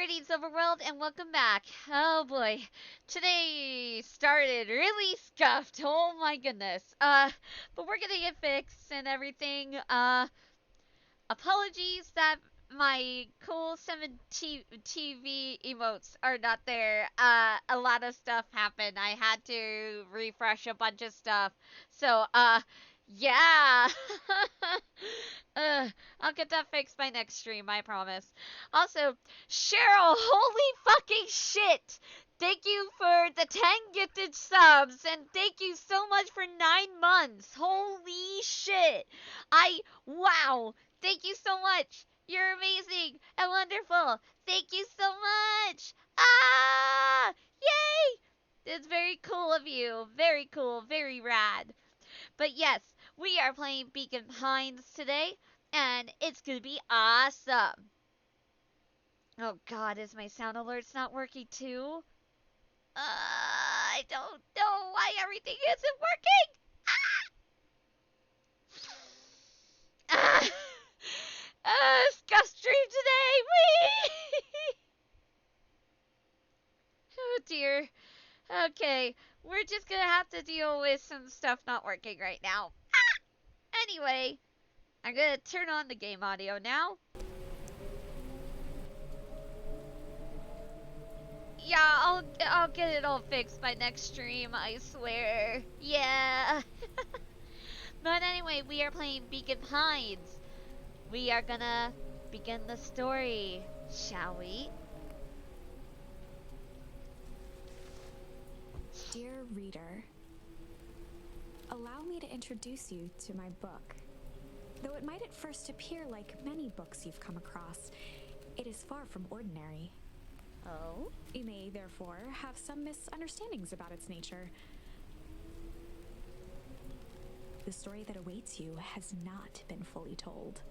Greetings, overworld, and welcome back. Oh boy, today started really scuffed. Oh my goodness. But we're gonna get fixed and everything. Apologies that my cool 7 TV emotes are not there. A lot of stuff happened. I had to refresh a bunch of stuff. So, yeah. uh, I'll get that fixed by next stream, I promise. Also, Cheryl, holy fucking shit! Thank you for the 10 gifted subs, and thank you so much for 9 months. Holy shit! Wow! Thank you so much! You're amazing and wonderful! Thank you so much! Ah! Yay! It's very cool of you. Very cool. Very rad. But yes, we are playing Beacon Pines today, and it's gonna be awesome. Oh god, is my sound alerts not working too? I don't know why everything isn't working! Ah! Scuff stream today! Whee! Oh dear. Okay, we're just gonna have to deal with some stuff not working right now. Anyway, I'm gonna turn on the game audio now. Yeah, I'll get it all fixed by next stream, I swear. Yeah. But anyway, we are playing Beacon Pines. We are gonna begin the story, shall we? Dear reader, allow me to introduce you to my book. Though it might at first appear like many books you've come across, it is far from ordinary. Oh? You may, therefore, have some misunderstandings about its nature. The story that awaits you has not been fully told.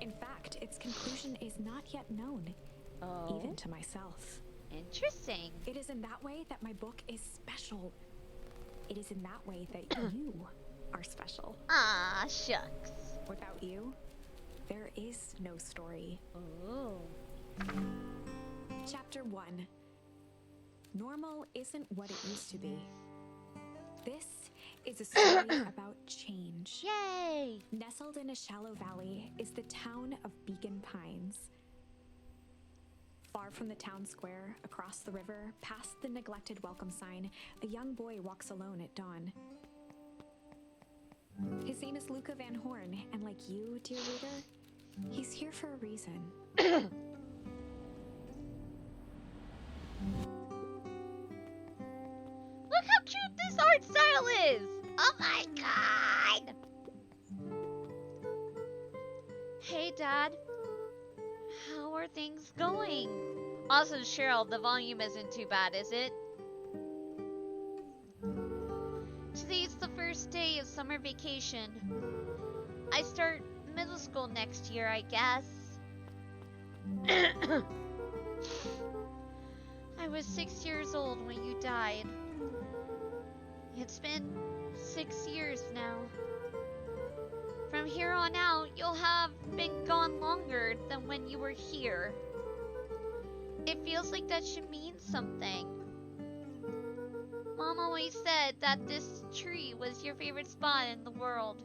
In fact, its conclusion is not yet known, even to myself. Interesting. It is in that way that my book is special. It is in that way that you are special. Ah, shucks. Without you, there is no story. Oh. Chapter 1. Normal isn't what it used to be. This is a story about change. Yay! Nestled in a shallow valley is the town of Beacon Pines. Far from the town square, across the river, past the neglected welcome sign, a young boy walks alone at dawn. His name is Luca Van Horn, and like you, dear reader, he's here for a reason. Look how cute this art style is! Oh my god! Hey, Dad. How are things going? Also, Cheryl, the volume isn't too bad, is it? Today's the first day of summer vacation. I start middle school next year, I guess. I was 6 years old when you died. It's been 6 years now. From here on out, you'll have been gone longer than when you were here. It feels like that should mean something. Mom always said that this tree was your favorite spot in the world.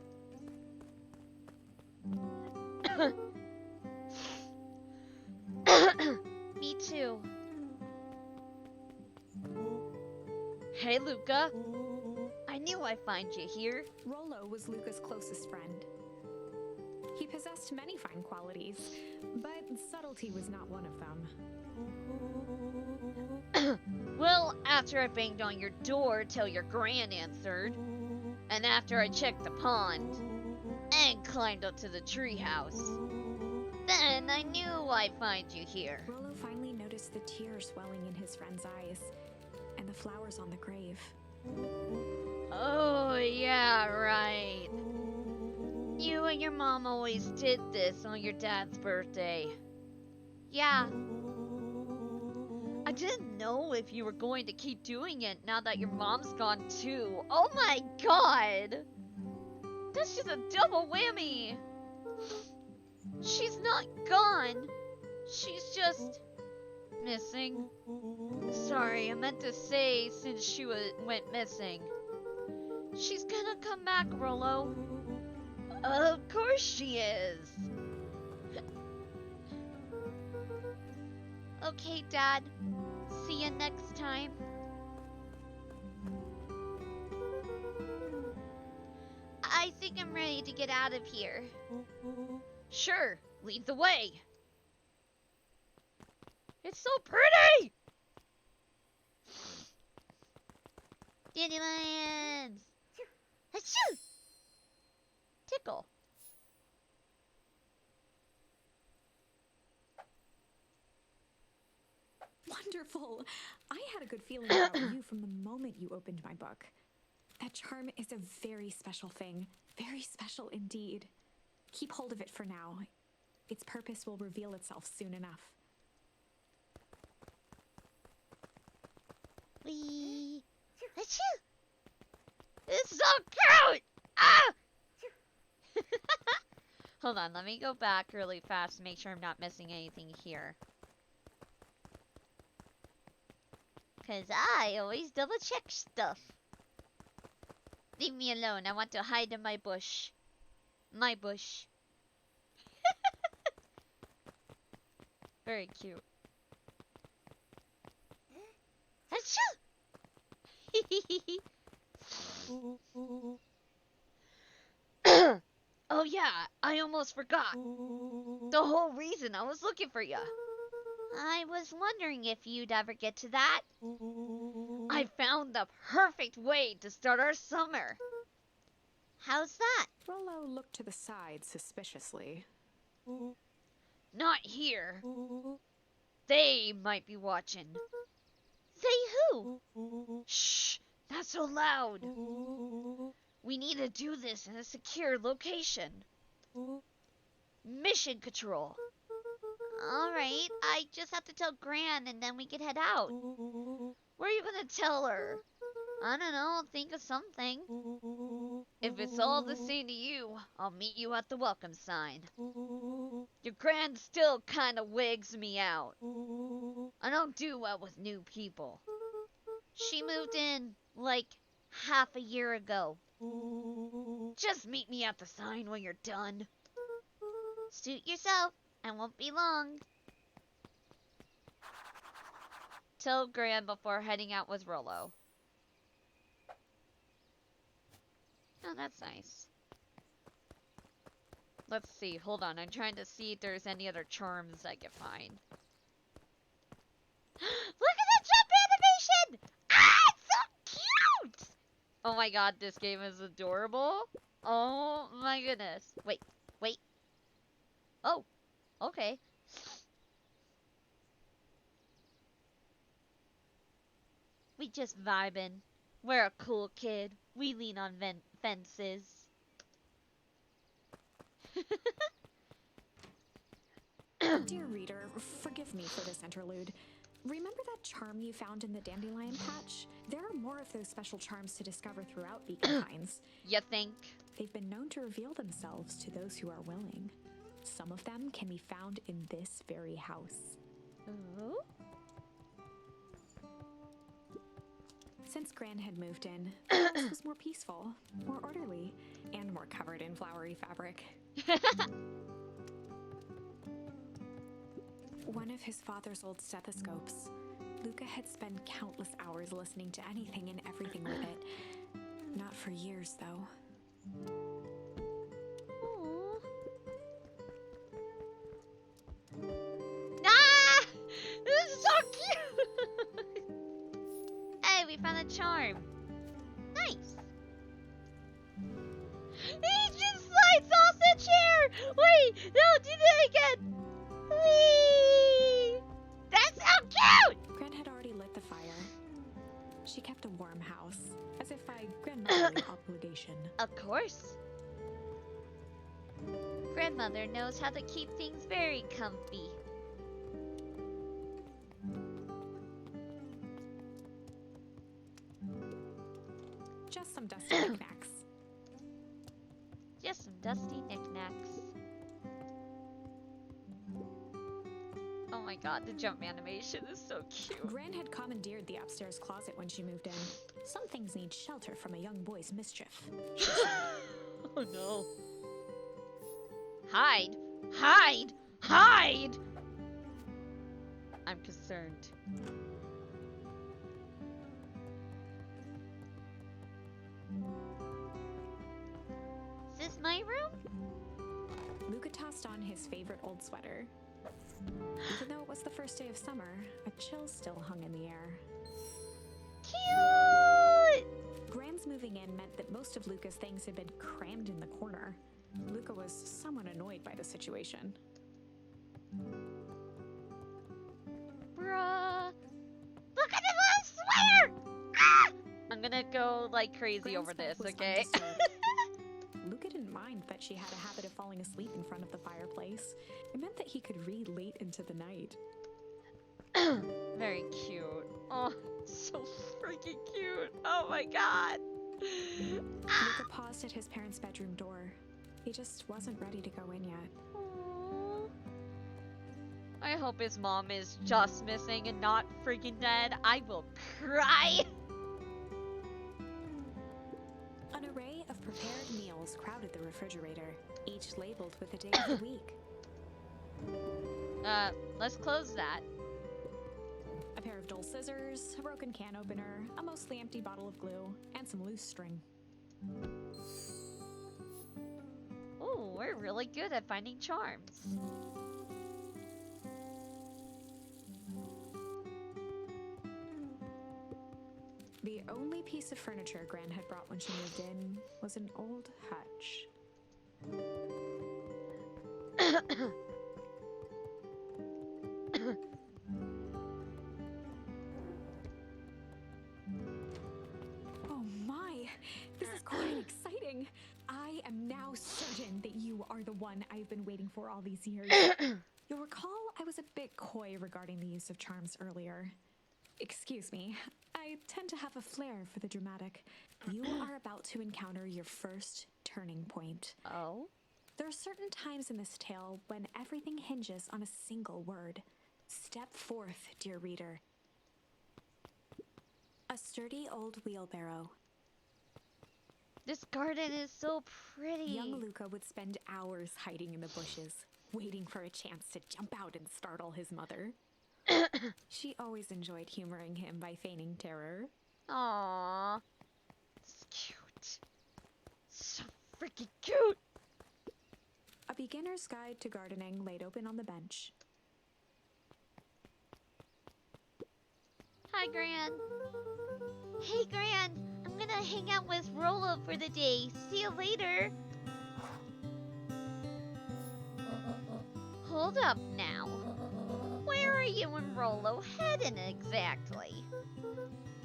Me too. Hey, Luca. I knew I'd find you here. Rollo was Luca's closest friend. He possessed many fine qualities, but subtlety was not one of them. Well, after I banged on your door till your gran answered, and after I checked the pond, and climbed up to the treehouse, then I knew I'd find you here. Rollo finally noticed the tears welling in his friend's eyes, and the flowers on the grave. Oh, yeah, right. You and your mom always did this on your dad's birthday. Yeah. I didn't know if you were going to keep doing it now that your mom's gone too. Oh my god! That's just a double whammy! She's not gone. She's just missing. Sorry, I meant to say since she went missing. She's gonna come back, Rollo. Of course she is. Okay, Dad. See you next time. I think I'm ready to get out of here. Sure, lead the way. It's so pretty! Dandelions! Achoo! Tickle. Wonderful! I had a good feeling about you from the moment you opened my book. That charm is a very special thing. Very special indeed. Keep hold of it for now. Its purpose will reveal itself soon enough. Wee. Achoo! It's so cute! Ah! Hold on, let me go back really fast to make sure I'm not missing anything here. Because I always double check stuff. Leave me alone. I want to hide in my bush. My bush. Very cute. Achoo! Oh yeah, I almost forgot. The whole reason I was looking for ya. I was wondering if you'd ever get to that. I found the perfect way to start our summer. How's that? Rollo looked to the side suspiciously. Not here. They might be watching. They who? Shh, not so loud. We need to do this in a secure location. Mission control. Alright, I just have to tell Gran and then we can head out. What are you gonna tell her? I don't know, think of something. If it's all the same to you, I'll meet you at the welcome sign. Your Gran still kinda wigs me out. I don't do well with new people. She moved in, like, half a year ago. Just meet me at the sign when you're done. Suit yourself. I won't be long. Tell Gran before heading out with Rollo. Oh, that's nice. Let's see. Hold on. I'm trying to see if there's any other charms I can find. Look at the jump animation! Ah, it's so cute! Oh my god, this game is adorable. Oh my goodness. Wait, wait. Oh, okay. We just vibing. We're a cool kid. We lean on fences. Dear reader, forgive me for this interlude. Remember that charm you found in the dandelion patch? There are more of those special charms to discover throughout Beacon Pines. You think? They've been known to reveal themselves to those who are willing. Some of them can be found in this very house. Ooh. Since Gran had moved in, the house was more peaceful, more orderly, and more covered in flowery fabric. One of his father's old stethoscopes. Luca had spent countless hours listening to anything and everything with it. Not for years, though. Ah! This is so cute! Hey, we found a charm. Nice. He just slides off the chair! Wait, no, do that again! Whee! That's so cute! Gran had already lit the fire. She kept a warm house, as if by grandmotherly obligation. Of course. Grandmother knows how to keep things very comfy. Just some dusty knickknacks. Just some dusty knickknacks. god, the jump animation is so cute. Gran had commandeered the upstairs closet when she moved in. Some things need shelter from a young boy's mischief. Oh no. Hide! Hide! Hide! I'm concerned. Is this my room? Luca tossed on his favorite old sweater. Even though it was the first day of summer, a chill still hung in the air. Cute! Gran's moving in meant that most of Luca's things had been crammed in the corner. Luca was somewhat annoyed by the situation. Bruh. Look at the little sweater! Ah! I'm gonna go like crazy over this, okay? Luca didn't mind that she had a habit of falling asleep in front of the fireplace. It meant that he could read late into the night. Very cute. Oh, so freaking cute. Oh my god. Luca paused at his parents' bedroom door. He just wasn't ready to go in yet. Aww. I hope his mom is just missing and not freaking dead. I will cry. An array of prepared meals crowded the refrigerator, each labeled with the day of the week. Let's close that. A pair of dull scissors, a broken can opener, a mostly empty bottle of glue, and some loose string. Oh, we're really good at finding charms. The only piece of furniture Gran had brought when she moved in was an old hutch. Oh my! This is quite exciting! I am now certain that you are the one I've been waiting for all these years. You'll recall I was a bit coy regarding the use of charms earlier. Excuse me, I tend to have a flair for the dramatic. You are about to encounter your first turning point. Oh? There are certain times in this tale when everything hinges on a single word. Step forth, dear reader. A sturdy old wheelbarrow. This garden is so pretty. Young Luca would spend hours hiding in the bushes, waiting for a chance to jump out and startle his mother. She always enjoyed humoring him by feigning terror. Aww. It's cute. So freaking cute. A beginner's guide to gardening laid open on the bench. Hi, Gran. Hey, Gran. I'm gonna hang out with Rolo for the day. See you later. Hold up now. Where are you and Rolo heading exactly?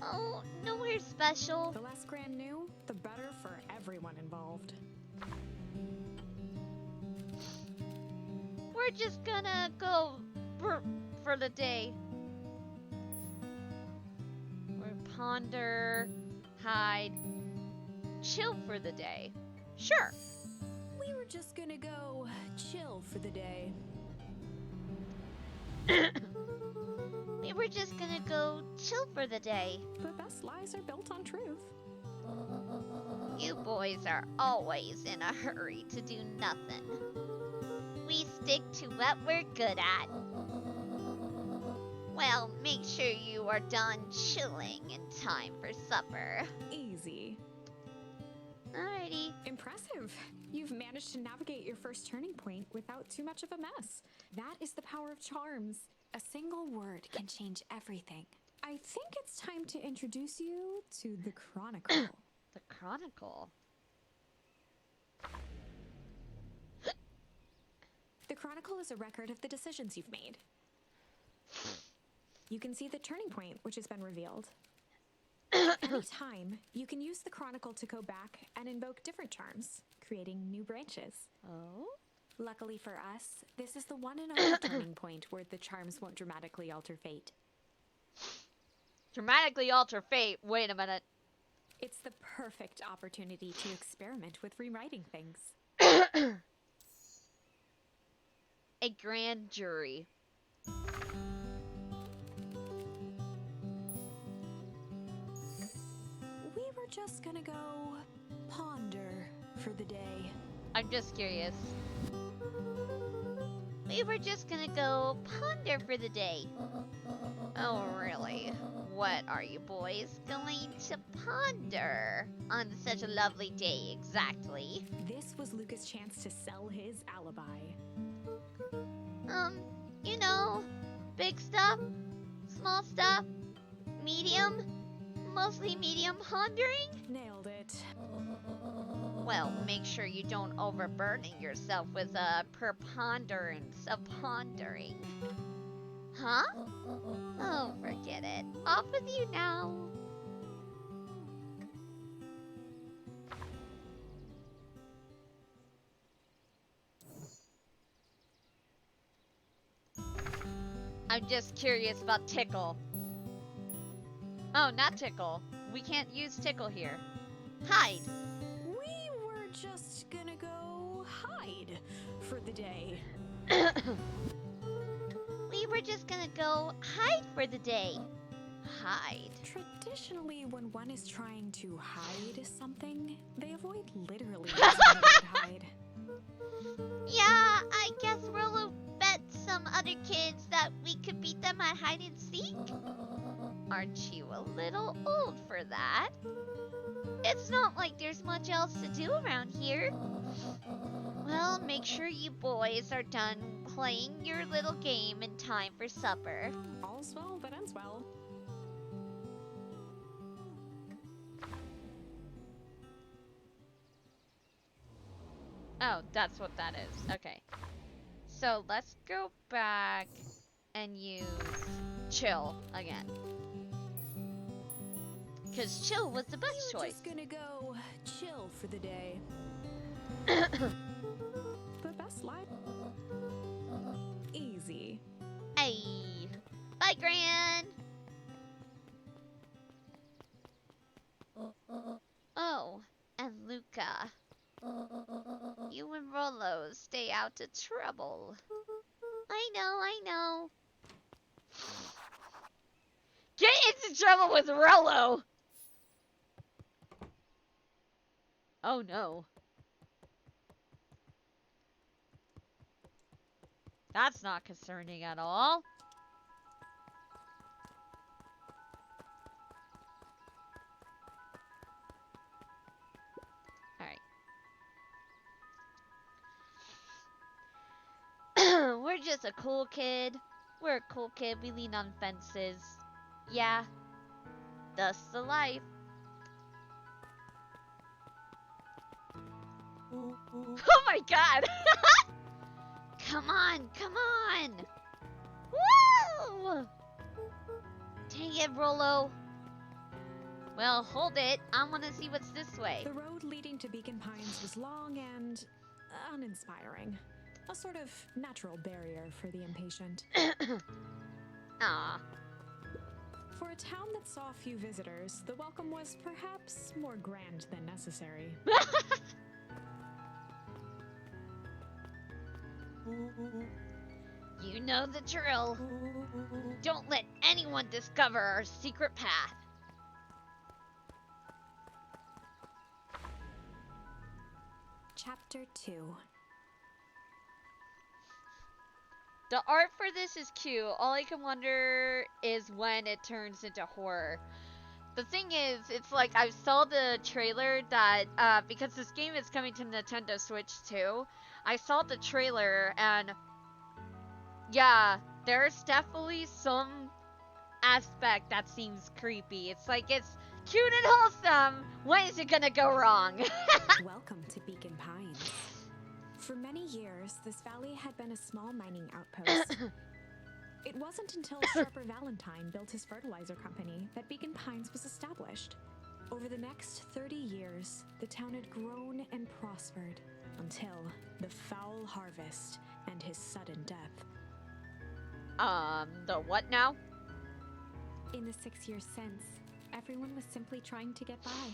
Oh, nowhere special. The less Gran knew, the better for everyone involved. We're just gonna go for the day. We'll ponder, hide, chill for the day. Sure. We were just gonna go chill for the day. We were just gonna go chill for the day. The best lies are built on truth. You boys are always in a hurry to do nothing. We stick to what we're good at. Well, make sure you are done chilling in time for supper. Easy. Alrighty. Impressive. You've managed to navigate your first turning point without too much of a mess. That is the power of charms. A single word can change everything. I think it's time to introduce you to the Chronicle. The Chronicle. The Chronicle is a record of the decisions you've made. You can see the turning point, which has been revealed. Any time, you can use the Chronicle to go back and invoke different charms, creating new branches. Oh? Luckily for us, this is the one and only turning point where the charms won't dramatically alter fate. Dramatically alter fate. Wait a minute. It's the perfect opportunity to experiment with rewriting things. A grand jury. just gonna go ponder for the day. I'm just curious. We were just gonna go ponder for the day. Oh, really? What are you boys going to ponder on such a lovely day exactly? This was Luca's chance to sell his alibi. You know, big stuff, small stuff, medium, mostly medium pondering? Nailed it. Well, make sure you don't overburden yourself with a preponderance of pondering. Huh? Oh, forget it. Off with you now. I'm just curious about Tickle. Oh, not Tickle. We can't use Tickle here. Hide. We were just gonna go hide for the day. We were just gonna go hide for the day. Hide. Traditionally, when one is trying to hide something, they avoid literally using the word hide. Yeah, I guess Rolo bet some other kids that we could beat them at hide and seek. Aren't you a little old for that? It's not like there's much else to do around here. Well, make sure you boys are done playing your little game in time for supper. All's well that ends well. Oh, that's what that is. Okay. So let's go back and use chill again. Because chill was the best We're choice. just gonna go chill for the day. The best life. Easy. Hey. Bye, Gran. Oh, and Luca. You and Rolo stay out of trouble. I know. Get into trouble with Rolo! Oh no. That's not concerning at all. Alright. We're just a cool kid. We're a cool kid. We lean on fences. Yeah. Thus the life. Oh my god! Come on! Woo! Dang it, Rolo. Well, hold it. I want to see what's this way. The road leading to Beacon Pines was long and uninspiring. A sort of natural barrier for the impatient. Aw. For a town that saw few visitors, the welcome was perhaps more grand than necessary. You know the drill. Don't let anyone discover our secret path. Chapter 2. The art for this is cute. All I can wonder is when it turns into horror. The thing is, it's like I saw the trailer that, because this game is coming to Nintendo Switch too, I saw the trailer and, yeah, there's definitely some aspect that seems creepy. It's like, it's cute and wholesome. When is it gonna go wrong? Welcome to Beacon Pines. For many years, this valley had been a small mining outpost. It wasn't until Sharper Valentine built his fertilizer company that Beacon Pines was established. Over the next 30 years, the town had grown and prospered until the foul harvest and his sudden death. The what now? In the 6 years since, everyone was simply trying to get by.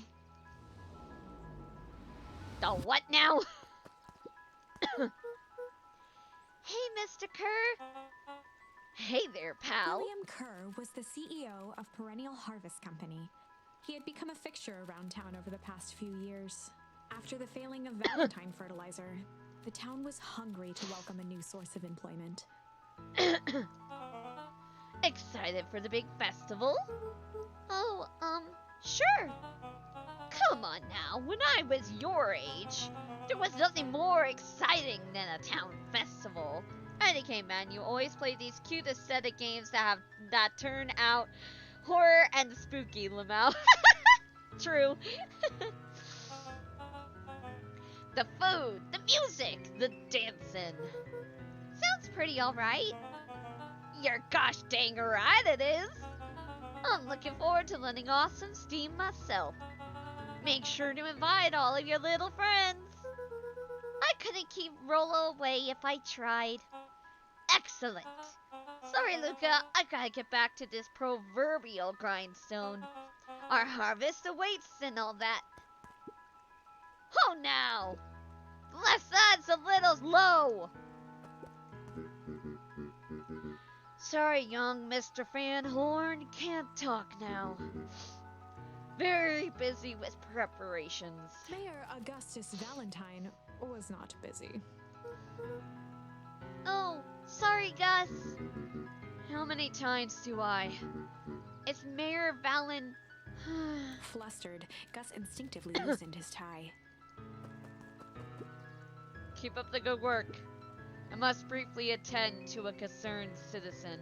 The what now? Hey, Mr. Kerr. Hey there, pal. William Kerr was the CEO of Perennial Harvest Company. He had become a fixture around town over the past few years. After the failing of Valentine fertilizer, the town was hungry to welcome a new source of employment. Excited for the big festival? Oh, sure. Come on now, when I was your age, there was nothing more exciting than a town festival. IDK man, you always play these cute aesthetic games that turn out horror and spooky, Lamau. True. The food, the music, the dancing. Sounds pretty alright. You're gosh dang right it is. I'm looking forward to letting off some steam myself. Make sure to invite all of your little friends. I couldn't keep Rolo away if I tried. Excellent. Sorry, Luca, I gotta get back to this proverbial grindstone. Our harvest awaits and all that. Oh, now! The left side's a little low. Sorry, young Mr. Van Horn, can't talk now. Very busy with preparations. Mayor Augustus Valentine was not busy. Oh, sorry, Gus. How many times do I? It's Mayor Valen... Flustered, Gus instinctively loosened his tie. Keep up the good work. I must briefly attend to a concerned citizen.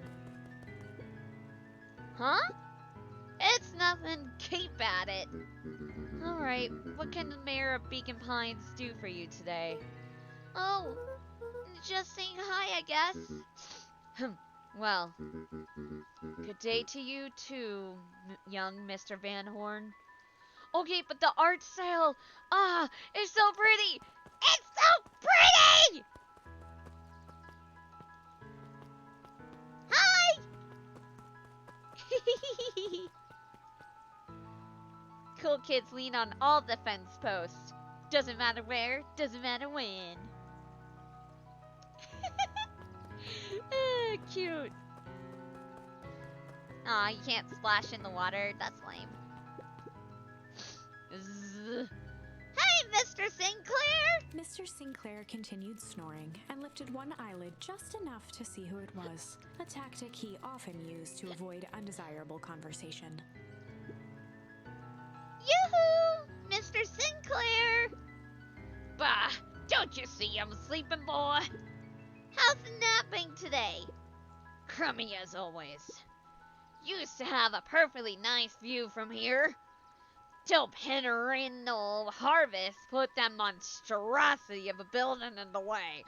Huh? It's nothing. Keep at it. Alright, what can the mayor of Beacon Pines do for you today? Oh, just saying hi, I guess. Well, good day to you too, young Mr. Van Horn. Okay, but the art style, it's so pretty! It's so pretty! Hi! Cool kids lean on all the fence posts. Doesn't matter where, doesn't matter when. Cute. Aw, you can't splash in the water. That's lame. Hey, Mr. Sinclair! Mr. Sinclair continued snoring and lifted one eyelid just enough to see who it was, a tactic he often used to avoid undesirable conversation. Yoo-hoo! Mr. Sinclair! Bah, don't you see I'm sleeping, boy? How's the napping today? Crummy as always. Used to have a perfectly nice view from here. Till Penorino Harvest put that monstrosity of a building in the way.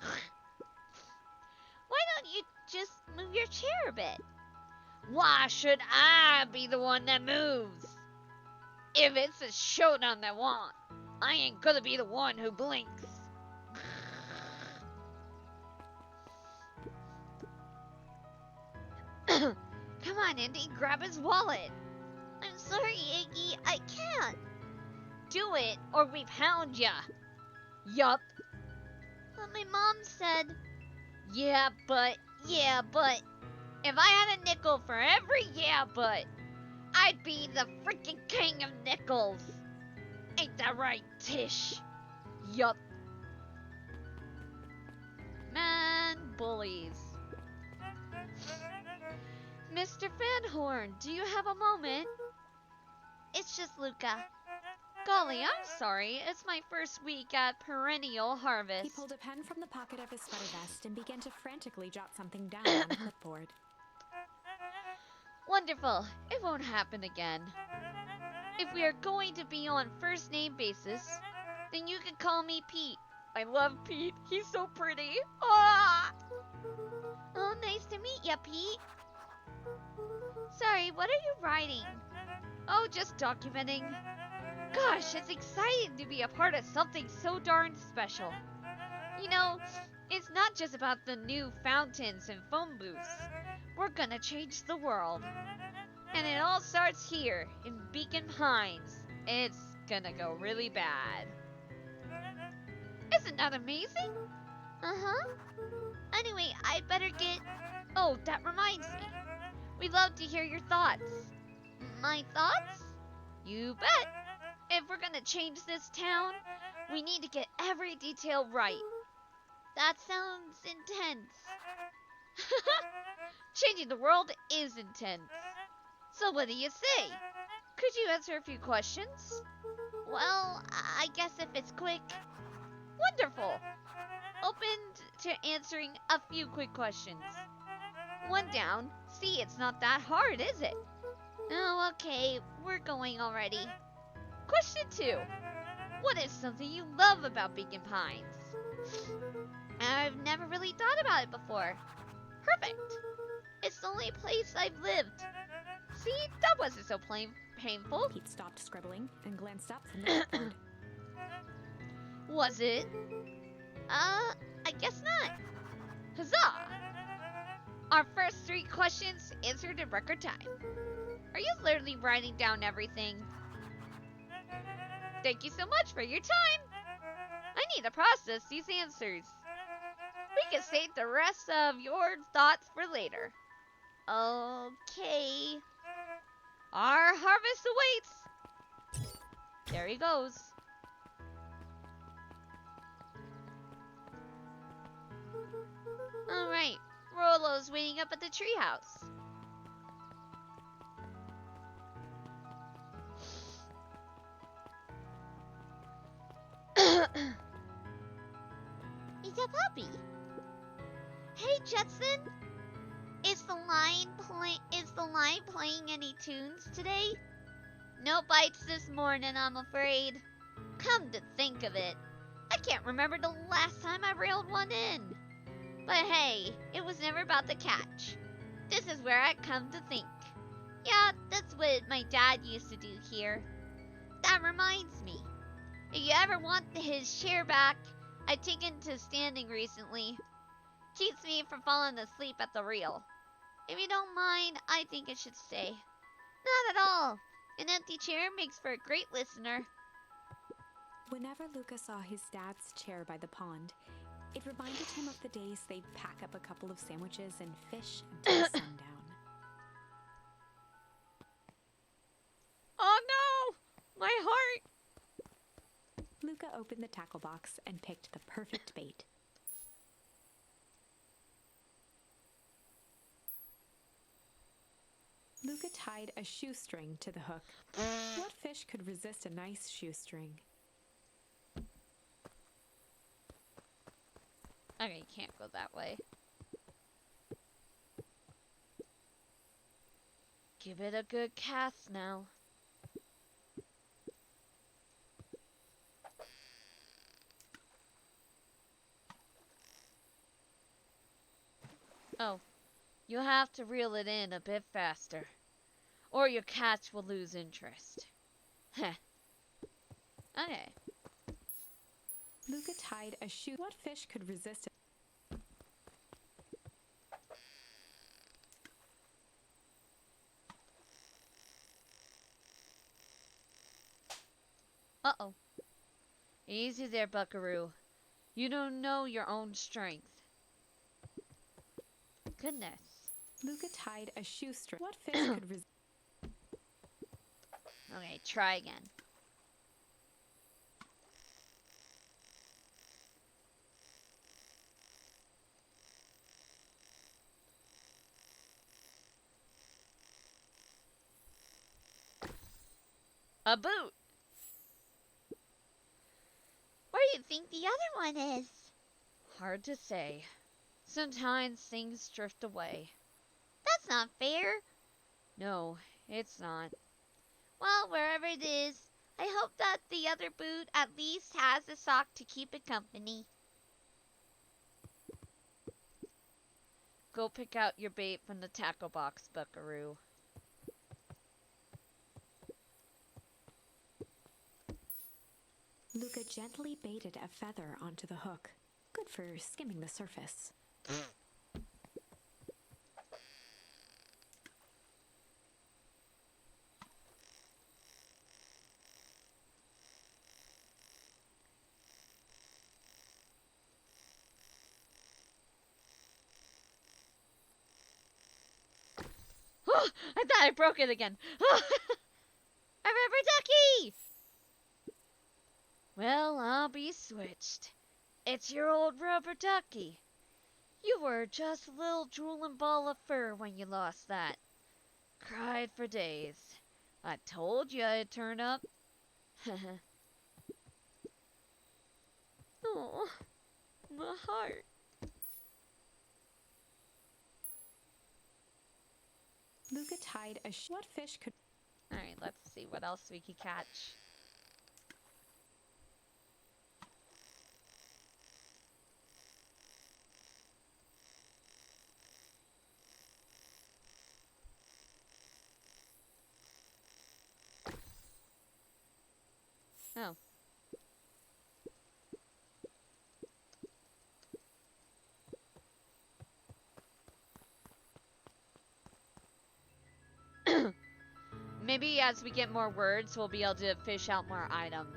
Why don't you just move your chair a bit? Why should I be the one that moves? If it's a showdown they want, I ain't gonna be the one who blinks. Come on, Indy, grab his wallet. I'm sorry, Iggy, I can't. Do it, or we pound ya. Yup. But my mom said... Yeah, but... If I had a nickel for every yeah, but... I'd be the freaking king of nickels. Ain't that right, Tish? Yup. Man, bullies. Mr. Van Horn, do you have a moment? It's just Luca. Golly, I'm sorry. It's my first week at Perennial Harvest. He pulled a pen from the pocket of his sweater vest and began to frantically jot something down on a clipboard. Wonderful. It won't happen again. If we are going to be on first name basis, then you can call me Pete. I love Pete. He's so pretty. Ah! Oh, nice to meet ya, Pete. Sorry, what are you writing? Oh, just documenting. Gosh, it's exciting to be a part of something so darn special. You know, it's not just about the new fountains and phone booths. We're gonna change the world. And it all starts here, in Beacon Pines. It's gonna go really bad. Isn't that amazing? Uh-huh. Anyway, I'd better get... Oh, that reminds me. We'd love to hear your thoughts. My thoughts? You bet. If we're gonna change this town, we need to get every detail right. That sounds intense. Changing the world is intense. So what do you say? Could you answer a few questions? Well, I guess if it's quick. Wonderful. Open to answering a few quick questions. One down. See, it's not that hard, is it? Oh, okay. We're going already. Question 2. What is something you love about Beacon Pines? I've never really thought about it before. Perfect. It's the only place I've lived. See, that wasn't so painful. Pete stopped scribbling and glanced up from the blackboard. Was it? I guess not. Huzzah! Our first 3 questions answered in record time. Are you literally writing down everything? Thank you so much for your time. I need to process these answers. We can save the rest of your thoughts for later. Okay. Our harvest awaits. There he goes. Alright, Rollo's waiting up at the treehouse. It's a puppy. Hey, Jetson. Is the line playing any tunes today? No bites this morning, I'm afraid. Come to think of it, I can't remember the last time I reeled one in. But hey, it was never about the catch. This is where I come to think. Yeah, that's what my dad used to do here. That reminds me. If you ever want his chair back, I've taken to standing recently. Keeps me from falling asleep at the reel. If you don't mind, I think it should stay. Not at all. An empty chair makes for a great listener. Whenever Luca saw his dad's chair by the pond, it reminded him of the days they'd pack up a couple of sandwiches and fish until sundown. Oh no! My heart! Luca opened the tackle box and picked the perfect bait. Luca tied a shoestring to the hook. What fish could resist a nice shoestring? Okay, you can't go that way. Give it a good cast now. Oh, you'll have to reel it in a bit faster, or your catch will lose interest. Heh. Okay. Luca tied a shoe. What fish could resist it? Uh-oh. Easy there, Buckaroo. You don't know your own strength. Goodness. Luca tied a shoestring. What fish could resist? Okay, try again. A boot! Where do you think the other one is? Hard to say. Sometimes things drift away. That's not fair. No, it's not. Well, wherever it is, I hope that the other boot at least has a sock to keep it company. Go pick out your bait from the tackle box, Buckaroo. Luca gently baited a feather onto the hook. Good for skimming the surface. I thought I broke it again. A rubber Well, I'll be switched. It's your old rubber ducky. You were just a little drooling ball of fur when you lost that. Cried for days. I told you I'd turn up. Oh, my heart. Luca tied a what fish could. Alright, let's see what else we can catch. Oh. Maybe as we get more words, we'll be able to fish out more items.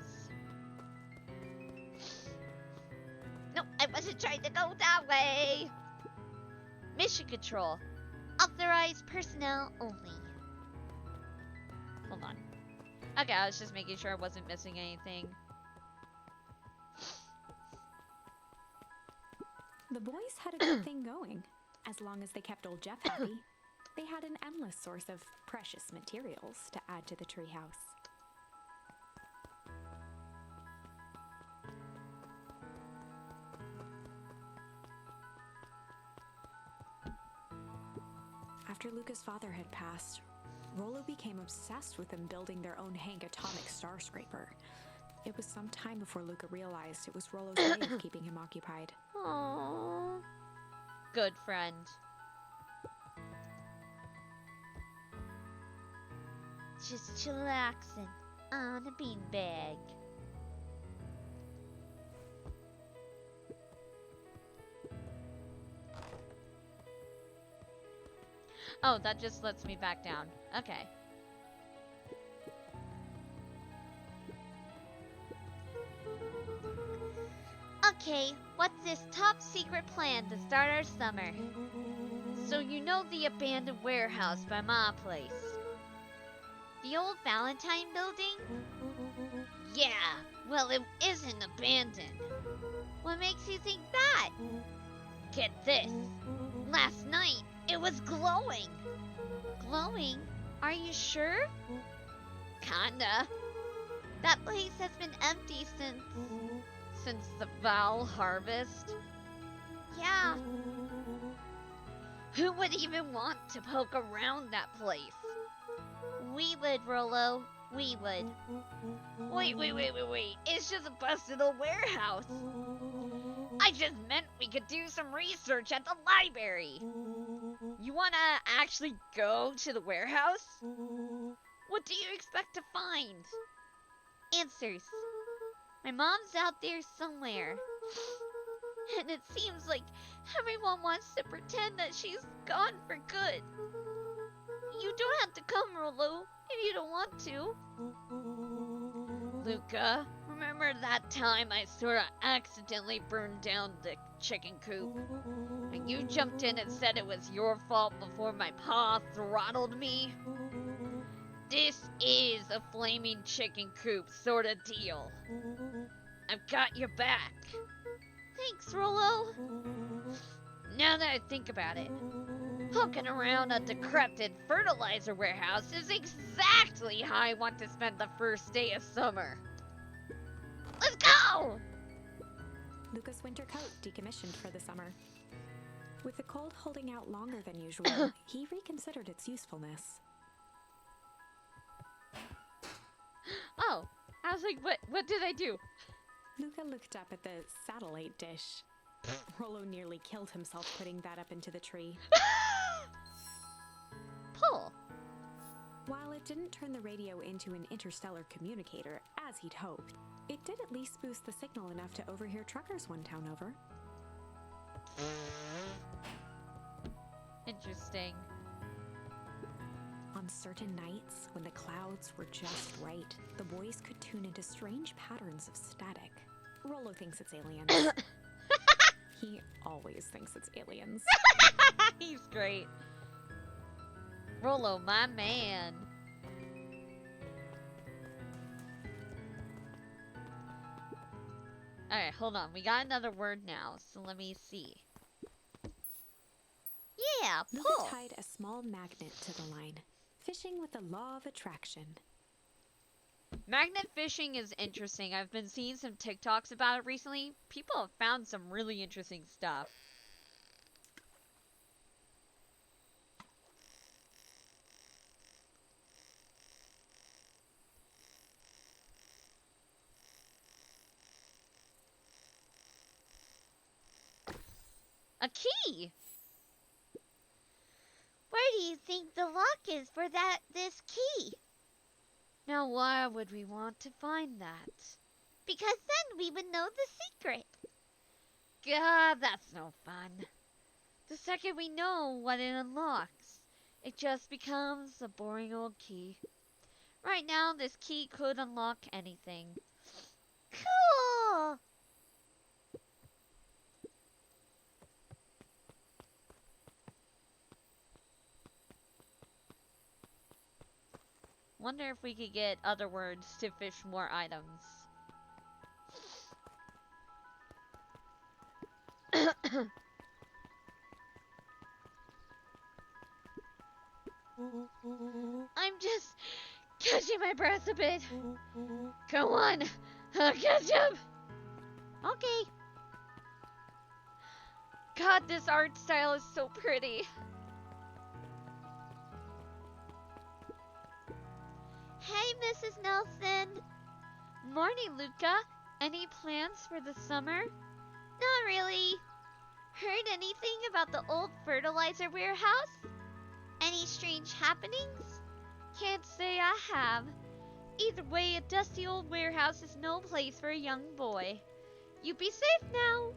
No, I wasn't trying to go that way! Mission control. Authorized personnel only. Hold on. Okay, I was just making sure I wasn't missing anything. The boys had a good thing going. As long as they kept old Jeff happy, they had an endless source of precious materials to add to the treehouse. After Luca's father had passed, Rollo became obsessed with them building their own Hank atomic star scraper. It was some time before Luca realized it was Rollo's way of keeping him occupied. Aww. Good friend. Just chillaxing on a beanbag. Oh, that just lets me back down. Okay. Okay, what's this top secret plan to start our summer? So you know the abandoned warehouse by my place? The old Valentine building? Yeah, well it isn't abandoned. What makes you think that? Get this. Last night, it was glowing. Glowing? Are you sure? Kinda. That place has been empty since the Val harvest. Yeah. Who would even want to poke around that place? We would, Rollo. We would. Wait. It's just a busted old warehouse. I just meant we could do some research at the library. You wanna actually go to the warehouse? What do you expect to find? Answers. My mom's out there somewhere. And it seems like everyone wants to pretend that she's gone for good. You don't have to come, Rollo, if you don't want to. Luca, remember that time I sorta accidentally burned down the chicken coop? And you jumped in and said it was your fault before my pa throttled me? This is a flaming chicken coop sorta deal. I've got your back. Thanks, Rollo. Now that I think about it, poking around a decrepit fertilizer warehouse is exactly how I want to spend the first day of summer. Let's go! Luca's winter coat decommissioned for the summer. With the cold holding out longer than usual, he reconsidered its usefulness. Oh, I was like, what did I do? Luca looked up at the satellite dish. Rollo nearly killed himself putting that up into the tree. Pull. While it didn't turn the radio into an interstellar communicator, as he'd hoped, it did at least boost the signal enough to overhear truckers one town over. Interesting. On certain nights, when the clouds were just right, the boys could tune into strange patterns of static. Rollo thinks it's aliens. He always thinks it's aliens. He's great. Rollo, my man. Alright, hold on. We got another word now, so let me see. Yeah, Luca pull. tied a small magnet to the line, fishing with the law of attraction. Magnet fishing is interesting. I've been seeing some TikToks about it recently. People have found some really interesting stuff. A key! Where do you think the lock is for this key? Now why would we want to find that? Because then we would know the secret. God, that's no fun. The second we know what it unlocks, it just becomes a boring old key. Right now, this key could unlock anything. Cool! Wonder if we could get other words to fish more items. I'm just catching my breath a bit. Go on, I'll catch up. Okay. God, this art style is so pretty. Hey, Mrs. Nelson. Morning, Luca. Any plans for the summer? Not really. Heard anything about the old fertilizer warehouse? Any strange happenings? Can't say I have. Either way, a dusty old warehouse is no place for a young boy. You be safe now.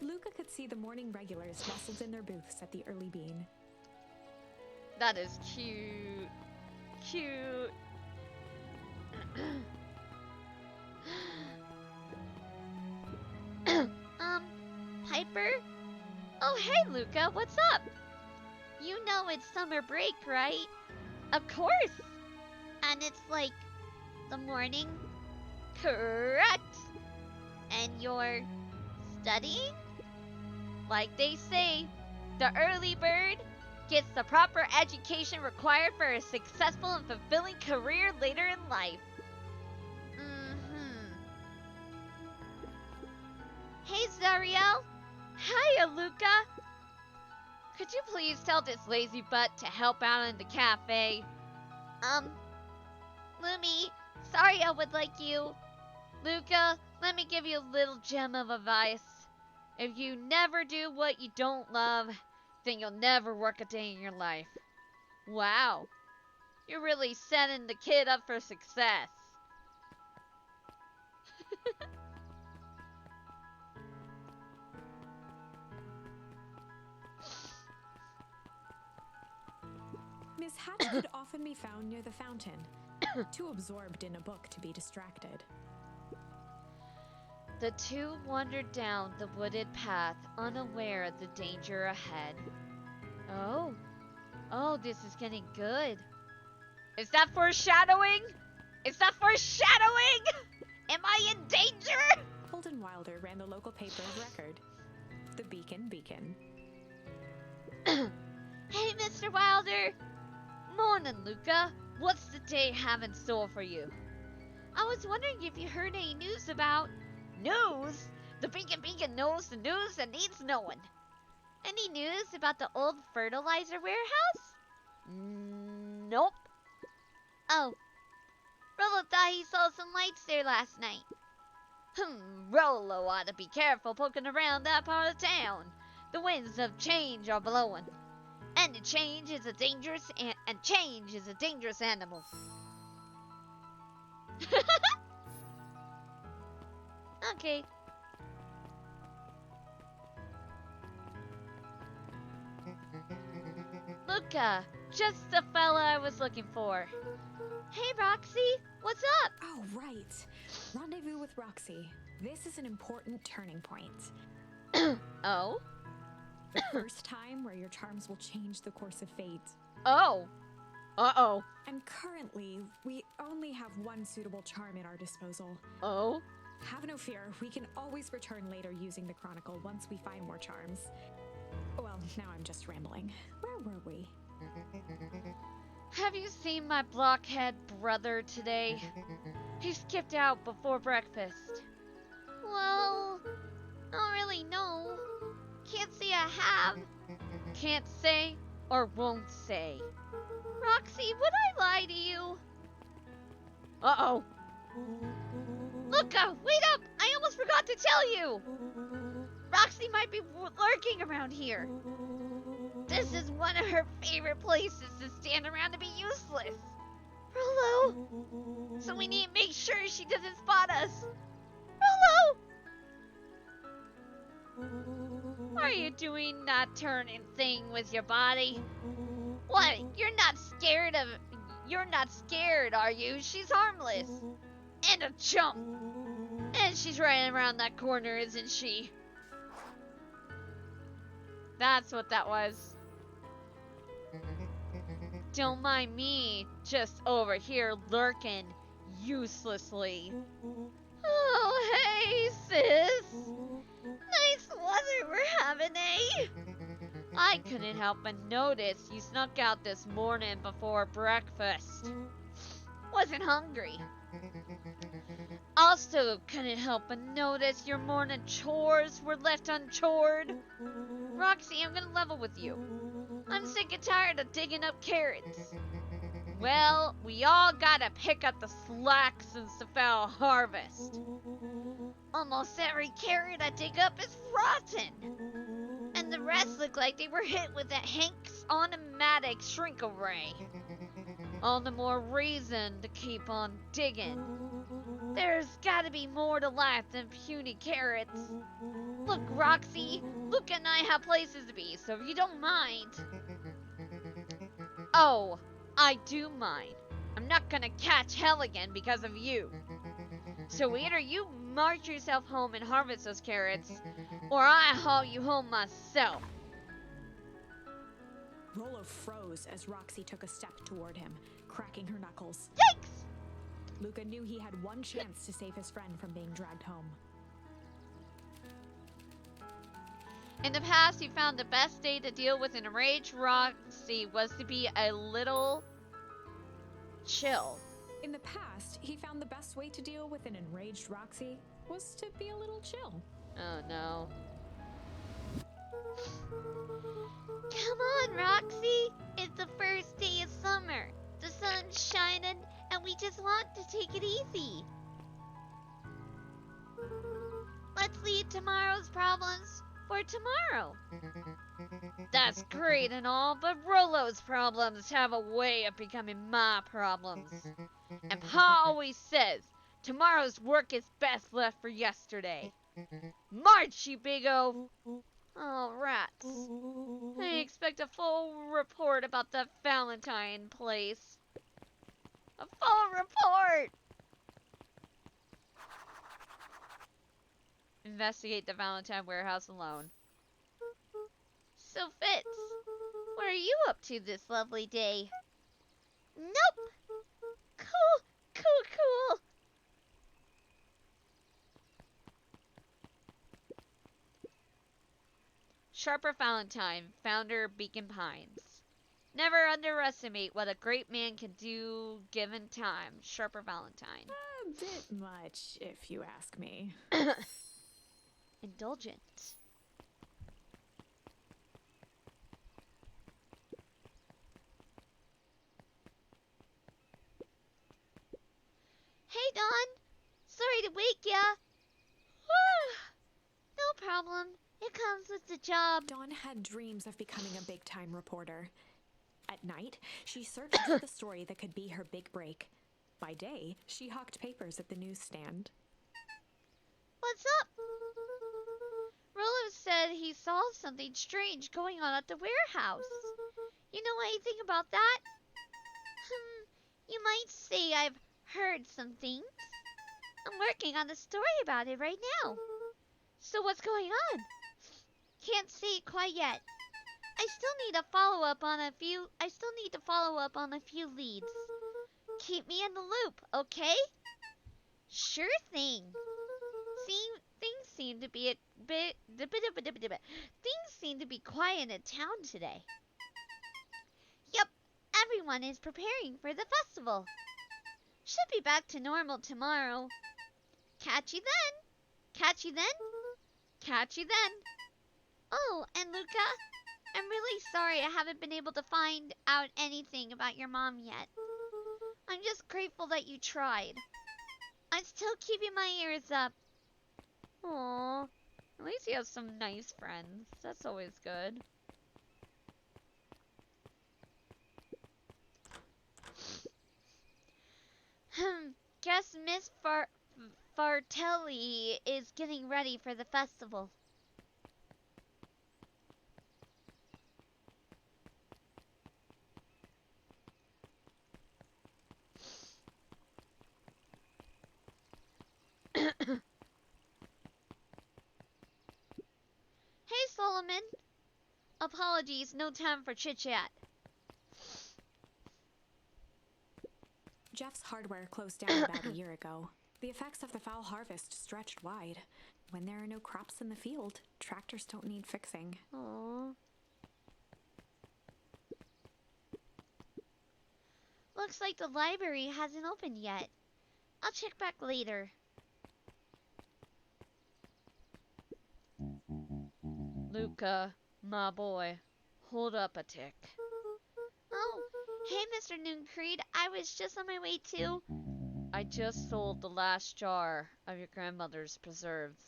Luca could see the morning regulars nestled in their booths at the early bean. That is cute. Cute. Piper? Oh, hey, Luca, what's up? You know it's summer break, right? Of course. And it's like the morning, Correct. and you're studying? Like they say, the early bird gets the proper education required for a successful and fulfilling career later in life. Mm-hmm. Hey, Zariel. Hiya, Luca. Could you please tell this lazy butt to help out in the cafe? Lumi, Zariel would like you. Luca, let me give you a little gem of advice. If you never do what you don't love, then you'll never work a day in your life. Wow. You're really setting the kid up for success. Miss Hatch could often be found near the fountain, too absorbed in a book to be distracted. The two wandered down the wooded path, unaware of the danger ahead. Oh. Oh, this is getting good. Is that foreshadowing? Is that foreshadowing? Am I in danger? Holden Wilder ran the local paper of record, the Beacon Beacon. Hey, Mr. Wilder. Morning, Luca. What's the day have in store for you? I was wondering if you heard any news about... News? The Beacon Beacon knows the news that needs knowing. Any news about the old fertilizer warehouse? Nope. Oh. Rolo thought he saw some lights there last night. Rolo ought to be careful poking around that part of town. The winds of change are blowing. And change is a dangerous animal. Okay. Luca, just the fella I was looking for. Hey, Roxy. What's up? Oh, right. Rendezvous with Roxy. This is an important turning point. Oh? The first time where your charms will change the course of fate. Oh. Uh-oh. And currently, we only have one suitable charm at our disposal. Oh? Have no fear, we can always return later using the Chronicle once we find more charms. Well, now I'm just rambling. Where were we? Have you seen my blockhead brother today? He skipped out before breakfast. Well, not really, no. Can't say I have. Can't say or won't say. Roxy, would I lie to you? Uh-oh. Luca, wait up! I almost forgot to tell you! Roxy might be lurking around here. This is one of her favorite places to stand around and be useless. Rolo! So we need to make sure she doesn't spot us. Rolo! Are you doing that turning thing with your body? What? You're not scared, are you? She's harmless. And a chump. And she's right around that corner, isn't she? That's what that was. Don't mind me, just over here lurking uselessly. Oh, hey, sis. Nice weather we're having, eh? I couldn't help but notice you snuck out this morning before breakfast. Wasn't hungry. Also couldn't help but notice your morning chores were left unchored. Roxy, I'm gonna level with you. I'm sick and tired of digging up carrots. Well, we all gotta pick up the slack since the fall harvest. Almost every carrot I dig up is rotten. And the rest look like they were hit with that Hank's automatic shrink array. All the more reason to keep on digging. There's gotta be more to life than puny carrots. Look, Roxy, Luke and I have places to be, so if you don't mind. Oh, I do mind. I'm not gonna catch hell again because of you. So either you march yourself home and harvest those carrots, or I haul you home myself. Rolo froze as Roxy took a step toward him, cracking her knuckles. Yikes! Luca knew he had one chance to save his friend from being dragged home. In the past, he found the best day to deal with an enraged Roxy was to be a little chill. In the past, he found the best way to deal with an enraged Roxy was to be a little chill. Oh no. Come on, Roxy. It's the first day of summer. The sun's shining, and we just want to take it easy. Let's leave tomorrow's problems for tomorrow. That's great and all, but Rolo's problems have a way of becoming my problems. And Pa always says, tomorrow's work is best left for yesterday. March, you big O! Oh, rats. I expect a full report about the Valentine place. A full report! Investigate the Valentine warehouse alone. So, Fitz, what are you up to this lovely day? Nope! Cool. Sharper Valentine, founder Beacon Pines. Never underestimate what a great man can do given time. Sharper Valentine. A bit much, if you ask me. Indulgent. Hey, Dawn. Sorry to wake ya. No problem. It comes with the job. Dawn had dreams of becoming a big-time reporter. At night, she searched for the story that could be her big break. By day, she hawked papers at the newsstand. What's up? Rolo said he saw something strange going on at the warehouse. You know anything about that? You might say I've heard some things. I'm working on a story about it right now. So what's going on? Can't say it quite yet. I still need to follow up on a few leads. Keep me in the loop, okay? Sure thing. seem to be a things seem to be quiet in town today. Yep, everyone is preparing for the festival. Should be back to normal tomorrow. Catch you then. Catch you then. Catch you then. Oh, and Luca, I'm really sorry I haven't been able to find out anything about your mom yet. I'm just grateful that you tried. I'm still keeping my ears up. Aww. At least he has some nice friends. That's always good. Guess Miss Fartelli is getting ready for the festival. Hey, Solomon. Apologies, no time for chit-chat. Jeff's hardware closed down about a year ago. The effects of the foul harvest stretched wide. When there are no crops in the field, tractors don't need fixing. Aww. Looks like the library hasn't opened yet. I'll check back later. Luca, my boy, hold up a tick. Oh, hey, Mr. Nooncreed. I was just on my way to... I just sold the last jar of your grandmother's preserves.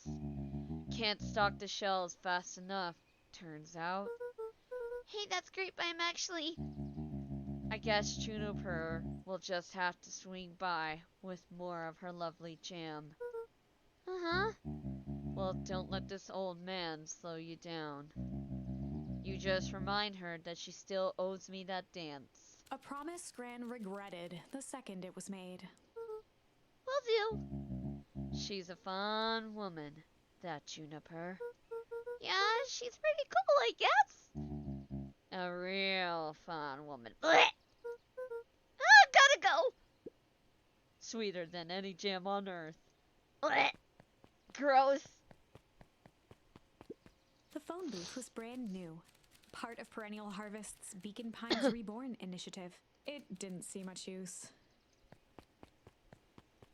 Can't stock the shelves fast enough, turns out. Hey, that's great, but I'm actually... I guess Juniper will just have to swing by with more of her lovely jam. Uh-huh. Well, don't let this old man slow you down. You just remind her that she still owes me that dance. A promise Gran regretted the second it was made. Will do. She's a fine woman, that Juniper. Yeah, she's pretty cool, I guess. A real fine woman. Blech. Ah, gotta go. Sweeter than any jam on earth. Blech. Gross. The phone booth was brand new, part of Perennial Harvest's Beacon Pines Reborn initiative. It didn't see much use.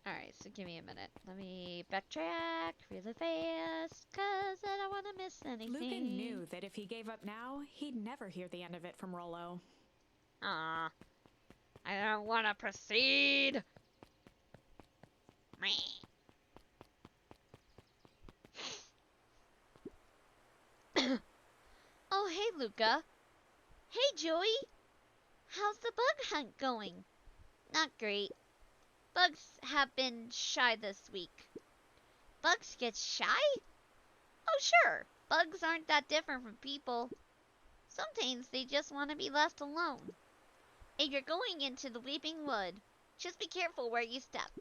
Alright, so give me a minute. Let me backtrack really fast, cause I don't want to miss anything. Lucan knew that if he gave up now, he'd never hear the end of it from Rollo. Aw. I don't want to proceed. Meh. Oh, hey, Luca. Hey, Joey. How's the bug hunt going? Not great. Bugs have been shy this week. Bugs get shy? Oh, sure. Bugs aren't that different from people. Sometimes they just want to be left alone. If you're going into the Weeping Wood, just be careful where you step.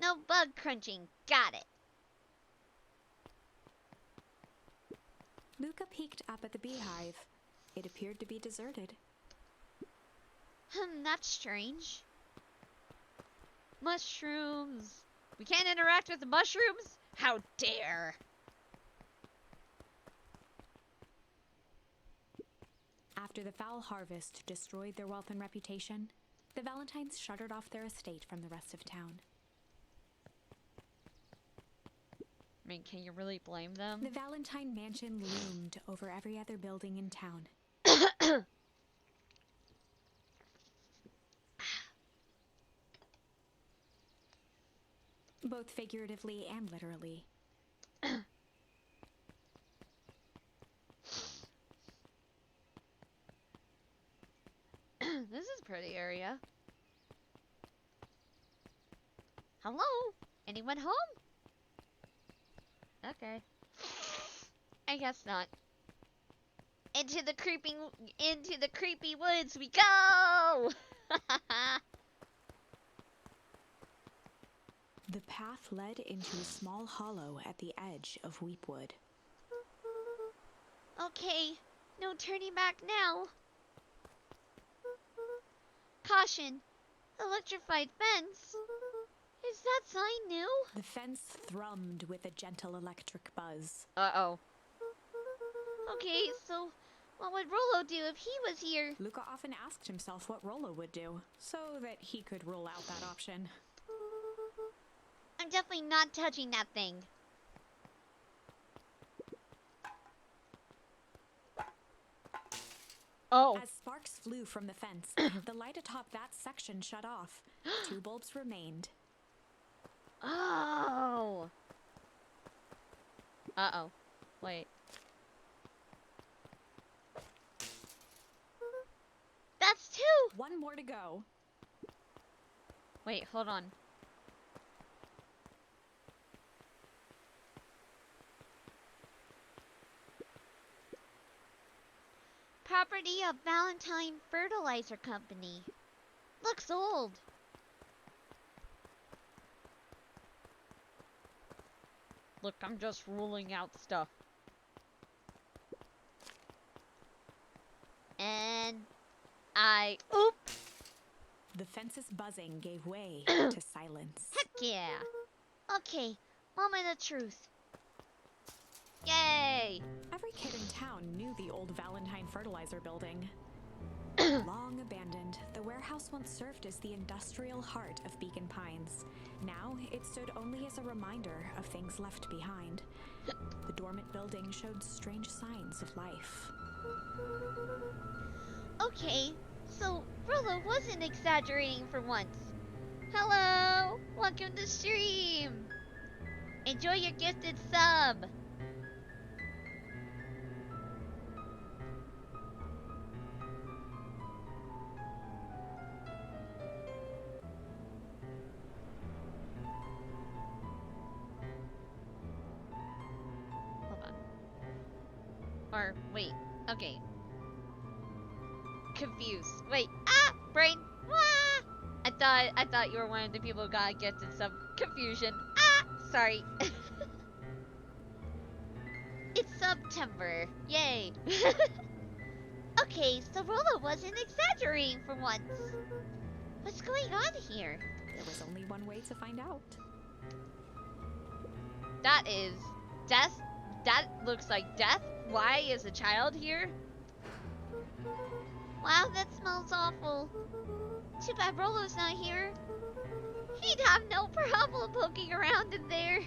No bug crunching. Got it. Luca peeked up at the beehive. It appeared to be deserted. That's strange. Mushrooms. We can't interact with the mushrooms? How dare! After the foul harvest destroyed their wealth and reputation, the Valentines shuttered off their estate from the rest of town. I mean, can you really blame them? The Valentine mansion loomed over every other building in town. Both figuratively and literally. This is a pretty area. Hello? Anyone home? Okay. I guess not. Into the creepy woods we go! The path led into a small hollow at the edge of Weepwood. Okay, no turning back now. Caution, electrified fence. Is that sign new? The fence thrummed with a gentle electric buzz. Uh-oh. Okay, so what would Rolo do if he was here? Luca often asked himself what Rollo would do, so that he could rule out that option. I'm definitely not touching that thing. Oh. As sparks flew from the fence, the light atop that section shut off. 2 bulbs remained. Oh. Uh-oh. Wait. That's 2. 1 more to go. Wait, hold on. Property of Valentine Fertilizer Company. Looks old. Look, I'm just ruling out stuff. And Oop! The fence's buzzing gave way to silence. heck yeah. Okay, moment of truth. Yay! Every kid in town knew the old Valentine Fertilizer building. Long abandoned, the warehouse once served as the industrial heart of Beacon Pines. Now, it stood only as a reminder of things left behind. The dormant building showed strange signs of life. Okay, so Rolo wasn't exaggerating for once. Hello! Welcome to stream! Enjoy your gifted sub! Hold on. Or, wait. Okay. Confused. Wait. Ah! Brain! Ah! I thought you were one of the people who got gifted some confusion. Ah! Sorry. It's September. Yay! Okay, so Rolo wasn't exaggerating for once. What's going on here? There was only one way to find out. That is death. That looks like death. Why is a child here? Wow, that smells awful. Too bad Rolo's not here. He'd have no problem poking around in there.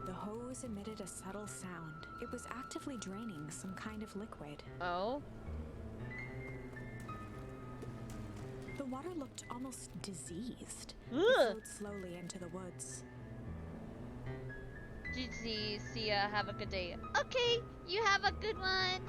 The hose emitted a subtle sound. It was actively draining some kind of liquid. Oh. The water looked almost diseased. It Ugh. flowed slowly into the woods. GG, see ya, have a good day. Okay, you have a good one.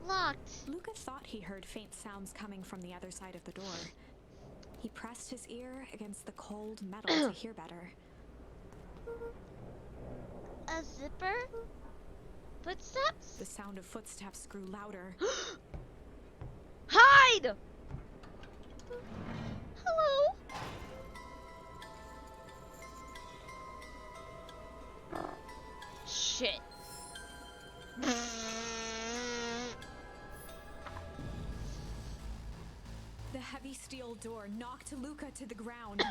Locked. Luca thought he heard faint sounds coming from the other side of the door. He pressed his ear against the cold metal to hear better. A zipper? Footsteps? The sound of footsteps grew louder. Hide! Hello? Shit. The heavy steel door knocked Luca to the ground.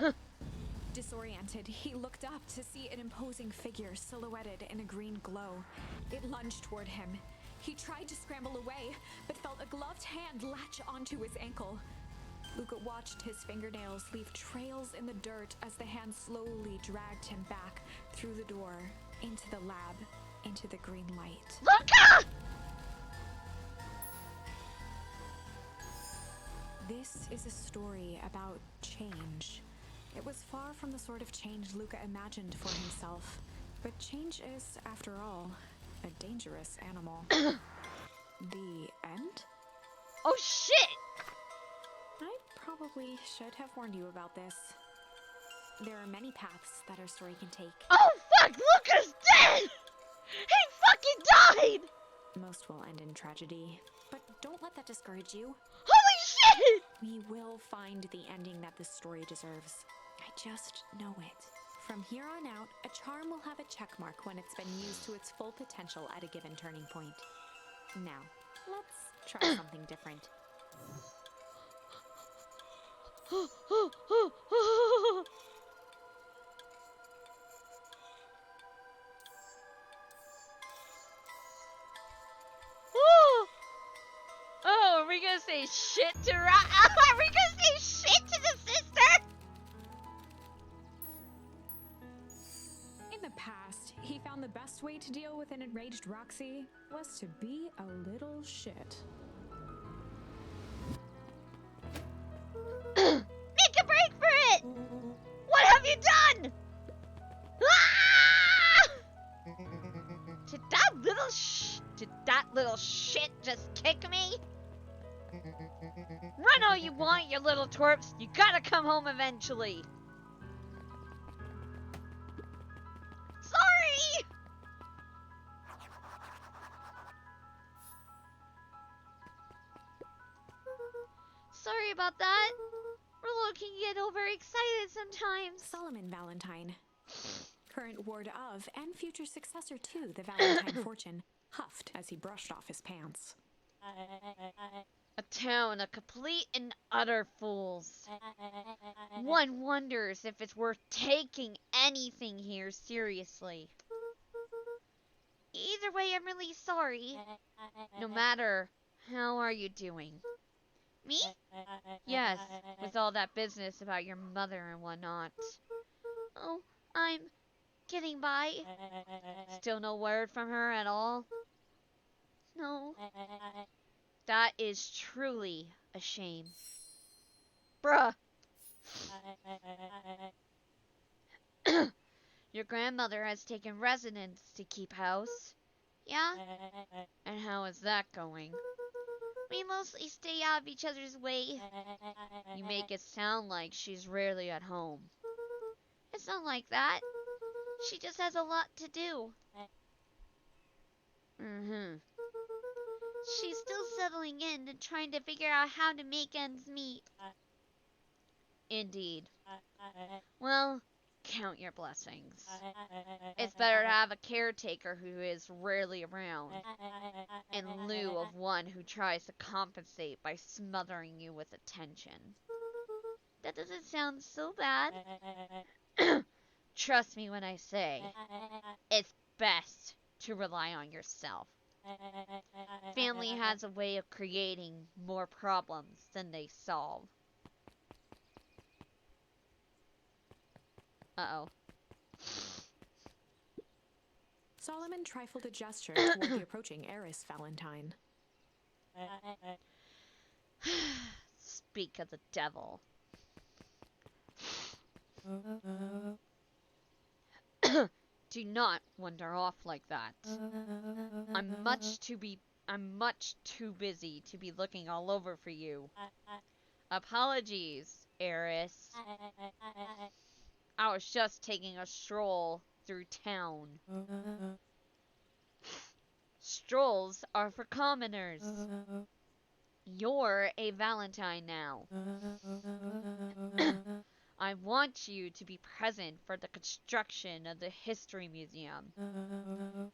Disoriented, he looked up to see an imposing figure silhouetted in a green glow. It lunged toward him. He tried to scramble away, but felt a gloved hand latch onto his ankle. Luca watched his fingernails leave trails in the dirt as the hand slowly dragged him back through the door, into the lab, into the green light. Luca! This is a story about change. It was far from the sort of change Luca imagined for himself. But change is, after all, a dangerous animal. The end? Oh shit! I probably should have warned you about this. There are many paths that our story can take. Oh fuck! Luca's dead! He fucking died! Most will end in tragedy. But don't let that discourage you. Holy shit! We will find the ending that this story deserves. I just know it. From here on out, a charm will have a checkmark when it's been used to its full potential at a given turning point. Now, let's try something different. Oh, are we gonna say shit to are we gonna say shit to the sister? In the past, he found the best way to deal with an enraged Roxy was to be a little shit. Make a break for it! What have you done? Ah! Did that little shit just kick me? Run all you want, you little twerps. You gotta come home eventually. Sorry! Sorry about that. Rolo can get overexcited sometimes. Solomon Valentine, current ward of and future successor to the Valentine fortune, huffed as he brushed off his pants. A town of complete and utter fools. One wonders if it's worth taking anything here seriously. Either way, I'm really sorry. No matter, how are you doing? Me? Yes, with all that business about your mother and whatnot. Oh, I'm getting by. Still no word from her at all? No. That is truly a shame. Bruh! Your grandmother has taken residence to keep house. Yeah? And how is that going? We mostly stay out of each other's way. You make it sound like she's rarely at home. It's not like that. She just has a lot to do. Mm-hmm. She's still settling in and trying to figure out how to make ends meet. Indeed. Well, count your blessings. It's better to have a caretaker who is rarely around, in lieu of one who tries to compensate by smothering you with attention. That doesn't sound so bad. Trust me when I say, it's best to rely on yourself. Family has a way of creating more problems than they solve. Uh-oh. Solomon trifled a gesture toward the approaching heiress Valentine. Speak of the devil. Do not wander off like that. I'm much too busy to be looking all over for you. Apologies, heiress. I was just taking a stroll through town. Strolls are for commoners. You're a Valentine now. I want you to be present for the construction of the History Museum.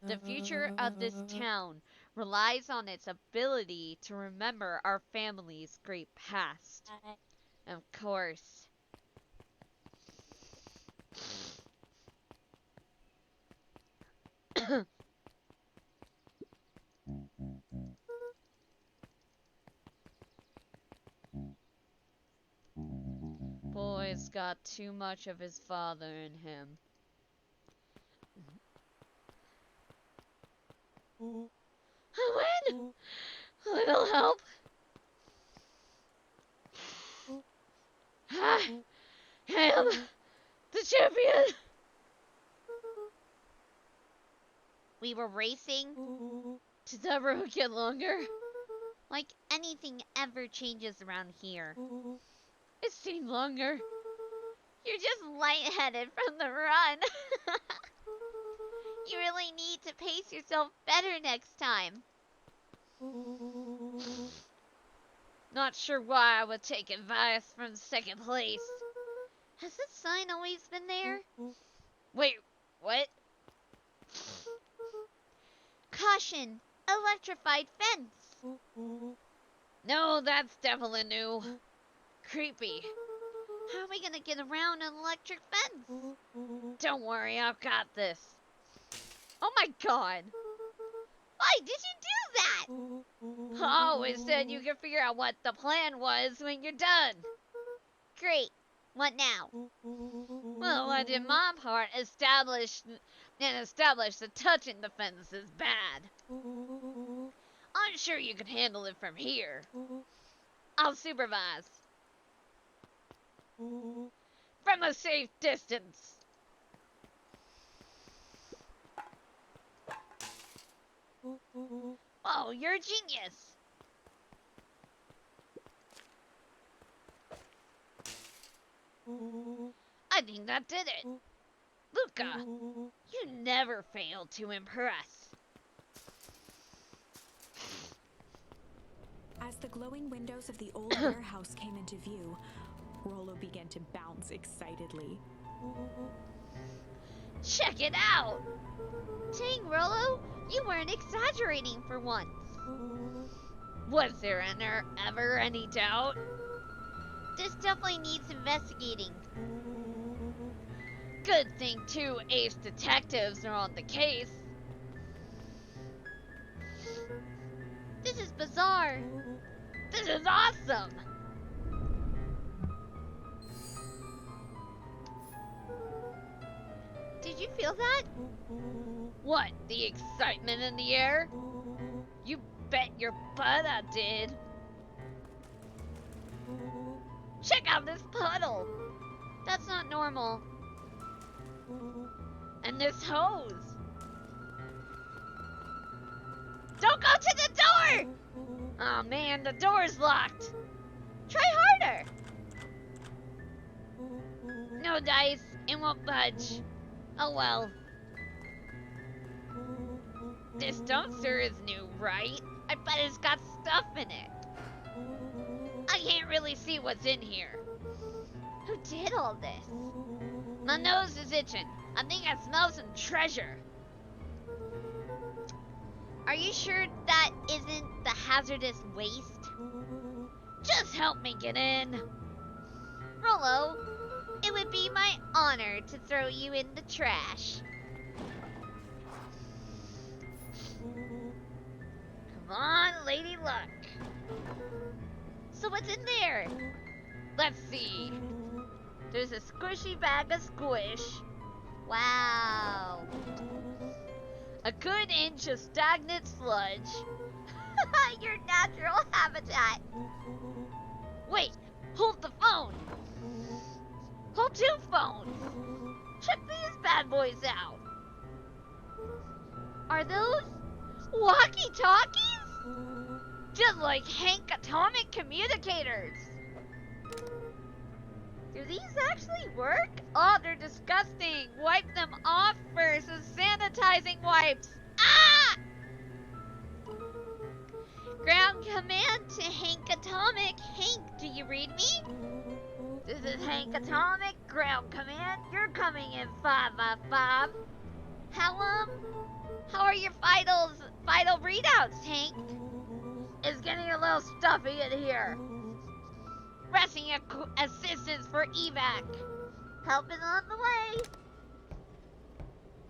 The future of this town relies on its ability to remember our family's great past. Of course. Boy's got too much of his father in him. Owen! A little help? I am the champion! We were racing. Does that road get longer? Like anything ever changes around here. It seemed longer. You're just lightheaded from the run. You really need to pace yourself better next time. Not sure why I would take advice from second place. Has this sign always been there? Wait, what? Caution! Electrified fence! No, that's definitely new. Creepy. How are we gonna get around an electric fence? Don't worry, I've got this. Oh my god! Why did you do that? I always said you could figure out what the plan was when you're done. Great. What now? Well, I did my part, establish that touching the fence is bad. I'm sure you can handle it from here. I'll supervise. From a safe distance. Oh, you're a genius. I think that did it. Luca, you never fail to impress. As the glowing windows of the old warehouse came into view, Rollo began to bounce excitedly. Check it out! Dang, Rollo, you weren't exaggerating for once. Was there ever any doubt? This definitely needs investigating. Good thing 2 ace detectives are on the case. This is bizarre. This is awesome! Did you feel that? What, the excitement in the air? You bet your butt I did. Check out this puddle! That's not normal. And this hose! Don't go to the door! Oh man, the door's locked! Try harder. No dice, it won't budge. Oh well. This dumpster is new, right? I bet it's got stuff in it. I can't really see what's in here. Who did all this? My nose is itching. I think I smell some treasure. Are you sure that isn't the hazardous waste? Just help me get in. Rollo, it would be my honor to throw you in the trash. Come on, Lady Luck. So what's in there? Let's see. There's a squishy bag of squish, Wow. a good inch of stagnant sludge. Your natural habitat. Wait, hold the phone. Hold 2 phones. Check these bad boys out. Are those walkie-talkies? Just like Hank Atomic Communicators. Do these actually work? Oh, they're disgusting. Wipe them off first with sanitizing wipes. Ah! Ground command to Hank Atomic. Hank, do you read me? This is Hank Atomic, ground command. You're coming in 555. How are your vital readouts, Hank? It's getting a little stuffy in here. Pressing assistance for evac. Helping on the way.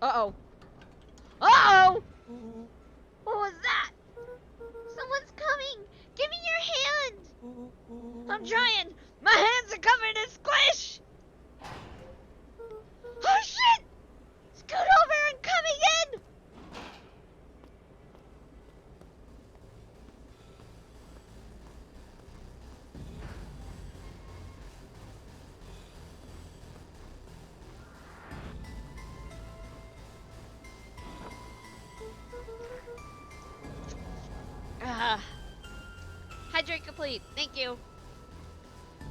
Uh-oh. Uh-oh! What was that? Someone's coming. Give me your hand. I'm trying. My hands are covered in squish. Oh, shit! Scoot over and coming in. Hydrate complete. Thank you.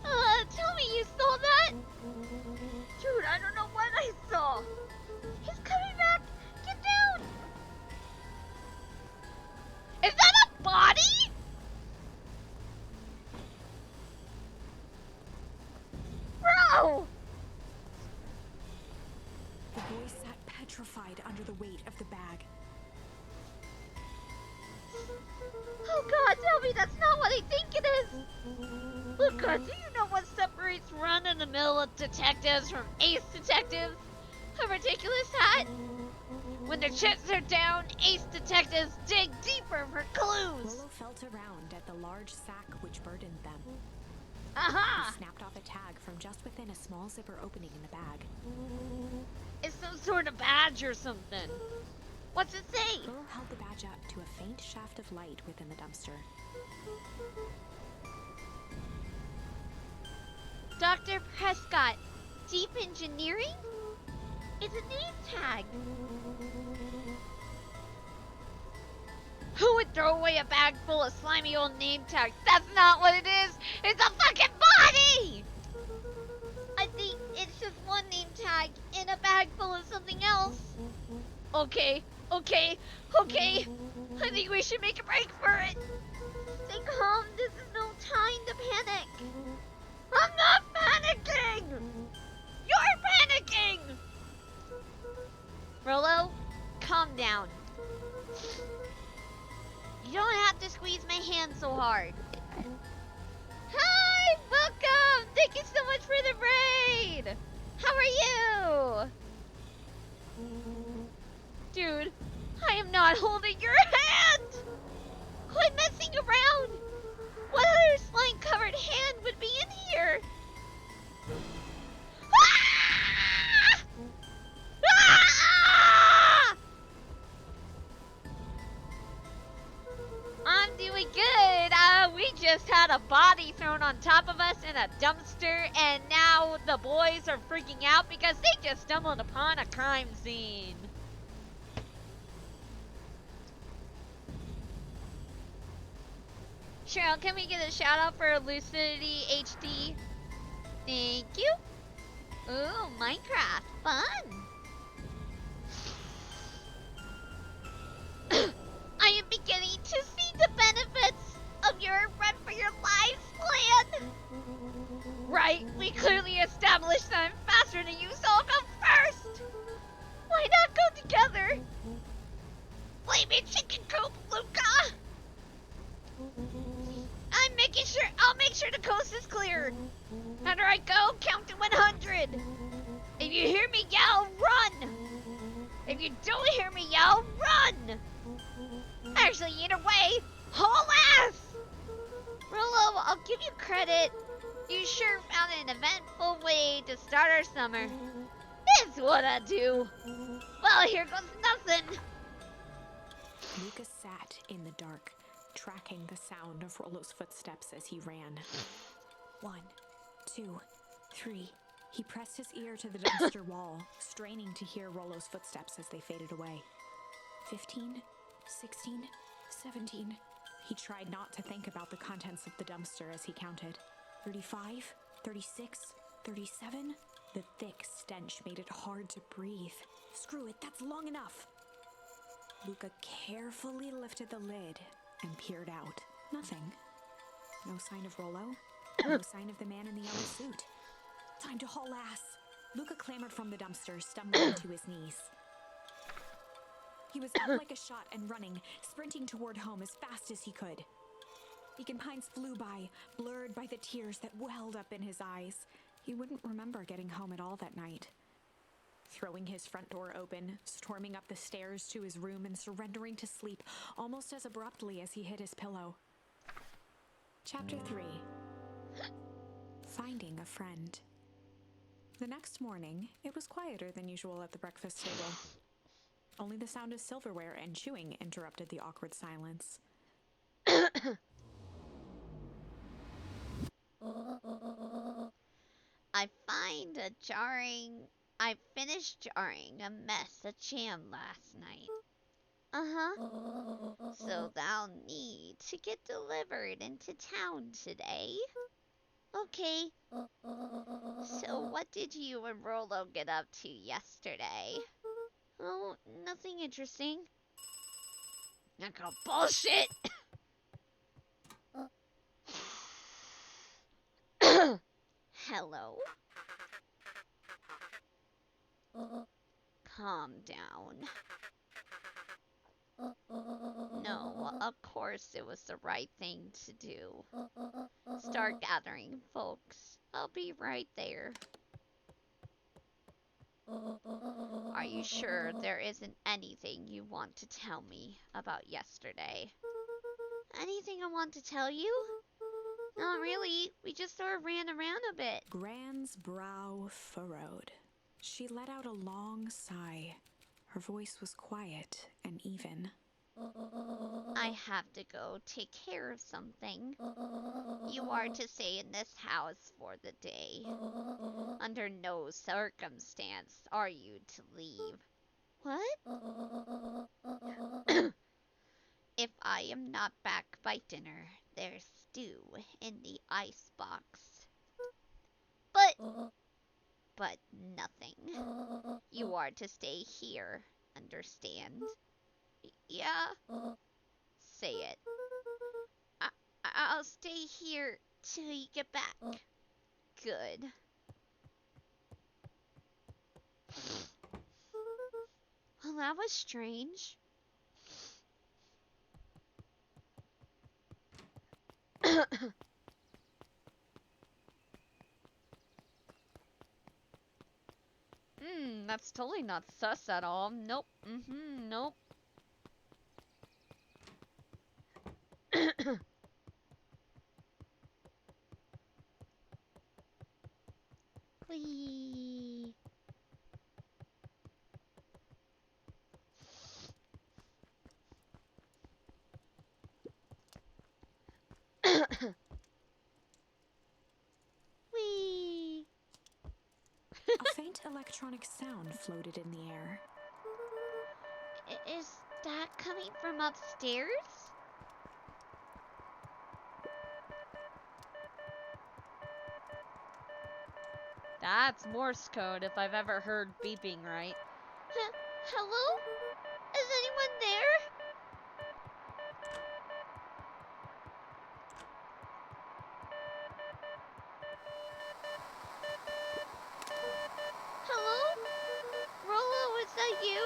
Tell me you saw that? Dude, I don't know what I saw. He's coming back. Get down. Is that a body? Bro! The boys solidified under the weight of the bag. Oh God, tell me that's not what I think it is! Luca, do you know what separates run-in-the-mill detectives from ace detectives? A ridiculous hat? When their chips are down, ace detectives dig deeper for clues! Rollo felt around at the large sack which burdened them. Aha! He snapped off a tag from just within a small zipper opening in the bag. It's some sort of badge or something. What's it say? Rollo held the badge up to a faint shaft of light within the dumpster. Dr. Prescott, Deep Engineering? It's a name tag. Who would throw away a bag full of slimy old name tags? That's not what it is! It's a fucking body! I think it's just one name tag in a bag full of something else. Okay. I think we should make a break for it. Stay calm, this is no time to panic. I'm not panicking! You're panicking! Rollo, calm down. You don't have to squeeze my hand so hard. Hi, welcome! Thank you so much for the raid! How are you? Dude, I am not holding your hand! Quit messing around! What other slime-covered hand would be in here? Ah! Ah! I'm doing good. We just had a body thrown on top of us in a dumpster, and now the boys are freaking out because they just stumbled upon a crime scene. Cheryl, can we get a shout out for Lucidity HD? Thank you. Ooh, Minecraft, fun. I am beginning to see the benefits of your Run for Your Lives plan. Right, we clearly established that I'm faster than you, so I'll go first. Why not go together? Flaming chicken coop, Luca. I'll make sure the coast is clear. After I go, count to 100. If you hear me yell, run. If you don't hear me yell, run. Actually, either way, haul ass. Rollo, I'll give you credit. You sure found an eventful way to start our summer. It's what I do. Well, here goes nothing. Lucas sat in the dark, tracking the sound of Rollo's footsteps as he ran. 1, 2, 3. He pressed his ear to the dumpster wall, straining to hear Rollo's footsteps as they faded away. 15, 16, 17. He tried not to think about the contents of the dumpster as he counted. 35, 36, 37. The thick stench made it hard to breathe. Screw it, that's long enough. Luca carefully lifted the lid and peered out. Nothing. No sign of Rollo. No sign of the man in the yellow suit. Time to haul ass. Luca clambered from the dumpster, stumbling to his knees. He was up like a shot and running, sprinting toward home as fast as he could. Beacon Pines flew by, blurred by the tears that welled up in his eyes. He wouldn't remember getting home at all that night. Throwing his front door open, storming up the stairs to his room and surrendering to sleep almost as abruptly as he hit his pillow. Chapter 3. Finding a Friend. The next morning, it was quieter than usual at the breakfast table. Only the sound of silverware and chewing interrupted the awkward silence. I finished jarring a mess of jam last night. Uh-huh. So they'll need to get delivered into town today. Okay. So what did you and Rollo get up to yesterday? Oh, nothing interesting. Not gonna bullshit! Hello? calm down. No, of course it was the right thing to do. Start gathering, folks. I'll be right there. Are you sure there isn't anything you want to tell me about yesterday? Anything I want to tell you? Not really. We just sort of ran around a bit. Gran's brow furrowed. She let out a long sigh. Her voice was quiet and even. I have to go take care of something. You are to stay in this house for the day. Under no circumstance are you to leave. What? If I am not back by dinner, there's stew in the icebox. But nothing. You are to stay here, understand? Yeah? Say it. I'll stay here till you get back. Good. Well, that was strange. That's totally not sus at all. Nope. Nope. Whee! Whee! A faint electronic sound floated in the air. Is that coming from upstairs? That's Morse code if I've ever heard beeping right. Hello? Is anyone there? Hello? Rollo, is that you?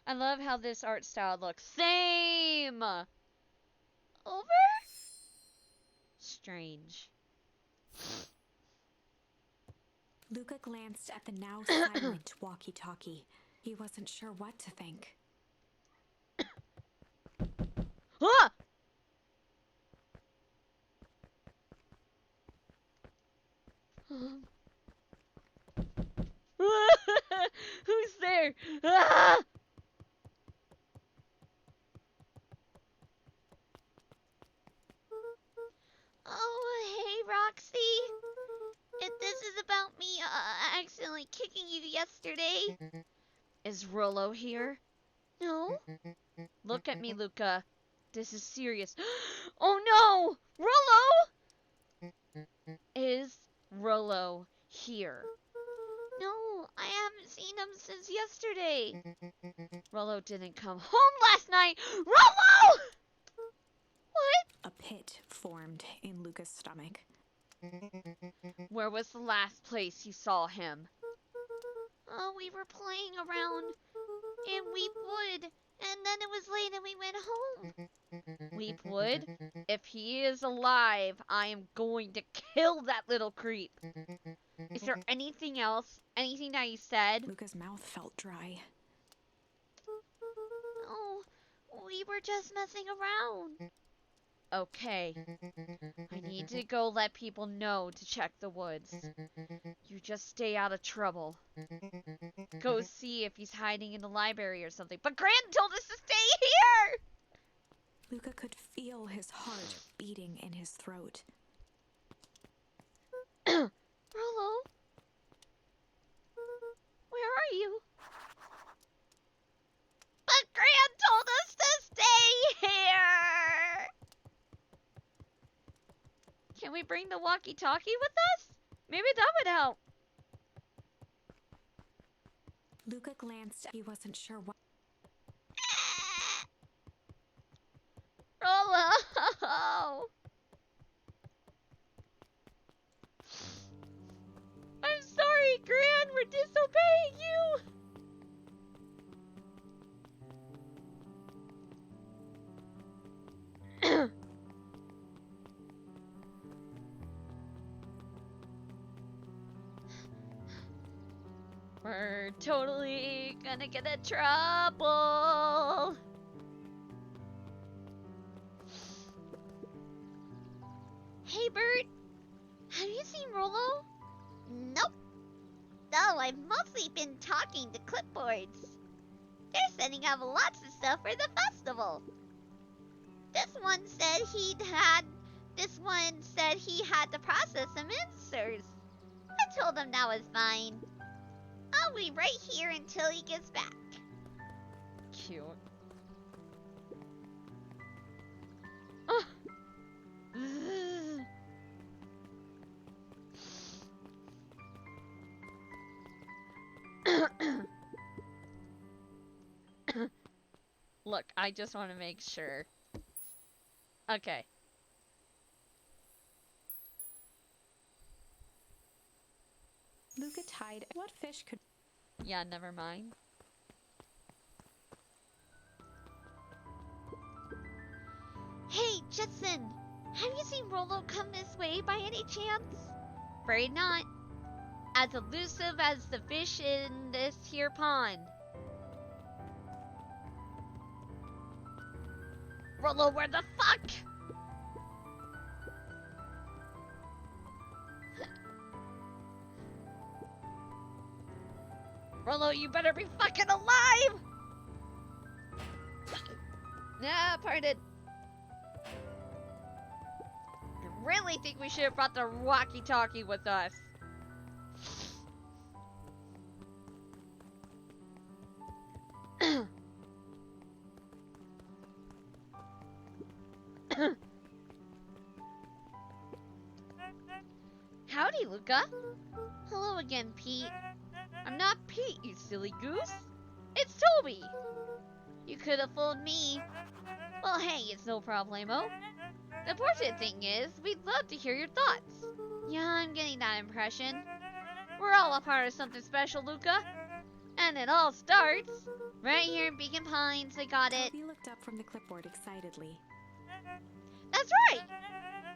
I love how this art style looks. Same! Over? Strange. Luca glanced at the now silent walkie-talkie. He wasn't sure what to think. Ah! Who's there? Ah! Oh, hey, Roxy. If this is about me accidentally kicking you yesterday. Is Rollo here? No? Look at me, Luca. This is serious. Oh no! Rollo! Is Rollo here? No, I haven't seen him since yesterday. Rollo didn't come home last night! Rollo! What? A pit formed in Luca's stomach. Where was the last place you saw him? We were playing around in Weepwood, and then it was late and we went home. Weepwood? If he is alive, I am going to kill that little creep. Is there anything else? Anything that he said? Luca's mouth felt dry. Oh, we were just messing around. Okay. I need to go let people know to check the woods. You just stay out of trouble. Go see if he's hiding in the library or something. But Gran told us to stay here! Luca could feel his heart beating in his throat. Rollo? Where are you? But Gran told us to stay here! Can we bring the walkie-talkie with us? Maybe that would help. Luca glanced. He wasn't sure what. Rolo! I'm sorry, Gran, we're disobeying you! We're totally gonna get in trouble! Hey, Bert, have you seen Rolo? Nope. Though I've mostly been talking to clipboards. They're sending out lots of stuff for the festival. This one said he had to process some answers. I told him that was fine. I'll be right here until he gets back. Cute. Oh. Look, I just want to make sure. Okay. Luca tied. What fish could. Yeah, never mind. Hey, Jetson, have you seen Rolo come this way by any chance? Afraid not. As elusive as the fish in this here pond. Rolo, where the fuck? Rolo, you better be fucking alive! Nah, pardon. I really think we should have brought the walkie-talkie with us. Howdy, Luca. Hello again, Pete. I'm not Pete, you silly goose. It's Toby. You could have fooled me. Well, hey, it's no problemo. The important thing is, we'd love to hear your thoughts. Yeah, I'm getting that impression. We're all a part of something special, Luca. And it all starts Right here in Beacon Pines, I got it. Toby looked up from the clipboard excitedly. That's right!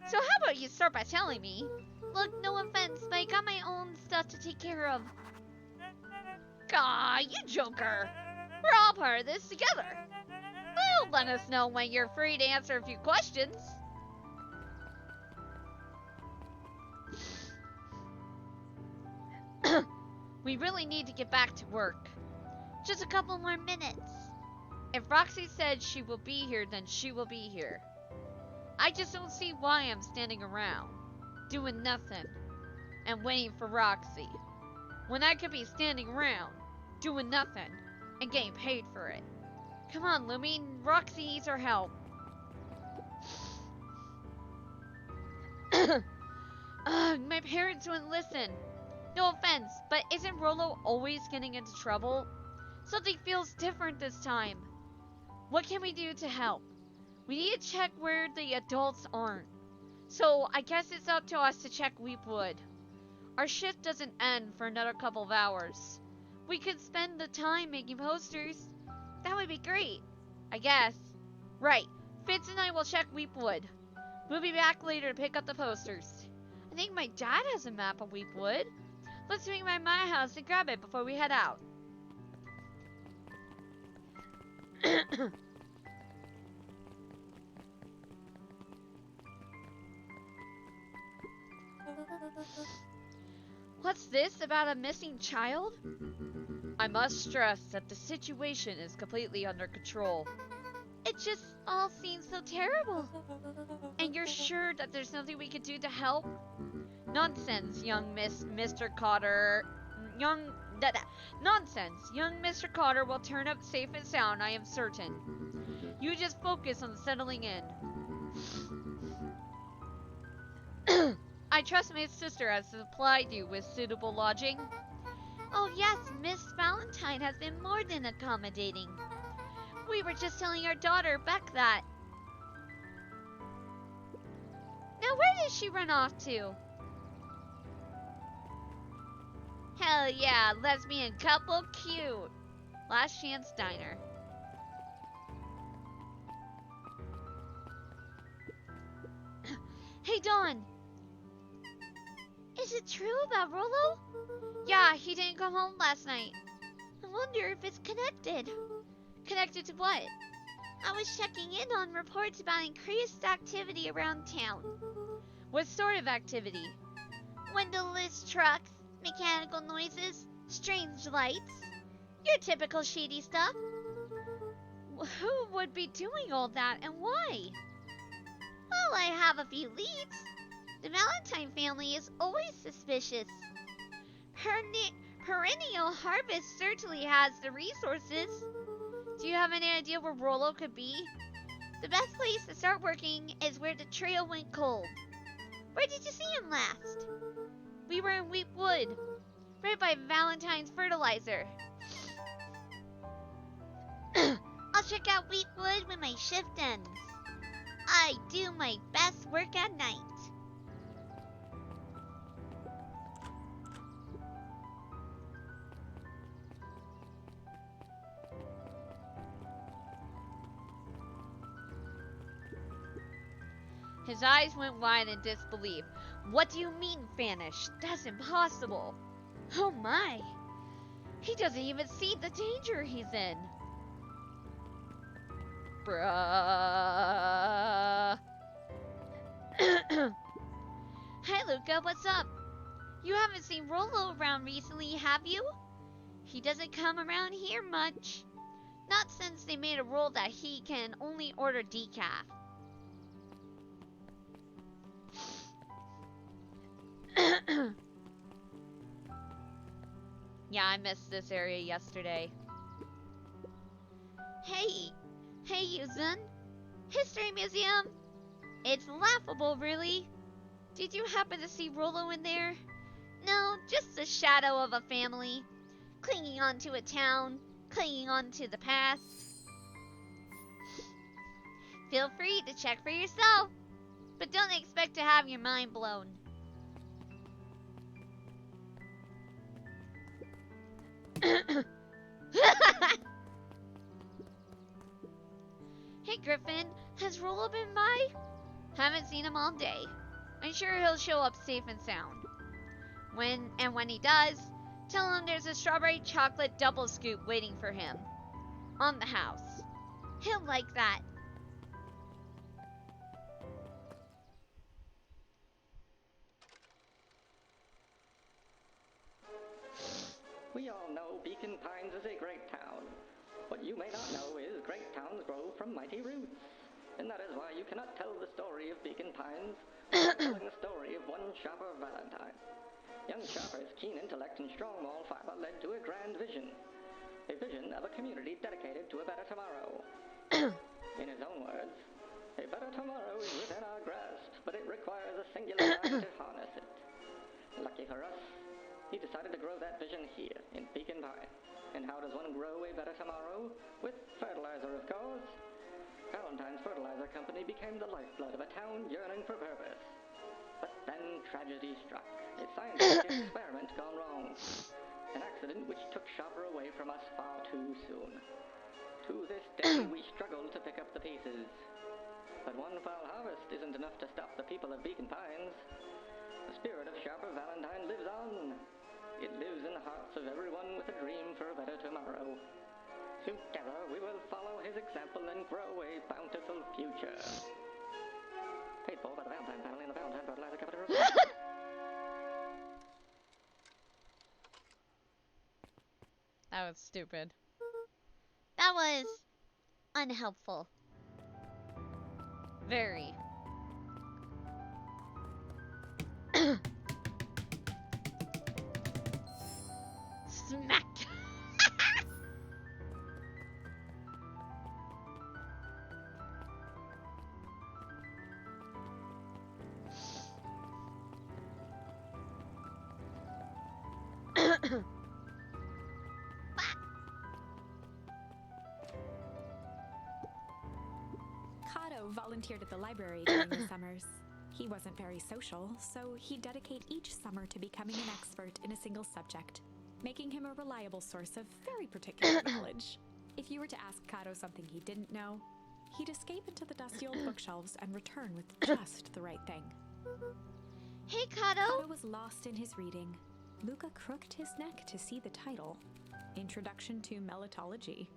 So how about you start by telling me? Look, no offense, but I got my own stuff to take care of. Gah, you joker! We're all part of this together. Well, let us know when you're free to answer a few questions. We really need to get back to work. Just a couple more minutes. If Roxy said she will be here, then she will be here. I just don't see why I'm standing around, doing nothing, and waiting for Roxy, when I could be standing around, doing nothing, and getting paid for it. Come on, Lumi, Roxy needs our help. My parents wouldn't listen. No offense, but isn't Rolo always getting into trouble? Something feels different this time. What can we do to help? We need to check where the adults aren't. So I guess it's up to us to check Weepwood. Our shift doesn't end for another couple of hours. We could spend the time making posters. That would be great, I guess. Right, Fitz and I will check Weepwood. We'll be back later to pick up the posters. I think my dad has a map of Weepwood. Let's swing by my house and grab it before we head out. What's this about a missing child? I must stress that the situation is completely under control. It just all seems so terrible. And you're sure that there's nothing we could do to help? Nonsense, young Mr. Cotter. Nonsense. Young Mr. Cotter will turn up safe and sound, I am certain. You just focus on settling in. I trust my sister has supplied you with suitable lodging. Oh yes, Miss Valentine has been more than accommodating. We were just telling our daughter Beck that. Now where did she run off to? Hell yeah, lesbian couple cute. Last Chance Diner. Hey Dawn! Is it true about Rollo? Yeah, he didn't come home last night. I wonder if it's connected. Connected to what? I was checking in on reports about increased activity around town. What sort of activity? Windowless trucks, mechanical noises, strange lights. Your typical shady stuff. Who would be doing all that and why? Well, I have a few leads. The Valentine family is always suspicious. Perennial Harvest certainly has the resources. Do you have any idea where Rollo could be? The best place to start working is where the trail went cold. Where did you see him last? We were in Wheat Wood, right by Valentine's fertilizer. I'll check out Wheatwood when my shift ends. I do my best work at night. His eyes went wide in disbelief. What do you mean, vanished? That's impossible. Oh my. He doesn't even see the danger he's in. Bruh. Hey Luca, what's up? You haven't seen Rollo around recently, have you? He doesn't come around here much. Not since they made a rule that he can only order decaf. Yeah, I missed this area yesterday. Hey Yuzun. History Museum. It's laughable, really. Did you happen to see Rollo in there? No, just the shadow of a family. Clinging on to a town. Clinging on to the past. Feel free to check for yourself. But don't expect to have your mind blown. Hey Griffin, has Rollo been by? Haven't seen him all day. I'm sure he'll show up safe and sound. When he does, tell him there's a strawberry chocolate double scoop waiting for him. On the house. He'll like that. We all know Beacon Pines is a great town. What you may not know is great towns grow from mighty roots. And that is why you cannot tell the story of Beacon Pines without telling the story of one Shopper Valentine. Young Shopper's keen intellect and strong moral fiber led to a grand vision. A vision of a community dedicated to a better tomorrow. In his own words, a better tomorrow is within our grasp, but it requires a singular mind to harness it. Lucky for us, he decided to grow that vision here, in Beacon Pine. And how does one grow a better tomorrow? With fertilizer, of course. Valentine's Fertilizer Company became the lifeblood of a town yearning for purpose. But then tragedy struck. A scientific experiment gone wrong. An accident which took Shopper away from us far too soon. To this day, we struggle to pick up the pieces. But one foul harvest isn't enough to stop the people of Beacon Pines. The spirit of Shopper Valentine lives on. It lives in the hearts of everyone with a dream for a better tomorrow. Together, we will follow his example and grow a bountiful future. Paid for by the Valentine family and the Valentine Fertilizer Company. That was stupid. That was unhelpful. Very. Smacked. Kato volunteered at the library during the summers. He wasn't very social, so he'd dedicate each summer to becoming an expert in a single subject, making him a reliable source of very particular knowledge. If you were to ask Kato something he didn't know, he'd escape into the dusty old bookshelves and return with just the right thing. Hey, Kato! Kato was lost in his reading. Luca crooked his neck to see the title, Introduction to Melitology.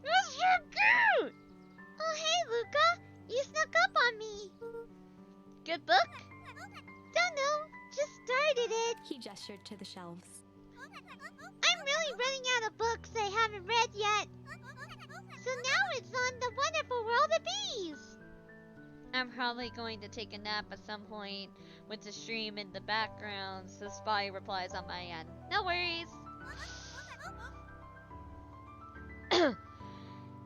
Mr. Cute! Oh, hey, Luca! You snuck up on me! Good book? Don't know. Just started it. He gestured to the shelves. I'm really running out of books I haven't read yet. So now it's on The Wonderful World of Bees. I'm probably going to take a nap at some point with the stream in the background, so Spy replies on my end. No worries!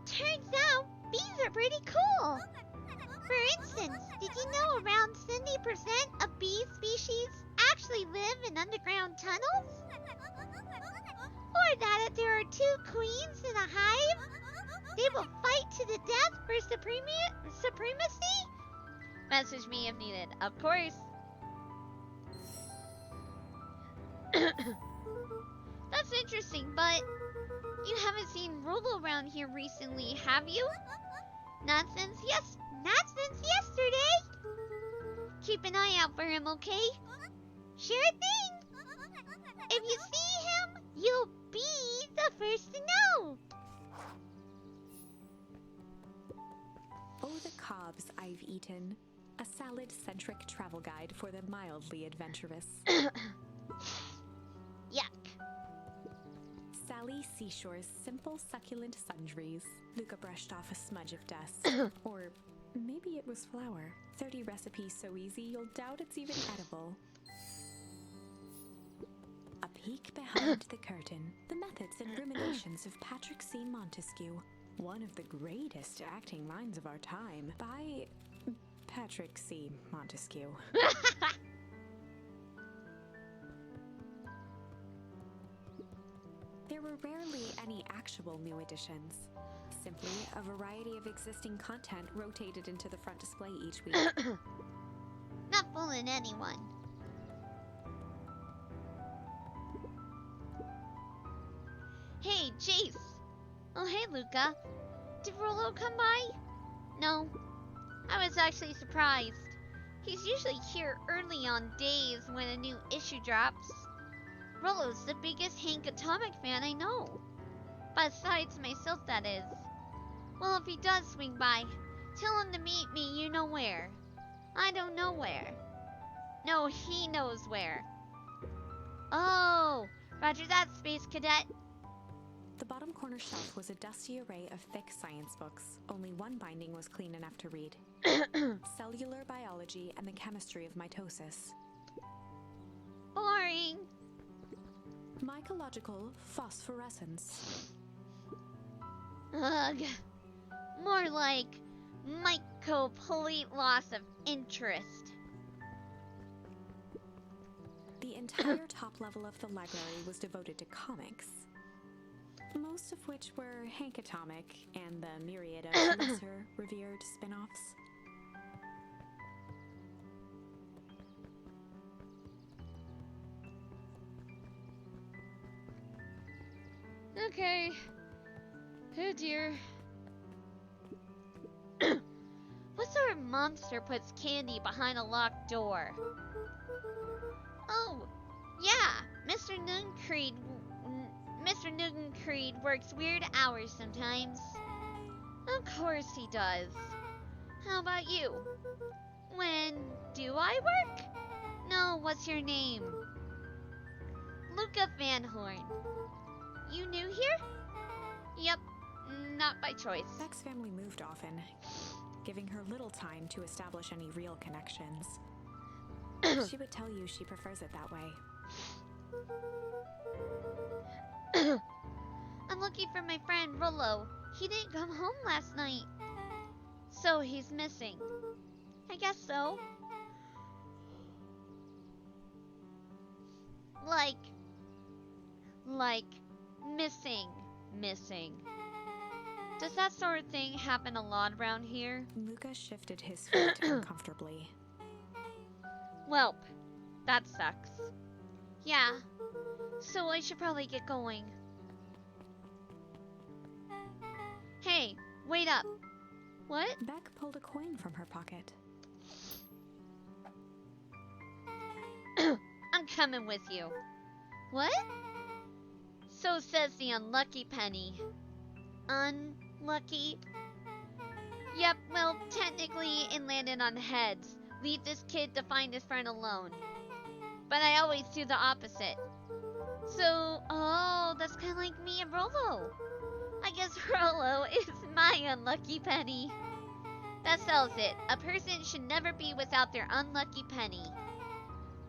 Turns out, bees are pretty cool. For instance, did you know around 70% of bee species actually live in underground tunnels? Or that if there are two queens in a hive, they will fight to the death for supremacy? Message me if needed. Of course! That's interesting, but you haven't seen Rolo around here recently, have you? Not since yesterday. Keep an eye out for him, okay? Sure thing. If you see him, you'll be the first to know. Oh, the cobs I've eaten. A salad-centric travel guide for the mildly adventurous. Yuck. Sally Seashore's simple, succulent sundries. Luca brushed off a smudge of dust. Or maybe it was flour. 30 recipes so easy you'll doubt it's even edible. A peek behind the curtain. The methods and ruminations of Patrick C. Montesquieu. One of the greatest acting minds of our time. By Patrick C. Montesquieu. There were rarely any actual new additions. Simply a variety of existing content rotated into the front display each week. Not fooling anyone. Hey, Jace. Oh, hey, Luca. Did Rolo come by? No. I was actually surprised. He's usually here early on days when a new issue drops. Rolo's the biggest Hank Atomic fan I know. Besides myself, that is. Well, if he does swing by, tell him to meet me you know where. I don't know where. No, he knows where. Oh, roger that, Space Cadet. The bottom corner shelf was a dusty array of thick science books. Only one binding was clean enough to read. Cellular Biology and the Chemistry of Mitosis. Boring. Mycological Phosphorescence. Ugh. More like complete loss of interest. The entire top level of the library was devoted to comics. Most of which were Hank Atomic and the myriad of lesser revered spin-offs. Okay. Oh dear. What sort of monster puts candy behind a locked door? Oh, yeah, Mr. Nugencreed works weird hours sometimes. Of course he does. How about you? When do I work? No, what's your name? Luca Van Horn. You new here? Yep, not by choice. Beck's family moved often, giving her little time to establish any real connections. She would tell you she prefers it that way. I'm looking for my friend Rollo. He didn't come home last night. So he's missing. I guess so. Like missing. Does that sort of thing happen a lot around here? Luca shifted his feet uncomfortably. Welp, that sucks. Yeah. So I should probably get going. Hey, wait up. What? Beck pulled a coin from her pocket. I'm coming with you. What? So says the unlucky penny. Unlucky? Yep, well, technically it landed on heads. Leave this kid to find his friend alone. But I always do the opposite. So, oh, that's kind of like me and Rolo. I guess Rolo is my unlucky penny. That sells it. A person should never be without their unlucky penny.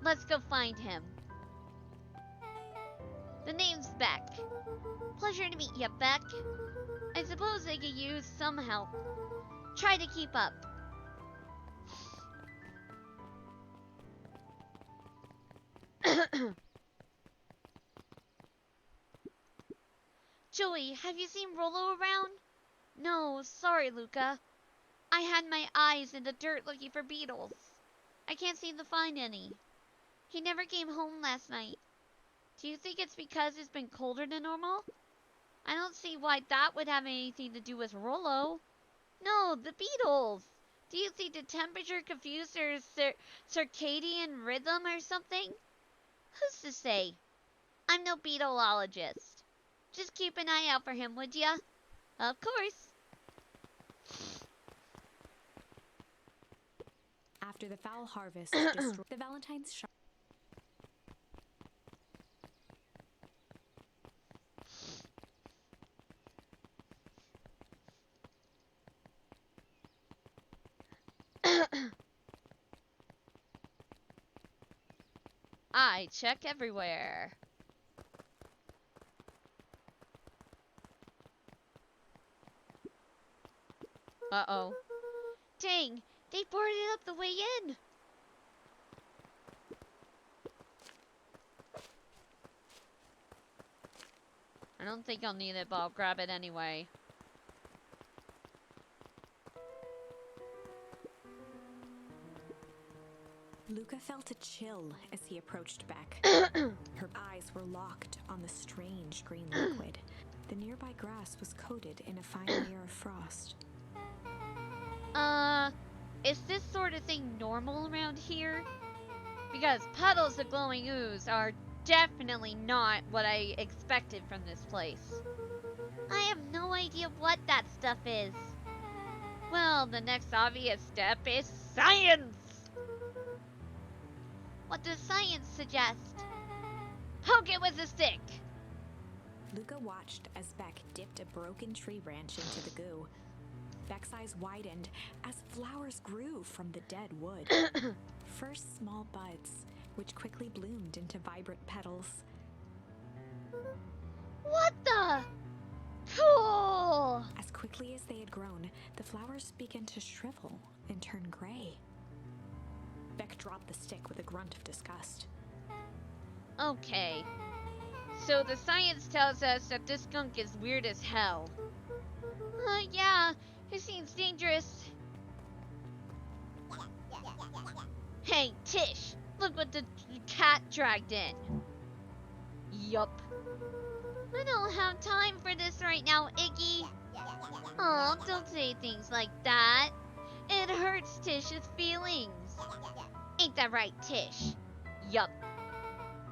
Let's go find him. The name's Beck. Pleasure to meet you, Beck. I suppose I could use some help. Try to keep up. Joey, have you seen Rolo around? No, sorry, Luca. I had my eyes in the dirt looking for beetles. I can't seem to find any. He never came home last night. Do you think it's because it's been colder than normal? I don't see why that would have anything to do with Rolo. No, the beetles. Do you think the temperature confused their circadian rhythm or something? Who's to say? I'm no beetleologist. Just keep an eye out for him, would ya? Of course. After the foul harvest destroyed the Valentine's shop. I check everywhere. Uh-oh. Dang, they boarded up the way in. I don't think I'll need it, but I'll grab it anyway. Luca felt a chill as he approached Beck. Her eyes were locked on the strange green liquid. The nearby grass was coated in a fine layer of frost. Is this sort of thing normal around here? Because puddles of glowing ooze are definitely not what I expected from this place. I have no idea what that stuff is. Well, the next obvious step is science! What does science suggest? Poke it with a stick! Luca watched as Beck dipped a broken tree branch into the goo. Beck's eyes widened as flowers grew from the dead wood. First small buds, which quickly bloomed into vibrant petals. What the? Cool! As quickly as they had grown, the flowers began to shrivel and turn gray. Beck dropped the stick with a grunt of disgust. Okay. So the science tells us that this skunk is weird as hell. Yeah, it seems dangerous. Hey, Tish, look what the cat dragged in. Yup. I don't have time for this right now, Iggy. Oh, don't say things like that. It hurts Tish's feelings. Ain't that right, Tish? Yup.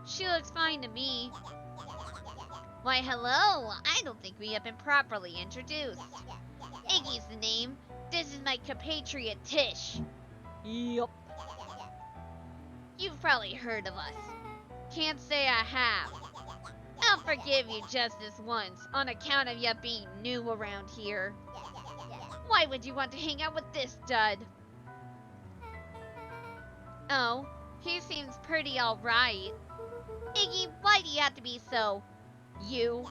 She looks fine to me. Why, hello. I don't think we have been properly introduced. Iggy's the name. This is my compatriot, Tish. Yup. You've probably heard of us. Can't say I have. I'll forgive you just this once, on account of you being new around here. Why would you want to hang out with this dud? Oh, he seems pretty alright. Iggy, why do you have to be so... you?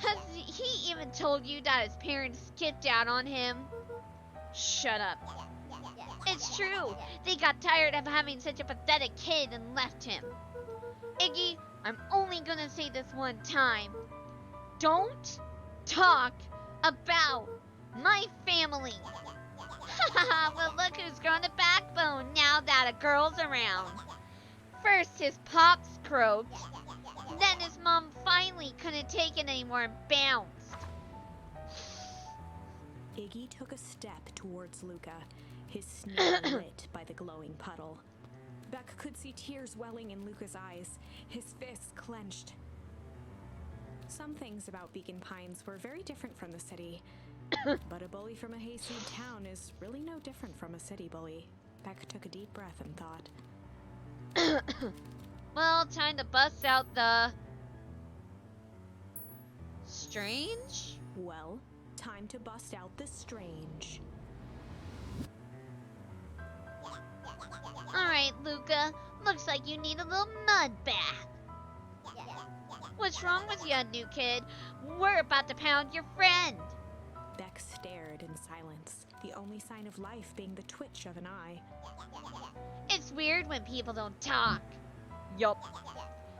Has he even told you that his parents skipped out on him? Shut up. It's true. They got tired of having such a pathetic kid and left him. Iggy, I'm only gonna say this one time. Don't talk about my family. Well, look who's grown a backbone now that a girl's around. First, his pops croaked. Then his mom finally couldn't take it anymore and bounced. Iggy took a step towards Luca, his sneer lit by the glowing puddle. Beck could see tears welling in Luca's eyes, his fists clenched. Some things about Beacon Pines were very different from the city, but a bully from a hayseed town is really no different from a city bully. Beck took a deep breath and thought. Well, time to bust out the... strange? Well, time to bust out the strange. Alright, Luca. Looks like you need a little mud bath. What's wrong with you, new kid? We're about to pound your friend. Beck stared in silence, the only sign of life being the twitch of an eye. It's weird when people don't talk. Yup.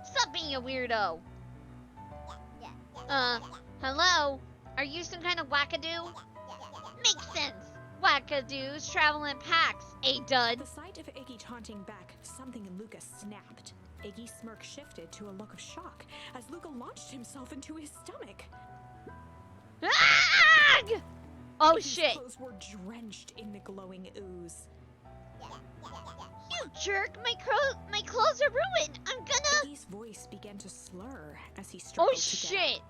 Stop being a weirdo. Hello? Are you some kind of wackadoo? Makes sense. Wackadoos travel in packs, dud. At the sight of Iggy taunting Beck, something in Luca snapped. Iggy's smirk shifted to a look of shock as Luca launched himself into his stomach. Ag! Oh Iggy's shit. clothes were drenched in the glowing ooze. You jerk! My clothes are ruined. I'm gonna. Iggy's voice began to slur as he struggled Oh to get up. shit.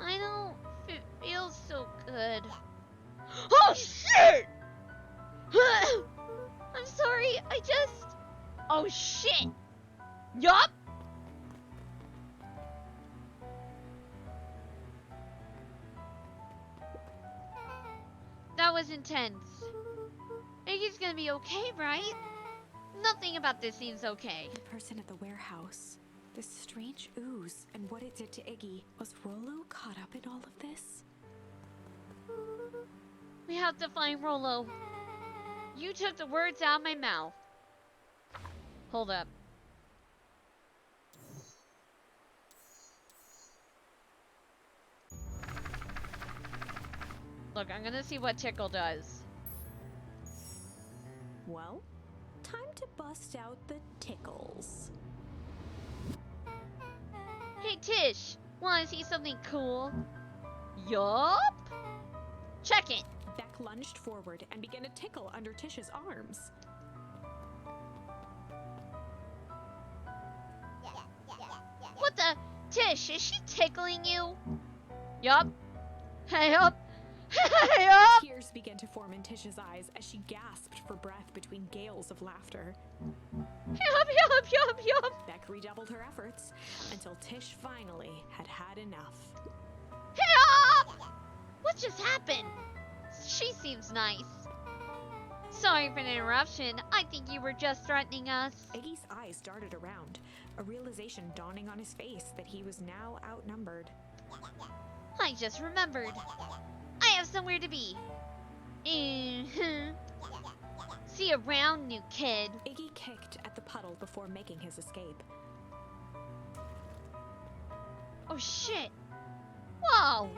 I don't feel so good. Oh shit. I'm sorry. I just. Oh shit. Yup. That was intense. Iggy's gonna be okay, right? Nothing about this seems okay. The person at the warehouse, this strange ooze, and what it did to Iggy. Was Rollo caught up in all of this? We have to find Rollo. You took the words out of my mouth. Hold up. Look, I'm gonna see what Tickle does. Well, time to bust out the tickles. Hey, Tish. Wanna see something cool? Yup. Check it. Beck lunged forward and began to tickle under Tish's arms. What the? Tish, is she tickling you? Yup. Hey up. Hey up. Tears began to form in Tish's eyes as she gasped for breath between gales of laughter. Yup, yup, yup, yup. Beck redoubled her efforts until Tish finally had had enough. Help! What just happened? She seems nice. Sorry for the interruption. I think you were just threatening us. Iggy's eyes darted around, a realization dawning on his face that he was now outnumbered. I just remembered. I have somewhere to be. Mm-hmm. See you around, new kid. Iggy kicked at the puddle before making his escape. Oh shit. Whoa.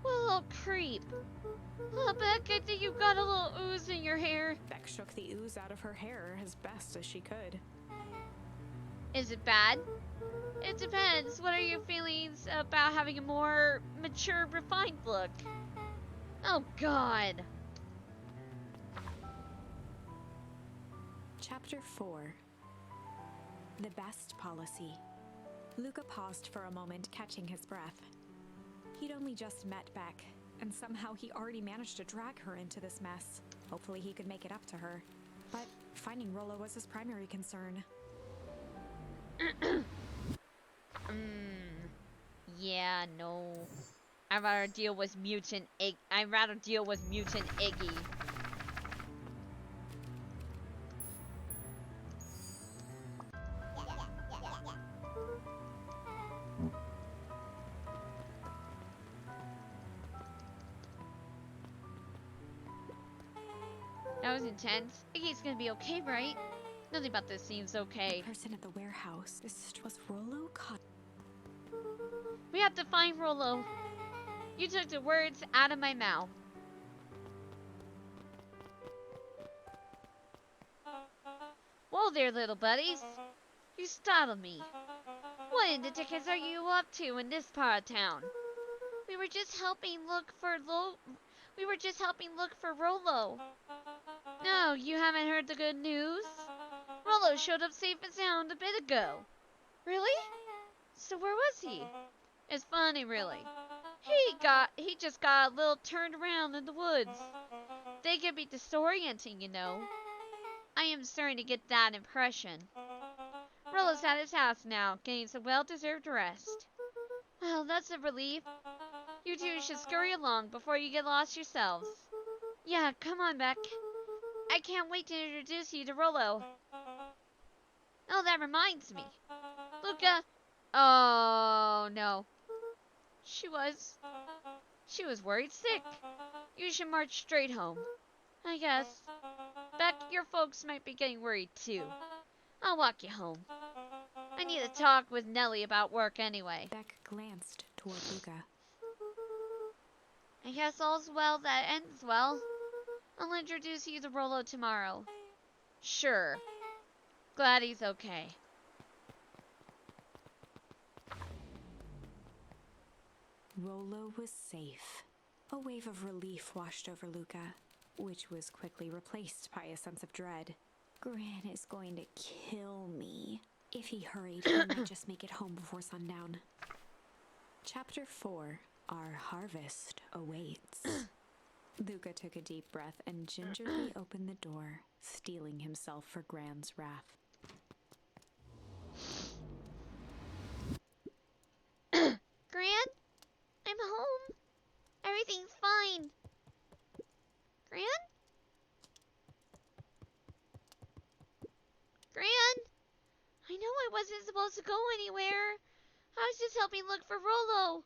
What a little creep. Oh, Beck, I think you've got a little ooze in your hair. Beck shook the ooze out of her hair as best as she could. Is it bad? It depends. What are your feelings about having a more mature, refined look? Oh, God. Chapter 4. The Best Policy. Luca paused for a moment, catching his breath. He'd only just met Beck, and somehow he already managed to drag her into this mess. Hopefully he could make it up to her. But finding Rollo was his primary concern. Yeah, no. I'd rather deal with mutant Iggy. That was intense. Iggy's gonna be okay, right? Nothing about this seems okay. The person at the warehouse. This was Rollo caught. We have to find Rollo. You took the words out of my mouth. Whoa there, little buddies. You startled me. What in the dickens are you up to in this part of town? We were just helping look for Rollo. No, you haven't heard the good news? Rollo showed up safe and sound a bit ago. Really? So where was he? It's funny, really. He just got a little turned around in the woods. They can be disorienting, you know. I am starting to get that impression. Rollo's at his house now, getting some well-deserved rest. Well, that's a relief. You two should scurry along before you get lost yourselves. Yeah, come on, Beck. I can't wait to introduce you to Rollo. Oh, that reminds me. Luca. Oh, no. She was worried sick. You should march straight home. I guess. Beck, your folks might be getting worried too. I'll walk you home. I need to talk with Nellie about work anyway. Beck glanced toward Luca. I guess all's well that ends well. I'll introduce you to Rollo tomorrow. Sure. Glad he's okay. Rollo was safe. A wave of relief washed over Luca, which was quickly replaced by a sense of dread. Gran is going to kill me. If he hurried, he might just make it home before sundown. Chapter 4. Our harvest awaits. Luca took a deep breath and gingerly opened the door, steeling himself for Gran's wrath. Gran? I'm home. Everything's fine. Gran? Gran? I know I wasn't supposed to go anywhere. I was just helping look for Rollo.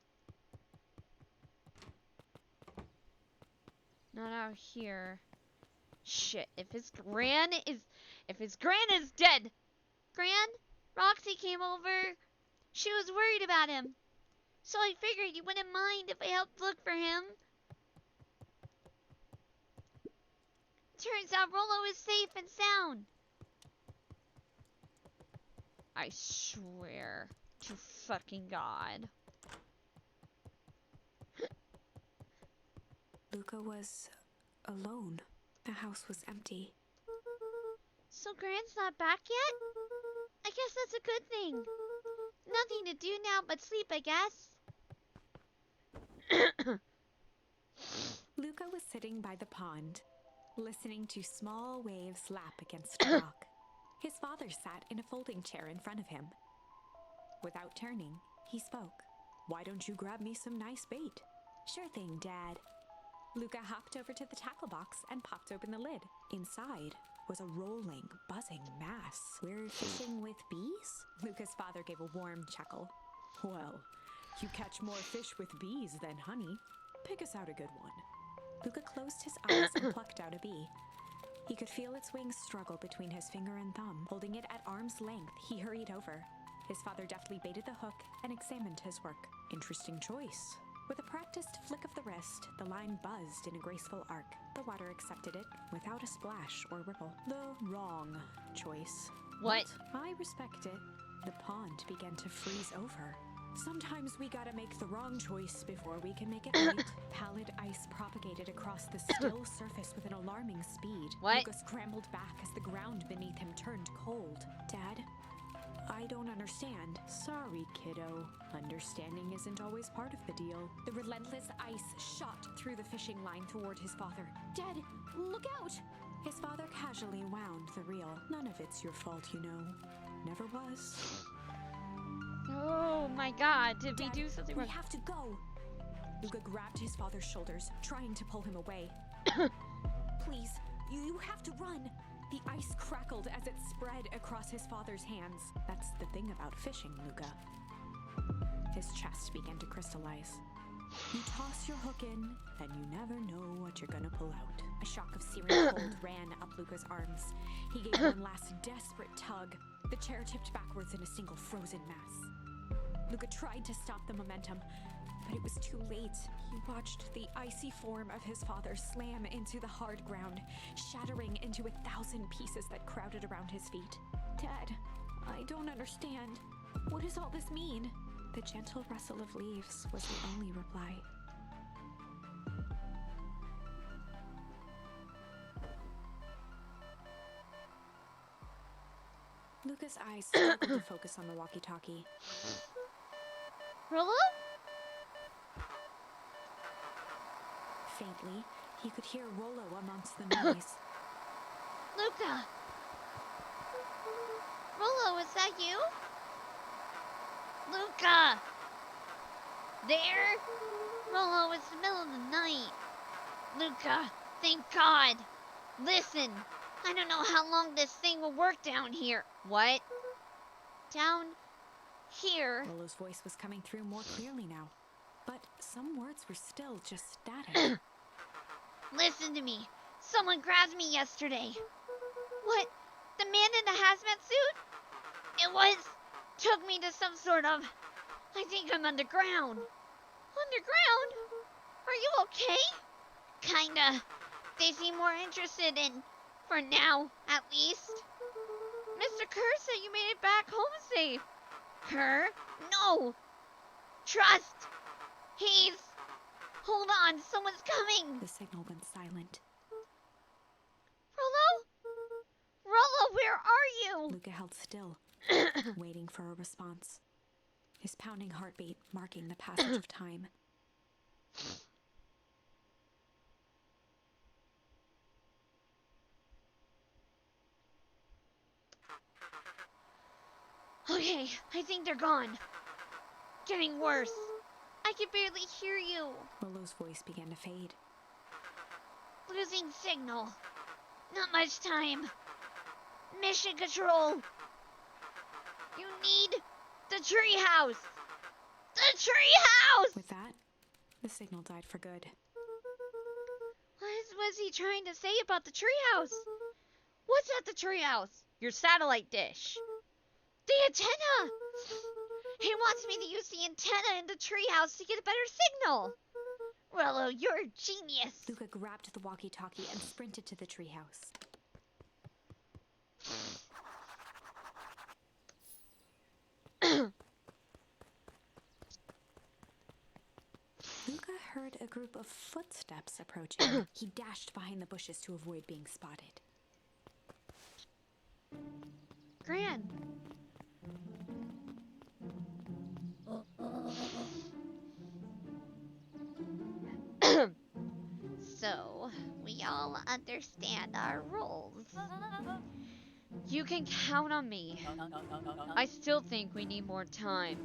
Not out here. Shit, if his Gran is dead. Gran, Roxy came over. She was worried about him. So I figured you wouldn't mind if I helped look for him. Turns out Rollo is safe and sound. I swear to fucking God. Luca was alone. The house was empty. So Gran's not back yet? I guess that's a good thing. Nothing to do now but sleep, I guess. Luca was sitting by the pond, listening to small waves lap against a rock. His father sat in a folding chair in front of him. Without turning, he spoke. "Why don't you grab me some nice bait?" "Sure thing, Dad." Luca hopped over to the tackle box and popped open the lid. Inside was a rolling, buzzing mass. "We're fishing with bees?" Luca's father gave a warm chuckle. "Well, you catch more fish with bees than honey. Pick us out a good one." Luca closed his eyes and plucked out a bee. He could feel its wings struggle between his finger and thumb. Holding it at arm's length, he hurried over. His father deftly baited the hook and examined his work. "Interesting choice." With a practiced flick of the wrist, the line buzzed in a graceful arc. The water accepted it without a splash or ripple. The wrong choice. What? But I respect it. The pond began to freeze over. Sometimes we gotta make the wrong choice before we can make it right. Pallid ice propagated across the still surface with an alarming speed. What? Luca scrambled back as the ground beneath him turned cold. "Dad, I don't understand." "Sorry, kiddo. Understanding isn't always part of the deal." The relentless ice shot through the fishing line toward his father. "Dad, look out!" His father casually wound the reel. "None of it's your fault, you know. Never was." Oh my God, did we "Dad, do something we wrong? have to go." Luca grabbed his father's shoulders, trying to pull him away. "Please, you have to run." The ice crackled as it spread across his father's hands. That's the thing about fishing, Luca. His chest began to crystallize. You toss your hook in, and you never know what you're gonna pull out. A shock of searing cold ran up Luca's arms. He gave one last desperate tug. The chair tipped backwards in a single frozen mass. Luca tried to stop the momentum, but it was too late. He watched the icy form of his father slam into the hard ground, shattering into 1,000 pieces that crowded around his feet. Dad, I don't understand. What does all this mean? The gentle rustle of leaves was the only reply. Luca's eyes struggled to focus on the walkie-talkie. Rollo? Faintly, he could hear Rollo amongst the noise. Luca! Rollo, is that you? Luca! There? Rollo, it's the middle of the night. Luca, thank God. Listen, I don't know how long this thing will work down here. What? Down here? Rollo's voice was coming through more clearly now, but some words were still just static. Listen to me. Someone grabbed me yesterday. What? The man in the hazmat suit? It was. Took me to some sort of. I think I'm underground. Underground? Are you okay? Kinda. They seem more interested in. For now, at least. Mr. Kerr said you made it back home safe. Kerr? No. Trust. He's. Hold on, someone's coming. The signal went silent. Rollo? Rollo, where are you? Luca held still, waiting for a response. His pounding heartbeat marking the passage of time. Okay, I think they're gone. Getting worse. I can barely hear you. Rollo's voice began to fade. Losing signal. Not much time. Mission control. You need the treehouse. The treehouse! With that, the signal died for good. What was he trying to say about the treehouse? What's at the treehouse? Your satellite dish. The antenna! He wants me to use the antenna in the treehouse to get a better signal. Rollo, you're a genius. Luca grabbed the walkie-talkie and sprinted to the treehouse. Luca heard a group of footsteps approaching. He dashed behind the bushes to avoid being spotted. Gran. So, we all understand our roles. You can count on me. I still think we need more time.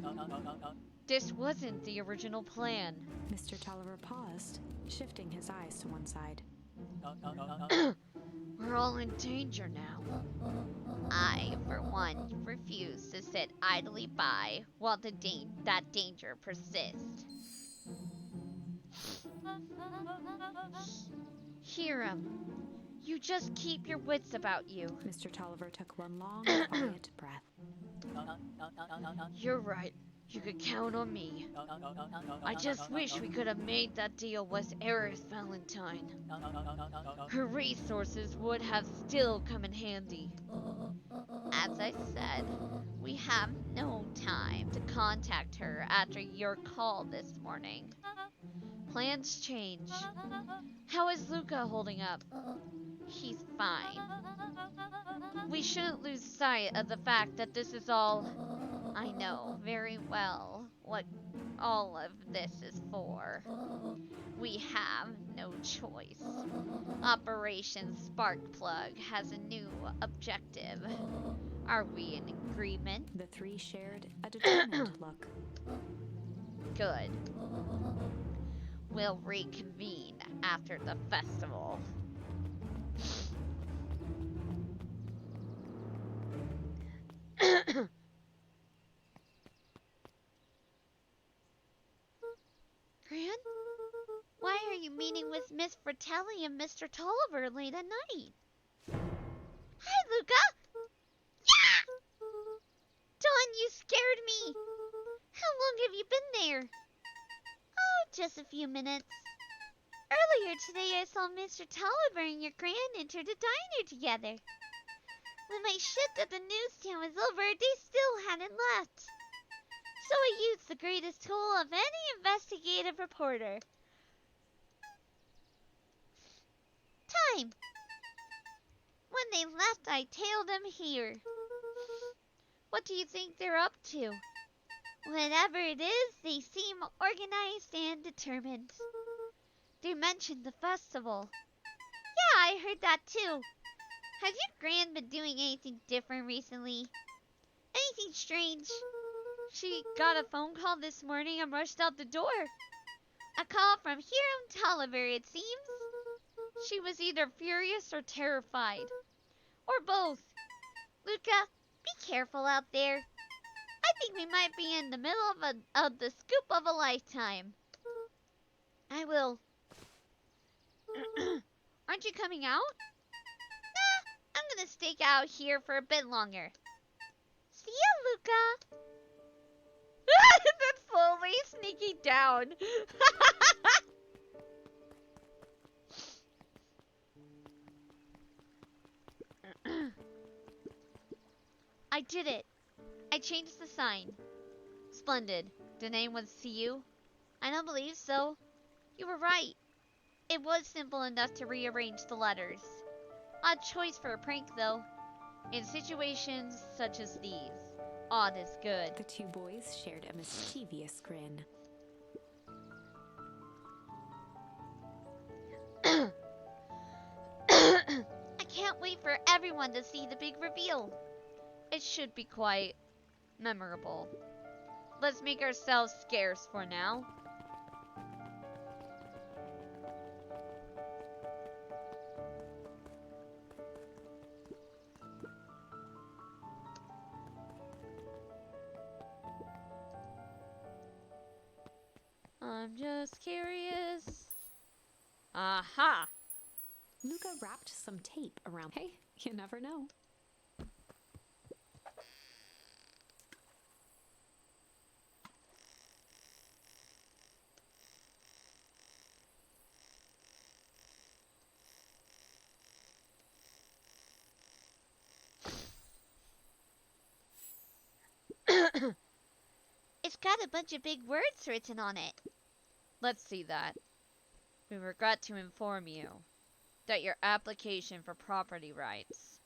This wasn't the original plan. Mr. Tolliver paused, shifting his eyes to one side. We're all in danger now. I, for one, refuse to sit idly by while that danger persists. Hiram, you just keep your wits about you. Mr. Tolliver took one long, quiet breath. You're right. You could count on me. I just wish we could have made that deal with Aerith Valentine. Her resources would have still come in handy. As I said, we have no time to contact her after your call this morning. Plans change. How is Luca holding up? He's fine. We shouldn't lose sight of the fact that this is all... I know very well what all of this is for. We have no choice. Operation Sparkplug has a new objective. Are we in agreement? The three shared a determined look. Good. We'll reconvene after the festival. Gran? Why are you meeting with Miss Fratelli and Mr. Tolliver late at night? Hi, Luca! Yeah! Dawn, you scared me! How long have you been there? Oh, just a few minutes. Earlier today I saw Mr. Tolliver and your grand enter the diner together. When my shift at the newsstand was over, they still hadn't left. So I used the greatest tool of any investigative reporter. Time. When they left, I tailed them here. What do you think they're up to? Whatever it is, they seem organized and determined. They mentioned the festival. Yeah, I heard that too. Has your grand been doing anything different recently? Anything strange? She got a phone call this morning and rushed out the door. A call from Hiram Tolliver, it seems. She was either furious or terrified. Or both. Luca, be careful out there. I think we might be in the middle of the scoop of a lifetime. I will. Aren't you coming out? Nah, I'm gonna stake out here for a bit longer. See ya, Luca. That's slowly sneaking down. I did it. I changed the sign. Splendid. Did anyone see you? I don't believe so. You were right. It was simple enough to rearrange the letters. Odd choice for a prank, though. In situations such as these, odd is good. The two boys shared a mischievous grin. I can't wait for everyone to see the big reveal. It should be quite memorable. Let's make ourselves scarce for now. I'm just curious. Aha! Luca wrapped some tape around. Hey, you never know. It's got a bunch of big words written on it. Let's see that. We regret to inform you that your application for property rights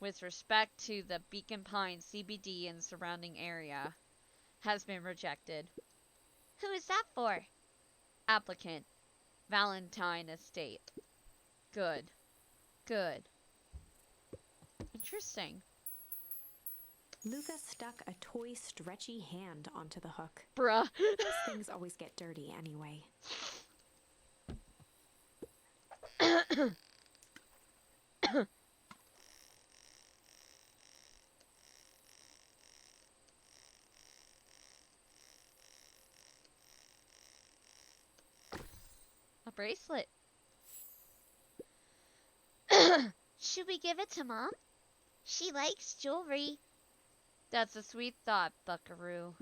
with respect to the Beacon Pines CBD and surrounding area has been rejected. Who is that for? Applicant, Valentine Estate. Good. Good. Interesting. Luca stuck a toy stretchy hand onto the hook. Bruh. Those things always get dirty anyway. A bracelet. Should we give it to Mom? She likes jewelry. That's a sweet thought, Buckaroo.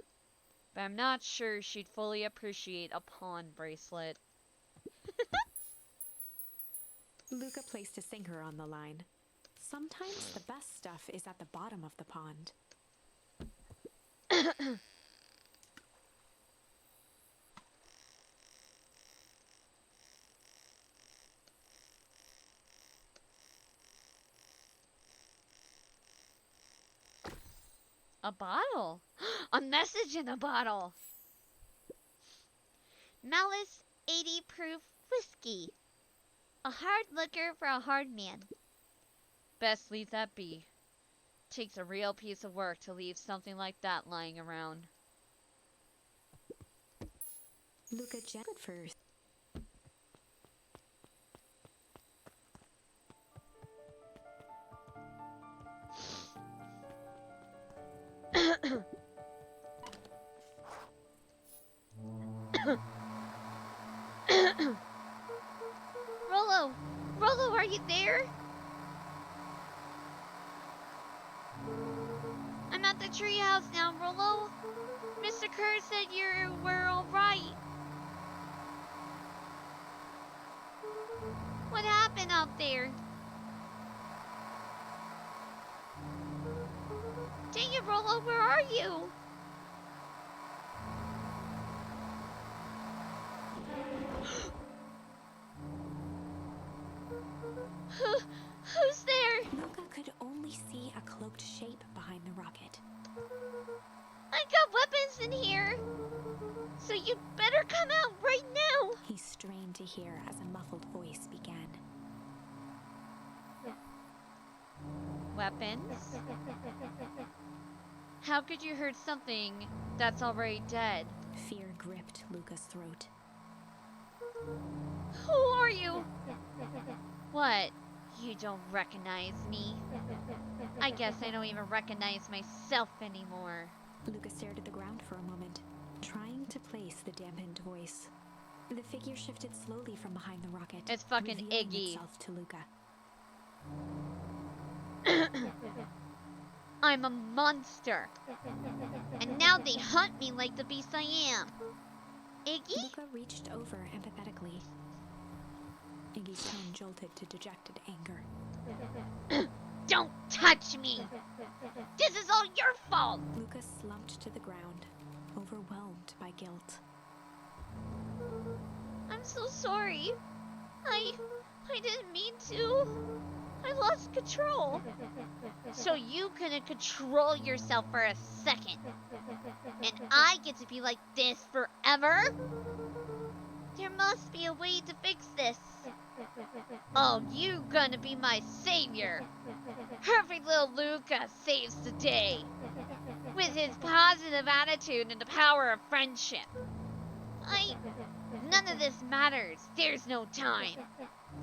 But I'm not sure she'd fully appreciate a pawn bracelet. Luca placed a sinker on the line. Sometimes the best stuff is at the bottom of the pond. A bottle. A message in a bottle. Malice 80 proof whiskey. A hard liquor for a hard man. Best leave that be. Takes a real piece of work to leave something like that lying around. Luca good first. Rollo! Rollo, are you there? I'm at the treehouse now, Rollo. Mr. Kerr said you were alright. What happened out there? Dang it, Rolo, where are you? Who's there? Luca could only see a cloaked shape behind the rocket. I got weapons in here. So you'd better come out right now. He strained to hear as a muffled voice began. Weapons? How could you hurt something that's already dead? Fear gripped Luca's throat. Who are you? What? You don't recognize me? I guess I don't even recognize myself anymore. Luca stared at the ground for a moment, trying to place the dampened voice. The figure shifted slowly from behind the rocket. It's fucking revealing Iggy. itself to Luca. I'm a monster. And now they hunt me like the beast I am. Iggy? Luca reached over empathetically. Iggy's tone jolted to dejected anger. Don't touch me. This is all your fault. Luca slumped to the ground, overwhelmed by guilt. I'm so sorry. I didn't mean to. I lost control. So you couldn't control yourself for a second. And I get to be like this forever? There must be a way to fix this. Oh, you gonna be my savior. Perfect little Luca saves the day. With his positive attitude and the power of friendship. None of this matters. There's no time.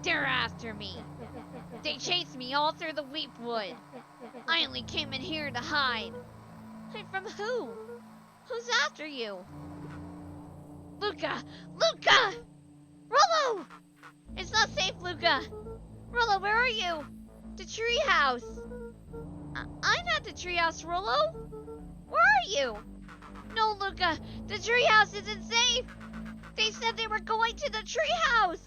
They're after me. They chased me all through the Weepwood. I only came in here to hide. Hide from who? Who's after you? Luca! Luca! Rollo! It's not safe, Luca! Rollo, where are you? The treehouse! I'm at the treehouse, Rollo! Where are you? No, Luca! The treehouse isn't safe! They said they were going to the treehouse!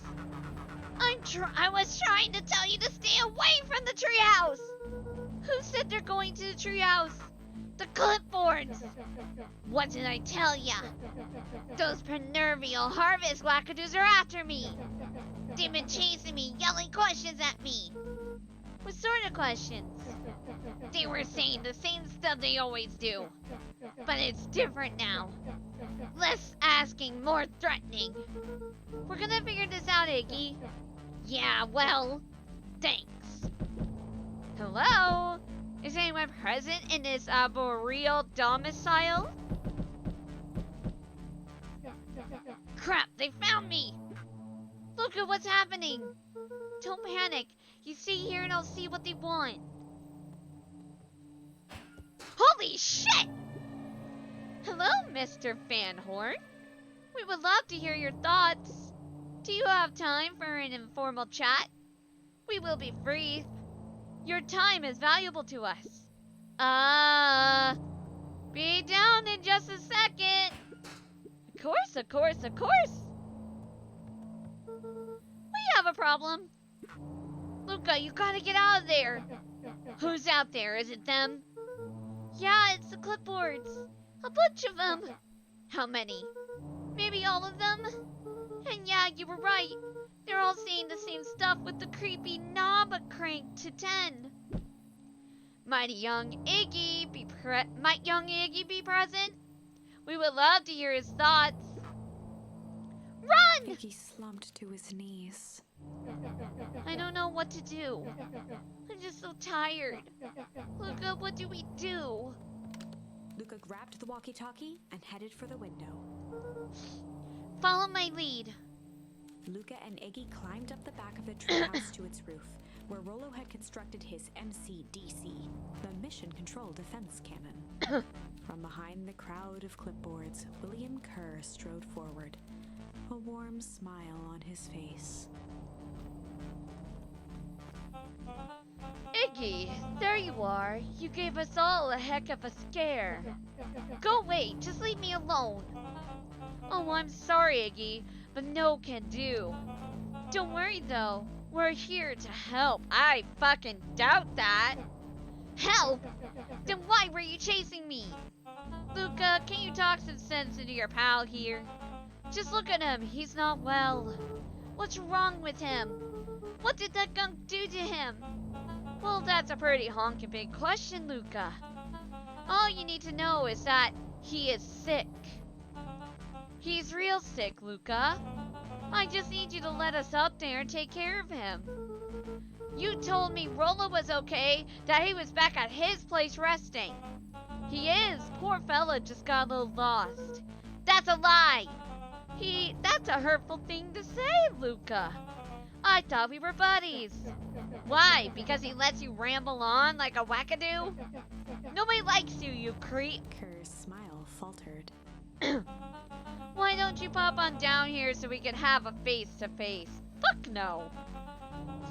I was trying to tell you to stay away from the treehouse! Who said they're going to the treehouse? The clipboards! What did I tell ya? Those proverbial harvest wackadoos are after me! They've been chasing me, yelling questions at me! What sort of questions? They were saying the same stuff they always do. But it's different now. Less asking, more threatening. We're gonna figure this out, Iggy. Yeah, well, thanks. Hello? Is anyone present in this arboreal domicile? Crap, they found me! Look at what's happening. Don't panic. You stay here and I'll see what they want. Holy shit! Hello, Mr. Fanhorn. We would love to hear your thoughts. Do you have time for an informal chat? We will be brief. Your time is valuable to us. Be down in just a second. Of course, of course, of course. We have a problem. Luca, you gotta get out of there. Who's out there? Is it them? Yeah, it's the clipboards. A bunch of them. How many? Maybe all of them? And yeah, you were right. They're all saying the same stuff with the creepy knob cranked to 10. Might young Iggy be present? We would love to hear his thoughts. Run! Iggy slumped to his knees. I don't know what to do. I'm just so tired. Luca, what do we do? Luca grabbed the walkie-talkie and headed for the window. Follow my lead. Luca and Iggy climbed up the back of the treehouse to its roof, where Rollo had constructed his MCDC, the Mission Control Defense Cannon. From behind the crowd of clipboards, William Kerr strode forward, a warm smile on his face. Iggy, there you are. You gave us all a heck of a scare. Go away, just leave me alone. Oh, I'm sorry, Iggy, but no can do. Don't worry though, we're here to help. I fucking doubt that. Help? Then why were you chasing me? Luca, can you talk some sense into your pal here? Just look at him, he's not well. What's wrong with him? What did that gunk do to him? Well, that's a pretty honkin' big question, Luca. All you need to know is that he is sick. He's real sick, Luca. I just need you to let us up there and take care of him. You told me Rollo was okay, that he was back at his place resting. He is. Poor fella just got a little lost. That's a lie. That's a hurtful thing to say, Luca. I thought we were buddies. Why? Because he lets you ramble on like a wackadoo? Nobody likes you, you creep. Kerr's smile faltered. Why don't you pop on down here so we can have a face-to-face? Fuck no.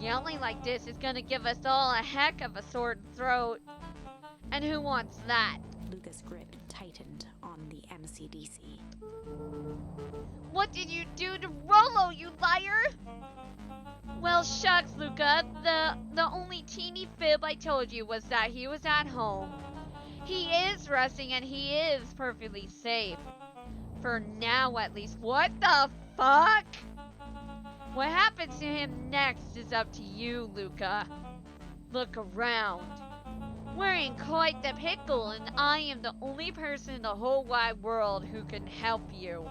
Yelling like this is gonna give us all a heck of a sore throat. And who wants that? Luca's grip tightened on the MCDC. What did you do to Rollo, you liar? Well, shucks, Luca. The only teeny fib I told you was that he was at home. He is resting and he is perfectly safe. For now, at least. What the fuck? What happens to him next is up to you, Luca. Look around. We're in quite the pickle, and I am the only person in the whole wide world who can help you.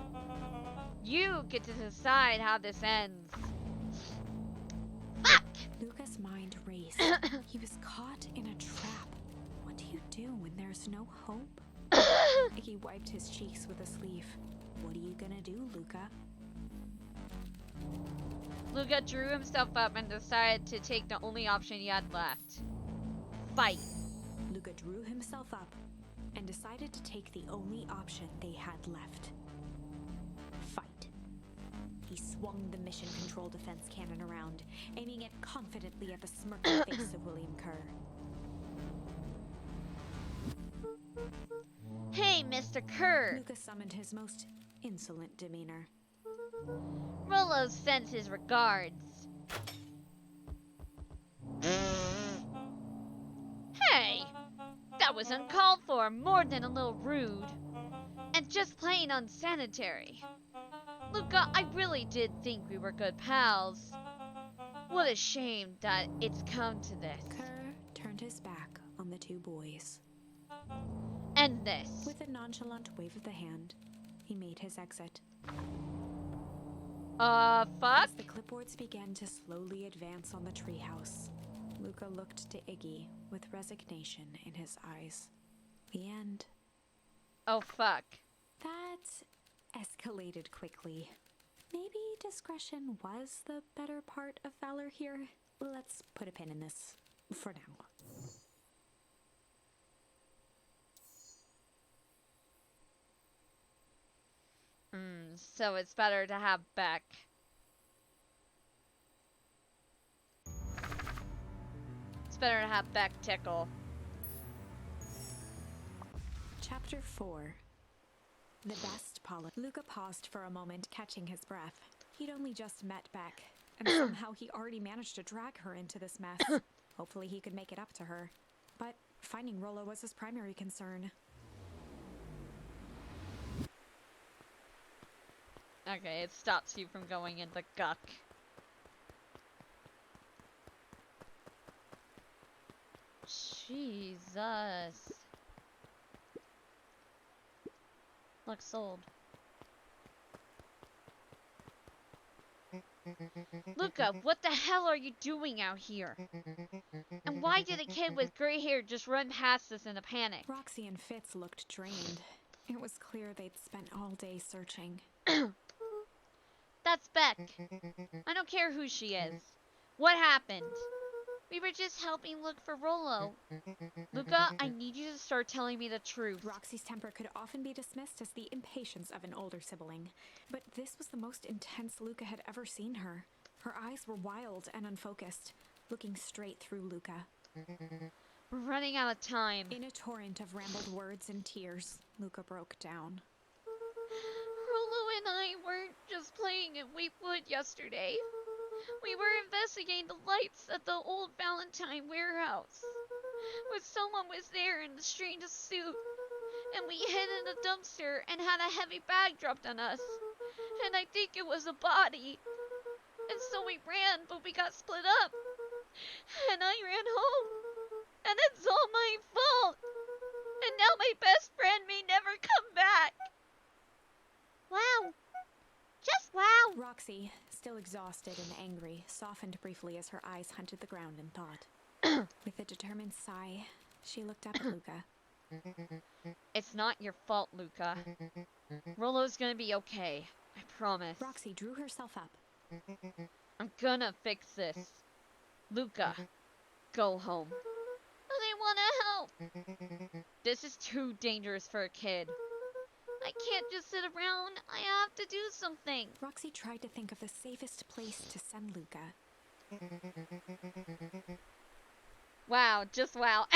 You get to decide how this ends. Fuck! Luca's mind raced. He was caught in a trap. What do you do when there's no hope? Iggy wiped his cheeks with a sleeve. What are you gonna do, Luca? Luca drew himself up and decided to take the only option he had left. Fight. Luca drew himself up and decided to take the only option they had left. Fight. He swung the mission control defense cannon around, aiming it confidently at the smirking face of William Kerr. Hey, Mr. Kerr. Luca summoned his most insolent demeanor. Rollo sends his regards. Hey! That was uncalled for, more than a little rude. And just plain unsanitary. Luca, I really did think we were good pals. What a shame that it's come to this. Kerr turned his back on the two boys. End this. With a nonchalant wave of the hand, he made his exit. Fuck? As the clipboards began to slowly advance on the treehouse, Luca looked to Iggy with resignation in his eyes. The end. Oh, fuck. That escalated quickly. Maybe discretion was the better part of valor here. Let's put a pin in this for now. So it's better to have Beck. It's better to have Beck tickle. Chapter 4. The best policy. Luca paused for a moment, catching his breath. He'd only just met Beck, and somehow he already managed to drag her into this mess. Hopefully he could make it up to her. But finding Rollo was his primary concern. Okay, it stops you from going into Guck. Jesus. Looks sold. Luca, what the hell are you doing out here? And why did a kid with gray hair just run past us in a panic? Roxy and Fitz looked drained. It was clear they'd spent all day searching. That's Beck. I don't care who she is. What happened? We were just helping look for Rollo. Luca, I need you to start telling me the truth. Roxy's temper could often be dismissed as the impatience of an older sibling, but this was the most intense Luca had ever seen her. Her eyes were wild and unfocused, looking straight through Luca. We're running out of time. In a torrent of rambled words and tears, Luca broke down. Rolo and I weren't just playing at Weepwood yesterday. We were investigating the lights at the old Valentine warehouse. When someone was there in the strangest suit, and we hid in a dumpster and had a heavy bag dropped on us. And I think it was a body. And so we ran, but we got split up. And I ran home. And it's all my fault. And now my best friend may never come back. Wow. Just wow. Roxy, still exhausted and angry, softened briefly as her eyes hunted the ground in thought. With a determined sigh, she looked up at Luca. It's not your fault, Luca. Rolo's gonna be okay. I promise. Roxy drew herself up. I'm gonna fix this. Luca, go home. But I want to help. This is too dangerous for a kid. I can't just sit around. I have to do something. Roxy tried to think of the safest place to send Luca. Wow, just wow.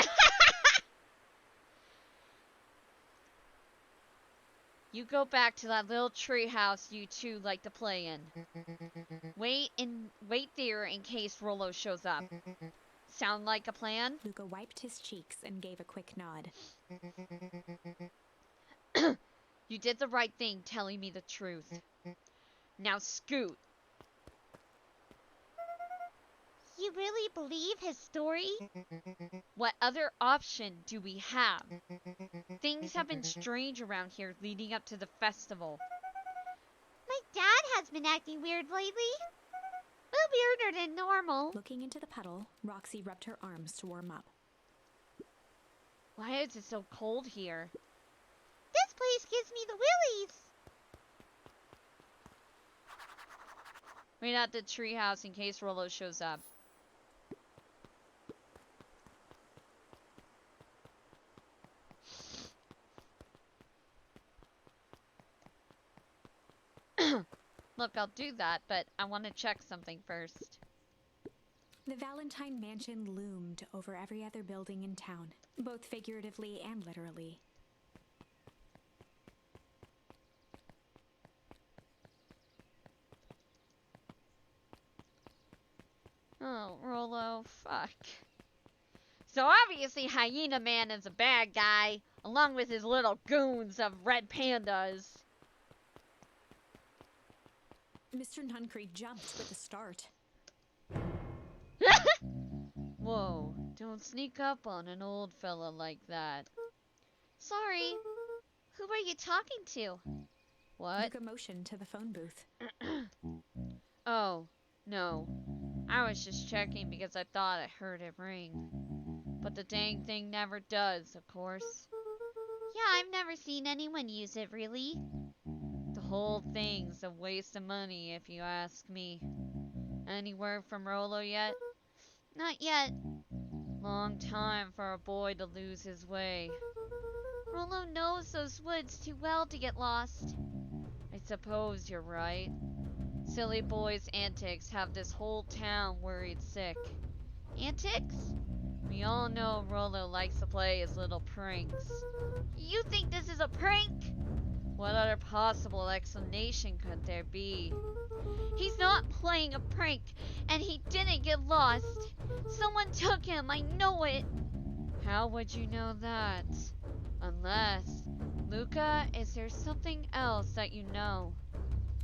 You go back to that little tree house you two like to play in. Wait there in case Rolo shows up. Sound like a plan? Luca wiped his cheeks and gave a quick nod. You did the right thing telling me the truth. Now scoot. You really believe his story? What other option do we have? Things have been strange around here leading up to the festival. My dad has been acting weird lately. Weirder than normal. Looking into the puddle, Roxy rubbed her arms to warm up. Why is it so cold here? This place gives me the willies. Wait at the treehouse in case Rolo shows up. Look, I'll do that, but I want to check something first. The Valentine Mansion loomed over every other building in town, both figuratively and literally. Oh, Rolo, fuck. So obviously Hyena Man is a bad guy, along with his little goons of red pandas. Mr. Nuncreed jumped with a start. Whoa, don't sneak up on an old fella like that. Sorry. Who are you talking to? What? Luca motioned to the phone booth. Oh, no. I was just checking because I thought I heard it ring. But the dang thing never does, of course. Yeah, I've never seen anyone use it, really. The whole thing's a waste of money, if you ask me. Any word from Rolo yet? Not yet. Long time for a boy to lose his way. Rolo knows those woods too well to get lost. I suppose you're right. Silly boy's antics have this whole town worried sick. Antics? We all know Rolo likes to play his little pranks. You think this is a prank? What other possible explanation could there be? He's not playing a prank, and he didn't get lost. Someone took him, I know it. How would you know that? Unless... Luca, is there something else that you know?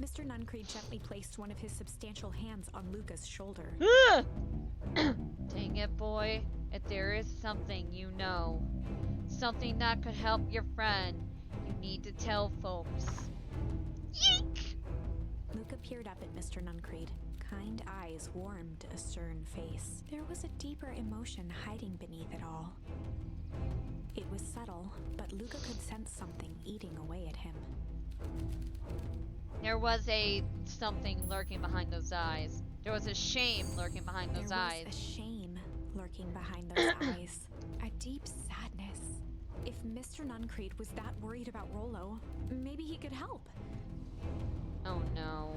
Mr. Nuncreed gently placed one of his substantial hands on Luca's shoulder. Dang it, boy. If there is something you know, something that could help your friend, you need to tell folks. Yeek! Luca peered up at Mr. Nuncreed. Kind eyes warmed a stern face. There was a deeper emotion hiding beneath it all. It was subtle, but Luca could sense something eating away at him. There was a something lurking behind those eyes. There was a shame lurking behind those eyes. There was a shame lurking behind those eyes. A deep sadness. If Mr. Nuncreed was that worried about Rolo, maybe he could help. Oh no.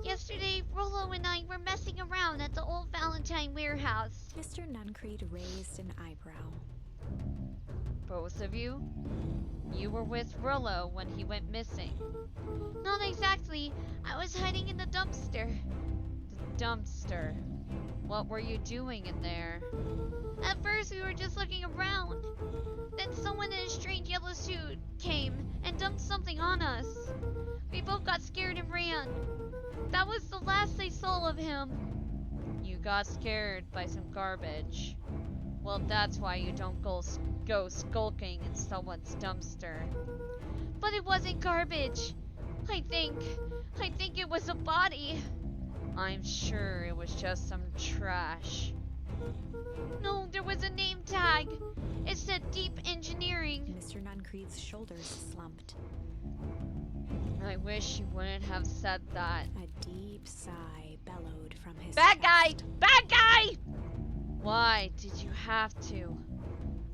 Yesterday, Rolo and I were messing around at the old Valentine my warehouse. Mr. Nuncreed raised an eyebrow. Both of you? You were with Rollo when he went missing. Not exactly. I was hiding in the dumpster. The dumpster. What were you doing in there? At first, we were just looking around. Then someone in a strange yellow suit came and dumped something on us. We both got scared and ran. That was the last I saw of him. You got scared by some garbage. Well, that's why you don't go skulking in someone's dumpster. But it wasn't garbage. I think it was a body. I'm sure it was just some trash. No, there was a name tag. It said Deep Engineering. Mr. Nuncreed's shoulders slumped. I wish you wouldn't have said that. A deep sigh bellowed from his Bad guy! chest. Bad guy! Why did you have to?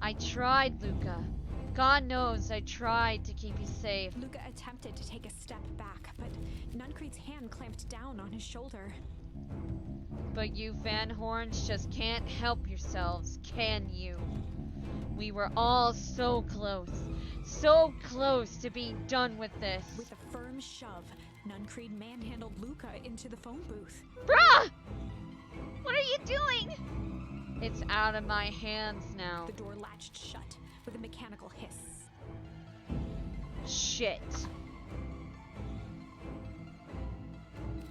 I tried, Luca. God knows I tried to keep you safe. Luca attempted to take a step back, but Nuncreed's hand clamped down on his shoulder. But you Van Horns just can't help yourselves, can you? We were all so close to being done with this. With a firm shove, Nuncreed manhandled Luca into the phone booth. Bruh! What are you doing? It's out of my hands now. The door latched shut with a mechanical hiss. Shit.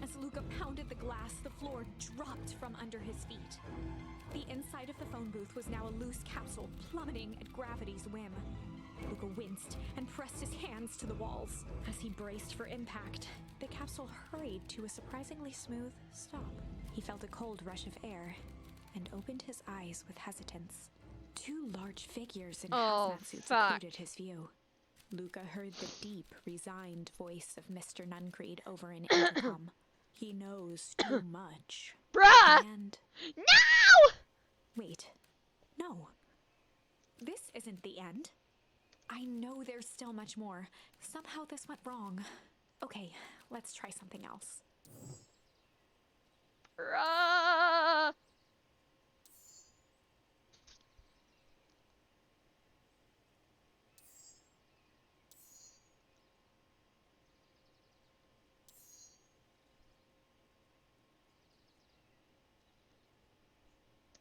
As Luca pounded the glass, the floor dropped from under his feet. The inside of the phone booth was now a loose capsule plummeting at gravity's whim. Luca winced and pressed his hands to the walls. As he braced for impact, the capsule hurried to a surprisingly smooth stop. He felt a cold rush of air and opened his eyes with hesitance. Two large figures in Oh, hazmat suits fuck. occluded his view. Luca heard the deep, resigned voice of Mr. Nuncreed over an intercom. He knows too much. Bruh! And No! wait, no. This isn't the end. I know there's still much more. Somehow this went wrong. Okay, let's try something else. Bruh!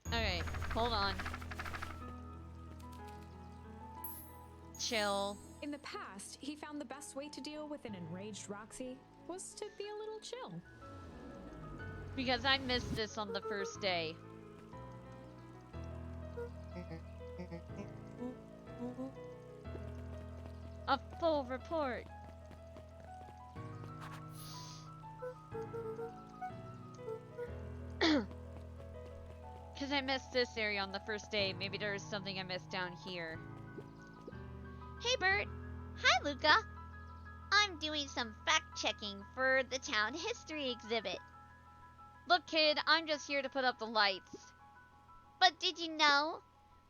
Okay, hold on. Chill. In the past, he found the best way to deal with an enraged Roxy was to be a little chill. Because I missed this on the first day. A full report. Because I missed this area on the first day. Maybe there's something I missed down here. Hey, Bert. Hi, Luca. I'm doing some fact-checking for the town history exhibit. Look, kid, I'm just here to put up the lights. But did you know?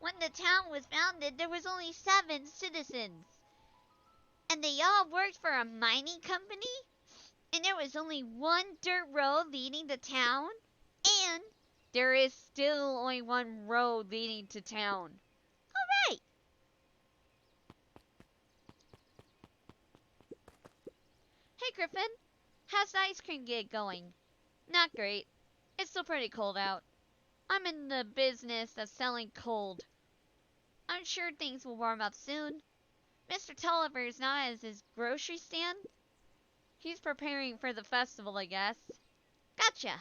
When the town was founded, there was only 7 citizens. And they all worked for a mining company? And there was only one dirt road leading to town? And There is still only one road leading to town. alright. Hey, Griffin. How's the ice cream gig going? Not great. It's still pretty cold out. I'm in the business of selling cold. I'm sure things will warm up soon. Mr. Tulliver's not at his grocery stand? He's preparing for the festival, I guess. Gotcha.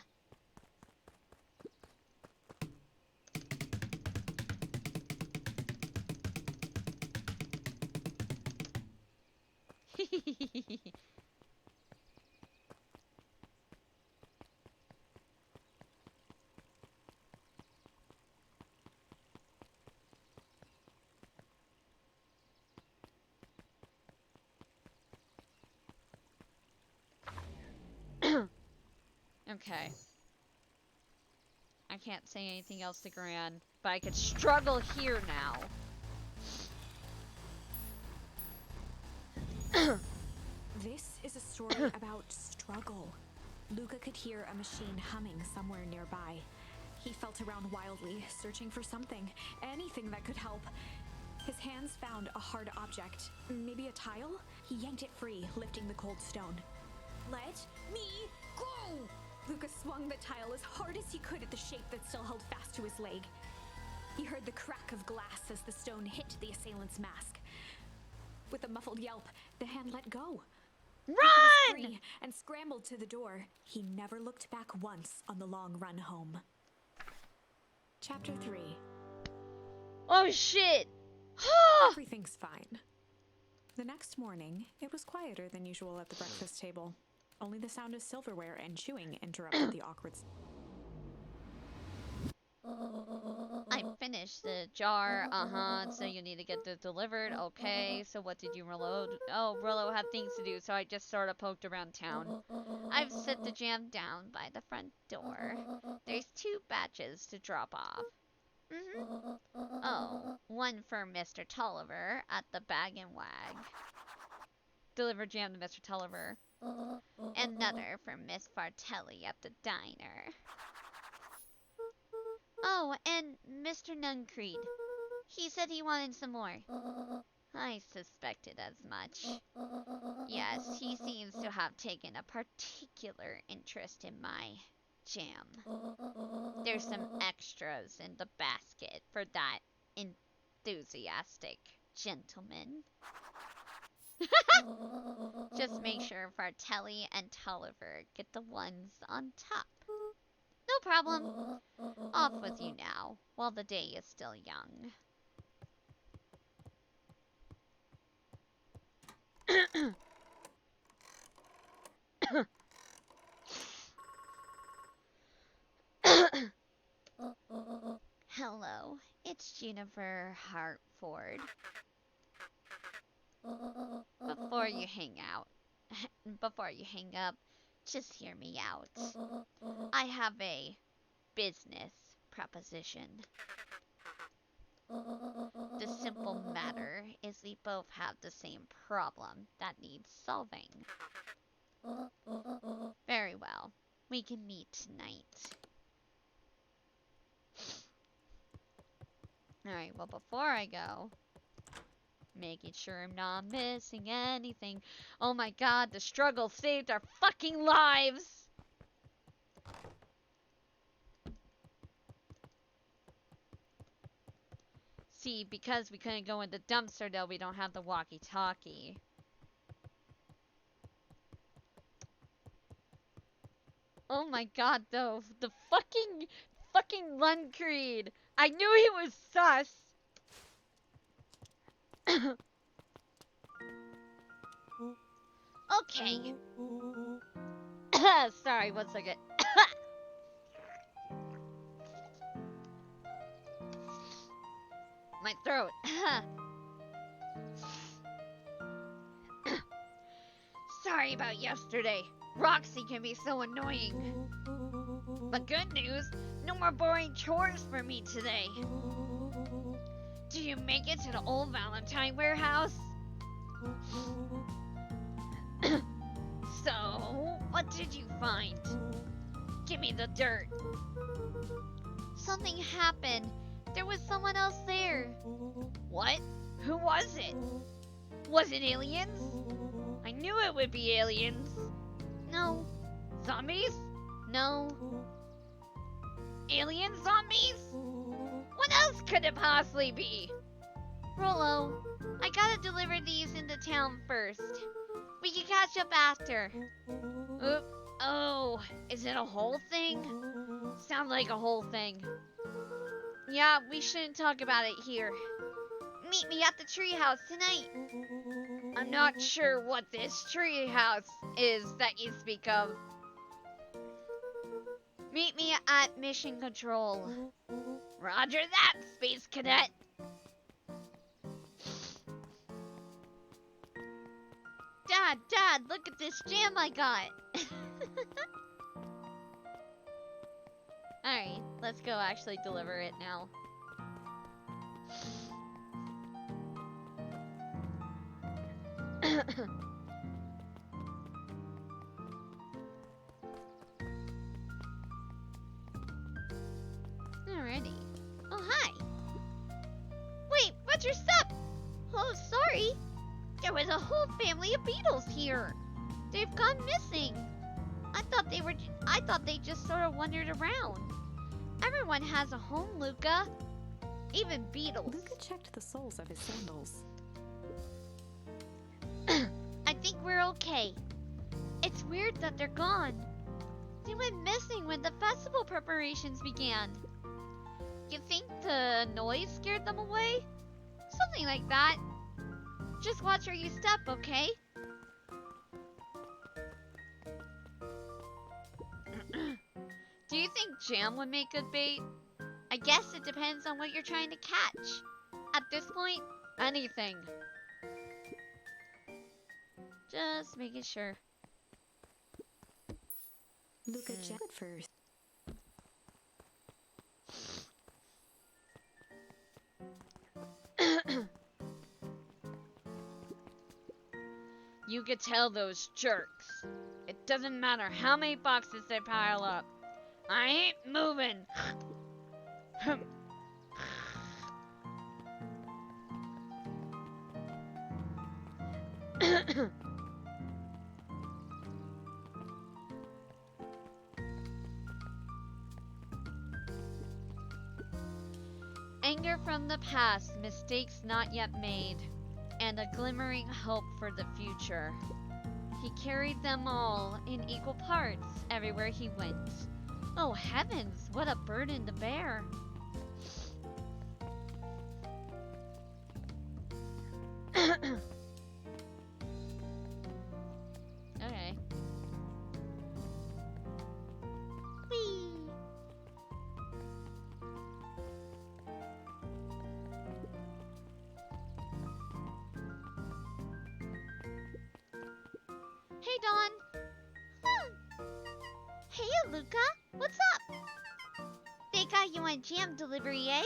Okay. I can't say anything else to Gran, but I could struggle here now. This is a story about struggle. Luca could hear a machine humming somewhere nearby. He felt around wildly, searching for something, anything that could help. His hands found a hard object, maybe a tile? He yanked it free, lifting the cold stone. Let me go! Lucas swung the tile as hard as he could at the shape that still held fast to his leg. He heard the crack of glass as the stone hit the assailant's mask. With a muffled yelp, the hand let go. He was Run! free and scrambled to the door. He never looked back once on the long run home. Chapter 3. Oh shit! Everything's fine. The next morning, it was quieter than usual at the breakfast table. Only the sound of silverware and chewing interrupted the awkward. I finished the jar, so you need to get this delivered, okay, so what did you Rollo? Oh, Rollo had things to do, so I just sort of poked around town. I've set the jam down by the front door. There's 2 batches to drop off. Oh, one for Mr. Tulliver at the Bag and Wag. Deliver jam to Mr. Tulliver. Another for Miss Fartelli at the diner. Oh, and Mr. Nuncreed. He said he wanted some more. I suspected as much. Yes, he seems to have taken a particular interest in my jam. There's some extras in the basket for that enthusiastic gentleman. Just make sure Fartelli and Tulliver get the ones on top. No problem. Off with you now, while the day is still young. Hello, it's Jennifer Hartford. Before you hang up, just hear me out. I have a business proposition. The simple matter is we both have the same problem that needs solving. Very well. We can meet tonight. Alright, well before I go, making sure I'm not missing anything. Oh my god, the struggle saved our fucking lives! See, because we couldn't go in the dumpster though, we don't have the walkie-talkie. Oh my god, though, the fucking Lundcreed! I knew he was sus! Okay. Sorry, 1 second. My throat. Sorry about yesterday. Roxy can be so annoying. But good news, no more boring chores for me today. Do you make it to the old Valentine warehouse? So, what did you find? Give me the dirt. Something happened. There was someone else there. What? Who was it? Was it aliens? I knew it would be aliens. No. Zombies? No. Alien zombies? What else could it possibly be? Rollo, I gotta deliver these into town first. We can catch up after. Oh, is it a whole thing? Sounds like a whole thing. Yeah, we shouldn't talk about it here. Meet me at the treehouse tonight. I'm not sure what this treehouse is that you speak of. Meet me at Mission Control. Roger that, Space Cadet. Dad, look at this jam I got. Alright, let's go actually deliver it now. already. Oh, hi. Wait, what's your step? Oh, sorry. There was a whole family of beetles here. They've gone missing. I thought they just sort of wandered around. Everyone has a home, Luca. Even beetles. Luca checked the soles of his sandals. I think we're okay. It's weird that they're gone. They went missing when the festival preparations began. You think the noise scared them away? Something like that. Just watch where you step, okay? Do you think jam would make good bait? I guess it depends on what you're trying to catch. At this point, anything. Just making sure. Luca checked first. You could tell those jerks. It doesn't matter how many boxes they pile up. I ain't moving. Anger from the past, mistakes not yet made, and a glimmering hope for the future. He carried them all in equal parts everywhere he went. Oh heavens, what a burden to bear. Okay. Whee! Hey, Dawn. Hey, Luca. What's up? They got you on jam delivery, eh?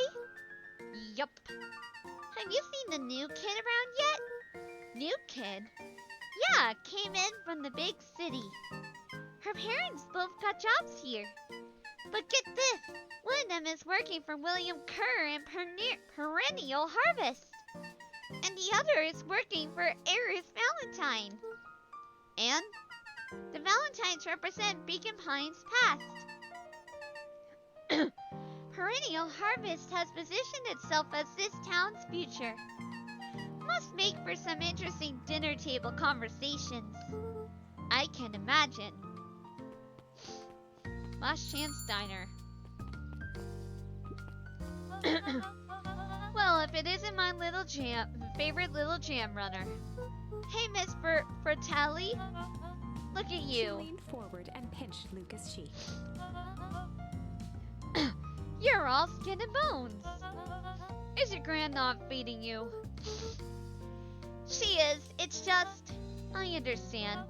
Yup. Have you seen the new kid around yet? New kid? Yeah, came in from the big city. Her parents both got jobs here. But get this, one of them is working for William Kerr in Perennial Harvest. And the other is working for Eris Valentine. And the Valentines represent Beacon Pines past. Perennial Harvest has positioned itself as this town's future. Must make for some interesting dinner table conversations. I can imagine. Last Chance Diner. Well, if it isn't my favorite little jam runner. Hey, Miss Fratelli. Look at She you. leaned forward and pinched Luca's cheek. You're all skin and bones. Is your grand not feeding you? She is. It's just... I understand.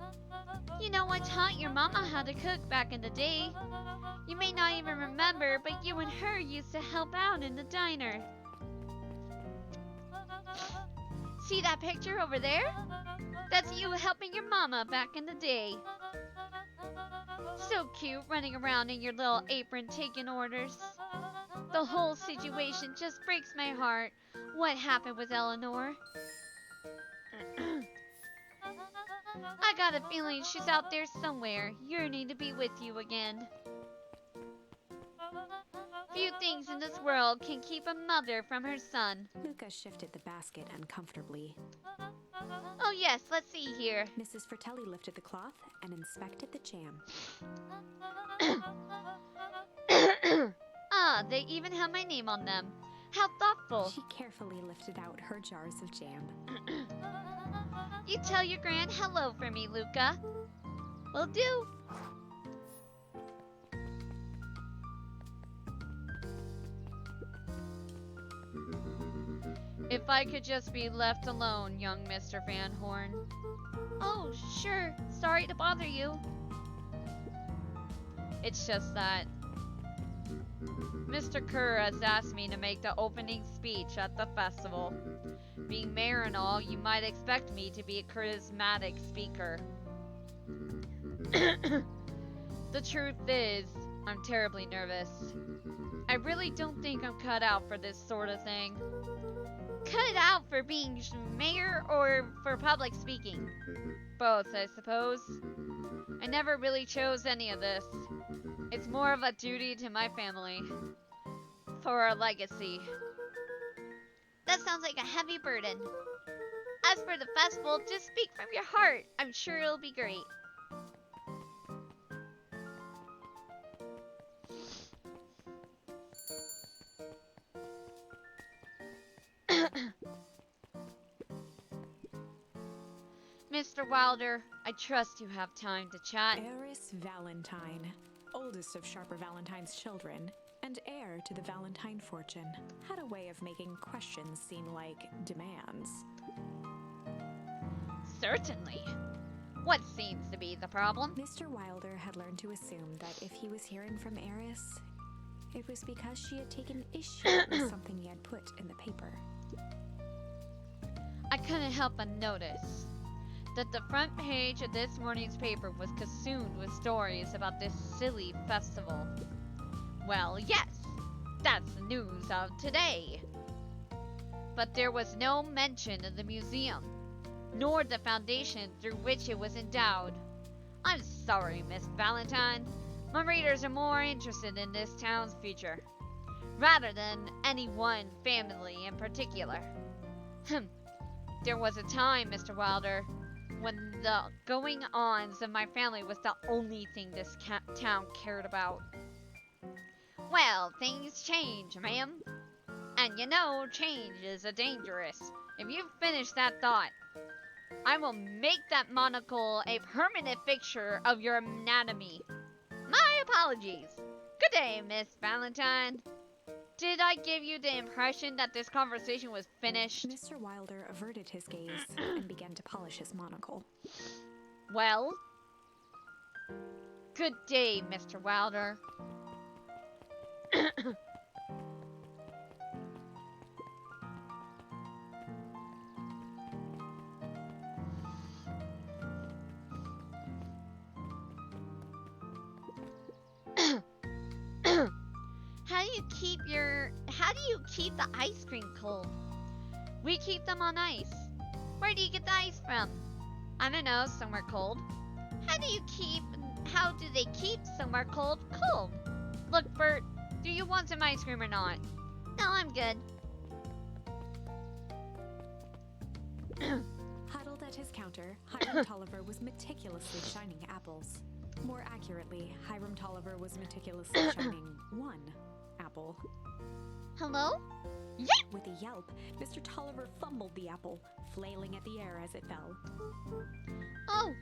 You know, I taught your mama how to cook back in the day. You may not even remember, but you and her used to help out in the diner. See that picture over there? That's you helping your mama back in the day. So cute, running around in your little apron taking orders. The whole situation just breaks my heart. What happened with Eleanor? I got a feeling she's out there somewhere, yearning to be with you again. Few things in this world can keep a mother from her son. Luca shifted the basket uncomfortably. Oh yes, let's see here. Mrs. Fratelli lifted the cloth and inspected the jam. Ah, they even have my name on them. How thoughtful. She carefully lifted out her jars of jam. You tell your grand hello for me, Luca. Will do. If I could just be left alone, young Mr. Van Horn. Oh, sure. Sorry to bother you. It's just that Mr. Kerr has asked me to make the opening speech at the festival. Being mayor and all, you might expect me to be a charismatic speaker. The truth is, I'm terribly nervous. I really don't think I'm cut out for this sort of thing. Cut out for being mayor or for public speaking? Both, I suppose. I never really chose any of this. It's more of a duty to my family. For our legacy. That sounds like a heavy burden. As for the festival, just speak from your heart. I'm sure it'll be great. Mr. Wilder, I trust you have time to chat. Eris Valentine, oldest of Sharper Valentine's children, and heir to the Valentine fortune, had a way of making questions seem like demands. Certainly. What seems to be the problem? Mr. Wilder had learned to assume that if he was hearing from Eris, it was because she had taken issue with something he had put in the paper. I couldn't help but notice that the front page of this morning's paper was consumed with stories about this silly festival. Well, yes, that's the news of today. But there was no mention of the museum, nor the foundation through which it was endowed. I'm sorry, Miss Valentine. My readers are more interested in this town's future, rather than any one family in particular. There was a time, Mr. Wilder, when the going-ons of my family was the only thing this town cared about. Well, things change, ma'am. And you know, change is dangerous. If you finish that thought, I will make that monocle a permanent fixture of your anatomy. My apologies. Good day, Miss Valentine. Did I give you the impression that this conversation was finished? Mr. Wilder averted his gaze and began to polish his monocle. Well? Good day, Mr. Wilder. How do you keep the ice cream cold? We keep them on ice. Where do you get the ice from? I don't know, somewhere cold. How do they keep somewhere cold cold? Look, Bert, do you want some ice cream or not? No, I'm good. Huddled at his counter, Hiram Tolliver was meticulously shining apples. More accurately, Hiram Tolliver was meticulously shining one apple. Hello? With a yelp, Mr. Tolliver fumbled the apple, flailing at the air as it fell. Oh,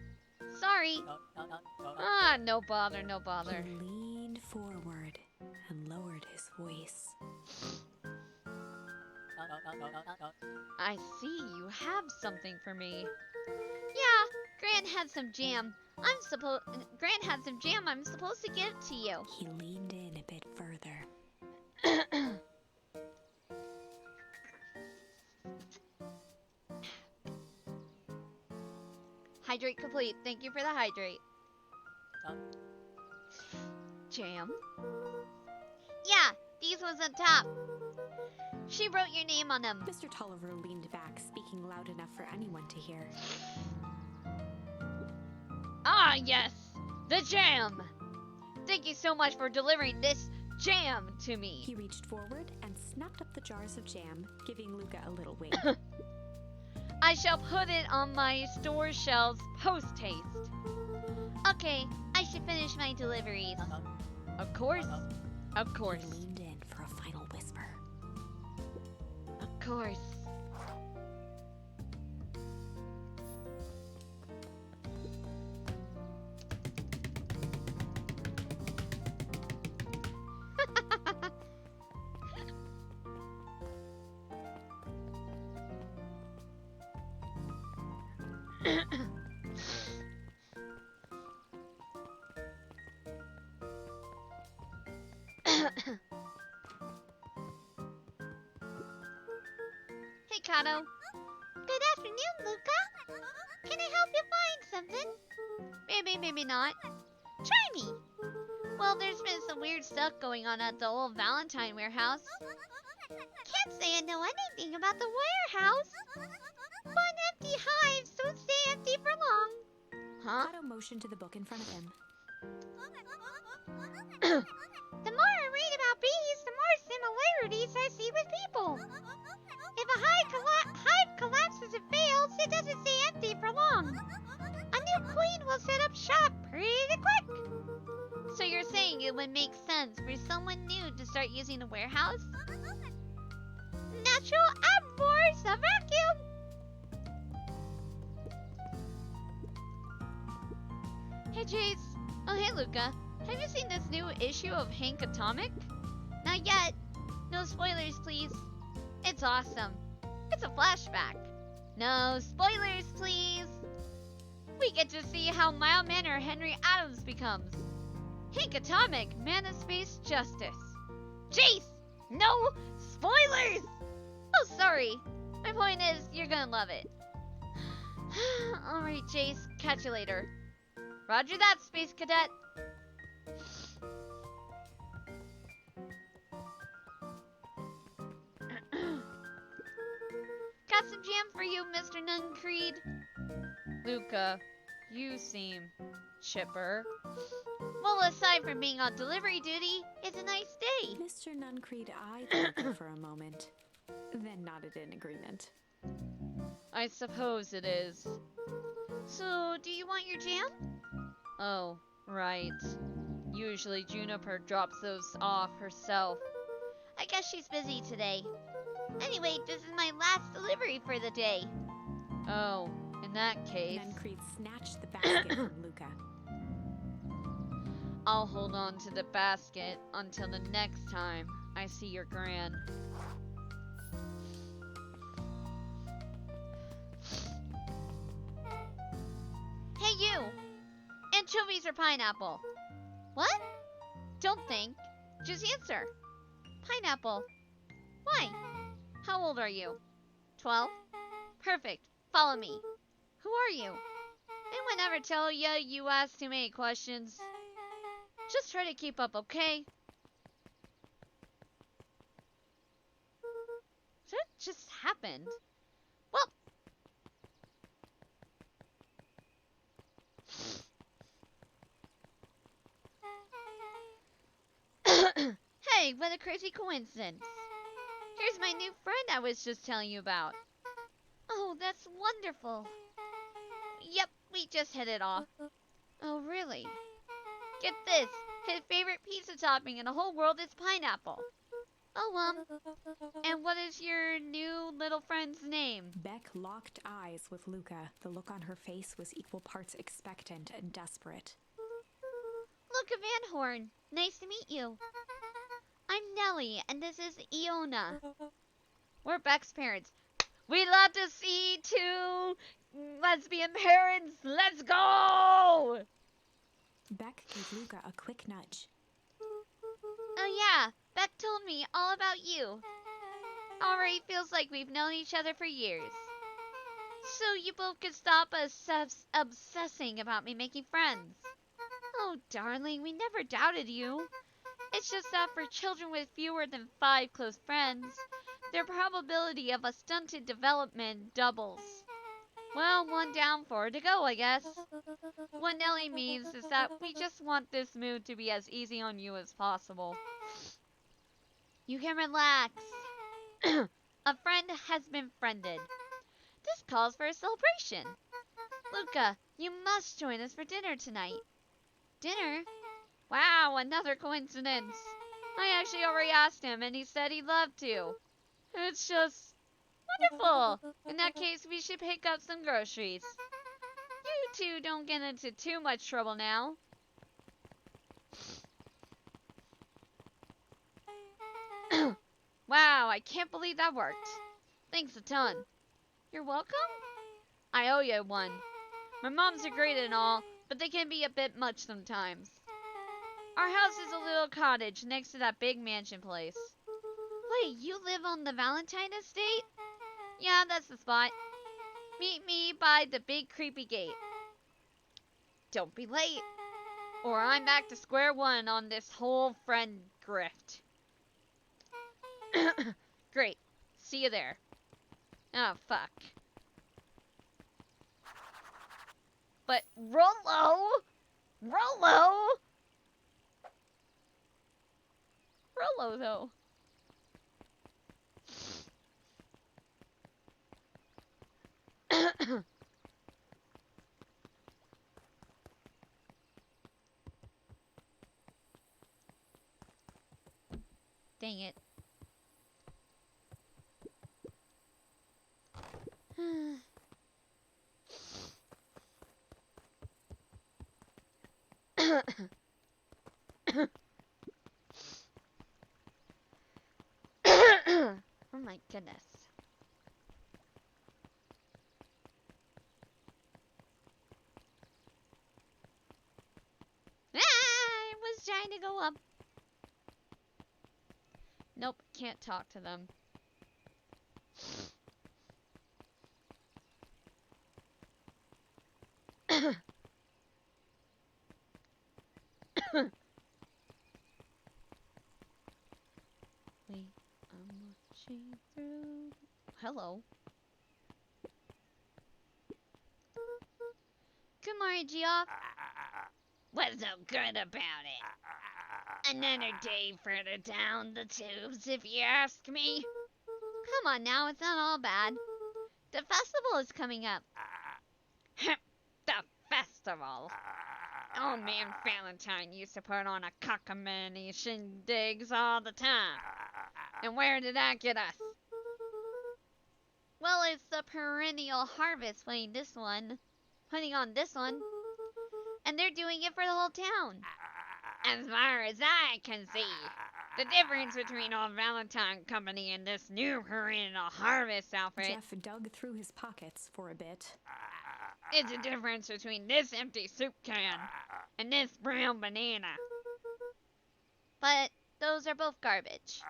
sorry. Ah, no bother, no bother. He leaned forward and lowered his voice. I see you have something for me. Yeah, Grant had some jam. Grant had some jam I'm supposed to give to you. He leaned in a bit further. Hydrate complete. Thank you for the hydrate. Jam? Yeah, these ones on top. She wrote your name on them. Mr. Tolliver leaned back, speaking loud enough for anyone to hear. Ah, yes! The jam! Thank you so much for delivering this jam to me. He reached forward and snapped up the jars of jam, giving Luca a little wink. I shall put it on my store shelves post-haste. Okay, I should finish my deliveries. Of course. Of course. He leaned in for a final whisper. Of course. Hey, Kato. Good afternoon, Luca. Can I help you find something? Maybe, maybe not. Try me. Well, there's been some weird stuff going on at the old Valentine warehouse. Can't say I know anything about the warehouse. But empty hives don't stay empty for long. Huh? Kato motioned to the book in front of him. The more I read about bees, the more similarities I see with people. If a hive collapses and fails, it doesn't stay empty for long. A new queen will set up shop pretty quick. So you're saying it would make sense for someone new to start using a warehouse? Natural abhors a vacuum. Hey Jace. Oh hey Luca. Have you seen this new issue of Hank Atomic? Not yet. No spoilers, please. It's awesome. It's a flashback. No spoilers, please. We get to see how mild mannered Henry Adams becomes. Hank Atomic, man of space justice. Jace! No spoilers! Oh, sorry. My point is, you're gonna love it. Alright, Jace. Catch you later. Roger that, Space Cadet. Got some jam for you, Mr. Nuncreed. Luca, you seem chipper. Well, aside from being on delivery duty, it's a nice day. Mr. Nuncreed eyed Luca for a moment, then nodded in agreement. I suppose it is. So, do you want your jam? Oh, right. Usually Juniper drops those off herself. I guess she's busy today. Anyway, this is my last delivery for the day. Oh, in that case, Nuncreed snatched the basket from Luca. I'll hold on to the basket until the next time I see your Gran. Hey you! Anchovies or pineapple? What? Don't think. Just answer. Pineapple. Why? How old are you? 12? Perfect. Follow me. Who are you? Anyone ever tell ya you ask too many questions? Just try to keep up, okay? That just happened. Well, hey, what a crazy coincidence. Here's my new friend I was just telling you about. Oh, that's wonderful. Yep, we just hit it off. Oh, really? Get this. His favorite pizza topping in the whole world is pineapple. Oh, and what is your new little friend's name? Beck locked eyes with Luca. The look on her face was equal parts expectant and desperate. Luca Van Horn. Nice to meet you. I'm Nellie, and this is Iona. We're Beck's parents. We love to see two lesbian parents. Let's go! Beck gave Luca a quick nudge. Oh yeah, Beck told me all about you. Already feels like we've known each other for years. So you both could stop obsessing about me making friends. Oh darling, we never doubted you. It's just that for children with fewer than 5 close friends, their probability of a stunted development doubles. Well, 1 down, 4 to go, I guess. What Nellie means is that we just want this mood to be as easy on you as possible. You can relax. A friend has been friended. This calls for a celebration. Luca, you must join us for dinner tonight. Dinner? Wow, another coincidence. I actually already asked him and he said he'd love to. It's just wonderful. In that case, we should pick up some groceries. You two don't get into too much trouble now. Wow, I can't believe that worked. Thanks a ton. You're welcome? I owe you one. My moms are great and all, but they can be a bit much sometimes. Our house is a little cottage next to that big mansion place. Wait, you live on the Valentine estate? Yeah, that's the spot. Meet me by the big creepy gate. Don't be late. Or I'm back to square one on this whole friend grift. Great. See you there. Oh, fuck. But Rollo! Rollo! Rollo, though. Dang it. Oh my goodness. Ah, I was trying to go up. Nope, can't talk to them. Wait, I'm watching through. Hello. Good morning, Geoff. What's so good about it? Another day further down the tubes, if you ask me. Come on now, it's not all bad. The festival is coming up. The festival? Old man Valentine used to put on a cockamamie shindigs all the time. And where did that get us? Well, it's the perennial harvest putting on this one. And they're doing it for the whole town. As far as I can see, the difference between old Valentine Company and this new perennial harvest outfit. Jeff dug through his pockets for a bit. It's a difference between this empty soup can and this brown banana. But those are both garbage.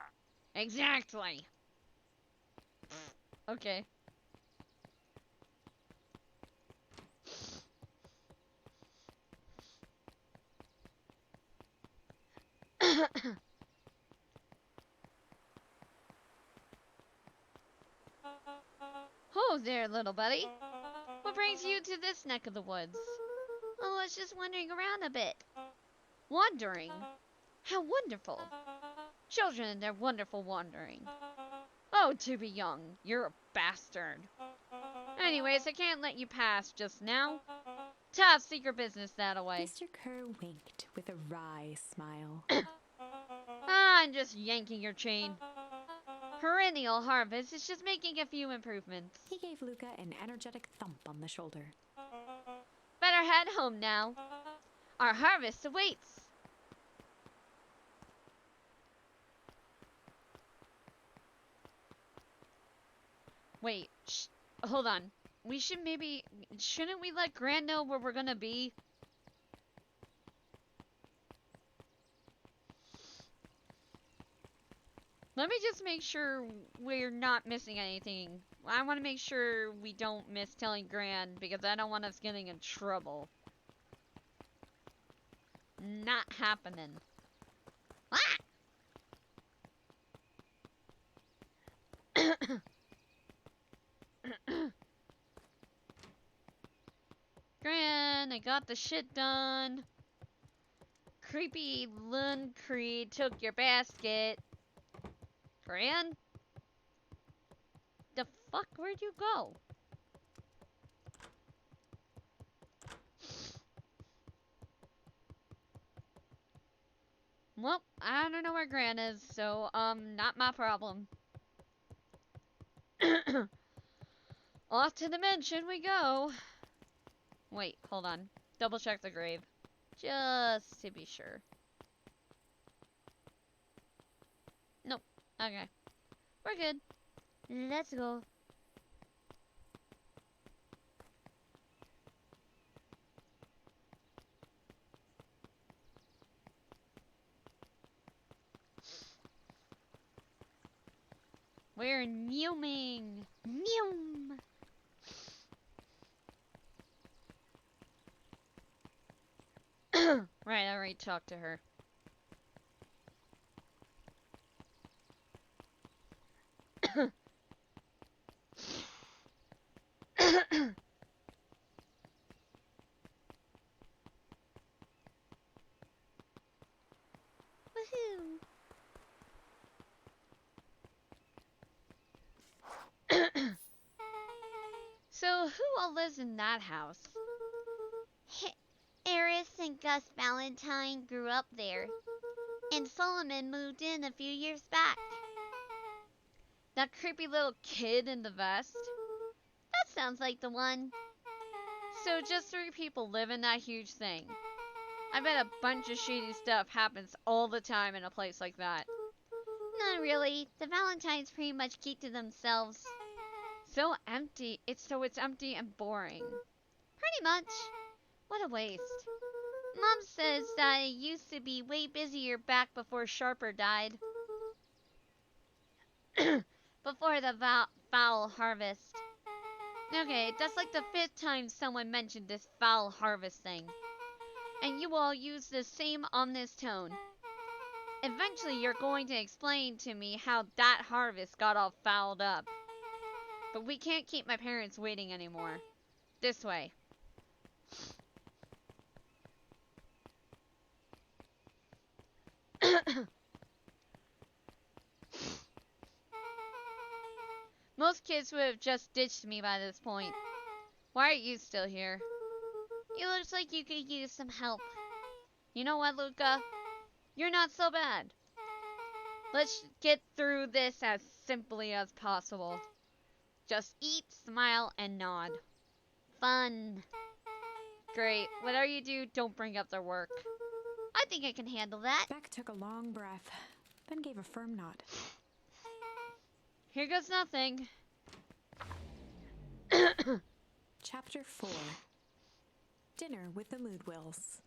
Exactly. Okay. Oh there, little buddy. What brings you to this neck of the woods? Oh, I was just wandering around a bit. Wandering? How wonderful. Children and their wonderful wandering. Oh, to be young. You're a bastard. Anyways, I can't let you pass just now. Tough secret business that away. Mr. Kerr winked with a wry smile. I'm just yanking your chain. Perennial harvest is just making a few improvements. He gave Luca an energetic thump on the shoulder. Better head home now. Our harvest awaits. Wait, hold on. Shouldn't we let Gran know where we're gonna be? Let me just make sure we're not missing anything. I want to make sure we don't miss telling Gran because I don't want us getting in trouble. Not happening. Ah! Gran, I got the shit done. Creepy Lund Creed took your basket. Gran? The fuck? Where'd you go? Well, I don't know where Gran is, so, not my problem. Off to the mansion we go. Wait, hold on. Double check the grave. Just to be sure. Nope. Okay. We're good. Let's go. We're mewing. Mew. Right, I already talked to her. Woohoo! So, who all lives in that house? Eris and Gus Valentine grew up there, and Solomon moved in a few years back. That creepy little kid in the vest? That sounds like the one. So, just 3 people live in that huge thing. I bet a bunch of shady stuff happens all the time in a place like that. Not really. The Valentines pretty much keep to themselves. So empty. It's empty and boring. Pretty much. What a waste. Mom says that it used to be way busier back before Sharper died. Before the foul harvest. Okay, that's like the 5th time someone mentioned this foul harvest thing. And you all use the same ominous tone. Eventually you're going to explain to me how that harvest got all fouled up. But we can't keep my parents waiting anymore. This way. Most kids would have just ditched me by this point. Why are you still here? It looks like you could use some help. You know what, Luca? You're not so bad. Let's get through this as simply as possible. Just eat, smile, and nod. Fun. Great. Whatever you do, don't bring up their work. I think I can handle that. Beck took a long breath, then gave a firm nod. Here goes nothing. Chapter 4. Dinner with the Moodwills.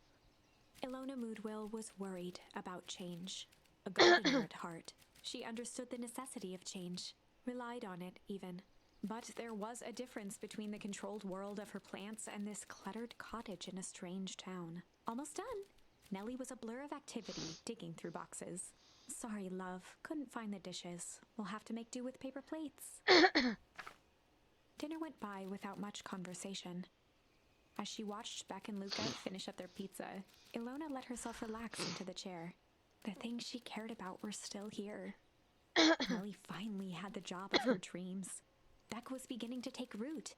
Ilona Moodwill was worried about change. A gardener at heart, she understood the necessity of change, relied on it even. But there was a difference between the controlled world of her plants and this cluttered cottage in a strange town. Almost done. Nellie was a blur of activity, digging through boxes. Sorry, love. Couldn't find the dishes. We'll have to make do with paper plates. Dinner went by without much conversation. As she watched Beck and Luca finish up their pizza, Ilona let herself relax into the chair. The things she cared about were still here. Nellie finally had the job of her dreams. Beck was beginning to take root.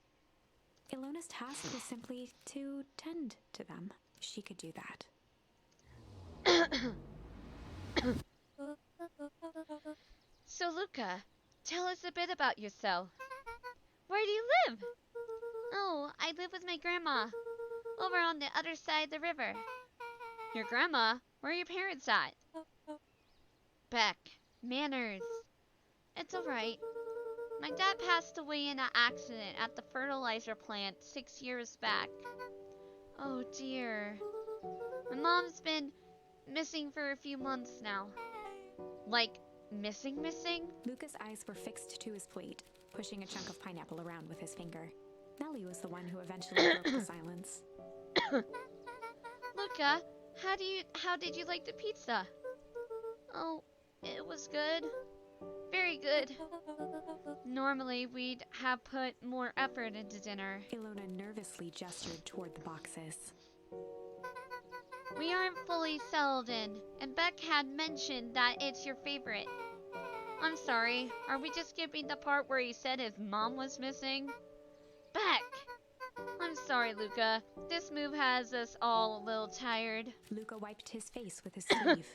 Ilona's task was simply to tend to them. She could do that. So, Luca, tell us a bit about yourself. Where do you live? Oh, I live with my grandma. Over on the other side of the river. Your grandma? Where are your parents at? Beck, manners. It's alright. My dad passed away in an accident at the fertilizer plant 6 years back. Oh dear. My mom's been missing for a few months now. Like, missing? Luca's eyes were fixed to his plate, pushing a chunk of pineapple around with his finger. Nellie was the one who eventually broke the silence. Luca, how did you like the pizza? Oh, it was good. Very good. Normally, we'd have put more effort into dinner. Ilona nervously gestured toward the boxes. We aren't fully settled in, and Beck had mentioned that it's your favorite. I'm sorry, are we just skipping the part where he said his mom was missing? Beck! I'm sorry, Luca. This move has us all a little tired. Luca wiped his face with his sleeve.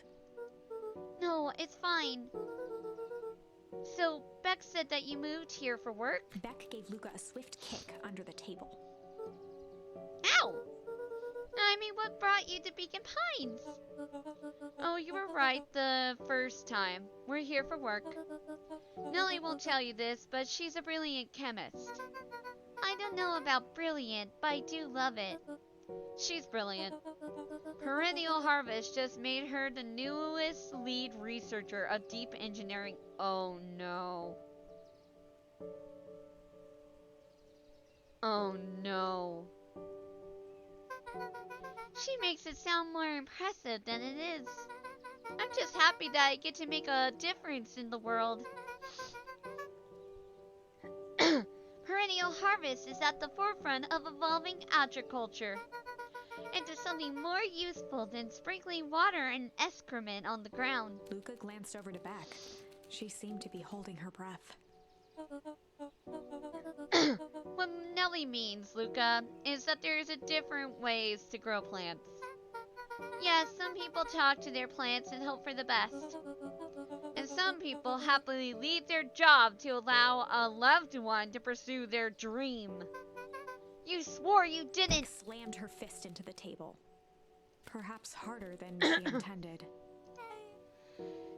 No, it's fine. So, Beck said that you moved here for work? Beck gave Luca a swift kick under the table. Ow! I mean, what brought you to Beacon Pines? Oh, you were right the first time. We're here for work. Nellie won't tell you this, but she's a brilliant chemist. I don't know about brilliant, but I do love it. She's brilliant. Perennial Harvest just made her the newest lead researcher of deep engineering. Oh no. Oh no. She makes it sound more impressive than it is. I'm just happy that I get to make a difference in the world. Perennial Harvest is at the forefront of evolving agriculture into something more useful than sprinkling water and excrement on the ground. Luca glanced over to Beck. She seemed to be holding her breath. What Nelly means, Luca, is that there's a different ways to grow plants. Yes, some people talk to their plants and hope for the best. And some people happily leave their job to allow a loved one to pursue their dream. You swore you Beck didn't. slammed her fist into the table. Perhaps harder than she intended.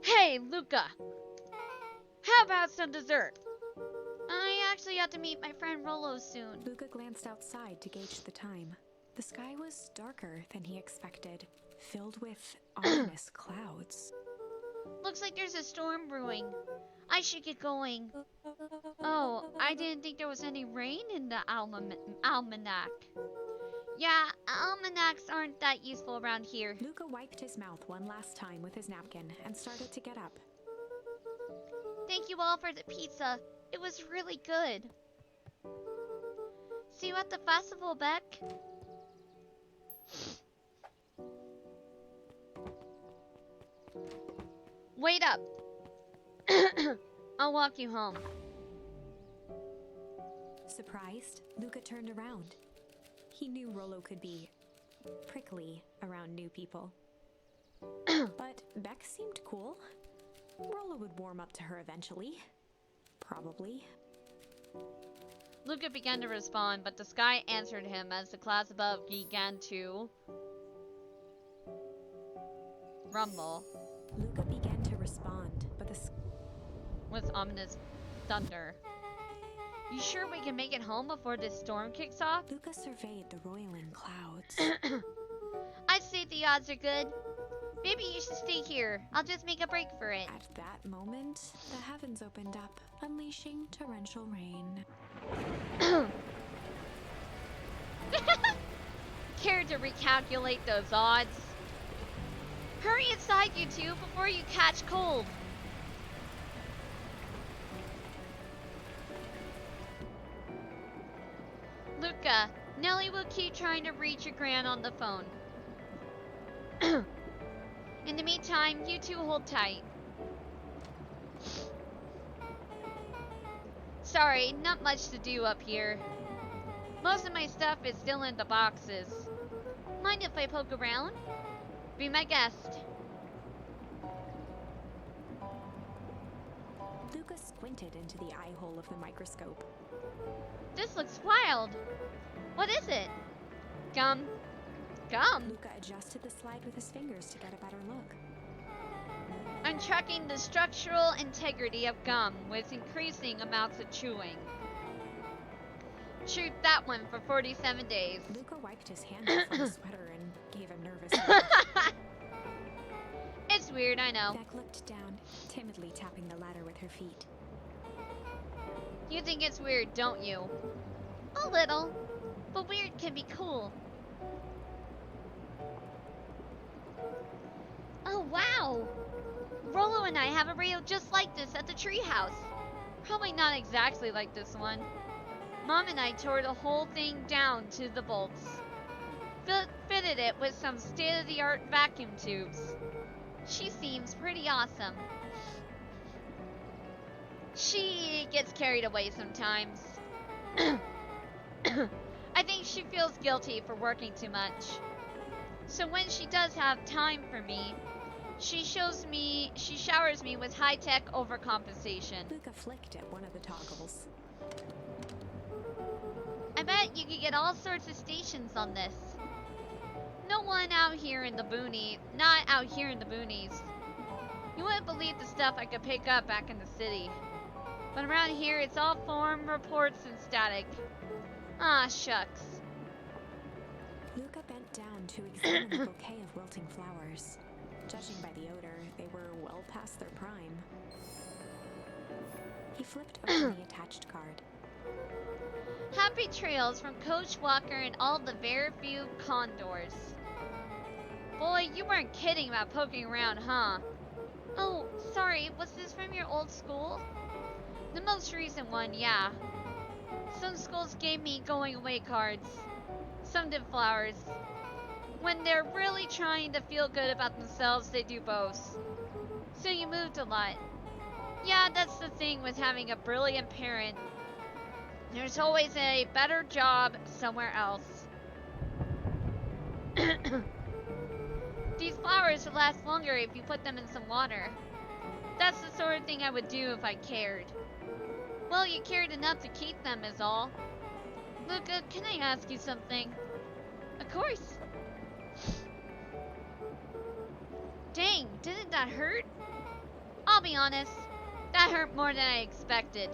Hey, Luca. How about some dessert? I actually have to meet my friend Rolo soon. Luca glanced outside to gauge the time. The sky was darker than he expected, filled with ominous clouds. Looks like there's a storm brewing. I should get going. Oh, I didn't think there was any rain in the almanac. Yeah, almanacs aren't that useful around here. Luca wiped his mouth one last time with his napkin and started to get up. Thank you all for the pizza. It was really good. See you at the festival, Beck. Wait up. I'll walk you home. Surprised, Luca turned around. He knew Rolo could be prickly around new people. But Beck seemed cool. Rolo would warm up to her eventually. Probably. Luca began to respond, but the sky answered him as the clouds above began to rumble Luca began to respond, but the with ominous thunder. You sure we can make it home before this storm kicks off? Luca surveyed the roiling clouds. I'd say the odds are good. Maybe you should stay here. I'll just make a break for it. At that moment, the heavens opened up, unleashing torrential rain. Care to recalculate those odds? Hurry inside, you two, before you catch cold. Luca, Nelly will keep trying to reach your gran on the phone. In the meantime, you two hold tight. Sorry, not much to do up here. Most of my stuff is still in the boxes. Mind if I poke around? Be my guest. Luca squinted into the eye hole of the microscope. This looks wild. What is it? Gum. Gum? Luca adjusted the slide with his fingers to get a better look. I'm tracking the structural integrity of gum with increasing amounts of chewing. Chewed that one for 47 days. Luca wiped his hand off on the sweater and gave a nervous laugh. It's weird, I know. Beck looked down, timidly tapping the ladder with her feet. You think it's weird, don't you? A little. But weird can be cool. Oh, wow! Rolo and I have a radio just like this at the treehouse. Probably not exactly like this one. Mom and I tore the whole thing down to the bolts. Fitted it with some state-of-the-art vacuum tubes. She seems pretty awesome. She gets carried away sometimes. I think she feels guilty for working too much. So when she does have time for me, she showers me with high-tech overcompensation. Luca flicked at one of the toggles. I bet you could get all sorts of stations on this. Not out here in the boonies. You wouldn't believe the stuff I could pick up back in the city. But around here, it's all form, reports, and static. Ah, shucks. Luca bent down to examine the bouquet of wilting flowers. Judging by the odor, they were well past their prime. He flipped open the attached card. Happy trails from Coach Walker and all the very few condors. Boy, you weren't kidding about poking around, huh? Oh, sorry, was this from your old school? The most recent one, yeah. Some schools gave me going away cards. Some did flowers. When they're really trying to feel good about themselves, they do both. So you moved a lot. Yeah, that's the thing with having a brilliant parent. There's always a better job somewhere else. These flowers will last longer if you put them in some water. That's the sort of thing I would do if I cared. Well, you cared enough to keep them is all. Luca, can I ask you something? Of course. Dang, didn't that hurt? I'll be honest, that hurt more than I expected.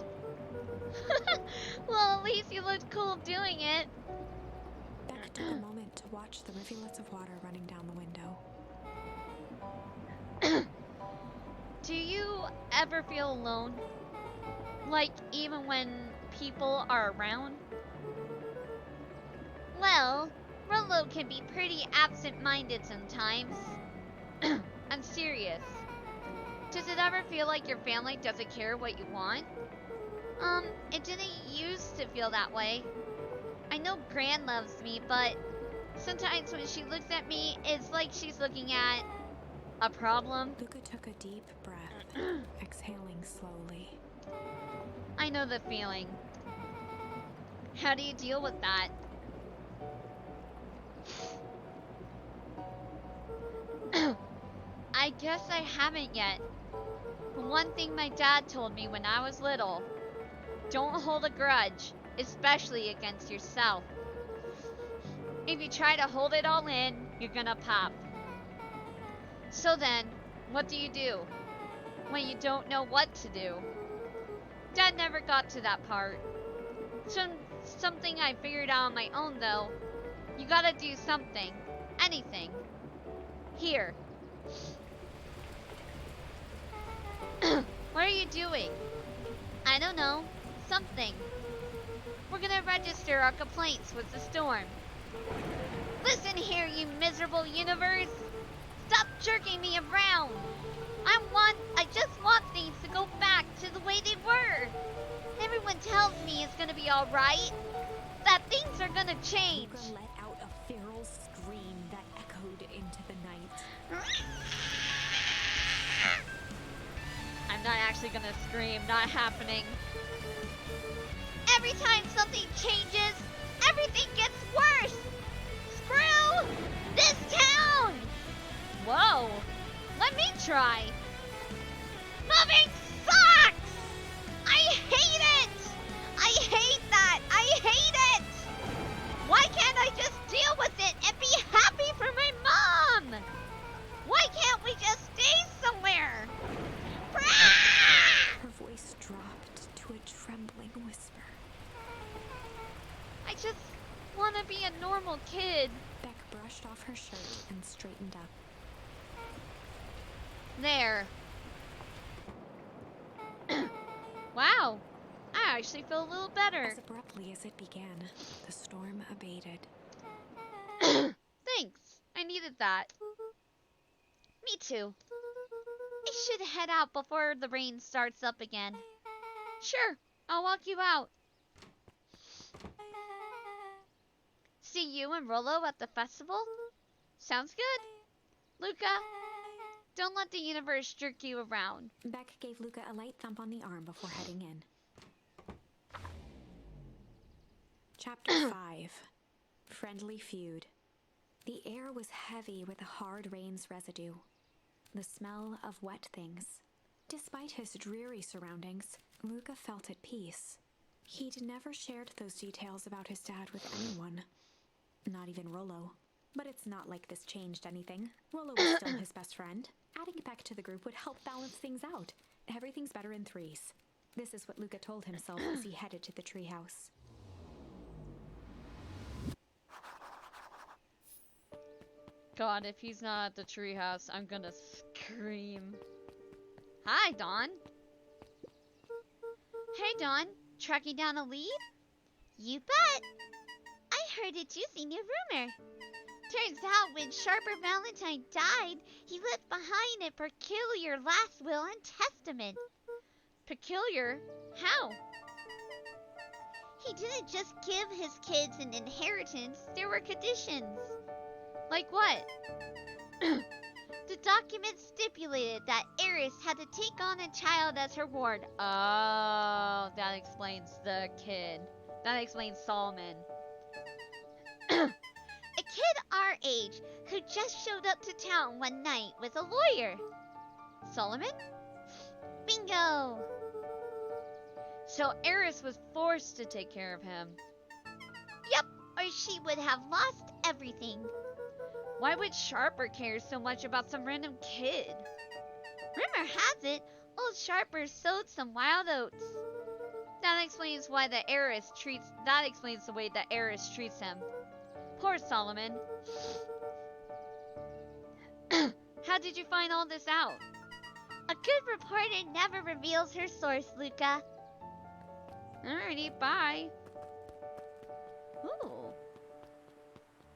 Well, at least you looked cool doing it. Beck took a moment to watch the rivulets of water running down the window. Do you ever feel alone? Like, even when people are around? Well, Rolo can be pretty absent-minded sometimes. I'm serious. Does it ever feel like your family doesn't care what you want? It didn't used to feel that way. I know Gran loves me, but sometimes when she looks at me, it's like she's looking at a problem? Luca took a deep breath, exhaling slowly. I know the feeling. How do you deal with that? I guess I haven't yet. One thing my dad told me when I was little: don't hold a grudge, especially against yourself. If you try to hold it all in, you're gonna pop. So then, what do you do when you don't know what to do? Dad never got to that part. Something I figured out on my own though. You gotta do something. Anything. Here. What are you doing? I don't know, something. We're gonna register our complaints with the storm. Listen here, you miserable universe! Stop jerking me around! I just want things to go back to the way they were! Everyone tells me it's gonna be alright, that things are gonna change. Luca let out a feral scream that echoed into the night. I'm not actually gonna scream, not happening. Every time something changes, everything gets worse! Screw this town! Whoa! Let me try! Moving sucks! I hate it! I hate that! I hate it! Why can't I just deal with it and be happy for my mom? Why can't we just stay somewhere? Her voice dropped to a trembling whisper. I just want to be a normal kid. Beck brushed off her shirt and straightened up. There. Wow. I actually feel a little better. As abruptly as it began, the storm abated. Thanks. I needed that. Me too. I should head out before the rain starts up again. Sure. I'll walk you out. See you and Rolo at the festival? Sounds good. Luca, don't let the universe jerk you around. Beck gave Luca a light thump on the arm before heading in. Chapter 5. Friendly Feud. The air was heavy with the hard rain's residue. The smell of wet things. Despite his dreary surroundings, Luca felt at peace. He'd never shared those details about his dad with anyone. Not even Rolo. But it's not like this changed anything. Rolo was still his best friend. Adding Beck to the group would help balance things out. Everything's better in threes. This is what Luca told himself as he headed to the treehouse. God, if he's not at the treehouse, I'm gonna scream. Hi, Dawn. Hey, Dawn. Tracking down a lead? You bet. I heard a juicy new rumor. Turns out when Sharper Valentine died, he left behind a peculiar last will and testament. Peculiar? How? He didn't just give his kids an inheritance, there were conditions. Like what? The document stipulated that Eris had to take on a child as her ward. Oh, that explains the kid. That explains Solomon. A kid our age who just showed up to town one night with a lawyer. Solomon? Bingo! So Eris was forced to take care of him. Yep, or she would have lost everything. Why would Sharper care so much about some random kid? Rumor has it, old Sharper sowed some wild oats. That explains why the heiress treats. That explains the way the heiress treats him. Poor Solomon. How did you find all this out? A good reporter never reveals her source, Luca. Alrighty, bye. Ooh.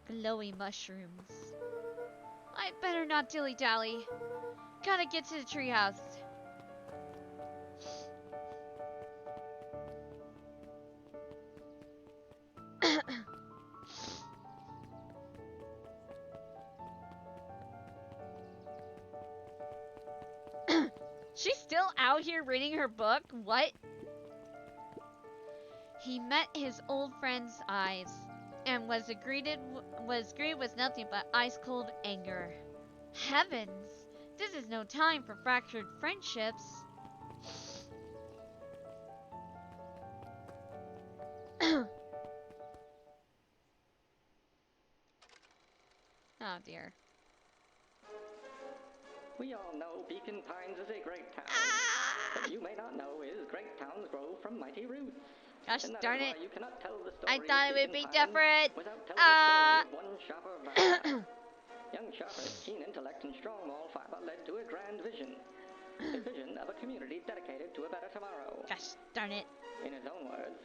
Glowy mushrooms. I'd better not dilly-dally. Gotta get to the treehouse. She's still out here reading her book? What? He met his old friend's eyes and was greeted with nothing but ice-cold anger. Heavens! This is no time for fractured friendships. Oh dear. We all know Beacon Pines is a great town. What you may not know is great towns grow from mighty roots. Gosh And that darn is it. why you cannot tell the I story thought of it would Beacon be Pines different. without telling the story of one Sharper Valentine. Young Sharper's keen intellect and strong moral fiber led to a grand vision. A vision of a community dedicated to a better tomorrow. Gosh darn it. In his own words,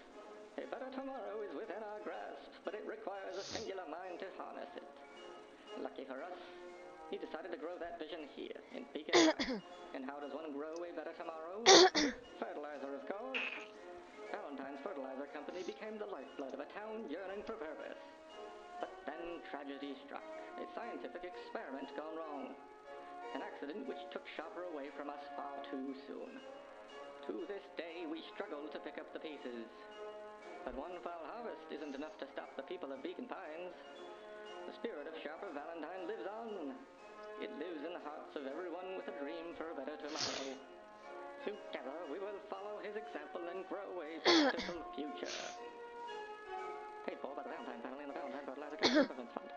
a better tomorrow is within our grasp, but it requires a singular mind to harness it. Lucky for us, he decided to grow that vision here, in Beacon Pines. And how does one grow a better tomorrow? With fertilizer, of course. Valentine's Fertilizer Company became the lifeblood of a town yearning for purpose. But then tragedy struck. A scientific experiment gone wrong. An accident which took Sharper away from us far too soon. To this day, we struggle to pick up the pieces. But one foul harvest isn't enough to stop the people of Beacon Pines. The spirit of Sharper Valentine lives on. It lives in the hearts of everyone with a dream for a better tomorrow. Together, we will follow his example and grow a beautiful future. Paid for by the Valentine family and the Valentine Fertilizer Company Fund.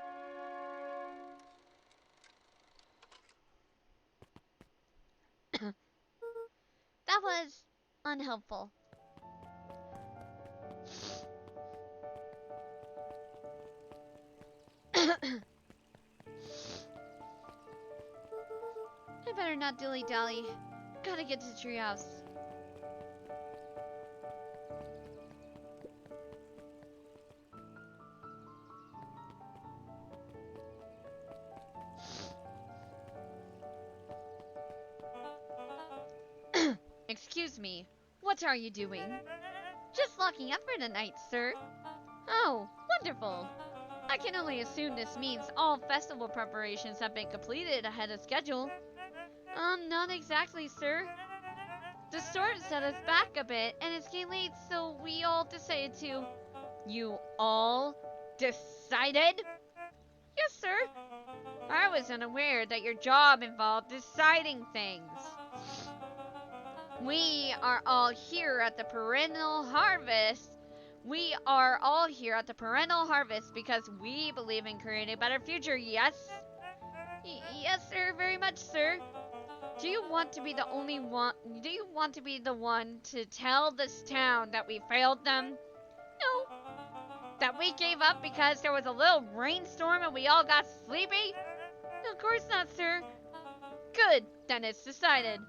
That was unhelpful. I better not dilly-dally. Gotta get to the treehouse. Excuse me, what are you doing? Just locking up for the night, sir. Oh, wonderful. I can only assume this means all festival preparations have been completed ahead of schedule. Not exactly, sir. The storm set us back a bit, and it's getting late, so we all decided to... You all decided? Yes, sir. I was unaware that your job involved deciding things. We are all here at the Perennial Harvest. We are all here at the Perennial Harvest because we believe in creating a better future, yes? Yes, sir, very much, sir. Do you want to be the only one? Do you want to be the one to tell this town that we failed them? No. That we gave up because there was a little rainstorm and we all got sleepy? Of course not, sir. Good, then it's decided.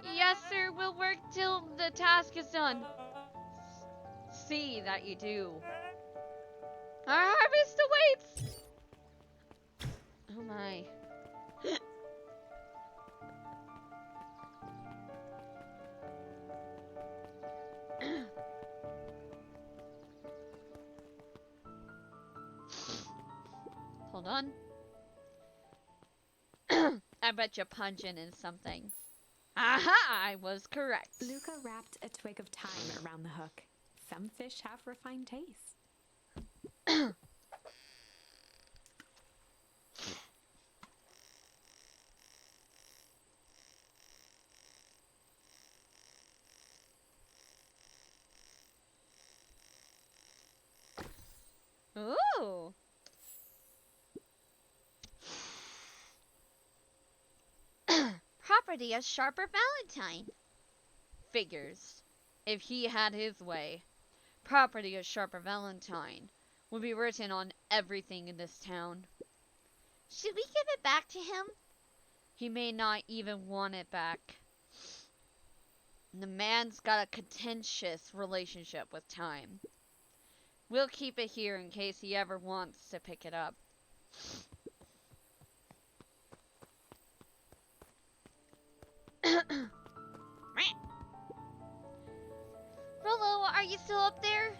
Yes, sir, we'll work till the task is done. See that you do. Our harvest awaits! Oh my. Hold on. I bet you punching in something. Aha! I was correct. Luca wrapped a twig of thyme around the hook. Some fish have refined taste. Ooh. Property of Sharper Valentine. Figures. If he had his way, property of Sharper Valentine would be written on everything in this town. Should we give it back to him? He may not even want it back. The man's got a contentious relationship with time. We'll keep it here in case he ever wants to pick it up. Rollo, are you still up there?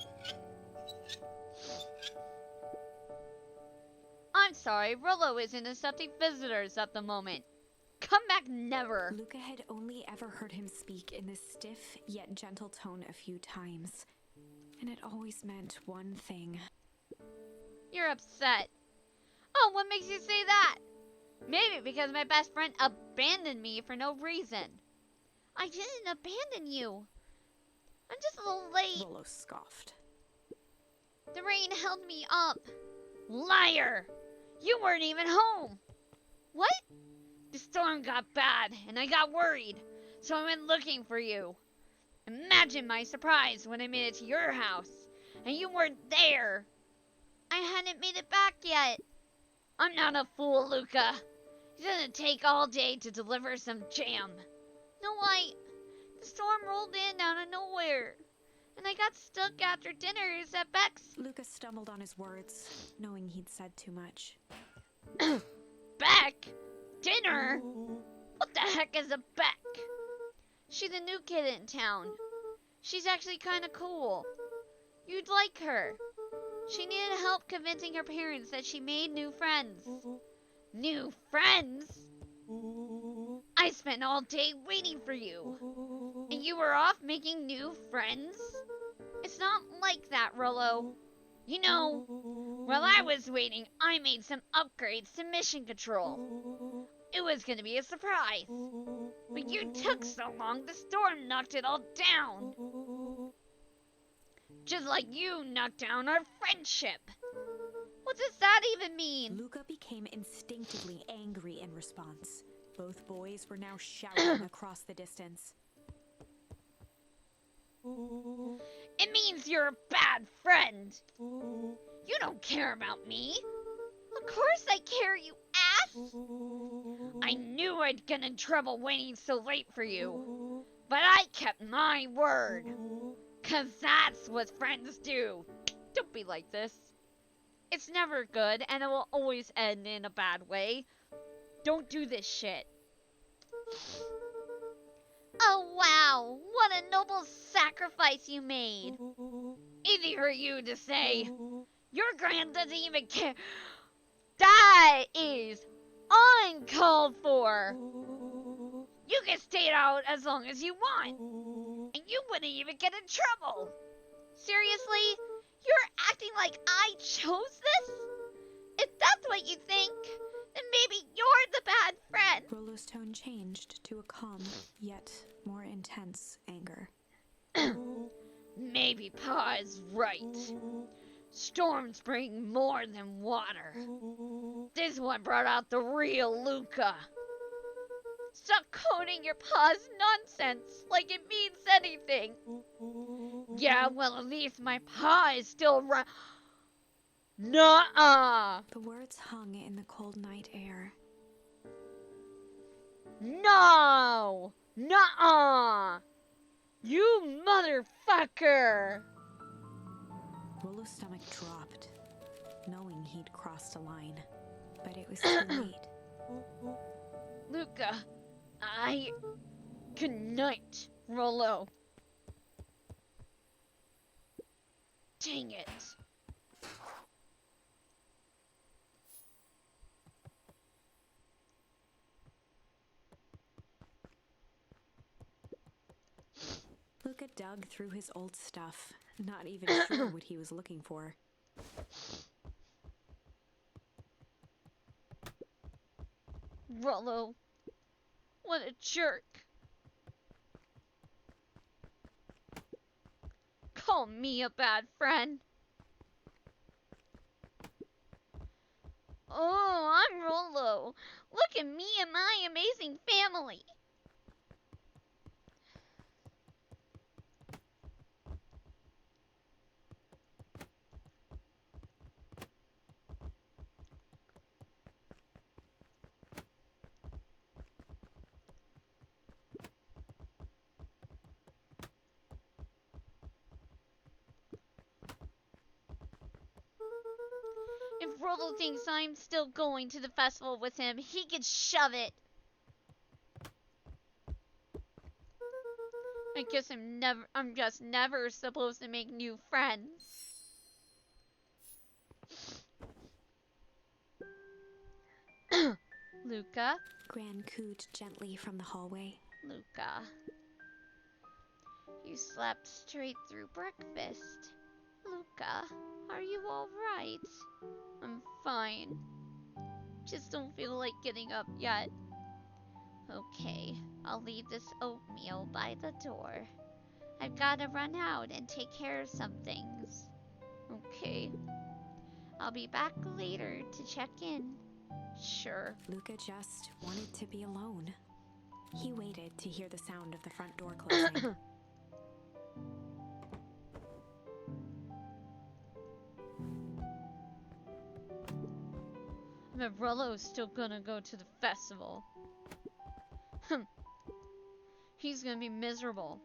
I'm sorry, Rollo isn't accepting visitors at the moment. Come back never. Luca had only ever heard him speak in this stiff yet gentle tone a few times, and it always meant one thing. You're upset. Oh, what makes you say that? Maybe because my best friend abandoned me for no reason. I didn't abandon you. I'm just a little late. Rollo scoffed. The rain held me up. Liar! You weren't even home. What? The storm got bad, and I got worried, so I went looking for you. Imagine my surprise when I made it to your house, and you weren't there. I hadn't made it back yet. I'm not a fool, Luca. It doesn't take all day to deliver some jam. No, the storm rolled in out of nowhere, and I got stuck after dinner at Beck's. Luca stumbled on his words, knowing he'd said too much. Beck? Dinner? What the heck is a Beck? She's a new kid in town. She's actually kind of cool. You'd like her. She needed help convincing her parents that she made new friends. New friends? I spent all day waiting for you. And you were off making new friends? It's not like that, Rollo. You know, while I was waiting, I made some upgrades to mission control. It was gonna be a surprise. But you took so long, the storm knocked it all down. Just like you knocked down our friendship. What does that even mean? Luca became instinctively angry in response. Both boys were now shouting across the distance. It means you're a bad friend. You don't care about me. Of course I care, you ass! I knew I'd get in trouble waiting so late for you. But I kept my word. 'Cause that's what friends do. Don't be like this. It's never good, and it will always end in a bad way. Don't do this shit. Oh wow, what a noble sacrifice you made. Easy for you to say. Your grand doesn't even care. That is uncalled for. You can stay out as long as you want. And you wouldn't even get in trouble. Seriously? You're acting like I chose this? If that's what you think, then maybe you're the bad friend. Rollo's tone changed to a calm, yet more intense anger. Maybe Pa is right. Storms bring more than water. This one brought out the real Luca. Stop quoting your pa's nonsense like it means anything. Yeah, well, at least my Pa is still right. Nuh-uh. The words hung in the cold night air. No! Nuh-uh! You motherfucker! Rollo's stomach dropped, knowing he'd crossed a line. but it was too late. Luca, good night, Rollo. Dang it. Luca dug through his old stuff, not even sure what he was looking for. Rollo, what a jerk. Call me a bad friend. Oh, I'm Rollo. Look at me and my amazing family. If Rollo thinks I'm still going to the festival with him, he can shove it. I guess I'm just never supposed to make new friends. Luca? Gran cooed gently from the hallway. Luca. You slept straight through breakfast. Luca, are you alright? I'm fine. Just don't feel like getting up yet. Okay, I'll leave this oatmeal by the door. I've gotta run out and take care of some things. Okay. I'll be back later to check in. Sure. Luca just wanted to be alone. He waited to hear the sound of the front door closing. But Rollo's still gonna go to the festival. He's gonna be miserable.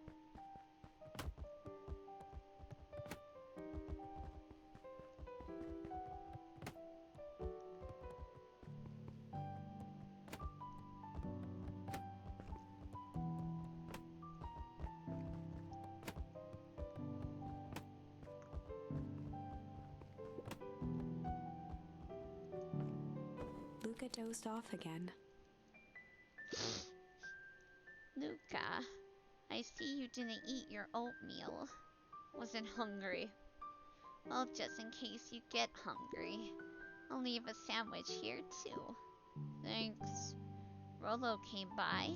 Luca dozed off again. Luca, I see you didn't eat your oatmeal. Wasn't hungry. Well, just in case you get hungry, I'll leave a sandwich here too. Thanks. Rollo came by.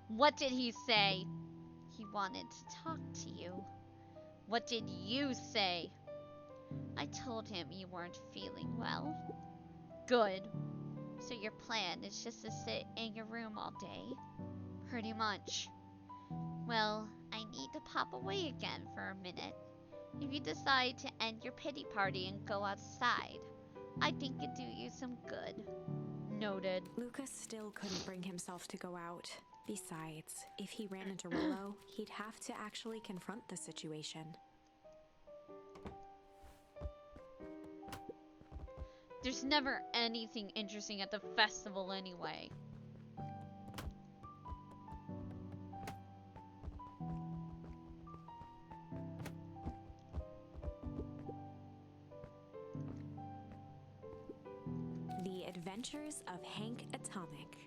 What did he say? He wanted to talk to you. What did you say? I told him you weren't feeling well. Good. So your plan is just to sit in your room all day? Pretty much. Well, I need to pop away again for a minute. If you decide to end your pity party and go outside, I think it'd do you some good. Noted. Luca still couldn't bring himself to go out. Besides, if he ran into Rollo, he'd have to actually confront the situation. There's never anything interesting at the festival anyway. The Adventures of Hank Atomic.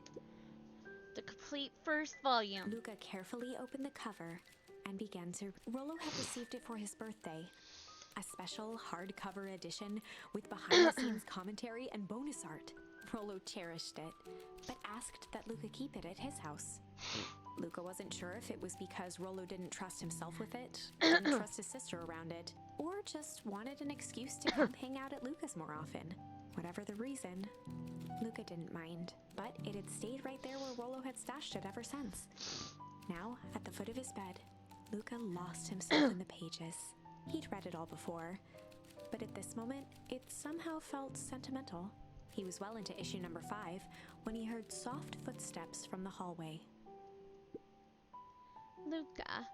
The complete first volume. Luca carefully opened the cover and began to... Rollo had received it for his birthday. A special hardcover edition with behind-the-scenes commentary and bonus art. Rollo cherished it, but asked that Luca keep it at his house. Luca wasn't sure if it was because Rollo didn't trust himself with it, didn't trust his sister around it, or just wanted an excuse to come hang out at Luca's more often. Whatever the reason, Luca didn't mind, but it had stayed right there where Rollo had stashed it ever since. Now, at the foot of his bed, Luca lost himself in the pages. He'd read it all before, but at this moment, it somehow felt sentimental. He was well into issue number 5 when he heard soft footsteps from the hallway. Luca,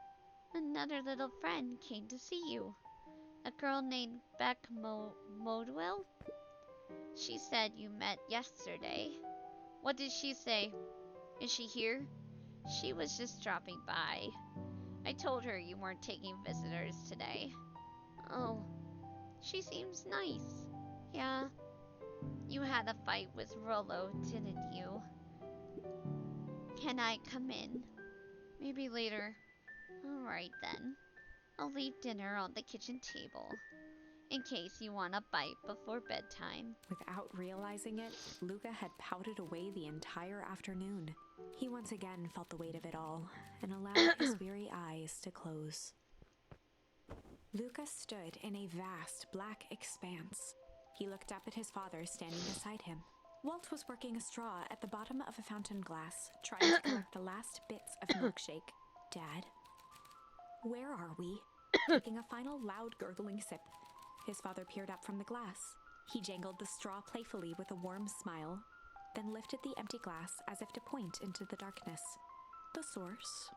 another little friend came to see you. A girl named Beck Modwell? She said you met yesterday. What did she say? Is she here? She was just dropping by. I told her you weren't taking visitors today. Oh, she seems nice. Yeah. You had a fight with Rollo, didn't you? Can I come in? Maybe later. Alright then. I'll leave dinner on the kitchen table, in case you want a bite before bedtime. Without realizing it, Luca had pouted away the entire afternoon. He once again felt the weight of it all and allowed his weary eyes to close. Luca stood in a vast black expanse. He looked up at his father standing beside him. Walt was working a straw at the bottom of a fountain glass, trying to collect the last bits of milkshake. Dad, where are we? Taking a final loud gurgling sip, his father peered up from the glass. He jangled the straw playfully with a warm smile, then lifted the empty glass as if to point into the darkness. The source?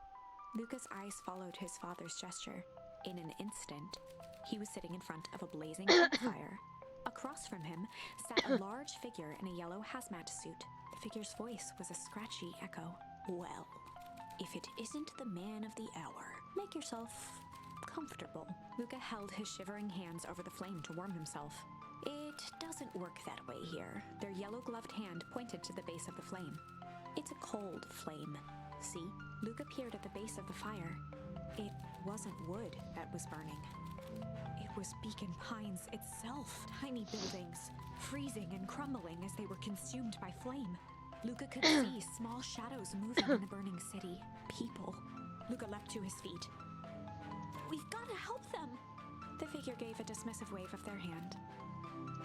Luca's eyes followed his father's gesture. In an instant, he was sitting in front of a blazing campfire. Across from him sat a large figure in a yellow hazmat suit. The figure's voice was a scratchy echo. Well, if it isn't the man of the hour, make yourself comfortable. Luca held his shivering hands over the flame to warm himself. It doesn't work that way here. Their yellow-gloved hand pointed to the base of the flame. It's a cold flame. See? Luca peered at the base of the fire. It wasn't wood that was burning. It was Beacon Pines itself. Tiny buildings, freezing and crumbling as they were consumed by flame. Luca could see small shadows moving in the burning city. People. Luca leapt to his feet. We've got to help them! The figure gave a dismissive wave of their hand.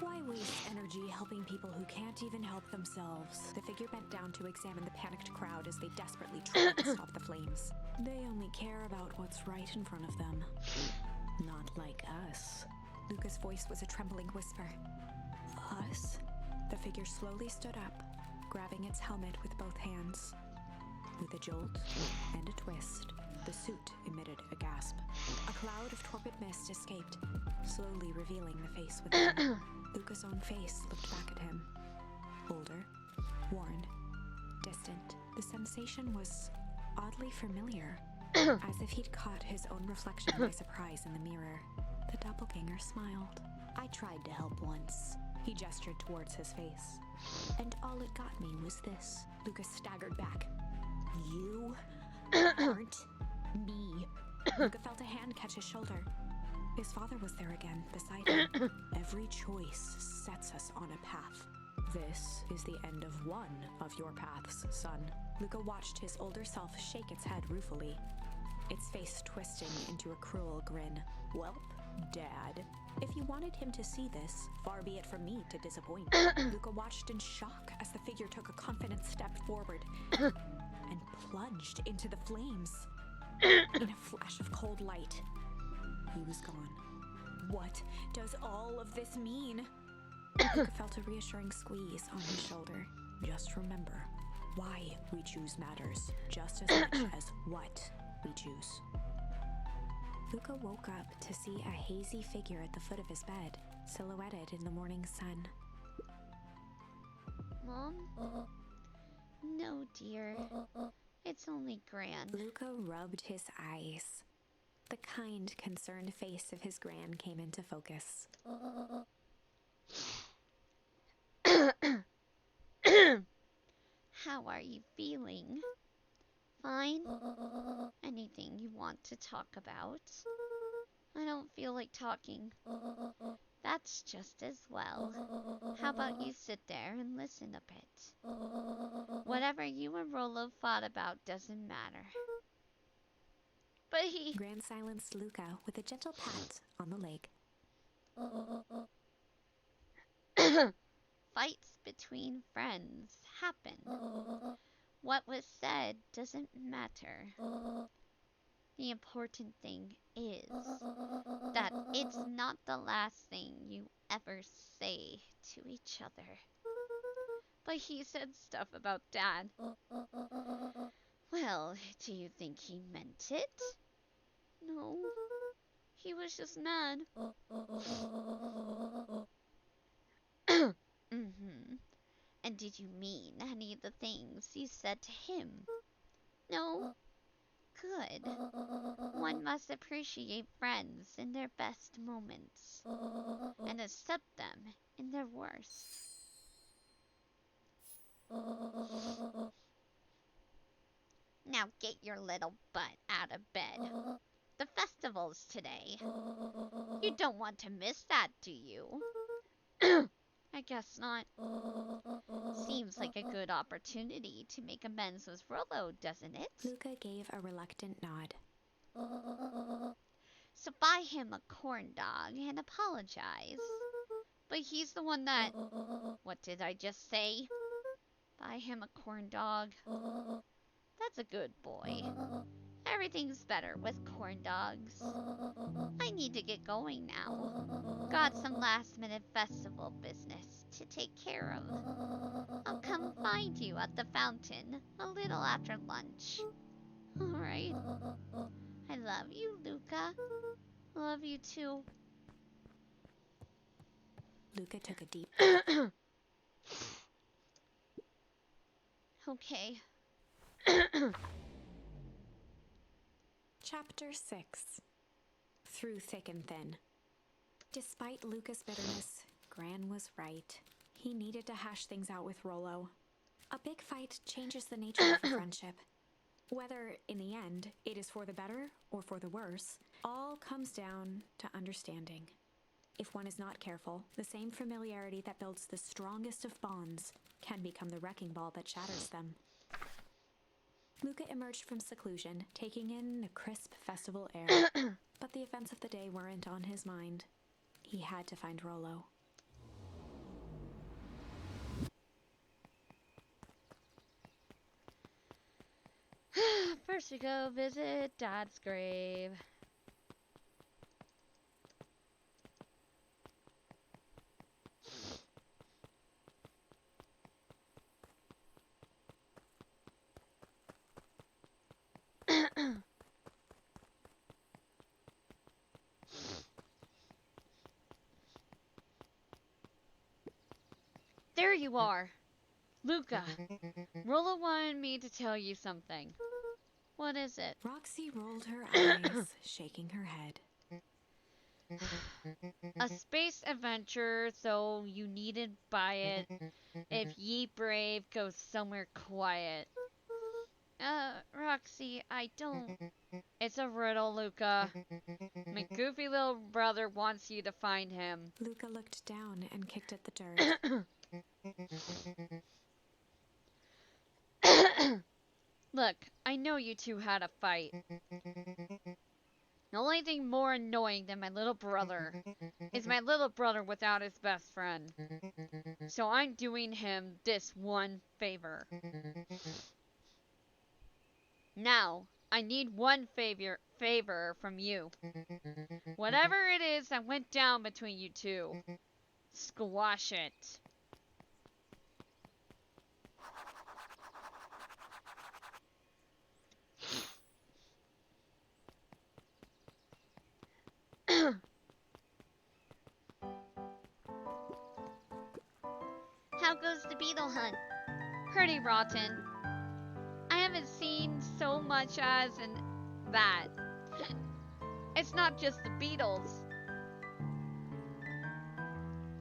Why waste energy helping people who can't even help themselves? The figure bent down to examine the panicked crowd as they desperately tried to stop the flames. They only care about what's right in front of them. Not like us. Luca's voice was a trembling whisper. Us? The figure slowly stood up, grabbing its helmet with both hands. With a jolt and a twist, the suit emitted a gasp. A cloud of torpid mist escaped, slowly revealing the face within. Luca's own face looked back at him. Older, worn, distant. The sensation was oddly familiar, as if he'd caught his own reflection by surprise in the mirror. The doppelganger smiled. I tried to help once. He gestured towards his face. And all it got me was this. Luca staggered back. You aren't me. Luca felt a hand catch his shoulder. His father was there again, beside him. Every choice sets us on a path. This is the end of one of your paths, son. Luca watched his older self shake its head ruefully, its face twisting into a cruel grin. Welp, Dad. If you wanted him to see this, far be it from me to disappoint. Luca watched in shock as the figure took a confident step forward and plunged into the flames. In a flash of cold light, he was gone. What does all of this mean? Luca felt a reassuring squeeze on his shoulder. Just remember, why we choose matters just as much as what we choose. Luca woke up to see a hazy figure at the foot of his bed, silhouetted in the morning sun. Mom? No, dear. It's only Gran. Luca rubbed his eyes. The kind, concerned face of his Gran came into focus. How are you feeling? Fine? Anything you want to talk about? I don't feel like talking. That's just as well. How about you sit there and listen a bit? Whatever you and Rollo fought about doesn't matter. But he... Gran silenced Luca with a gentle pat on the leg. Fights between friends happen. What was said doesn't matter. The important thing is that it's not the last thing you ever say to each other. But he said stuff about Dad. Well, do you think he meant it? No. He was just mad. did you mean any of the things you said to him? No? Good. One must appreciate friends in their best moments and accept them in their worst. Now get your little butt out of bed. The festival's today. You don't want to miss that, do you? I guess not. Seems like a good opportunity to make amends with Rollo, doesn't it? Luca gave a reluctant nod. So buy him a corn dog and apologize. But he's the one that... What did I just say? Buy him a corn dog. That's a good boy. Everything's better with corn dogs. I need to get going now. Got some last-minute festival business to take care of. I'll come find you at the fountain a little after lunch. Alright. I love you, Luca. Love you too. Luca took a deep Okay. Chapter 6. Through thick and thin. Despite Luca's bitterness, Gran was right. He needed to hash things out with Rollo. A big fight changes the nature of a friendship. Whether, in the end, it is for the better or for the worse, all comes down to understanding. If one is not careful, the same familiarity that builds the strongest of bonds can become the wrecking ball that shatters them. Luca emerged from seclusion, taking in the crisp festival air. But the events of the day weren't on his mind. He had to find Rollo. First we go visit Dad's grave. There you are. Luca, Rollo wanted me to tell you something. What is it? Roxy rolled her eyes, shaking her head. A space adventure, so you needn't buy it. If ye brave, go somewhere quiet. Roxy, I don't... It's a riddle, Luca. My goofy little brother wants you to find him. Luca looked down and kicked at the dirt. Look, I know you two had a fight. The only thing more annoying than my little brother is my little brother without his best friend. So I'm doing him this one favor. Now, I need one favor from you. Whatever it is that went down between you two, squash it. How goes the beetle hunt? Pretty rotten. I haven't seen so much as in that. It's not just the beetles.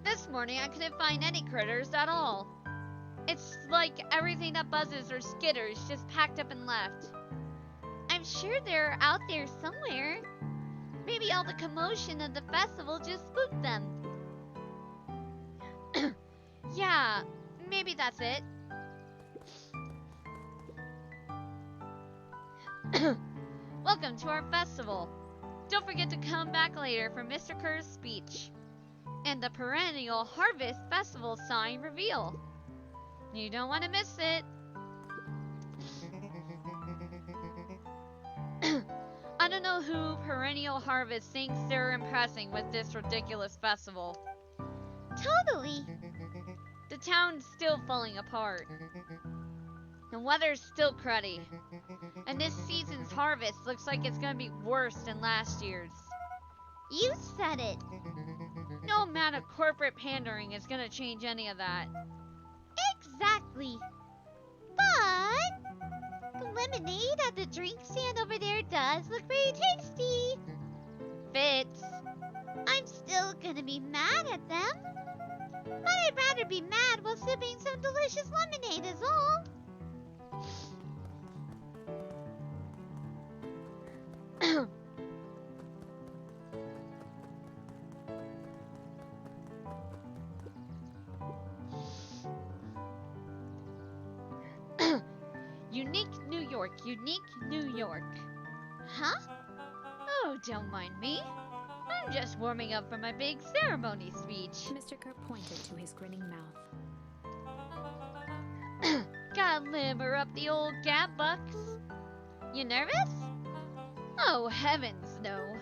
This morning I couldn't find any critters at all. It's like everything that buzzes or skitters just packed up and left. I'm sure they're out there somewhere. Maybe all the commotion of the festival just spooked them. Yeah, maybe that's it. Welcome to our festival. Don't forget to come back later for Mr. Kerr's speech and the perennial Harvest Festival sign reveal. You don't want to miss it. I don't know who Perennial Harvest thinks they're impressing with this ridiculous festival. Totally. The town's still falling apart. The weather's still cruddy. And this season's harvest looks like it's gonna be worse than last year's. You said it. No amount of corporate pandering is gonna change any of that. exactly. But the lemonade at the drink stand over there does look very tasty. Fits. I'm still gonna be mad at them. But I'd rather be mad while sipping some delicious lemonade is all. Unique New York, unique New York. Huh? Oh, don't mind me. I'm just warming up for my big ceremony speech. Mr. Kerr pointed to his grinning mouth. Gotta limber up the old gap bucks. You nervous? Oh, heavens, no.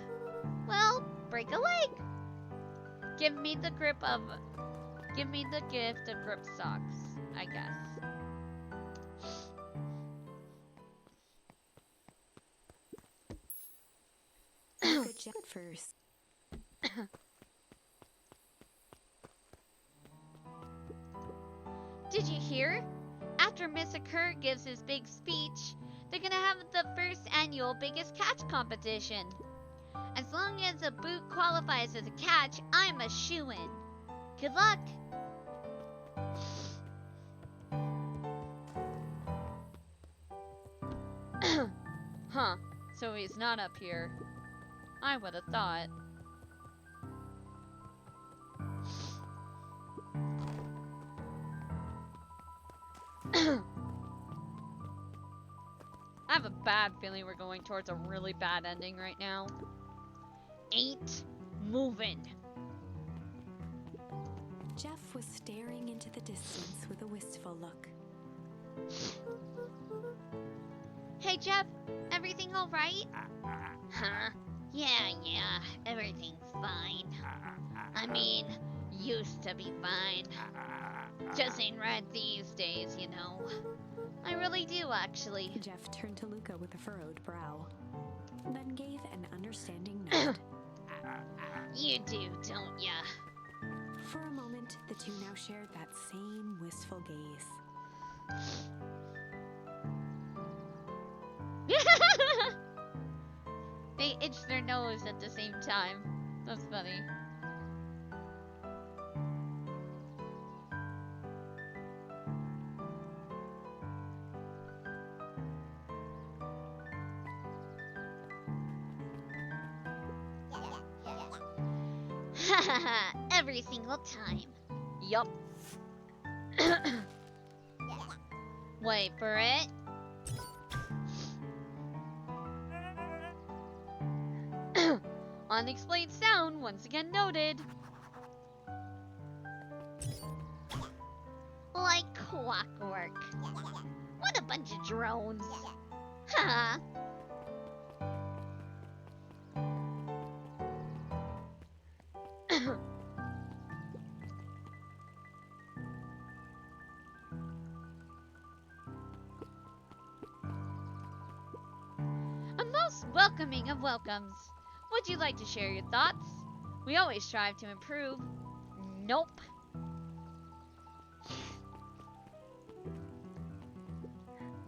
Well, break a leg. Give me the gift of grip socks, I guess. Good job first. Did you hear? After Mr. Kerr gives his big speech, they're gonna have the first annual Biggest Catch competition. As long as a boot qualifies as a catch, I'm a shoo-in. Good luck! Huh, so he's not up here. I would have thought. I have a bad feeling we're going towards a really bad ending right now. Ain't moving. Jeff was staring into the distance with a wistful look. Hey, Jeff, everything alright? Huh? Yeah, everything's fine. I mean, used to be fine. Just ain't right these days, you know. I really do, actually. Jeff turned to Luca with a furrowed brow, then gave an understanding nod. You do, don't ya? For a moment, the two now shared that same wistful gaze. They itch their nose at the same time. That's funny. Every single time. Yup. Wait for it. Unexplained sound once again noted. Like clockwork. What a bunch of drones. Huh? A most welcoming of welcomes. Would you like to share your thoughts? We always strive to improve. Nope.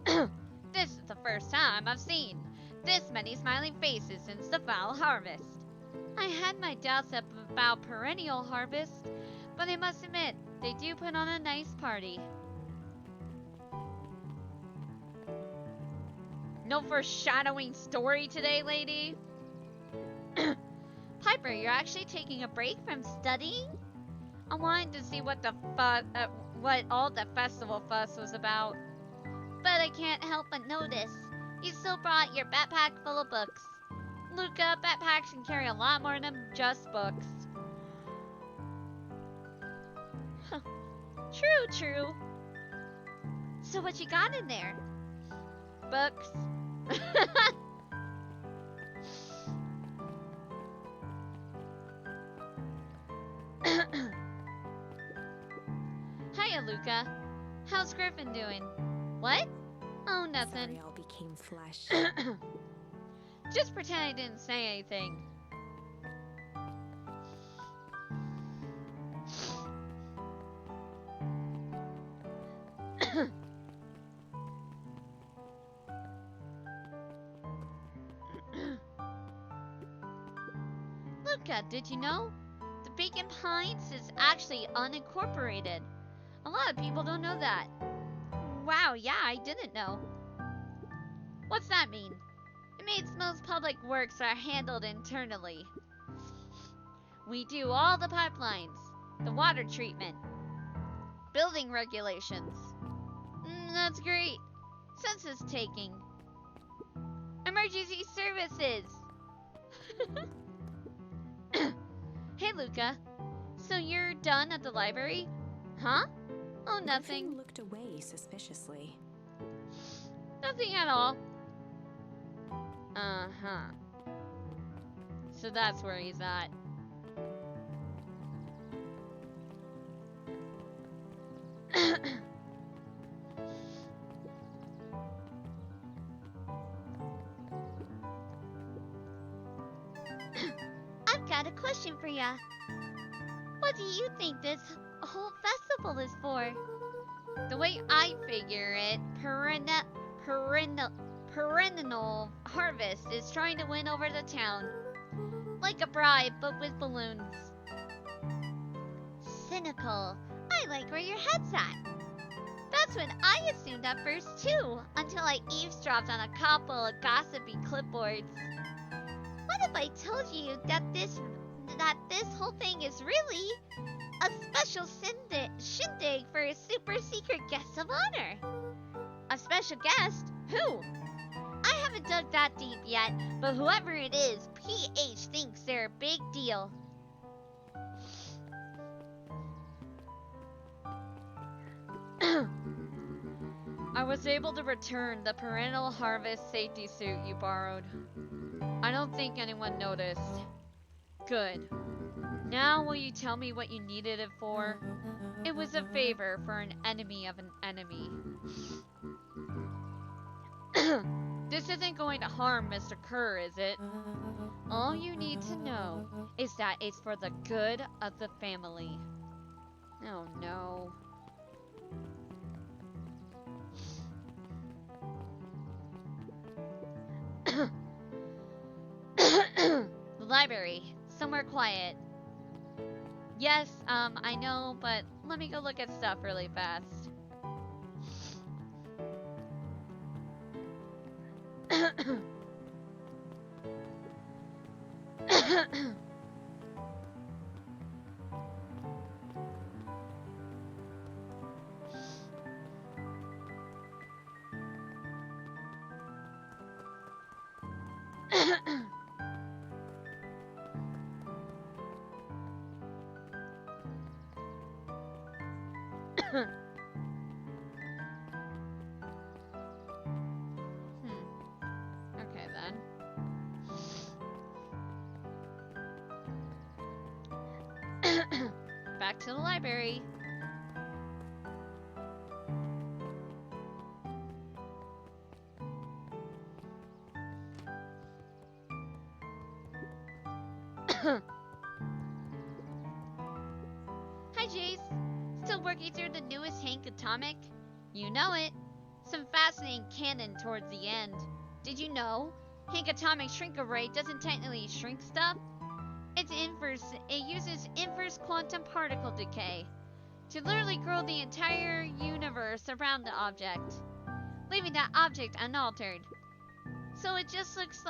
This is the first time I've seen this many smiling faces since the fall harvest. I had my doubts about perennial harvest, but I must admit, they do put on a nice party. No foreshadowing story today, lady? Piper, you're actually taking a break from studying? I wanted to see what what all the festival fuss was about. But I can't help but notice, you still brought your backpack full of books. Luca, backpacks can carry a lot more than just books. True. So what you got in there? Books. Hiya, Luca. How's Griffin doing? What? Oh, nothing. Sorry, all became flesh. Just pretend I didn't say anything. Luca, did you know? The Beacon Pines is actually unincorporated. A lot of people don't know that. Wow, yeah, I didn't know. What's that mean? It means most public works are handled internally. We do all the pipelines, the water treatment, building regulations. That's great. Census taking. Emergency services. Hey, Luca. So you're done at the library? Huh? Oh, nothing. Griffin looked away suspiciously. Nothing at all. Uh-huh. So that's where he's at. I've got a question for ya. What do you think this whole festival is for? The way I figure it, perennial harvest is trying to win over the town. Like a bribe, but with balloons. Cynical. I like where your head's at. That's what I assumed at first too, until I eavesdropped on a couple of gossipy clipboards. What if I told you that this whole thing is really a special shindig for a super secret guest of honor? A special guest? Who? I haven't dug that deep yet, but whoever it is, PH thinks they're a big deal. I was able to return the Perennial Harvest safety suit you borrowed. I don't think anyone noticed. Good. Now will you tell me what you needed it for? It was a favor for an enemy of an enemy. This isn't going to harm Mr. Kerr, is it? All you need to know is that it's for the good of the family. Oh no. The library. Somewhere quiet. Yes, I know, but let me go look at stuff really fast. Okay then. Back to the library. Hi, Jace. Still working through the newest Hank Atomic? You know it. Some fascinating canon towards the end. Did you know? Hank Atomic Shrink Array doesn't technically shrink stuff. It uses inverse quantum particle decay to literally grow the entire universe around the object, leaving that object unaltered. So it just looks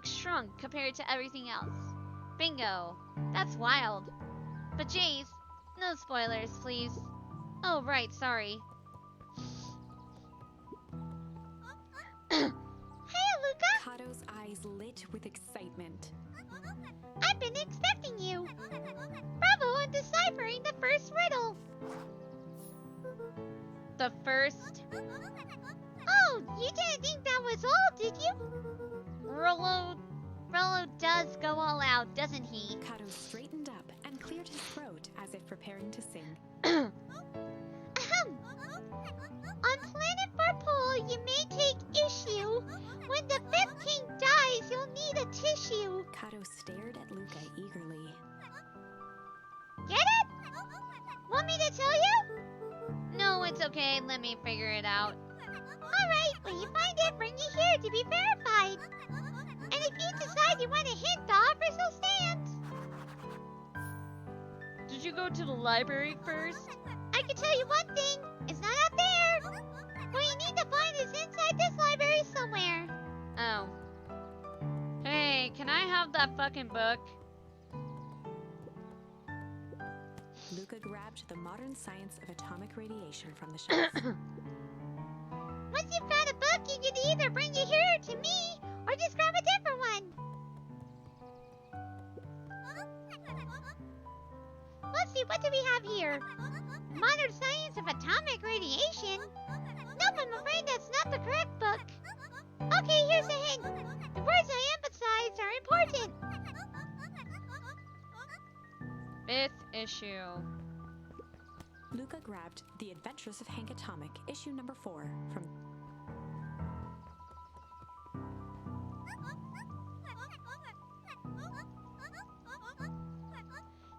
shrunk compared to everything else. Bingo. That's wild. But Jace, no spoilers, please. Oh, right, sorry. Hey, Luca! Kato's eyes lit with excitement. I've been expecting you! Bravo on deciphering the first riddle! The first? Oh, you didn't think that was all, did you? Rollo does go all out, doesn't he? Kato straightened up and cleared his throat as if preparing to sing. Ahem. On Planet Farpole, you may take issue. When the fifth king dies, you'll need a tissue. Kato stared at Luca eagerly. Get it? Want me to tell you? No, Okay, let me figure it out. Alright, when you find it, bring it here to be verified. And if you decide you want a hint, the offer still stands. Did you go to the library first? I can tell you one thing, it's not out there. What you need to find is inside this library somewhere. Oh. Hey, can I have that fucking book? Luca grabbed the Modern Science of Atomic Radiation from the shelf. Once you've got a book, you can either bring it here to me, or just grab a different one. Let's see, what do we have here? Modern Science of Atomic Radiation? Nope, I'm afraid that's not the correct book. Okay, here's a hint. The words I emphasize are important. 5th issue. Luca grabbed The Adventures of Hank Atomic, issue number 4, from...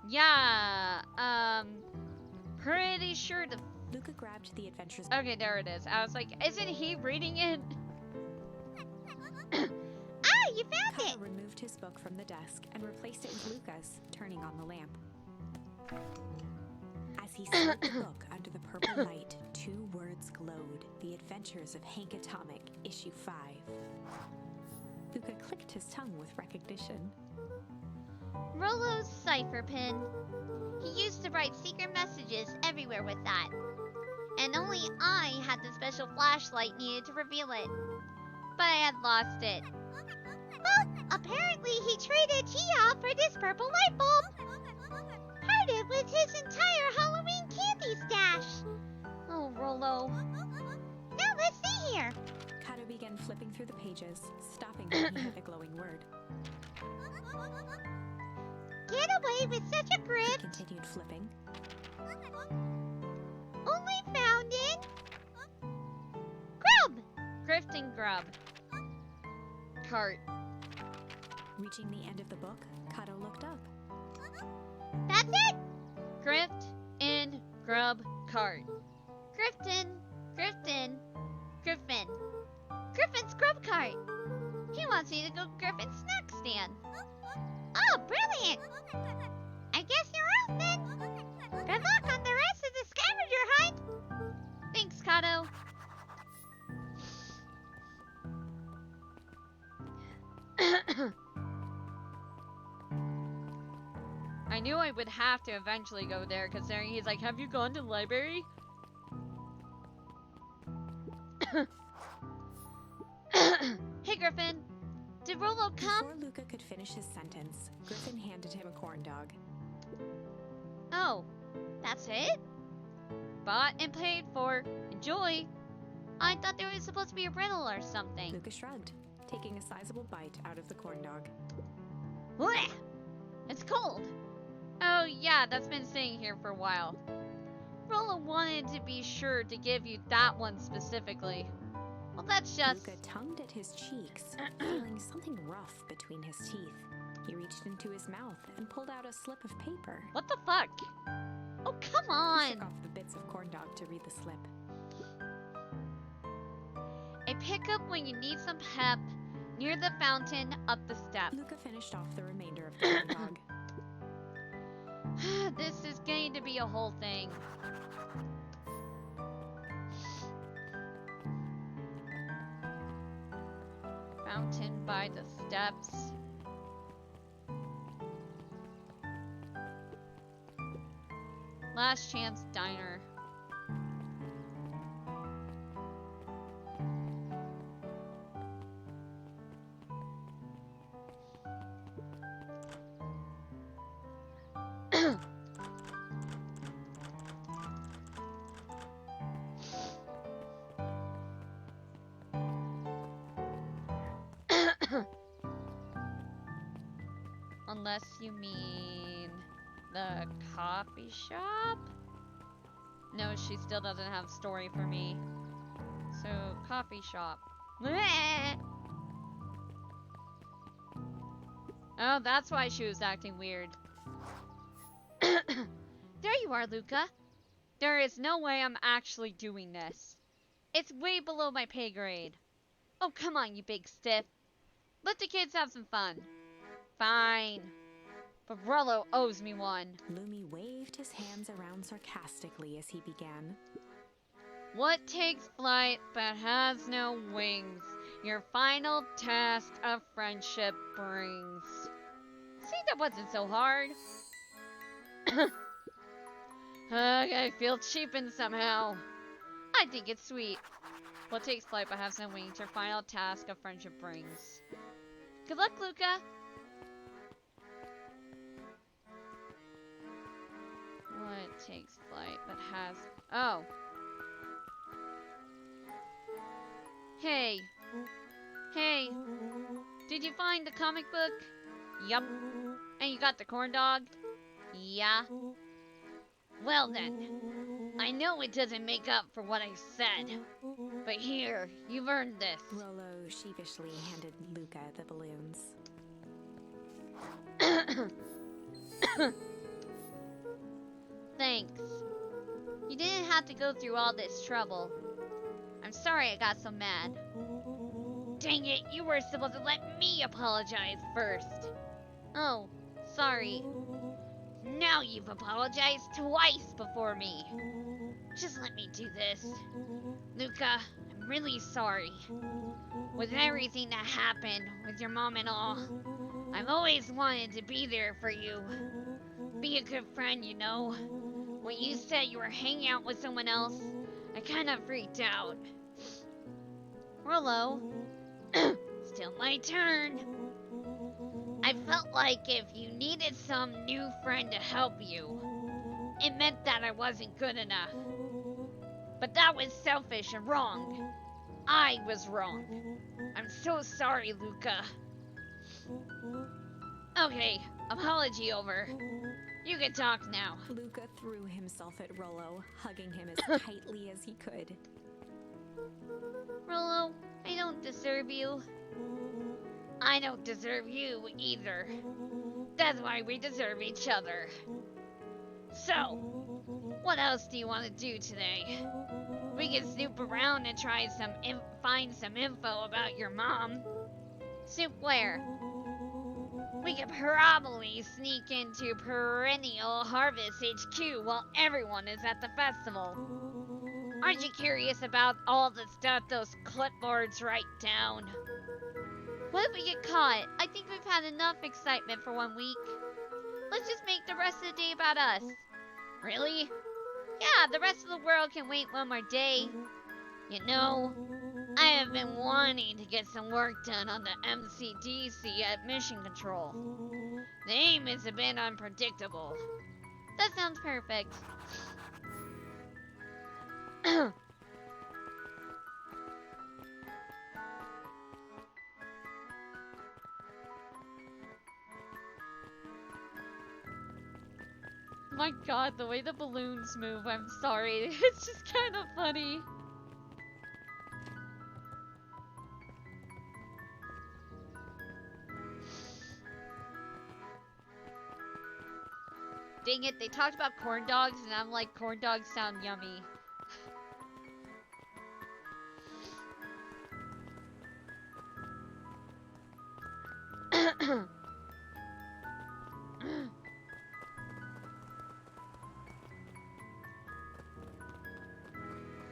Yeah, pretty sure the... Luca grabbed The Adventures... Okay, there it is. I was like, isn't he reading it? Ah, you found it! Kyle removed his book from the desk and replaced it with Luca's, turning on the lamp. As he slid the book under the purple light, 2 words glowed. The Adventures of Hank Atomic, issue 5. Luca clicked his tongue with recognition. Rollo's cipher pin. He used to write secret messages everywhere with that. And only I had the special flashlight needed to reveal it. But I had lost it. Well, apparently he traded Tia for this purple light bulb. Parted with his entire Halloween candy stash. Oh, Rollo. Now let's see here. Kato began flipping through the pages, stopping when he hit a glowing word. Get away with such a He grip. continued flipping. Only found in Grub. Grifting Grub. Cart. Reaching the end of the book, Kato looked up. That's it. Grift in Grub Cart. Grifton. Griffin. Griffin's grub cart. He wants me to go Griffin's snack stand. Oh, brilliant! I guess you're out then. Good luck on the rest of the scavenger hunt. Thanks, Kato. I knew I would have to eventually go there, considering he's like, have you gone to the library? Hey, Griffin. Did Rollo come? Before Luca could finish his sentence, Griffin handed him a corn dog. Oh, That's it? bought and paid for. Enjoy. I thought there was supposed to be a riddle or something. Luca shrugged, taking a sizable bite out of the corn dog. Blech! It's cold. Oh yeah, that's been sitting here for a while. Rollo wanted to be sure to give you that one specifically. Well, that's just... Luca tongued at his cheeks, feeling something rough between his teeth. He reached into his mouth and pulled out a slip of paper. What the fuck? Oh, come He on! shook off the bits of corn dog to read the slip. A pickup when you need some pep, near the fountain, up the step. Luca finished off the remainder of the corn dog. This is going to be a whole thing. Fountain by the steps. Last Chance Diner. Unless you mean the coffee shop? No, she still doesn't have story for me. So, coffee shop. Bleh! Oh, that's why she was acting weird. There you are, Luca. There is no way I'm actually doing this. It's way below my pay grade. Oh, come on, you big stiff. Let the kids have some fun. Fine. But Rollo owes me one. Lumi waved his hands around sarcastically as he began. What takes flight but has no wings? Your final task of friendship brings. See, that wasn't so hard. I feel cheapened somehow. I think it's sweet. What takes flight but has no wings? Your final task of friendship brings. Good luck, Luca. What takes flight but has... Oh. Hey. Hey. Did you find the comic book? Yup. And you got the corn dog? Yeah. Well then, I know it doesn't make up for what I said, but here, you've earned this. Rollo sheepishly handed Luca the balloons. Thanks. You didn't have to go through all this trouble. I'm sorry I got so mad. Dang it, you were supposed to let me apologize first. Oh, sorry. Now you've apologized twice before me. Just let me do this. Luca, I'm really sorry. With everything that happened, with your mom and all, I've always wanted to be there for you. Be a good friend, you know. When you said you were hanging out with someone else, I kind of freaked out. Rollo. Still my turn. I felt like if you needed some new friend to help you, it meant that I wasn't good enough. But that was selfish and wrong. I was wrong. I'm so sorry, Luca. Okay, apology over. You can talk now. Luca threw himself at Rollo, hugging him as tightly as he could. Rollo, I don't deserve you. I don't deserve you either. That's why we deserve each other. So, what else do you want to do today? We can snoop around and try find some info about your mom. Snoop where? We could probably sneak into Perennial Harvest HQ while everyone is at the festival. Aren't you curious about all the stuff those clipboards write down? What if we get caught? I think we've had enough excitement for 1 week. Let's just make the rest of the day about us. Really? Yeah, the rest of the world can wait 1 more day. You know, I have been wanting to get some work done on the MCDC at Mission Control. The aim is a bit unpredictable. That sounds perfect. My god, the way the balloons move, I'm sorry. It's just kind of funny. Dang it, they talked about corn dogs and I'm like, corn dogs sound yummy.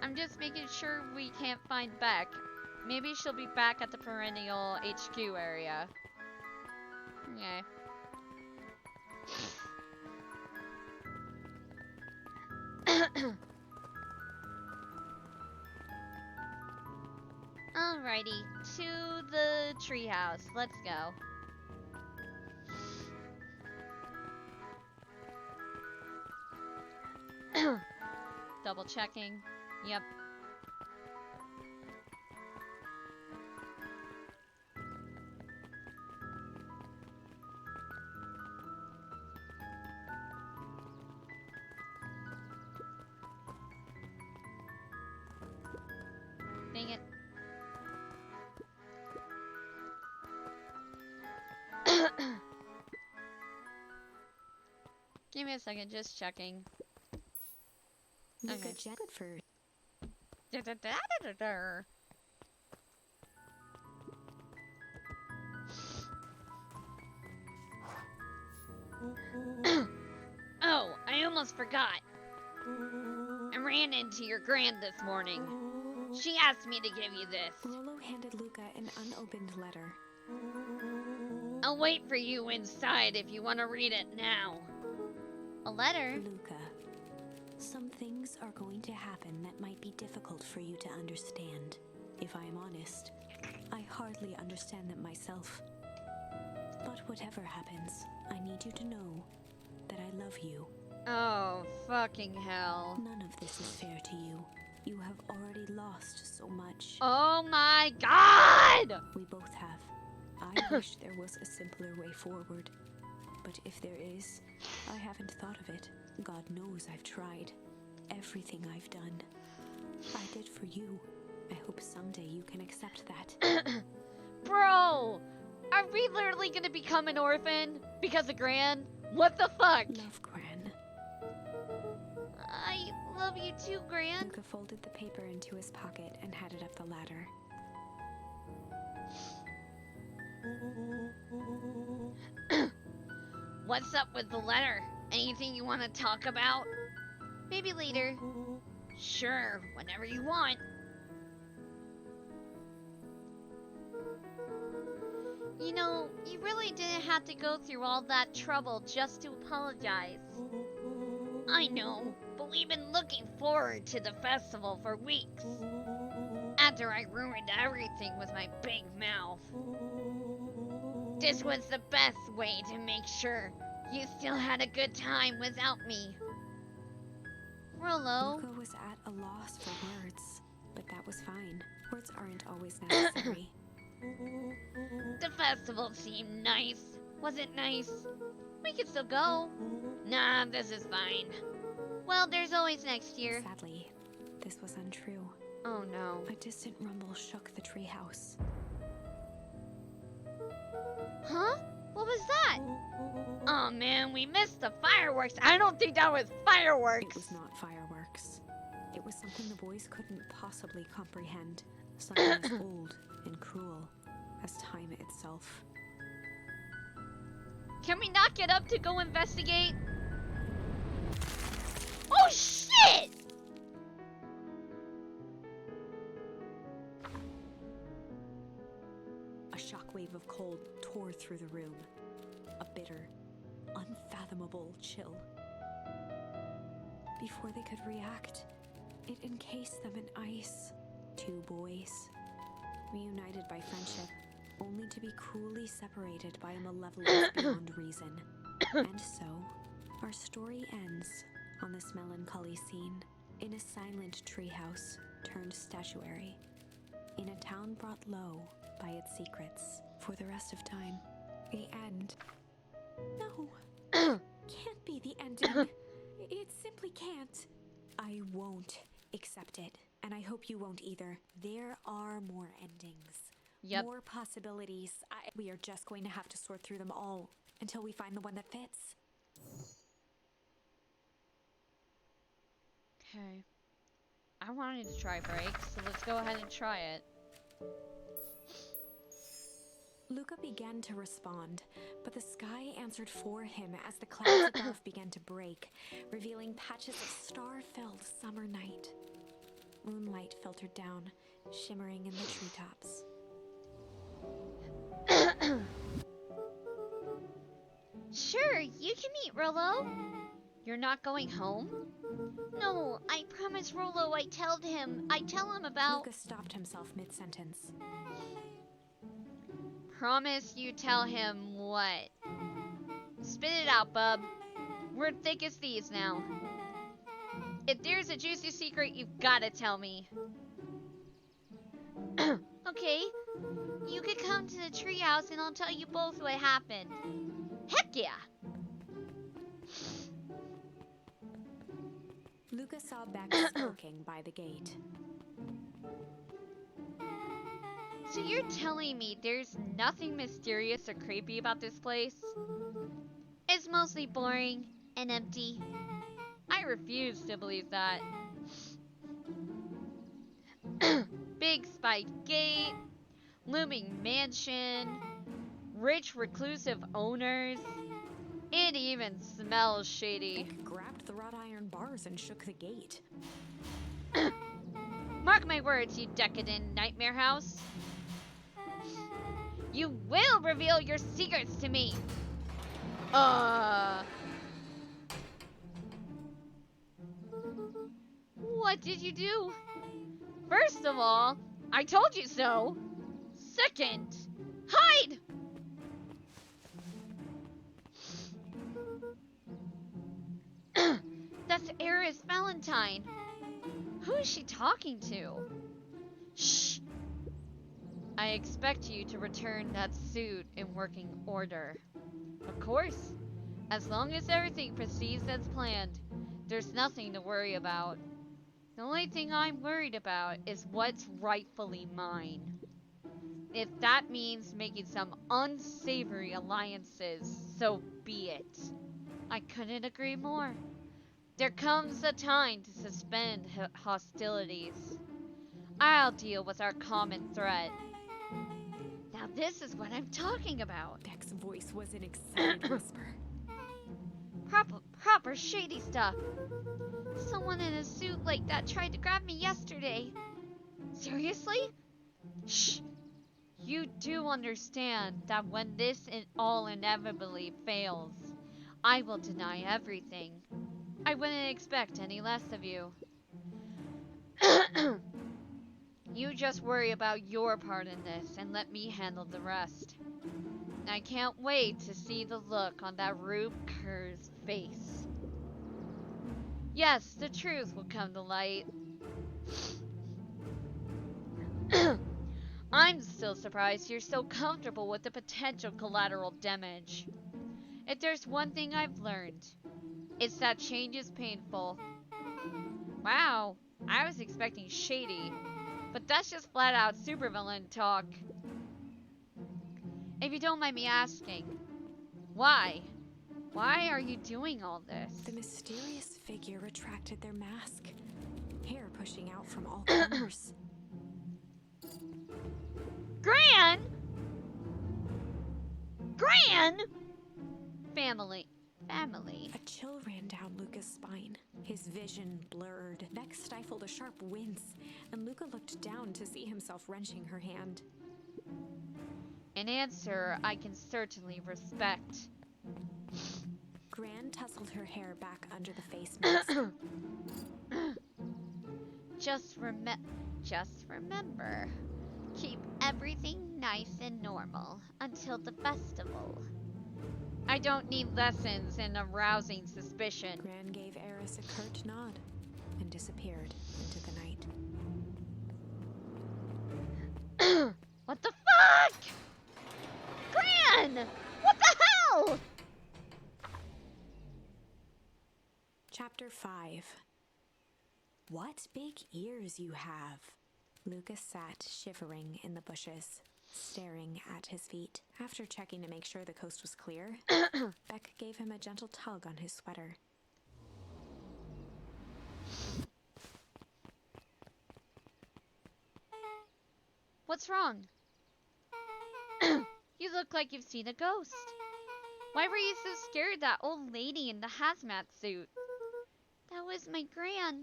I'm just making sure we can't find Beck. Maybe she'll be back at the Perennial HQ area. Okay. Alrighty, to the treehouse. Let's go. Double checking. Yep. Dang it. Give me a second, just checking. Luca Okay. Jet for Da-da-da-da-da-da. Oh, I almost forgot. I ran into your grand this morning. She asked me to give you this. Rolo handed Luca an unopened letter. I'll wait for you inside if you want to read it now. A letter? Luca, some things are going to happen that might be difficult for you to understand. If I am honest, I hardly understand them myself. But whatever happens, I need you to know that I love you. Oh, fucking hell. None of this is fair to you. You have already lost so much. Oh my god! We both have. I wish there was a simpler way forward. But if there is, I haven't thought of it. God knows I've tried. Everything I've done, I did for you. I hope someday you can accept that. Bro! Are we literally gonna become an orphan? Because of Gran? What the fuck? Love, Gran. I love you too, Gran. Luca folded the paper into his pocket and headed up the ladder. What's up with the letter? Anything you want to talk about? Maybe later. Sure, whenever you want. You know, you really didn't have to go through all that trouble just to apologize. I know, but we've been looking forward to the festival for weeks. After I ruined everything with my big mouth. This was the best way to make sure you still had a good time without me. Rolo, Luca was at a loss for words, but that was fine. Words aren't always necessary. The festival seemed nice. Was it nice? we could still go. Nah, this is fine. Well, there's always next year. Sadly, this was untrue. Oh no. A distant rumble shook the treehouse. Huh? What was that? Oh man, we missed the fireworks. I don't think that was fireworks. It was not fireworks. It was something the boys couldn't possibly comprehend. Something as old and cruel as time itself. Can we not get up to go investigate? Oh shit! A shockwave of cold tore through the room. A bitter, unfathomable chill. Before they could react, it encased them in ice. Two boys, reunited by friendship, only to be cruelly separated by a malevolence beyond reason. And so, our story ends on this melancholy scene, in a silent treehouse turned statuary, in a town brought low by its secrets for the rest of time. The end. No, can't be the ending. It simply can't. I won't accept it, and I hope you won't either. There are more endings. Yep. More possibilities. We are just going to have to sort through them all until we find the one that fits. Okay. I wanted to try brakes, so let's go ahead and try it. Luca began to respond, but the sky answered for him as the clouds above began to break, revealing patches of star-filled summer night. Moonlight filtered down, shimmering in the treetops. Sure, you can eat, Rolo. You're not going home? No, I promised Rolo I'd tell him about... Luca stopped himself mid-sentence. Promise you tell him what? Spit it out, bub. We're thick as thieves now. If there's a juicy secret, you've gotta tell me. Okay, you could come to the treehouse and I'll tell you both what happened. Heck yeah! Luca saw Beck skulking by the gate. So you're telling me there's nothing mysterious or creepy about this place? It's mostly boring and empty. I refuse to believe that. big spiked gate, looming mansion, rich reclusive owners. It even smells shady. Beck grabbed the wrought iron bars and shook the gate. Mark my words, you decadent nightmare house. You will reveal your secrets to me. What did you do? First of all, I told you so. Second, hide! That's Eris Valentine. Who is she talking to? Shh! I expect you to return that suit in working order. Of course. As long as everything proceeds as planned, there's nothing to worry about. The only thing I'm worried about is what's rightfully mine. If that means making some unsavory alliances, so be it. I couldn't agree more. There comes a time to suspend hostilities. I'll deal with our common threat. Now this is what I'm talking about. Beck's voice was an excited whisper. Proper shady stuff. Someone in a suit like that tried to grab me yesterday. Seriously? Shh. You do understand that when this all inevitably fails, I will deny everything. I wouldn't expect any less of you. You just worry about your part in this and let me handle the rest. I can't wait to see the look on that Rube Kerr's face. Yes, the truth will come to light. I'm still surprised you're so comfortable with the potential collateral damage. If there's one thing I've learned, it's that change is painful. Wow, I was expecting shady, but that's just flat out supervillain talk. If you don't mind me asking, why? Why are you doing all this? The mysterious figure retracted their mask, hair pushing out from all corners. Gran! Gran! Family. A chill ran down Luca's spine. His vision blurred. Beck stifled a sharp wince, and Luca looked down to see himself wrenching her hand. An answer I can certainly respect. Gran tousled her hair back under the face mask. Just remember, keep everything nice and normal until the festival. I don't need lessons in arousing suspicion. Gran gave Eris a curt nod and disappeared into the night. What the fuck? Gran! What the hell? Chapter 5. What big ears you have. Luca sat shivering in the bushes, staring at his feet. After checking to make sure the coast was clear, Beck gave him a gentle tug on his sweater. What's wrong? You look like you've seen a ghost. Why were you so scared of that old lady in the hazmat suit? That was my gran.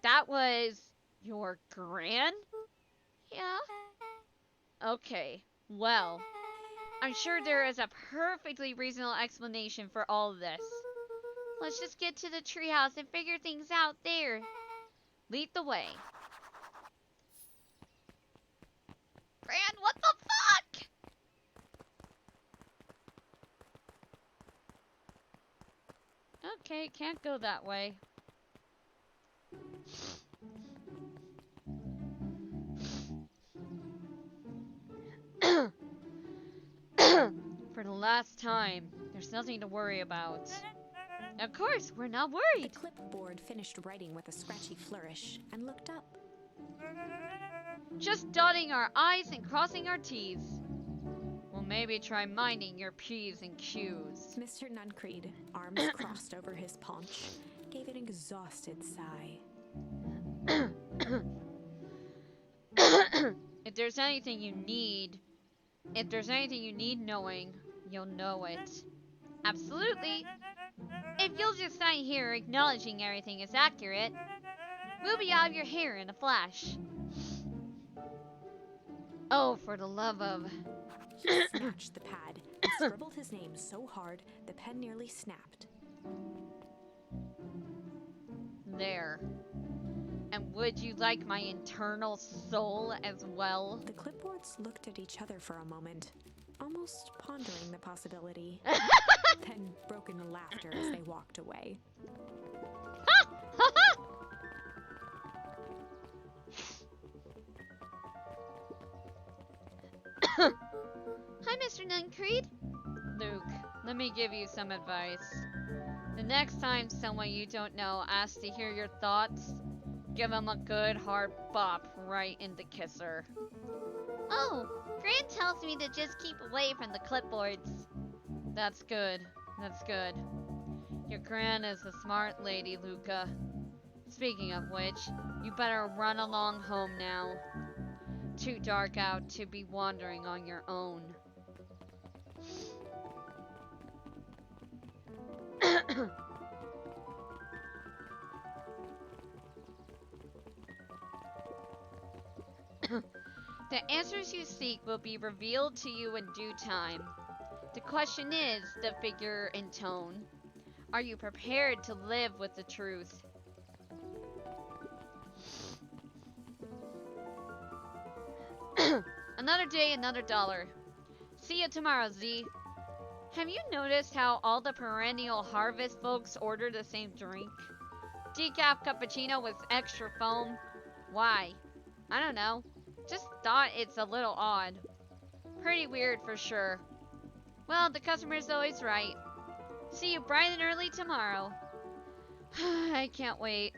That was your gran? Yeah. Okay, well, I'm sure there is a perfectly reasonable explanation for all of this. Let's just get to the treehouse and figure things out there. Lead the way. Gran, what the fuck? Okay, can't go that way. For the last time, there's nothing to worry about. Of course, we're not The worried. clipboard finished writing with a scratchy flourish and looked up. Just dotting our I's and crossing our T's. We'll maybe try minding your P's and Q's. Mr. Nuncreed, arms crossed over his paunch, gave an exhausted sigh. If there's anything you need, if there's anything you need knowing, you'll know it. Absolutely. If you'll just sign here acknowledging everything is accurate, we'll be out of your hair in a flash. Oh, for the love of... He snatched the pad and scribbled his name so hard the pen nearly snapped. There. And would you like my internal soul as well? The clipboards looked at each other for a moment, almost pondering the possibility, then broke into laughter as they walked away. Hi, Mr. Nuncreed. Luke, let me give you some advice. The next time someone you don't know asks to hear your thoughts, give them a good hard bop right in the kisser. Oh, Gran tells me to just keep away from the clipboards. That's good. That's good. Your gran is a smart lady, Luca. Speaking of which, you better run along home now. Too dark out to be wandering on your own. The answers you seek will be revealed to you in due time. The question is the figure and tone. Are you prepared to live with the truth? Another day, another dollar. See you tomorrow, Z. Have you noticed how all the Perennial Harvest folks order the same drink? Decaf cappuccino with extra foam. Why? I don't know. Just thought it's a little odd. Pretty weird for sure. Well, the customer's always right. See you bright and early tomorrow. I can't wait.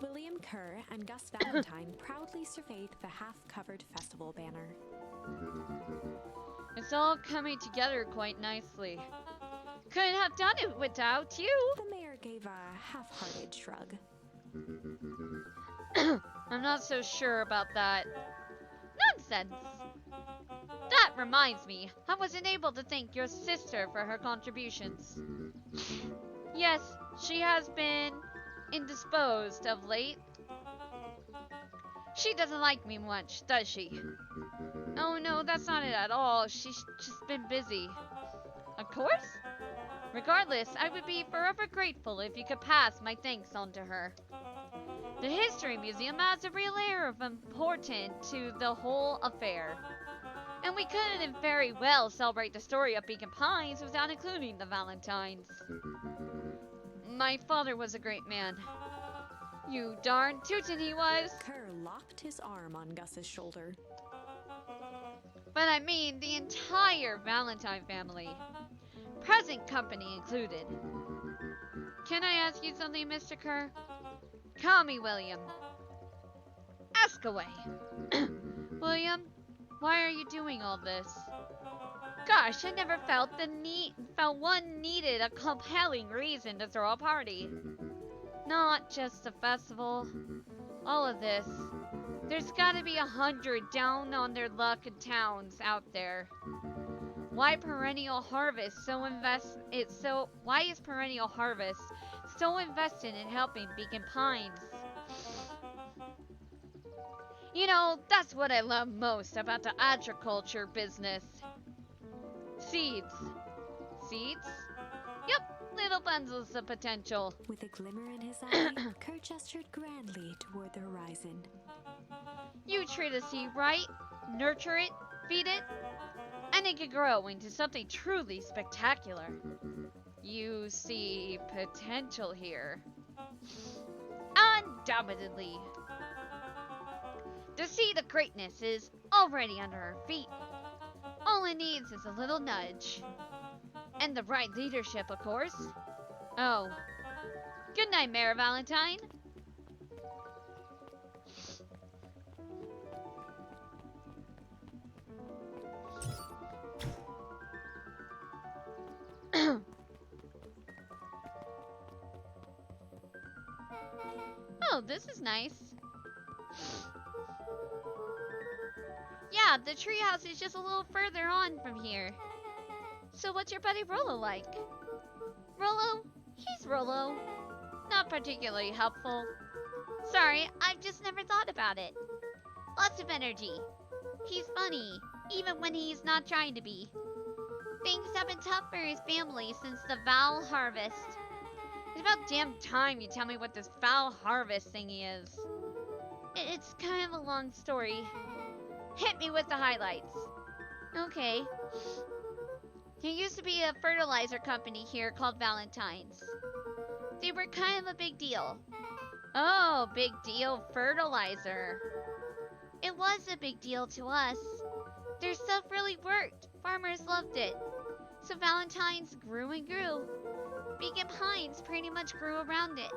William Kerr and Gus Valentine proudly surveyed the half-covered festival banner. It's all coming together quite nicely. Couldn't have done it without you. The mayor gave a half-hearted shrug. I'm not so sure about that. Nonsense. That reminds me, I wasn't able to thank your sister for her contributions. Yes, she has been indisposed of late. She doesn't like me much, does she? Oh no, that's not it at all. She's just been busy. Of course. Regardless, I would be forever grateful if you could pass my thanks on to her. The History Museum adds a real air of importance to the whole affair. And we couldn't very well celebrate the story of Beacon Pines without including the Valentines. My father was a great man. You darn tootin' he was. Kerr locked his arm on Gus's shoulder. But I mean the entire Valentine family. Present company included. Can I ask you something, Mr. Kerr? Call me William. Ask away. William, why are you doing all this? Gosh, I never felt one needed a compelling reason to throw a party. Not just a festival. All of this. There's gotta be 100 down on their luck towns out there. Why Perennial Harvest why is Perennial Harvest so invested in helping Beacon Pines? You know, that's what I love most about the agriculture business. Seeds. Seeds? Yep, little bundles of potential. With a glimmer in his eye, Kerr gestured grandly toward the horizon. You treat a seed right, nurture it, feed it, and it can grow into something truly spectacular. You see potential here. Undoubtedly. The seed of greatness is already under our feet. All it needs is a little nudge. And the right leadership, of course. Oh. Good night, Mayor Valentine. Oh, this is nice. Yeah, the treehouse is just a little further on from here. So what's your buddy Rolo like? Rolo? He's Rolo. Not particularly helpful. Sorry, I've just never thought about it. Lots of energy. He's funny, even when he's not trying to be. Things have been tough for his family since the Val harvest. It's about damn time you tell me what this Val harvest thingy is. It's kind of a long story. Hit me with the highlights. Okay. There used to be a fertilizer company here called Valentine's. They were kind of a big deal. Oh, big deal fertilizer. It was a big deal to us. Their stuff really worked. Farmers loved it. So Valentine's grew and grew. Beacon Pines pretty much grew around it.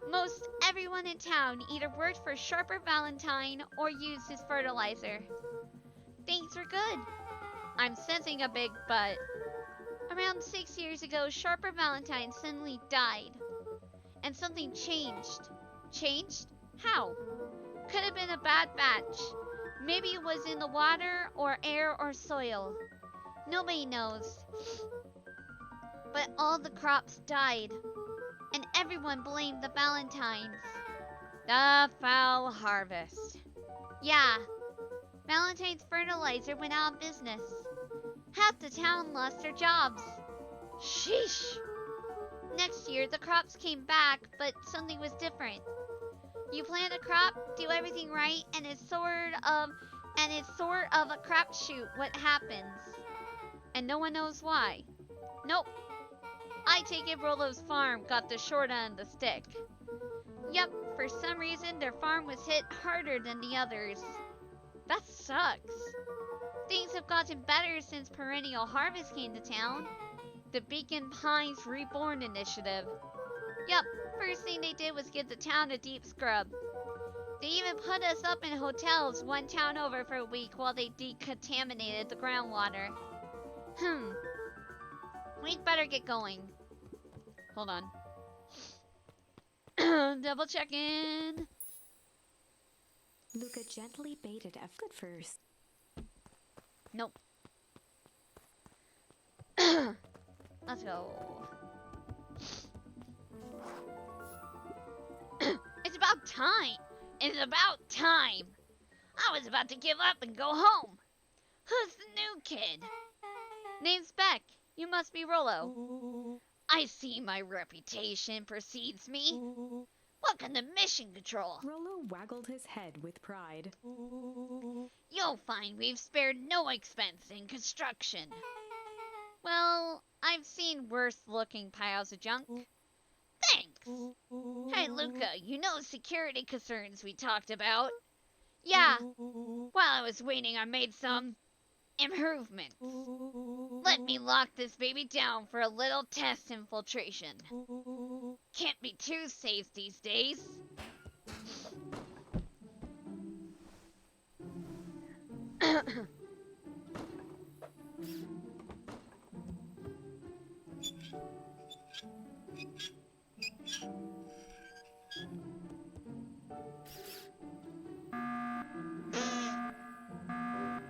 Most everyone in town either worked for Sharper Valentine or used his fertilizer. Things were good. I'm sensing a big but. Around 6 years ago, Sharper Valentine suddenly died. And something changed. Changed? How? Could have been a bad batch. Maybe it was in the water or air or soil. Nobody knows. But all the crops died. And everyone blamed the Valentines. The foul harvest. Yeah. Valentine's fertilizer went out of business. Half the town lost their jobs. Sheesh. Next year, the crops came back, but something was different. You plant a crop, do everything right, and it's sort of a crapshoot what happens. And no one knows why. Nope. I take it Rolo's farm got the short end of the stick. Yep, for some reason their farm was hit harder than the others. That sucks. Things have gotten better since Perennial Harvest came to town. The Beacon Pines Reborn Initiative. Yup, first thing they did was give the town a deep scrub. They even put us up in hotels one town over for a week while they decontaminated the groundwater. We'd better get going. Hold on. Double checking. Luca gently baited a foot first. Nope. Let's go. It's about time. It's about time. I was about to give up and go home. Who's the new kid? Name's Beck. You must be Rolo. I see my reputation precedes me. Welcome to Mission Control. Rolo waggled his head with pride. You'll find we've spared no expense in construction. Well, I've seen worse looking piles of junk. Thanks. Hey, Luca, you know security concerns we talked about? Yeah. While I was waiting, I made some improvements. Let me lock this baby down for a little test infiltration. Can't be too safe these days.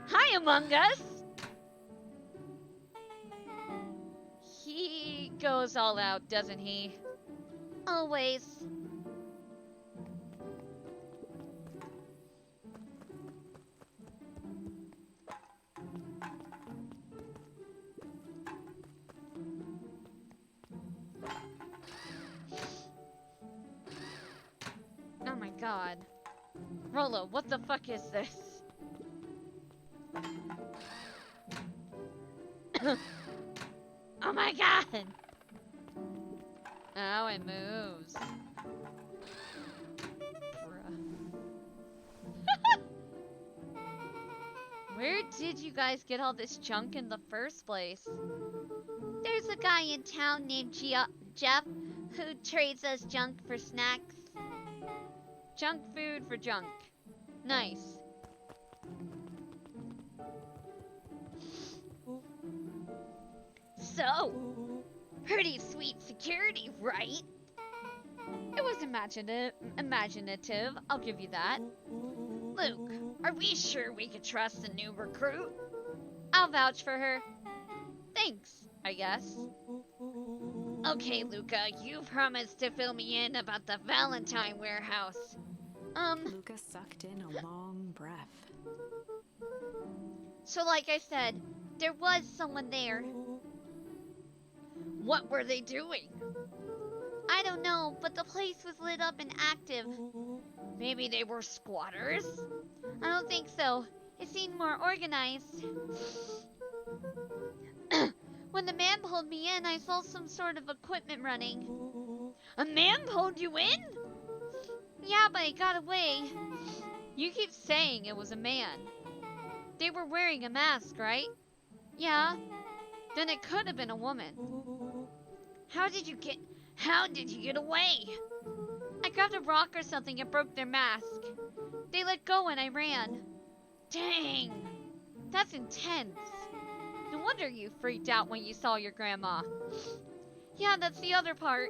Hi, Among Us! He goes all out, doesn't he? Always. Oh my god. Rolo, what the fuck is this? Oh my god! Oh, it moves. Bruh. Where did you guys get all this junk in the first place? There's a guy in town named Jeff who trades us junk for snacks. Junk food for junk. Nice. So, pretty sweet security, right? It wasn't imaginative, I'll give you that. Luke, are we sure we can trust the new recruit? I'll vouch for her. Thanks, I guess. Okay, Luca, you promised to fill me in about the Valentine warehouse. Luca sucked in a long breath. So like I said, there was someone there. What were they doing? I don't know, but the place was lit up and active. Maybe they were squatters? I don't think so. It seemed more organized. When the man pulled me in, I saw some sort of equipment running. A man pulled you in? Yeah, but he got away. You keep saying it was a man. They were wearing a mask, right? Yeah. Then it could have been a woman. How did you get away? I grabbed a rock or something and broke their mask. They let go and I ran. Dang. That's intense. No wonder you freaked out when you saw your grandma. Yeah, that's the other part.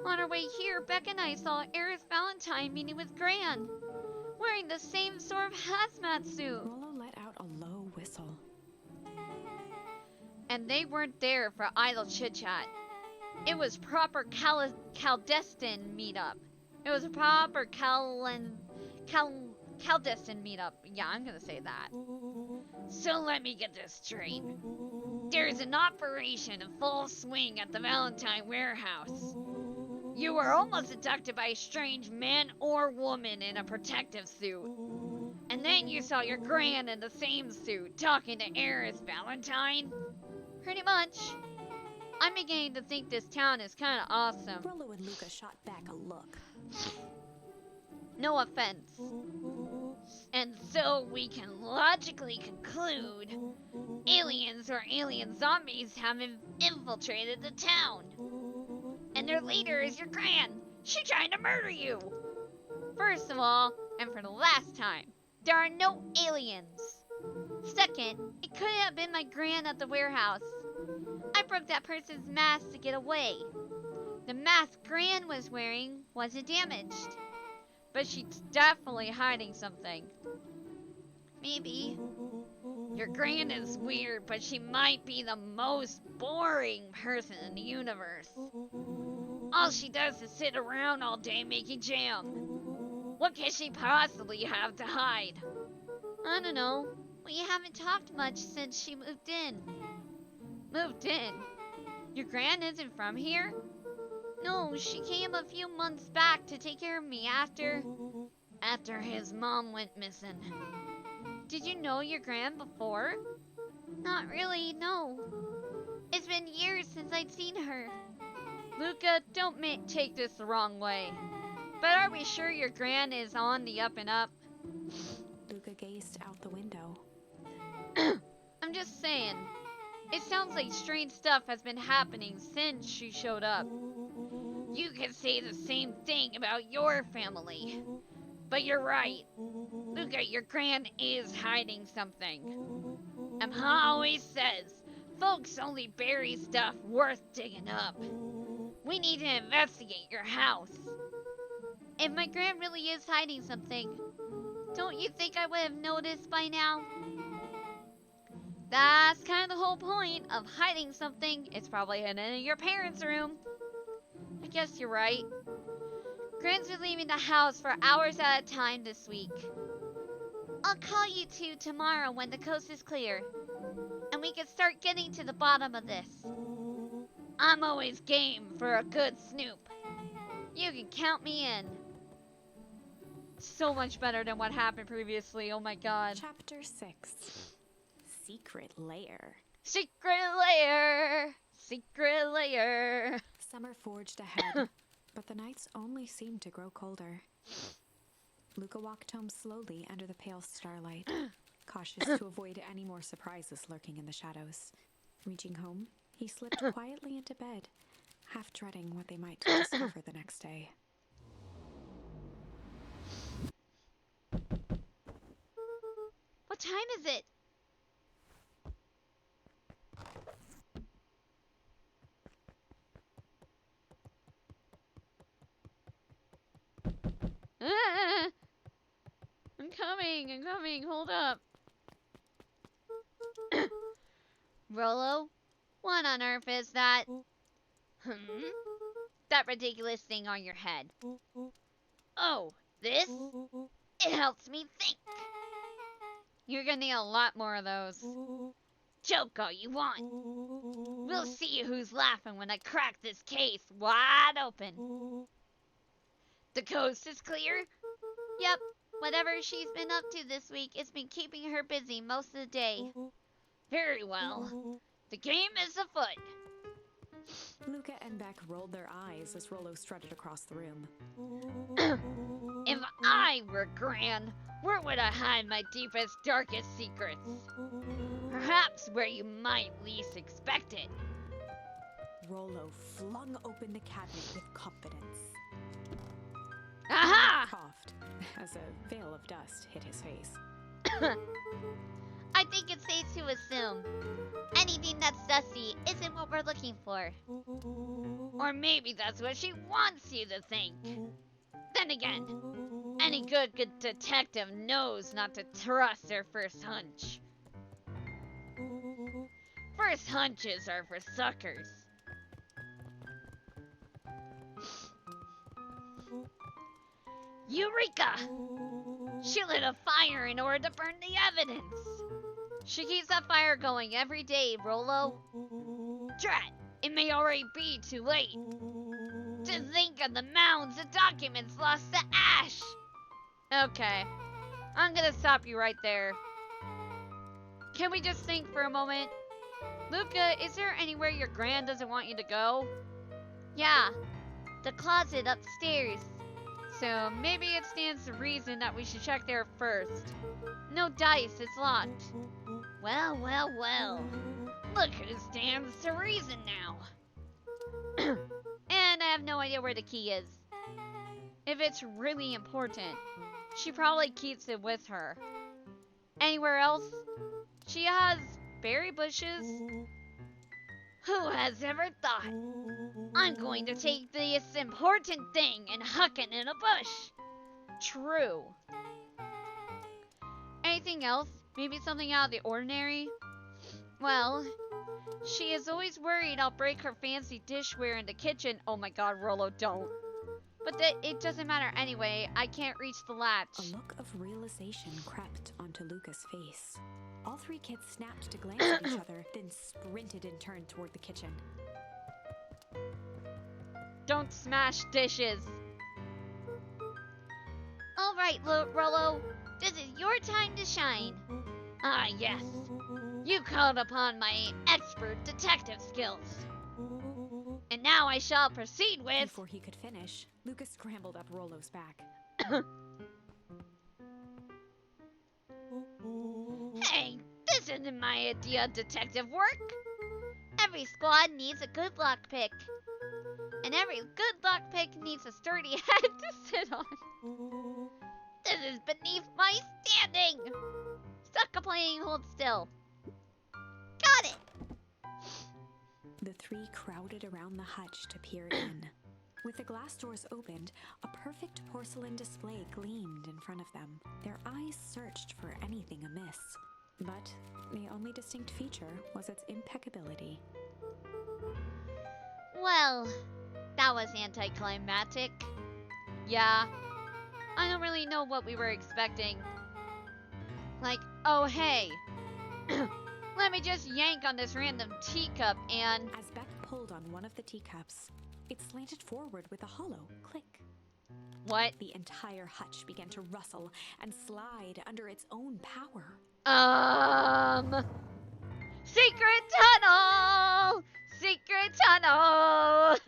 On our way here, Beck and I saw Eris Valentine meeting with Gran, wearing the same sort of hazmat suit. Rollo let out a low whistle. And they weren't there for idle chit-chat. It was proper clandestine meetup. It was a proper clandestine meetup. Yeah, I'm gonna say that. So let me get this straight. There's an operation in full swing at the Valentine warehouse. You were almost abducted by a strange man or woman in a protective suit. And then you saw your gran in the same suit talking to Eris Valentine? Pretty much. I'm beginning to think this town is kinda awesome. Rollo and Luca shot back a look. No offense. And so we can logically conclude aliens or alien zombies have infiltrated the town. And their leader is your gran. She's trying to murder you. First of all, and for the last time, there are no aliens. Second, it could have been my gran at the warehouse. I broke that person's mask to get away. The mask Gran was wearing wasn't damaged. But she's definitely hiding something. Maybe. Your gran is weird, but she might be the most boring person in the universe. All she does is sit around all day making jam. What can she possibly have to hide? I don't know. We haven't talked much since she moved in. Moved in? Your gran isn't from here? No, she came a few months back to take care of me after his mom went missing. Did you know your gran before? Not really, no. It's been years since I'd seen her. Luca, don't take this the wrong way. But are we sure your gran is on the up and up? Luca gazed out the window. I'm just saying. It sounds like strange stuff has been happening since she showed up. You could say the same thing about your family. But you're right. Luca, your gran is hiding something. And Ma always says, folks only bury stuff worth digging up. We need to investigate your house. If my gran really is hiding something, don't you think I would have noticed by now? That's kind of the whole point of hiding something. It's probably hidden in your parents' room. I guess you're right. Gran's been leaving the house for hours at a time this week. I'll call you two tomorrow when the coast is clear. And we can start getting to the bottom of this. I'm always game for a good snoop. You can count me in. So much better than what happened previously, oh my god. Chapter 6. Secret Lair. Secret lair! Secret lair! Summer forged ahead, but the nights only seemed to grow colder. Luca walked home slowly under the pale starlight, cautious to avoid any more surprises lurking in the shadows. Reaching home, he slipped quietly into bed, half dreading what they might discover the next day. What time is it? Ah, I'm coming, hold up. Rolo, what on earth is that? That ridiculous thing on your head. Oh, this? It helps me think. You're gonna need a lot more of those. Joke all you want. We'll see who's laughing when I crack this case wide open. The coast is clear? Yep. Whatever she's been up to this week, it's been keeping her busy most of the day. Very well. The game is afoot. Luca and Beck rolled their eyes as Rolo strutted across the room. If I were Gran, where would I hide my deepest, darkest secrets? Perhaps where you might least expect it. Rolo flung open the cabinet with confidence. Aha! Coughed as a veil of dust hit his face. I think it's safe to assume anything that's dusty isn't what we're looking for. Or maybe that's what she wants you to think. Then again, any good detective knows not to trust their first hunch. First hunches are for suckers. Eureka! She lit a fire in order to burn the evidence. She keeps that fire going every day, Rolo. Drat, it may already be too late. To think of the mounds of documents lost to ash. Okay, I'm gonna stop you right there. Can we just think for a moment? Luca, is there anywhere your Gran doesn't want you to go? Yeah, the closet upstairs. So maybe it stands to reason that we should check there first. No dice, it's locked. Well, well, well. Look who stands to reason now. And I have no idea where the key is. If it's really important, she probably keeps it with her. Anywhere else? She has berry bushes. Who has ever thought? I'm going to take this important thing and huck it in a bush. True. Anything else? Maybe something out of the ordinary? Well, she is always worried I'll break her fancy dishware in the kitchen. Oh my god, Rolo, don't. But it doesn't matter anyway. I can't reach the latch. A look of realization crept onto Luca's face. All three kids snapped to glance at each other, then sprinted and turned toward the kitchen. Don't smash dishes. All right, Rolo. This is your time to shine. Ah, yes. You called upon my expert detective skills. And now I shall proceed with... Before he could finish, Luca scrambled up Rolo's back. Hey, this isn't my idea of detective work. Every squad needs a good lockpick. And every good lockpick needs a sturdy head to sit on. This is beneath my standing. Stop playing hold still. Got it. The three crowded around the hutch to peer in. With the glass doors opened, a perfect porcelain display gleamed in front of them. Their eyes searched for anything amiss. But the only distinct feature was its impeccability. Well, that was anticlimactic. Yeah, I don't really know what we were expecting. Like, oh hey, let me just yank on this random teacup and... As Beck pulled on one of the teacups, it slanted forward with a hollow click. What? The entire hutch began to rustle and slide under its own power. Secret tunnel! Secret tunnel!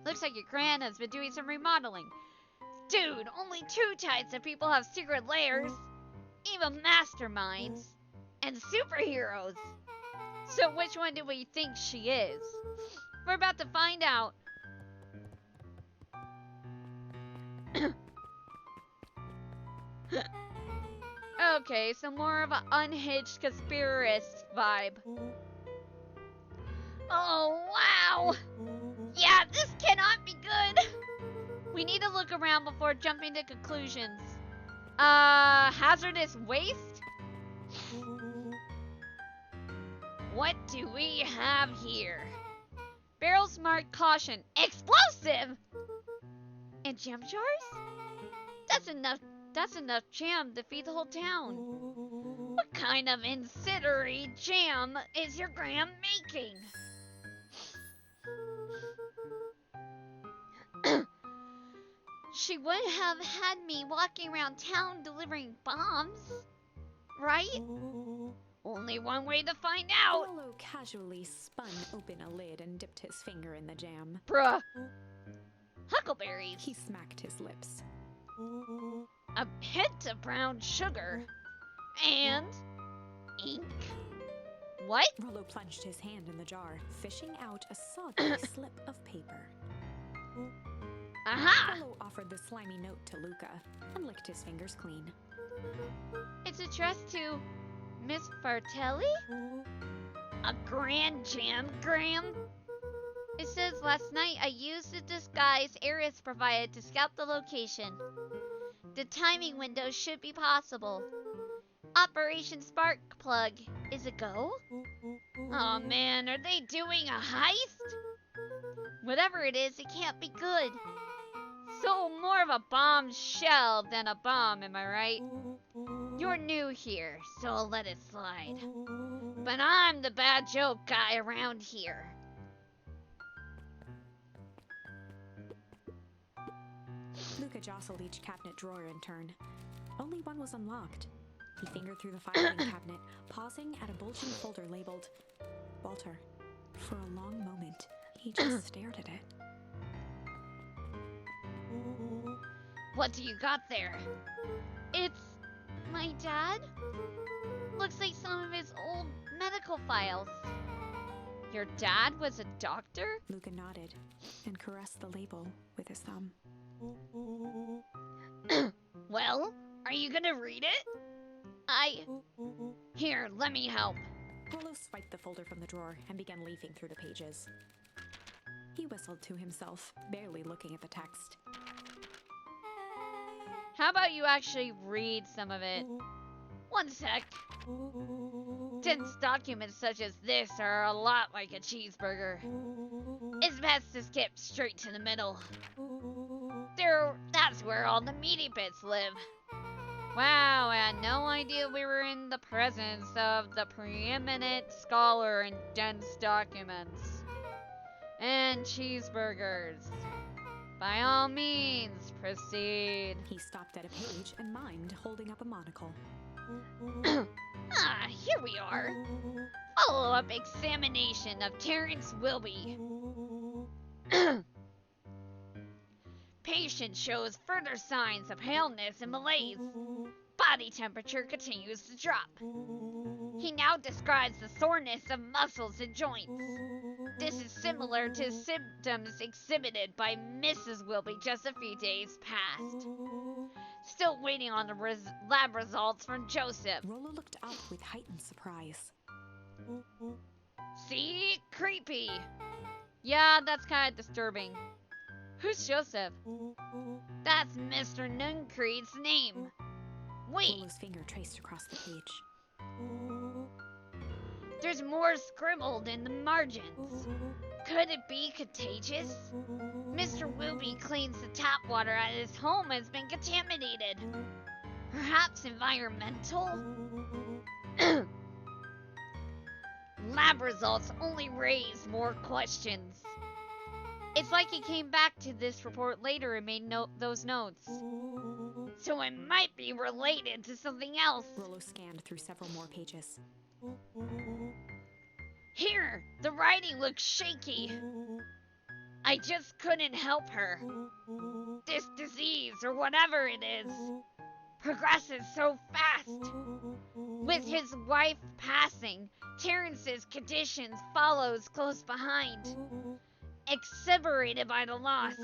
Looks like your Gran has been doing some remodeling. Dude, only 2 types of people have secret lairs. Even masterminds. And superheroes. So which one do we think she is? We're about to find out. Okay, so more of an unhinged conspiracist vibe. Oh, wow. Yeah, this cannot be good. We need to look around before jumping to conclusions. Hazardous waste? What do we have here? Barrels marked caution. Explosive! And jam jars? That's enough jam to feed the whole town. What kind of incendiary jam is your gram making? She would have had me walking around town delivering bombs, right? Only one way to find out. Rollo casually spun open a lid and dipped his finger in the jam. Bruh. Huckleberries. He smacked his lips. A hint of brown sugar. And ink. What? Rollo plunged his hand in the jar, fishing out a soggy slip of paper. Aha! Rollo offered the slimy note to Luca and licked his fingers clean. It's addressed to Miss Fartelli? A grand jam, Graham? It says last night I used the disguise Eris provided to scout the location. The timing window should be possible. Operation Spark Plug is a go? Oh man, are they doing a heist? Whatever it is, it can't be good. So more of a bombshell than a bomb, am I right? You're new here, so I'll let it slide. But I'm the bad joke guy around here. Luca jostled each cabinet drawer in turn. Only one was unlocked. He fingered through the filing cabinet, pausing at a bulging folder labeled Walter. For a long moment, he just stared at it. What do you got there? It's my dad? Looks like some of his old medical files. Your dad was a doctor? Luca nodded and caressed the label with his thumb. Well, are you gonna read it? Here, let me help. Rollo swiped the folder from the drawer and began leafing through the pages. He whistled to himself, barely looking at the text. How about you actually read some of it? One sec. Dense documents such as this are a lot like a cheeseburger. It's best to skip straight to the middle. That's where all the meaty bits live. Wow, I had no idea we were in the presence of the preeminent scholar in dense documents. And cheeseburgers. By all means, proceed. He stopped at a page and mimed, holding up a monocle. Here we are. Follow-up examination of Terrence Wilby. Patient shows further signs of paleness and malaise. Body temperature continues to drop. He now describes the soreness of muscles and joints. This is similar to symptoms exhibited by Mrs. Wilby just a few days past. Still waiting on the lab results from Joseph. Rollo looked up with heightened surprise. See? Creepy. Yeah, that's kind of disturbing. Who's Joseph? That's Mr. Nuncreed's name. Wait, Rollo's finger traced across the page. there's more scribbled in the margins. Could it be contagious? Mr. Wilby claims the tap water at his home has been contaminated. Perhaps environmental? Lab results only raise more questions. It's like he came back to this report later and made those notes. So it might be related to something else. Rollo scanned through several more pages. Here, the writing looks shaky. I just couldn't help her. This disease, or whatever it is, progresses so fast. With his wife passing, Terrence's condition follows close behind. Exasperated by the loss.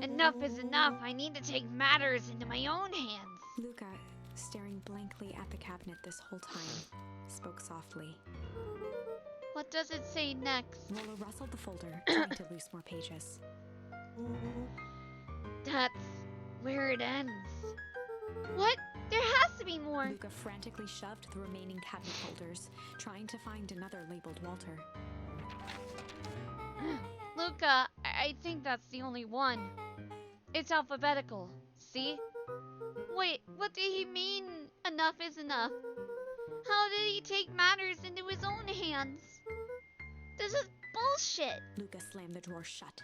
Enough is enough. I need to take matters into my own hands. Luca, staring blankly at the cabinet this whole time, spoke softly. What does it say next? Rollo rustled the folder, trying to loose more pages. That's where it ends. What? There has to be more. Luca frantically shoved the remaining cabinet holders, trying to find another labeled Walter. Luca, I think that's the only one. It's alphabetical. See? Wait, what did he mean? Enough is enough. How did he take matters into his own hands? This is bullshit. Luca slammed the drawer shut.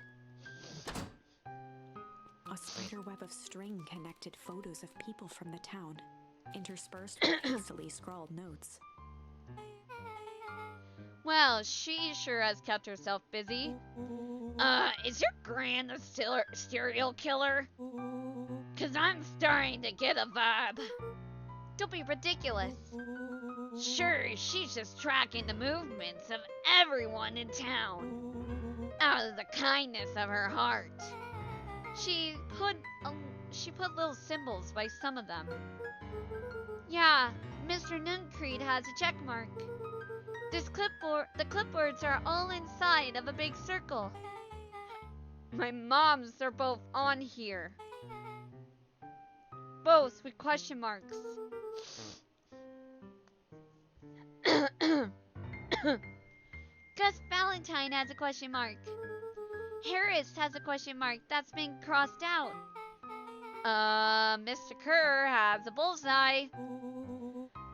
A spider web of string connected photos of people from the town, interspersed with hastily scrawled notes. Well, she sure has kept herself busy. Is your gran a serial killer? 'Cause I'm starting to get a vibe. Don't be ridiculous. Sure, she's just tracking the movements of everyone in town. Out of the kindness of her heart. She put little symbols by some of them. Yeah, Mr. Nuncreed has a check mark. The clipboards are all inside of a big circle. My mom's are both on here. Both with question marks. Gus Valentine has a question mark. Harris has a question mark that's been crossed out. Mr. Kerr has a bullseye.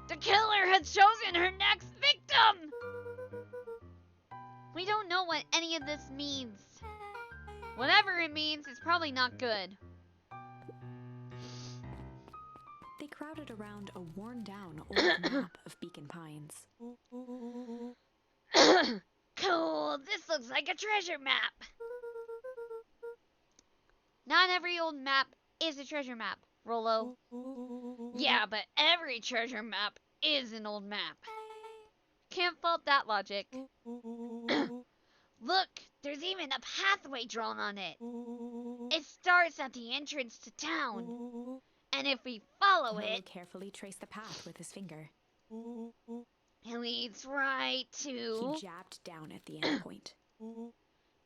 The killer has chosen her next victim! We don't know what any of this means. Whatever it means, it's probably not good. They crowded around a worn-down old map of Beacon Pines. Cool, this looks like a treasure map. Not every old map is a treasure map, Rollo. Yeah, but every treasure map is an old map. Can't fault that logic. Look, there's even a pathway drawn on it. It starts at the entrance to town. And if we follow Rollo it, carefully traced the path with his finger. it leads right to He jabbed down at the end point.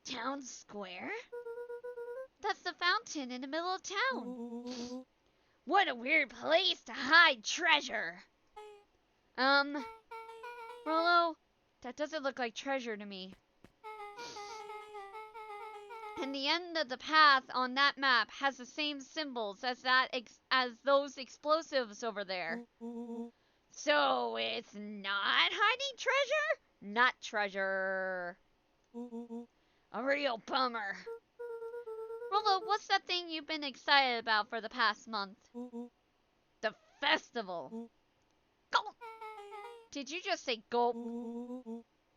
town square. That's the fountain in the middle of town. What a weird place to hide treasure. Rollo, that doesn't look like treasure to me. And the end of the path on that map has the same symbols as as those explosives over there. So it's not hiding treasure? Not treasure. A real bummer. Rollo, what's that thing you've been excited about for the past month? The festival. Gulp! Did you just say gulp?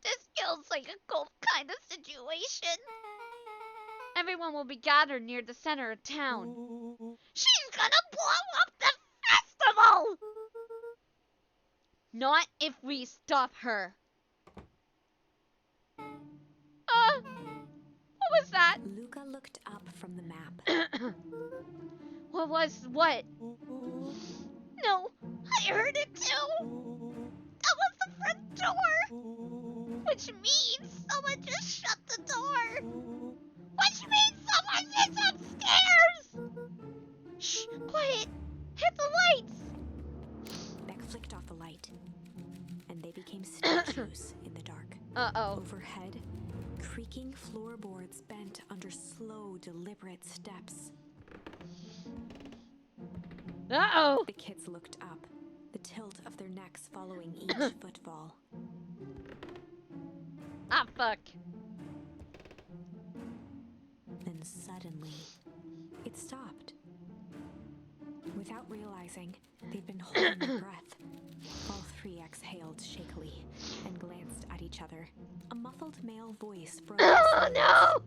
This feels like a gulp kind of situation. Everyone will be gathered near the center of town. She's gonna blow up the festival! Not if we stop her. What was that? Luca looked up from the map. What was what? No, I heard it too. That was the front door. Which means someone just shut the door. Which means someone is upstairs. Shh, quiet. Hit the lights. Beck flicked off the light, and they became statues in the dark. Uh-oh. Overhead, creaking floorboards bent under slow, deliberate steps. Uh-oh. The kids looked up, the tilt of their necks following each footfall. Ah, fuck. Then suddenly, it stopped. Without realizing, they'd been holding their breath. All three exhaled shakily and glanced at each other. A muffled male voice broke the Oh silence. no!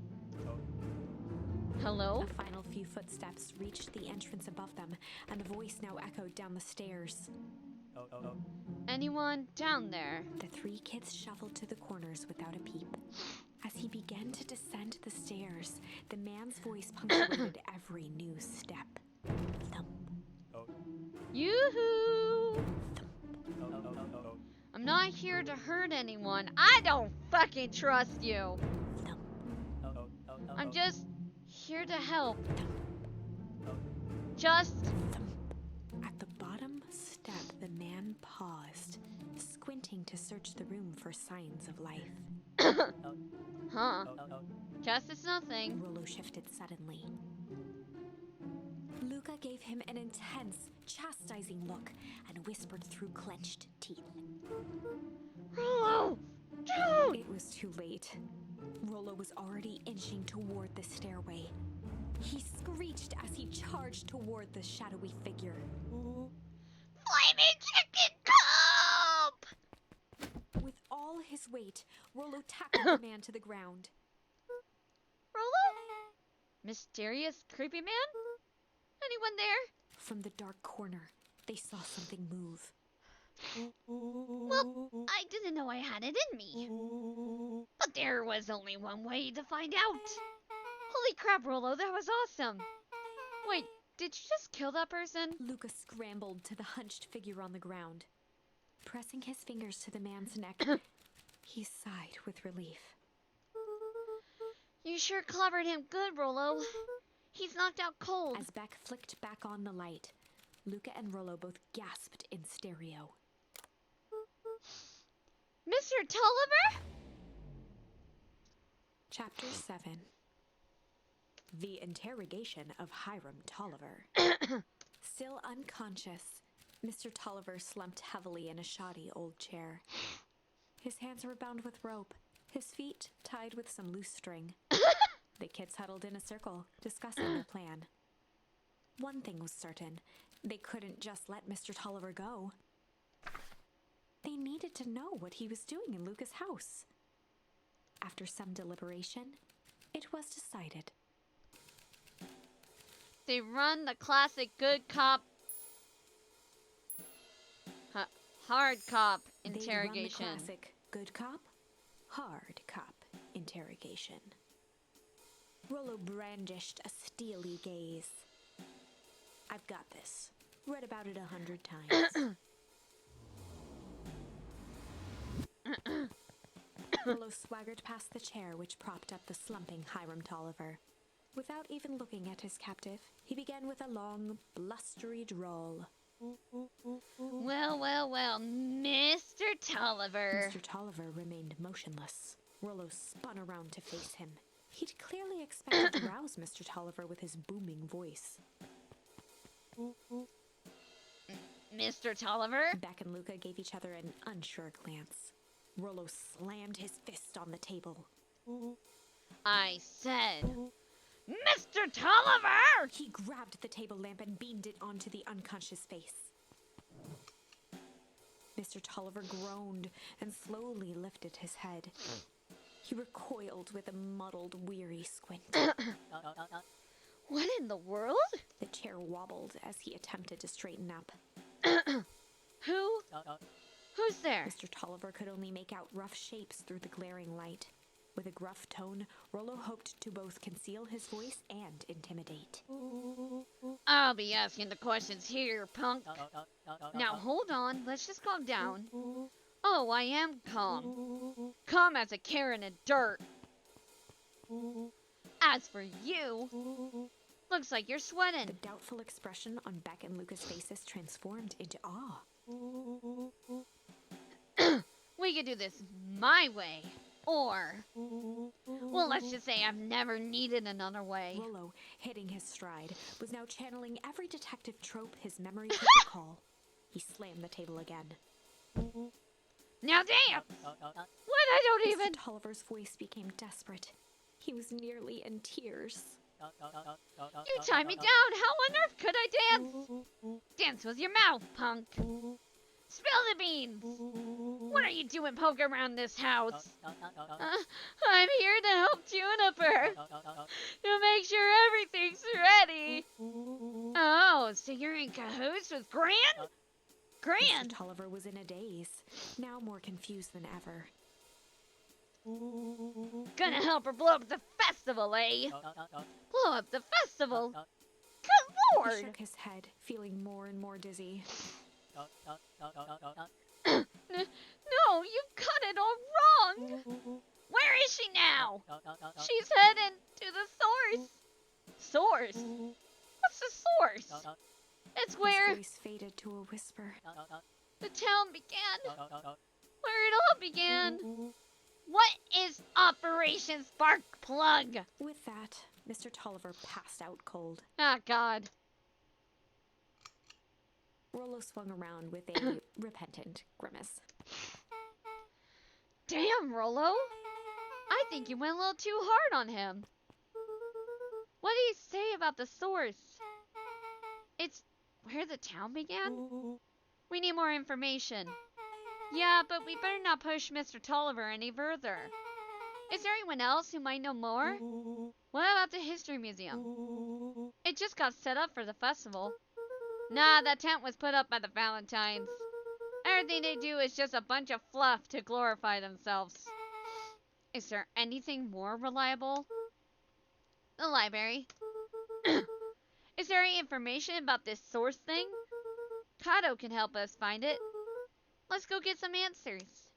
Hello? A final few footsteps reached the entrance above them, and the voice now echoed down the stairs. Anyone down there? The three kids shuffled to the corners without a peep. As he began to descend the stairs, the man's voice punctuated every new step. Thump, Yoo-hoo! I'm not here to hurt anyone. I don't fucking trust you. thump, I'm just here to help. Just At the bottom step, the man paused, squinting to search the room for signs of life. huh? Just is nothing. Rollo shifted suddenly. Luca gave him an intense, chastising look and whispered through clenched teeth. Rollo, dude. It was too late. Rollo was already inching toward the stairway. He screeched as he charged toward the shadowy figure. Flaming chicken coop! With all his weight, Rollo tackled the man to the ground. Rollo? Mysterious creepy man? Anyone there? From the dark corner, they saw something move. Well, I didn't know I had it in me. But there was only one way to find out. Holy crap, Rollo, that was awesome. Wait, did you just kill that person? Luca scrambled to the hunched figure on the ground. Pressing his fingers to the man's neck, he sighed with relief. You sure clobbered him good, Rollo. He's knocked out cold. As Beck flicked back on the light, Luca and Rollo both gasped in stereo. Mr. Tulliver? Chapter 7. The Interrogation of Hiram Tolliver. Still unconscious, Mr. Tolliver slumped heavily in a shoddy old chair. His hands were bound with rope, his feet tied with some loose string. The kids huddled in a circle, discussing their plan. One thing was certain, they couldn't just let Mr. Tolliver go. They needed to know what he was doing in Luca's house. After some deliberation, it was decided. They run the classic good cop, hard cop interrogation. They run the classic good cop, hard cop interrogation. Rollo brandished a steely gaze. I've got this. Read about it 100 times. Rollo swaggered past the chair which propped up the slumping Hiram Tolliver. Without even looking at his captive, he began with a long, blustery drawl. Well, Mr. Tulliver. Mr. Tolliver remained motionless. Rollo spun around to face him. He'd clearly expected to rouse Mr. Tolliver with his booming voice. Mr. Tulliver? Beck and Luca gave each other an unsure glance. Rollo slammed his fist on the table. I said, Mr. Tulliver! He grabbed the table lamp and beamed it onto the unconscious face. Mr. Tolliver groaned and slowly lifted his head. He recoiled with a muddled, weary squint. What in the world? The chair wobbled as he attempted to straighten up. Who? Who's there? Mr. Tolliver could only make out rough shapes through the glaring light. With a gruff tone, Rollo hoped to both conceal his voice and intimidate. I'll be asking the questions here, punk. Now hold on, let's just calm down. Oh, I am calm. Calm as a Karen in dirt. As for you, looks like you're sweating. The doubtful expression on Beck and Luca's faces transformed into awe. We could do this my way. Or, well, let's just say I've never needed another way. Rollo, hitting his stride, was now channeling every detective trope his memory could recall. He slammed the table again. Now damn! What? I don't Mr. even... Tolliver's voice became desperate. He was nearly in tears. You tie me down! How on earth could I dance? Dance with your mouth, punk! Spill the beans! What are you doing poking around this house? I'm here to help Juniper! To make sure everything's ready! Oh, so you're in cahoots with Gran? Gran? Mr. Tolliver was in a daze, now more confused than ever. Gonna help her blow up the festival, eh? Blow up the festival? Good He lord! shook his head, feeling more and more dizzy. No, you've got it all wrong! Where is she now? She's heading to the source. Source? What the source. It's where His voice faded to a whisper. the town began. Where it all began. What is Operation Spark Plug? With that, Mr. Tolliver passed out cold. Ah, God. Rollo swung around with a repentant grimace. Damn, Rollo. I think you went a little too hard on him. What do you say about the source? It's where the town began? We need more information. Yeah, but we better not push Mr. Tolliver any further. Is there anyone else who might know more? What about the History Museum? It just got set up for the festival. Nah, that tent was put up by the Valentines. Everything they do is just a bunch of fluff to glorify themselves. Is there anything more reliable? The library. Is there any information about this source thing? Kato can help us find it. Let's go get some answers.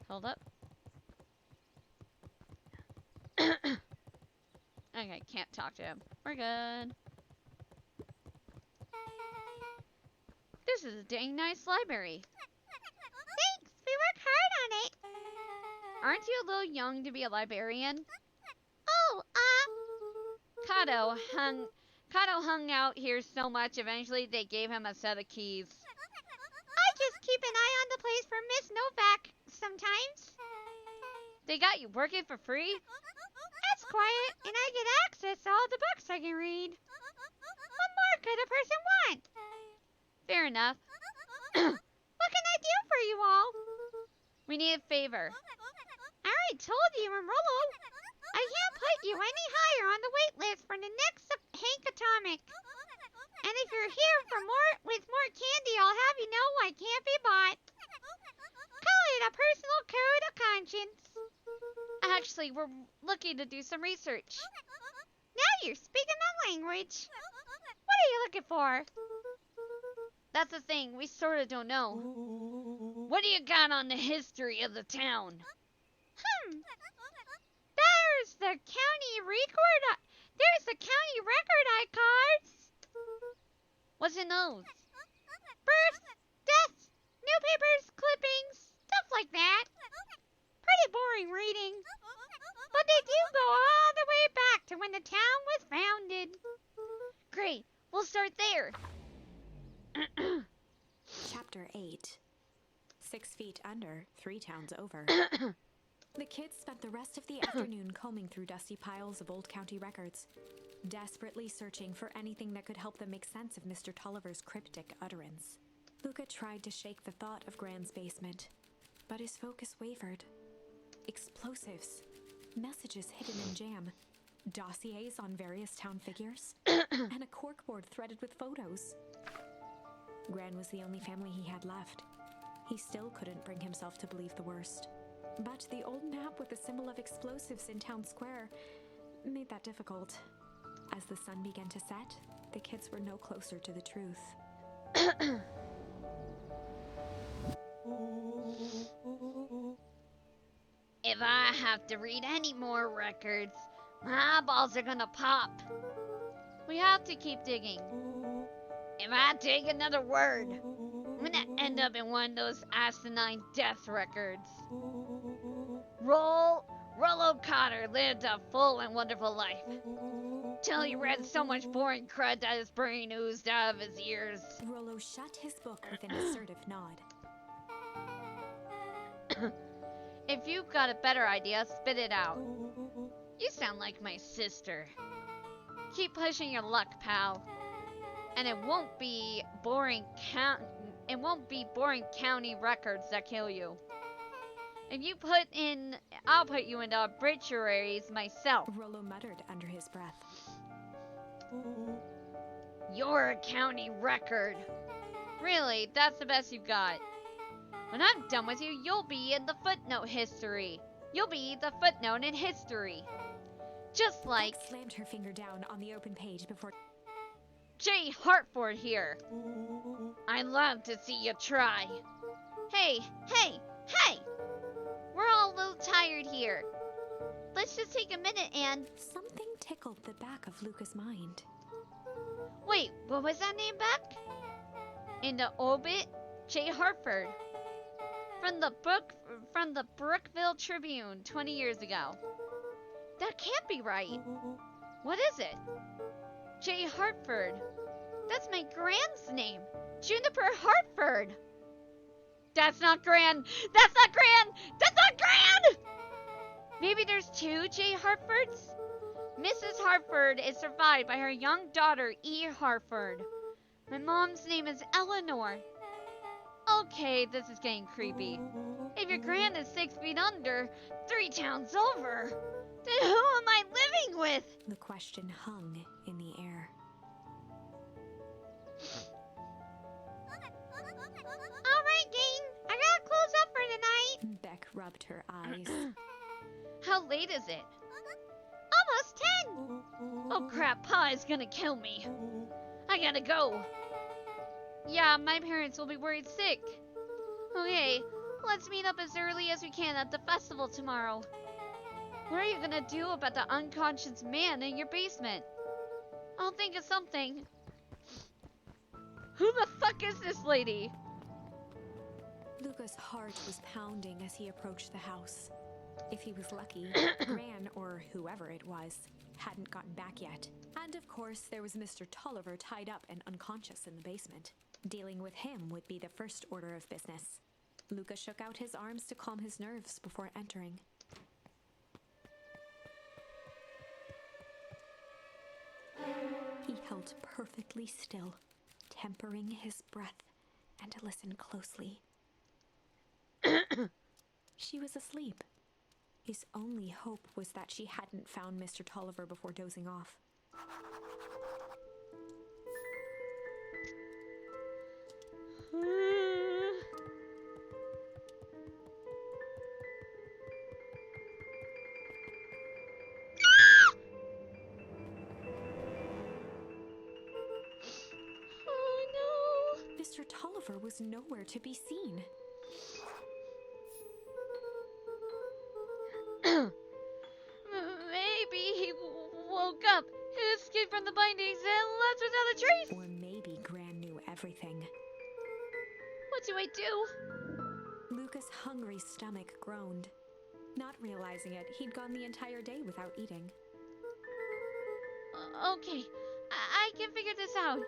Hold up. Okay, can't talk to him. We're good. This is a dang nice library. Thanks, we work hard on it. Aren't you a little young to be a librarian? Oh, Kato hung out here so much, eventually they gave him a set of keys. I just keep an eye on the place for Miss Novak sometimes. They got you working for free? That's quiet, and I get access to all the books I can read. What more could a person want? Fair enough. What can I do for you all? We need a favor. I already told you and Rollo. I can't put you any higher on the wait list for the next Hank Atomic. And if you're here for with more candy, I'll have you know I can't be bought. Call it a personal code of conscience. Actually, we're looking to do some research. Now you're speaking my language. What are you looking for? That's the thing, we sort of don't know. What do you got on the history of the town? There's the county record. There's the county record cards. What's in those? Births, deaths, newspapers, clippings, stuff like that. Pretty boring reading. But they do go all the way back to when the town was founded. Great, we'll start there. Chapter 8. 6 feet under, 3 towns over. The kids spent the rest of the afternoon combing through dusty piles of old county records, desperately searching for anything that could help them make sense of Mr. Tolliver's cryptic utterance. Luca tried to shake the thought of Gran's basement, but his focus wavered. Explosives, messages hidden in jam, dossiers on various town figures, and a corkboard threaded with photos. Gran was the only family he had left. He still couldn't bring himself to believe the worst. But the old map with the symbol of explosives in town square made that difficult. As the sun began to set, the kids were no closer to the truth. If I have to read any more records, my eyeballs are gonna pop. We have to keep digging. If I dig another word, I'm gonna end up in one of those asinine death records. Rollo Cotter lived a full and wonderful life. Till he read so much boring crud that his brain oozed out of his ears. Rollo shut his book with an assertive nod. If you've got a better idea, spit it out. You sound like my sister. Keep pushing your luck, pal. And it won't be boring county records that kill you. If you I'll put you into obituaries myself. Rollo muttered under his breath. You're a county record. Really, that's the best you've got. When I'm done with you, you'll be in the footnote history. You'll be the footnote in history. Just like Beck slammed her finger down on the open page before J. Hartford here. I'd love to see you try. Hey! We're all a little tired here. let's just take a minute and... Something tickled the back of Luca's mind. Wait, what was that name back? In the obit, J. Hartford. From the Brookville Tribune 20 years ago. That can't be right. What is it? J. Hartford. That's my grand's name. Juniper Hartford. That's not Gran! That's not Gran! That's not Gran! Maybe there's two J. Hartfords? Mrs. Hartford is survived by her young daughter, E. Hartford. My mom's name is Eleanor. Okay, this is getting creepy. If your gran is 6 feet under, 3 towns over, then who am I living with? The question hung in the air. Alright, gang. I gotta close up for tonight. Beck rubbed her eyes. How late is it? Almost 10. Oh crap, Pa is gonna kill me. I gotta go. Yeah, my parents will be worried sick. Okay, let's meet up as early as we can at the festival tomorrow. What are you gonna do about the unconscious man in your basement? I'll think of something. Who the fuck is this lady? Luca's heart was pounding as he approached the house. If he was lucky, Gran, or whoever it was, hadn't gotten back yet. And of course, there was Mr. Tolliver tied up and unconscious in the basement. Dealing with him would be the first order of business. Luca shook out his arms to calm his nerves before entering. He held perfectly still, tempering his breath, and listened closely. She was asleep. His only hope was that she hadn't found Mr. Tolliver before dozing off. Oh Mr. Tolliver was nowhere to be seen. no. Maybe he woke up, escaped from the bindings, and left without a trace. Or maybe Gran knew everything. What do I do? Luca's hungry stomach groaned. Not realizing it, he'd gone the entire day without eating. Okay, I can figure this out.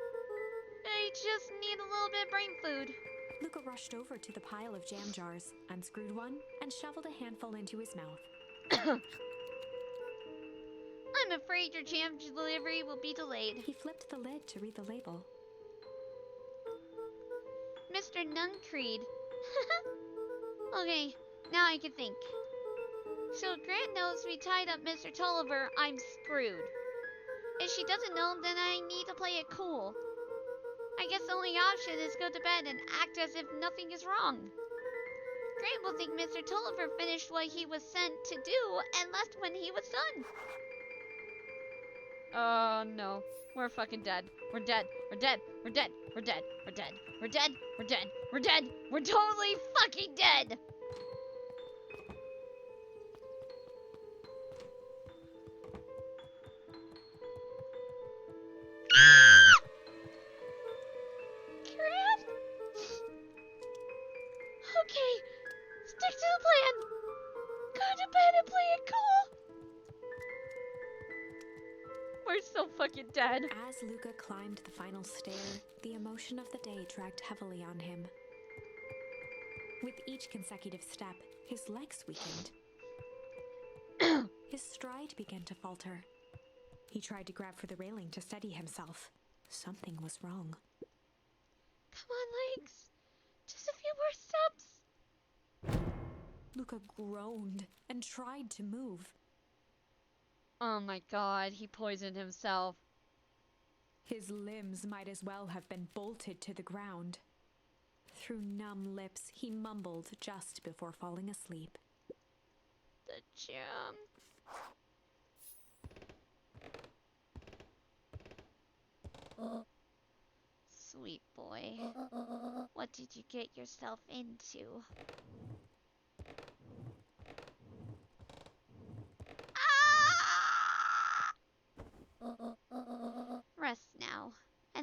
I just need a little bit of brain food. Luca rushed over to the pile of jam jars, unscrewed one, and shoveled a handful into his mouth. I'm afraid your jam delivery will be delayed. He flipped the lid to read the label. Mr. Nuncreed. Okay, now I can think. So Grant knows we tied up Mr. Tolliver, I'm screwed. If she doesn't know, then I need to play it cool. I guess the only option is go to bed and act as if nothing is wrong. Grant will think Mr. Tolliver finished what he was sent to do and left when he was done. Oh no. We're fucking dead. We're dead. We're dead. We're dead. We're dead. We're dead. We're dead. We're dead. We're dead. We're totally fucking dead. Grant? Okay. Stick to the plan. Go to bed and play it cool. We're so fucking dead. As Luca climbed the final stair, the emotion of the day dragged heavily on him. With each consecutive step, his legs weakened. His stride began to falter. He tried to grab for the railing to steady himself. Something was wrong. Come on, legs. Just a few more steps. Luca groaned and tried to move. Oh my god, he poisoned himself. His limbs might as well have been bolted to the ground. Through numb lips, he mumbled just before falling asleep. The gym. Sweet boy. What did you get yourself into?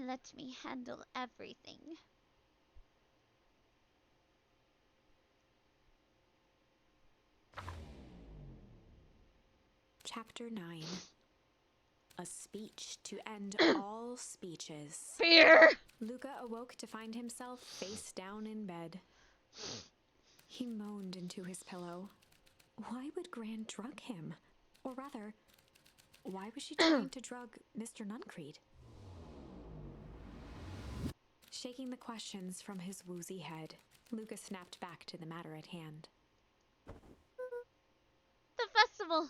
and let me handle everything. Chapter 9. A speech to end all speeches. Fear! Luca awoke to find himself face down in bed. He moaned into his pillow. Why would Gran drug him? Or rather, why was she trying to drug Mr. Nuncreed? Shaking the questions from his woozy head, Luca snapped back to the matter at hand. The festival!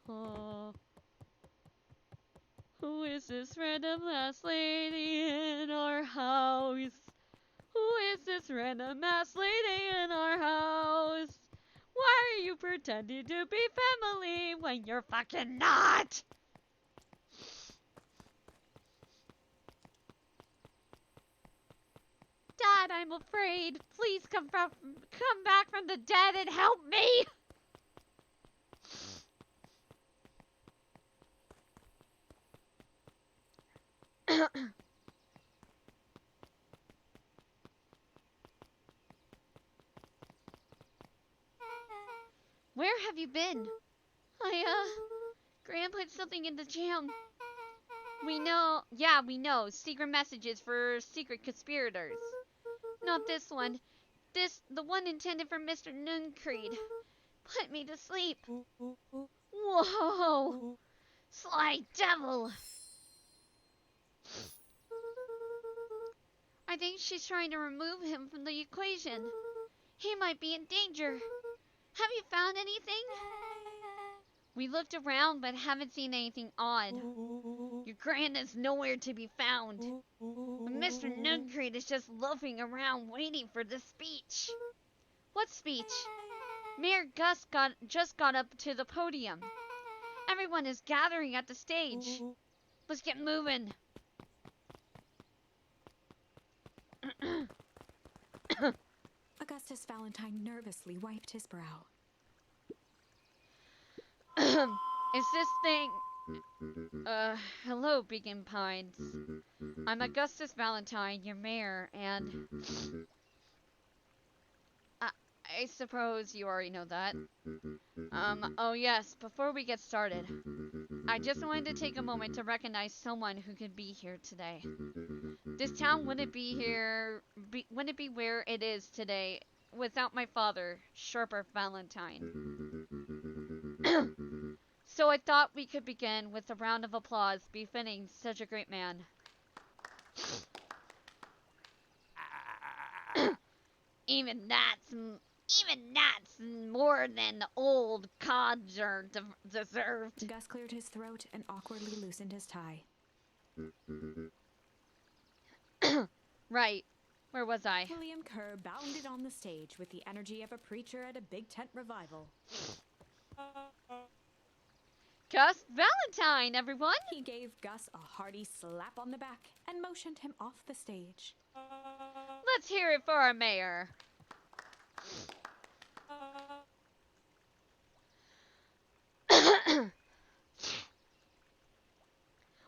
Oh. Who is this random ass lady in our house? Who is this random ass lady in our house? Why are you pretending to be family when you're fucking not? Dad, I'm afraid. Please come back from the dead and help me. Where have you been? Gran put something in the jam. We know, secret messages for secret conspirators. Not this one. The one intended for Mr. Nuncreed. Put me to sleep. Whoa! Sly devil! I think she's trying to remove him from the equation. He might be in danger. Have you found anything? We looked around but haven't seen anything odd. Your Gran is nowhere to be found. But Mr. Nuncreed is just loafing around waiting for the speech. What speech? Mayor Gus just got up to the podium. Everyone is gathering at the stage. Let's get moving. Augustus Valentine nervously wiped his brow. Is this thing... hello, Beacon Pines. I'm Augustus Valentine, your mayor, and... I suppose you already know that. Oh yes, before we get started, I just wanted to take a moment to recognize someone who could be here today. This town wouldn't be where it is today without my father, Sharper Valentine. So I thought we could begin with a round of applause befitting such a great man. Even that's more than the old codger deserved. Gus cleared his throat and awkwardly loosened his tie. Right. Where was I? William Kerr bounded on the stage with the energy of a preacher at a big tent revival. Gus Valentine, everyone! He gave Gus a hearty slap on the back and motioned him off the stage. Let's hear it for our mayor.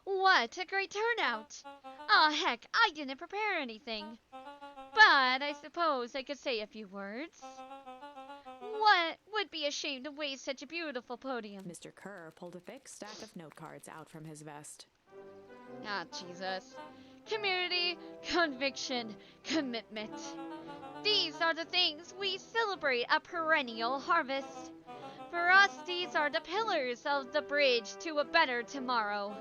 What a great turnout! Aw, heck, I didn't prepare anything. But I suppose I could say a few words. What would be a shame to waste such a beautiful podium? Mr. Kerr pulled a thick stack of note cards out from his vest. Ah, Jesus. Community, conviction, commitment. These are the things we celebrate a perennial harvest. For us, these are the pillars of the bridge to a better tomorrow.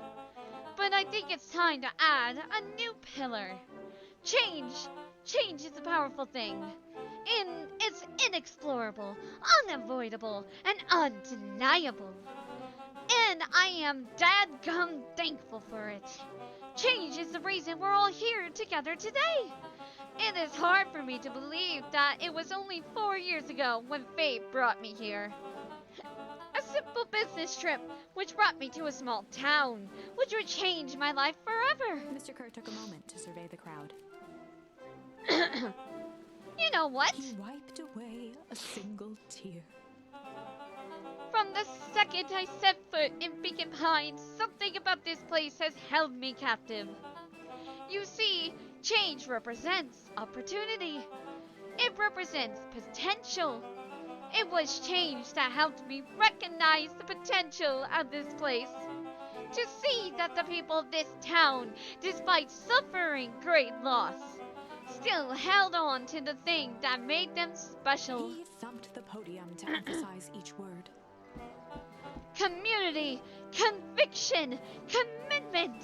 But I think it's time to add a new pillar. Change. Change is a powerful thing. It's inexplorable, unavoidable, and undeniable. And I am dadgum thankful for it. Change is the reason we're all here together today. It is hard for me to believe that it was only 4 years ago when fate brought me here. simple business trip, which brought me to a small town, which would change my life forever. Mr. Kerr took a moment to survey the crowd. You know what? He wiped away a single tear. From the second I set foot in Beacon Pines, something about this place has held me captive. You see, change represents opportunity. It represents potential. It was change that helped me recognize the potential of this place. To see that the people of this town, despite suffering great loss, still held on to the thing that made them special. He thumped the podium to emphasize each word. Community, conviction, commitment,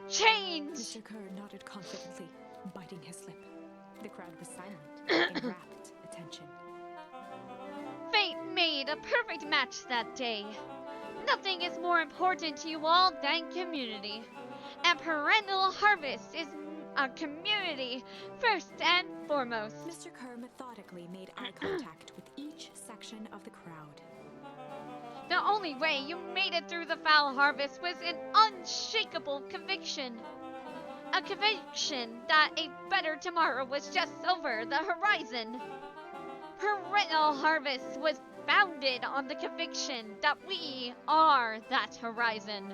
change. Mr. Kerr nodded confidently, biting his lip. The crowd was silent, in rapt attention. Fate made a perfect match that day. Nothing is more important to you all than community. And Perennial Harvest is a community first and foremost. Mr. Kerr methodically made eye contact with each section of the crowd. The only way you made it through the foul harvest was an unshakable conviction. A conviction that a better tomorrow was just over the horizon. Perennial Harvest was founded on the conviction that we are that horizon.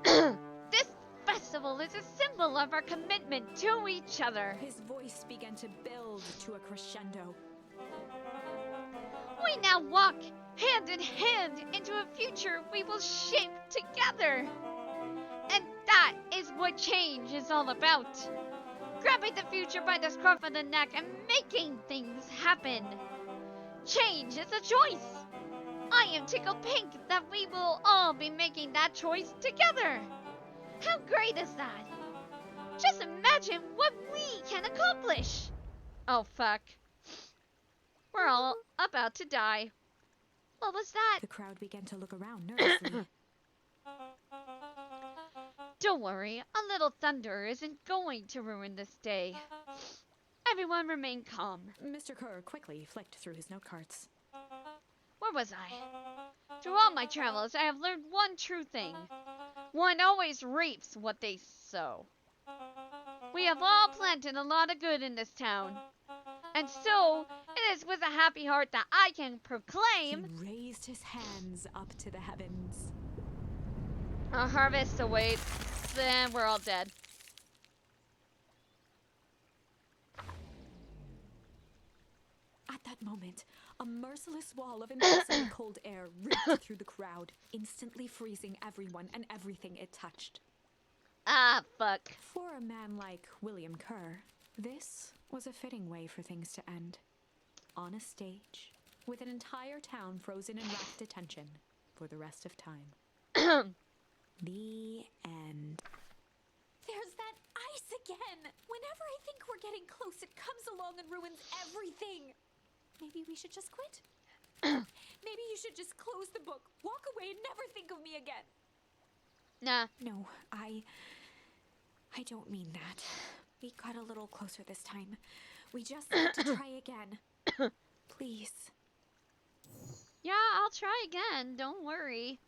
This festival is a symbol of our commitment to each other. His voice began to build to a crescendo. We now walk hand in hand into a future we will shape together. And that is what change is all about. Grabbing the future by the scruff of the neck and making things happen. Change is a choice. I am tickled pink that we will all be making that choice together. How great is that? Just imagine what we can accomplish. Oh, fuck. We're all about to die. What was that? The crowd began to look around nervously. Don't worry, a little thunder isn't going to ruin this day. Everyone remain calm. Mr. Kerr quickly flicked through his note cards. Where was I? Through all my travels, I have learned one true thing. One always reaps what they sow. We have all planted a lot of good in this town. And so, it is with a happy heart that I can proclaim... He raised his hands up to the heavens. A harvest awaits, and we're all dead. At that moment, a merciless wall of intensely cold air ripped through the crowd, instantly freezing everyone and everything it touched. Ah, fuck. For a man like William Kerr, this was a fitting way for things to end. On a stage, with an entire town frozen in rapt attention for the rest of time. The end. There's that ice again! Whenever I think we're getting close, it comes along and ruins everything! Maybe we should just quit? Maybe you should just close the book, walk away, and never think of me again. Nah. No, I don't mean that. We got a little closer this time. We just need to try again. Please. Yeah, I'll try again. Don't worry.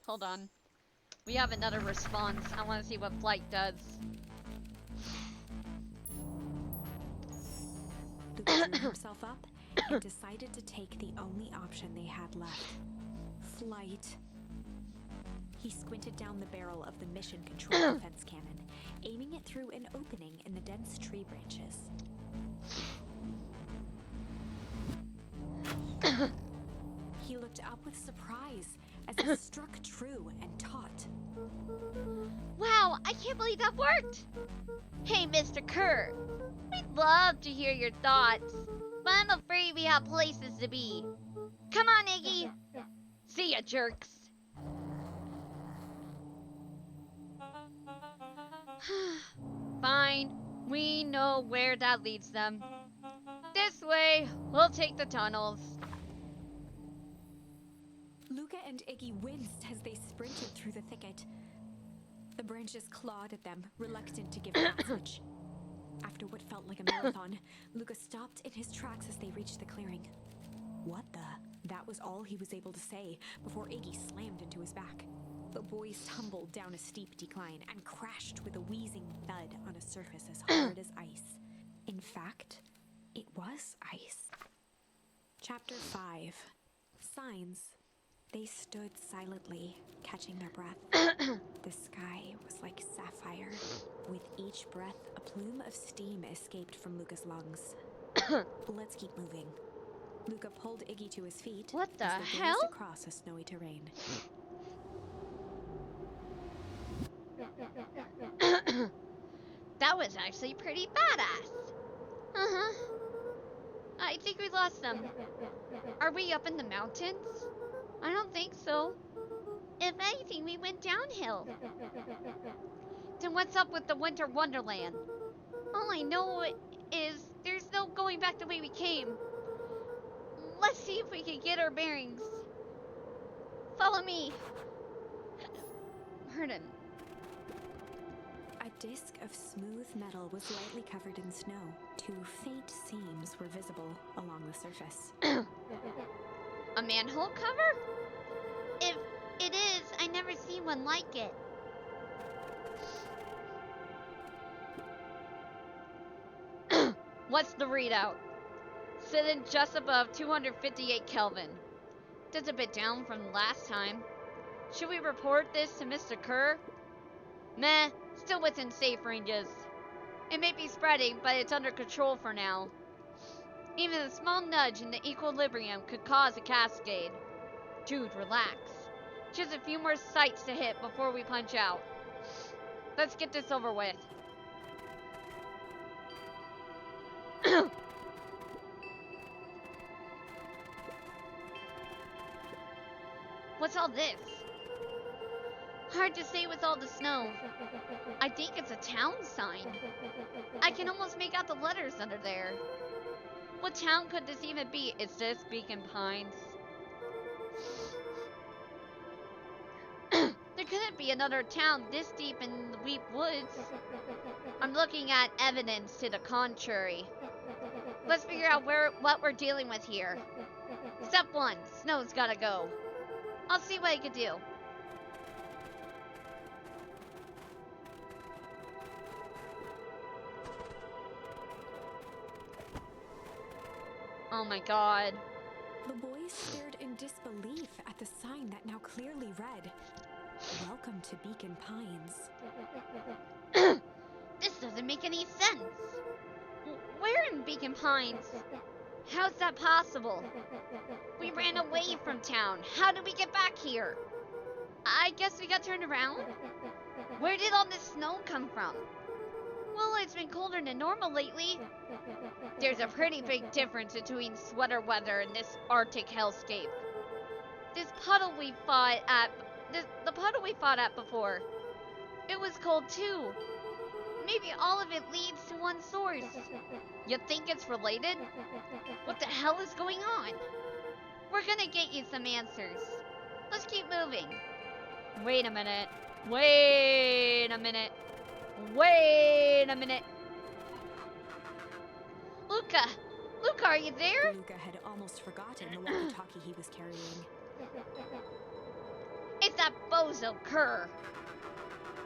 Hold on. We have another response. I want to see what Flight does. Luke drew himself up and decided to take the only option they had left. Flight. He squinted down the barrel of the mission control defense cannon, aiming it through an opening in the dense tree branches. He looked up with surprise as it struck true and taut. Wow, I can't believe that worked! Hey, Mr. Kerr, we'd love to hear your thoughts, but I'm afraid we have places to be. Come on, Iggy! See ya, jerks. Fine. We know where that leads them. this way. We'll take the tunnels. Luca and Iggy winced as they sprinted through the thicket. The branches clawed at them, reluctant to give passage. After what felt like a marathon, Luca stopped in his tracks as they reached the clearing. What the? That was all he was able to say before Iggy slammed into his back. The boys tumbled down a steep decline and crashed with a wheezing thud on a surface as hard as ice. In fact, it was ice. Chapter 5. Signs. They stood silently, catching their breath. The sky was like sapphire. With each breath, a plume of steam escaped from Luca's lungs. Let's keep moving. Luca pulled Iggy to his feet. What the as they gazed hell? across a snowy terrain. That was actually pretty badass. Uh-huh. I think we lost them. Are we up in the mountains? I don't think so. If anything, we went downhill. Then what's up with the Winter Wonderland? All I know is There's no going back the way we came. let's see if we can get our bearings. Follow me. Pardon. A disc of smooth metal was lightly covered in snow. Two faint seams were visible along the surface. A manhole cover? If it is, I never seen one like it. What's the readout? Sitting just above 258 Kelvin. That's a bit down from last time. Should we report this to Mr. Kerr? Meh, still within safe ranges. It may be spreading, but it's under control for now. Even a small nudge in the equilibrium could cause a cascade. Dude, relax. Just a few more sites to hit before we punch out. Let's get this over with. What's all this? Hard to say with all the snow. I think it's a town sign. I can almost make out the letters under there. What town could this even be? Is this Beacon Pines? There couldn't be another town this deep in the Weep Woods. I'm looking at evidence to the contrary. Let's figure out what we're dealing with here. Step 1, snow's gotta go. I'll see what I can do. Oh my god. The boys stared in disbelief at the sign that now clearly read, "Welcome to Beacon Pines." This doesn't make any sense. We're in Beacon Pines. How's that possible? We ran away from town. How did we get back here? I guess we got turned around. Where did all this snow come from? Well, it's been colder than normal lately. There's a pretty big difference between sweater weather and this Arctic hellscape. This puddle we fought at, the puddle we fought at before, it was cold too. Maybe all of it leads to one source. You think it's related? What the hell is going on? We're gonna get you some answers. Let's keep moving. Wait a minute. Wait a minute. Wait a minute. Luca! Luca, are you there? Luca had almost forgotten the walkie-talkie he was carrying. It's that bozo Kerr.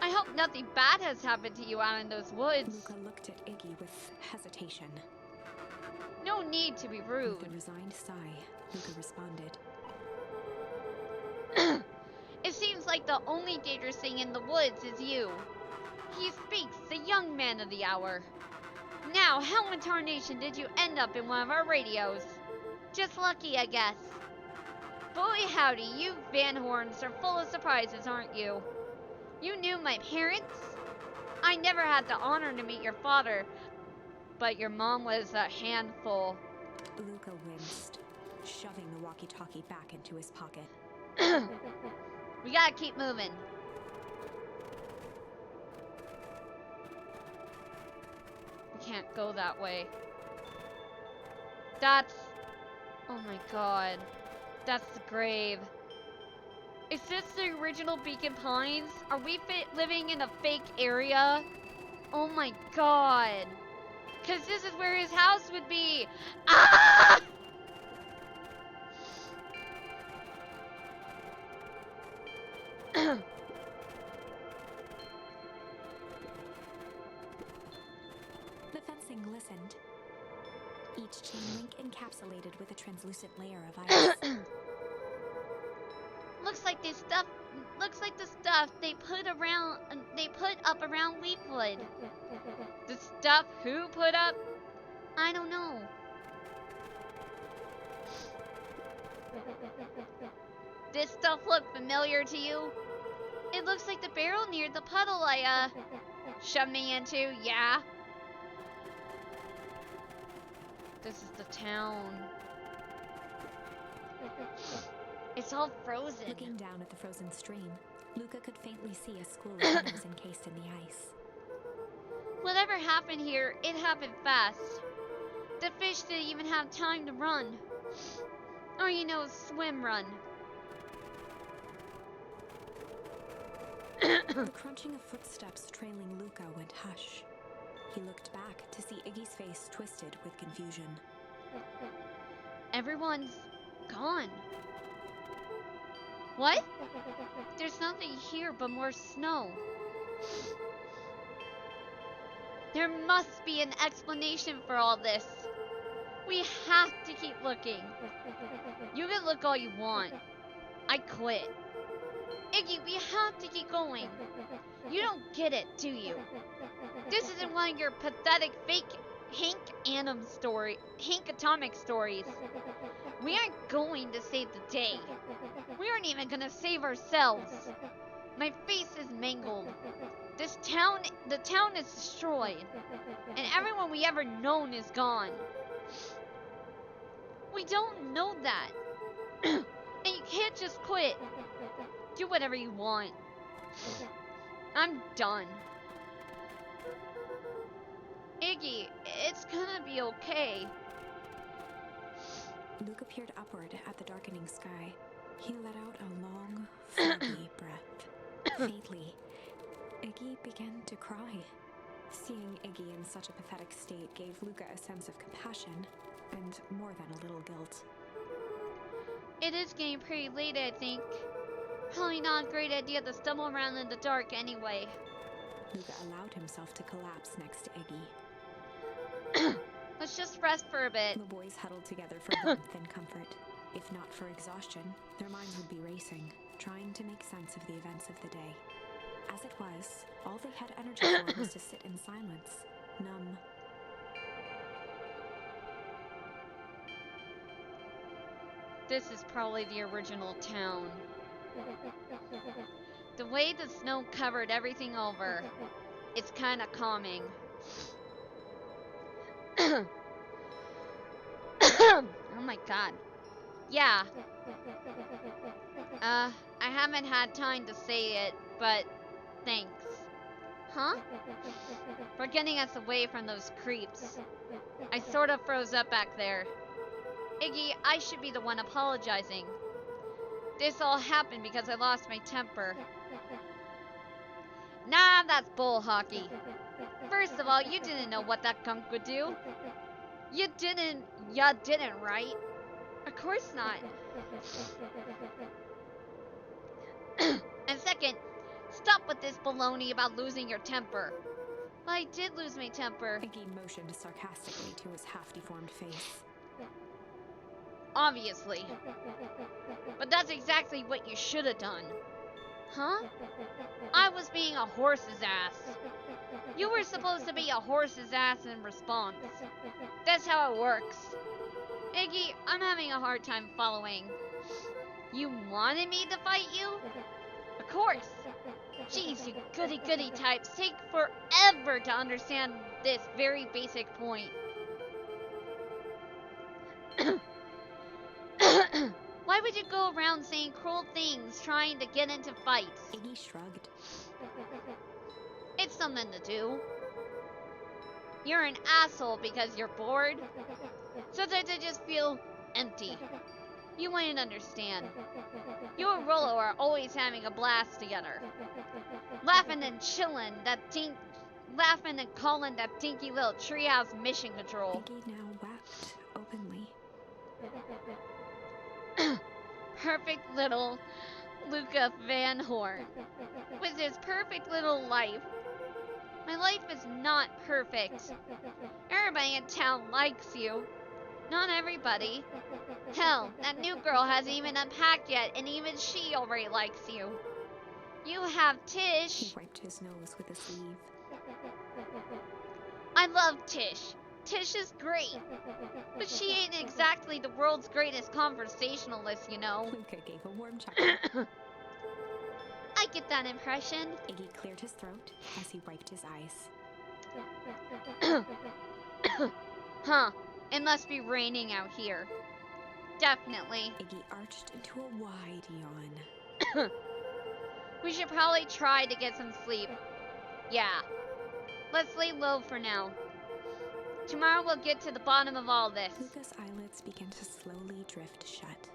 I hope nothing bad has happened to you out in those woods. Luca looked at Iggy with hesitation. No need to be rude. With a resigned sigh, Luca responded. It seems like the only dangerous thing in the woods is you. He speaks, the young man of the hour. Now, how in tarnation did you end up in one of our radios? Just lucky, I guess. Boy howdy, you Van Horns are full of surprises, aren't you? You knew my parents? I never had the honor to meet your father, but your mom was a handful. Luca winced, shoving the walkie-talkie back into his pocket. We gotta keep moving. We can't go that way. That's... Oh my god. That's the grave. Is this the original Beacon Pines? Are we living in a fake area? Oh my god. Cause this is where his house would be. Ah! The fencing glistened, each chain link encapsulated with a translucent layer of ice. Looks like this stuff. Looks like the stuff they put up around Leafwood. The stuff who put up? I don't know. This stuff look familiar to you? It looks like the barrel near the puddle I shoved me into. Yeah. This is the town. It's all frozen. Looking down at the frozen stream, Luca could faintly see a school of minnows encased in the ice. Whatever happened here, it happened fast. The fish didn't even have time to run. Or, you know, swim run. The crunching of footsteps trailing Luca went hush. He looked back to see Iggy's face twisted with confusion. Everyone's gone. What? There's nothing here but more snow. There must be an explanation for all this. We have to keep looking. You can look all you want. I quit. Iggy, we have to keep going. You don't get it, do you? This isn't one of your pathetic fake Hank Atomic stories. We aren't going to save the day. We aren't even gonna save ourselves. My face is mangled. The town is destroyed. And everyone we ever known is gone. We don't know that. And you can't just quit. Do whatever you want. I'm done. Iggy, it's gonna be okay. Luca peered upward at the darkening sky. He let out a long, foggy breath. Faintly, Iggy began to cry. Seeing Iggy in such a pathetic state gave Luca a sense of compassion, and more than a little guilt. It is getting pretty late, I think. Probably not a great idea to stumble around in the dark anyway. Luca allowed himself to collapse next to Iggy. Let's just rest for a bit. The boys huddled together for warmth and comfort. If not for exhaustion, their minds would be racing, trying to make sense of the events of the day. As it was, all they had energy for was to sit in silence, numb. This is probably the original town. The way the snow covered everything over, it's kind of calming. Oh my god. Yeah. I haven't had time to say it, but thanks. Huh? For getting us away from those creeps. I sort of froze up back there. Iggy, I should be the one apologizing. This all happened because I lost my temper. Nah, that's bull hockey. First of all, you didn't know what that gunk would do. You didn't, right? Of course not. And second, stop with this baloney about losing your temper. Well, I did lose my temper. Iggy motioned sarcastically to his half-deformed face. Obviously. But that's exactly what you should have done. Huh? I was being a horse's ass. You were supposed to be a horse's ass in response. That's how it works. Iggy, I'm having a hard time following. You wanted me to fight you? Of course. Jeez, you goody-goody types take forever to understand this very basic point. Why would you go around saying cruel things trying to get into fights? Iggy shrugged. It's something to do. You're an asshole because you're bored? Sometimes I just feel empty. You wouldn't understand. You and Rollo are always having a blast together. Laughing and laughing and calling that dinky little treehouse mission control. Iggy now wept openly. Perfect little Luca Van Horn. With his perfect little life. My life is not perfect. Everybody in town likes you. Not everybody. Hell, that new girl hasn't even unpacked yet, and even she already likes you. You have He Tish. wiped his nose with his sleeve. I love Tish. Tish is great. But she ain't exactly the world's greatest conversationalist, you know. Luca gave a warm chuckle. I get that impression. Iggy cleared his throat as he wiped his eyes. Huh. It must be raining out here. Definitely. Iggy arched into a wide yawn. We should probably try to get some sleep. Yeah. Let's lay low for now. Tomorrow we'll get to the bottom of all this. Luca's eyelids began to slowly drift shut.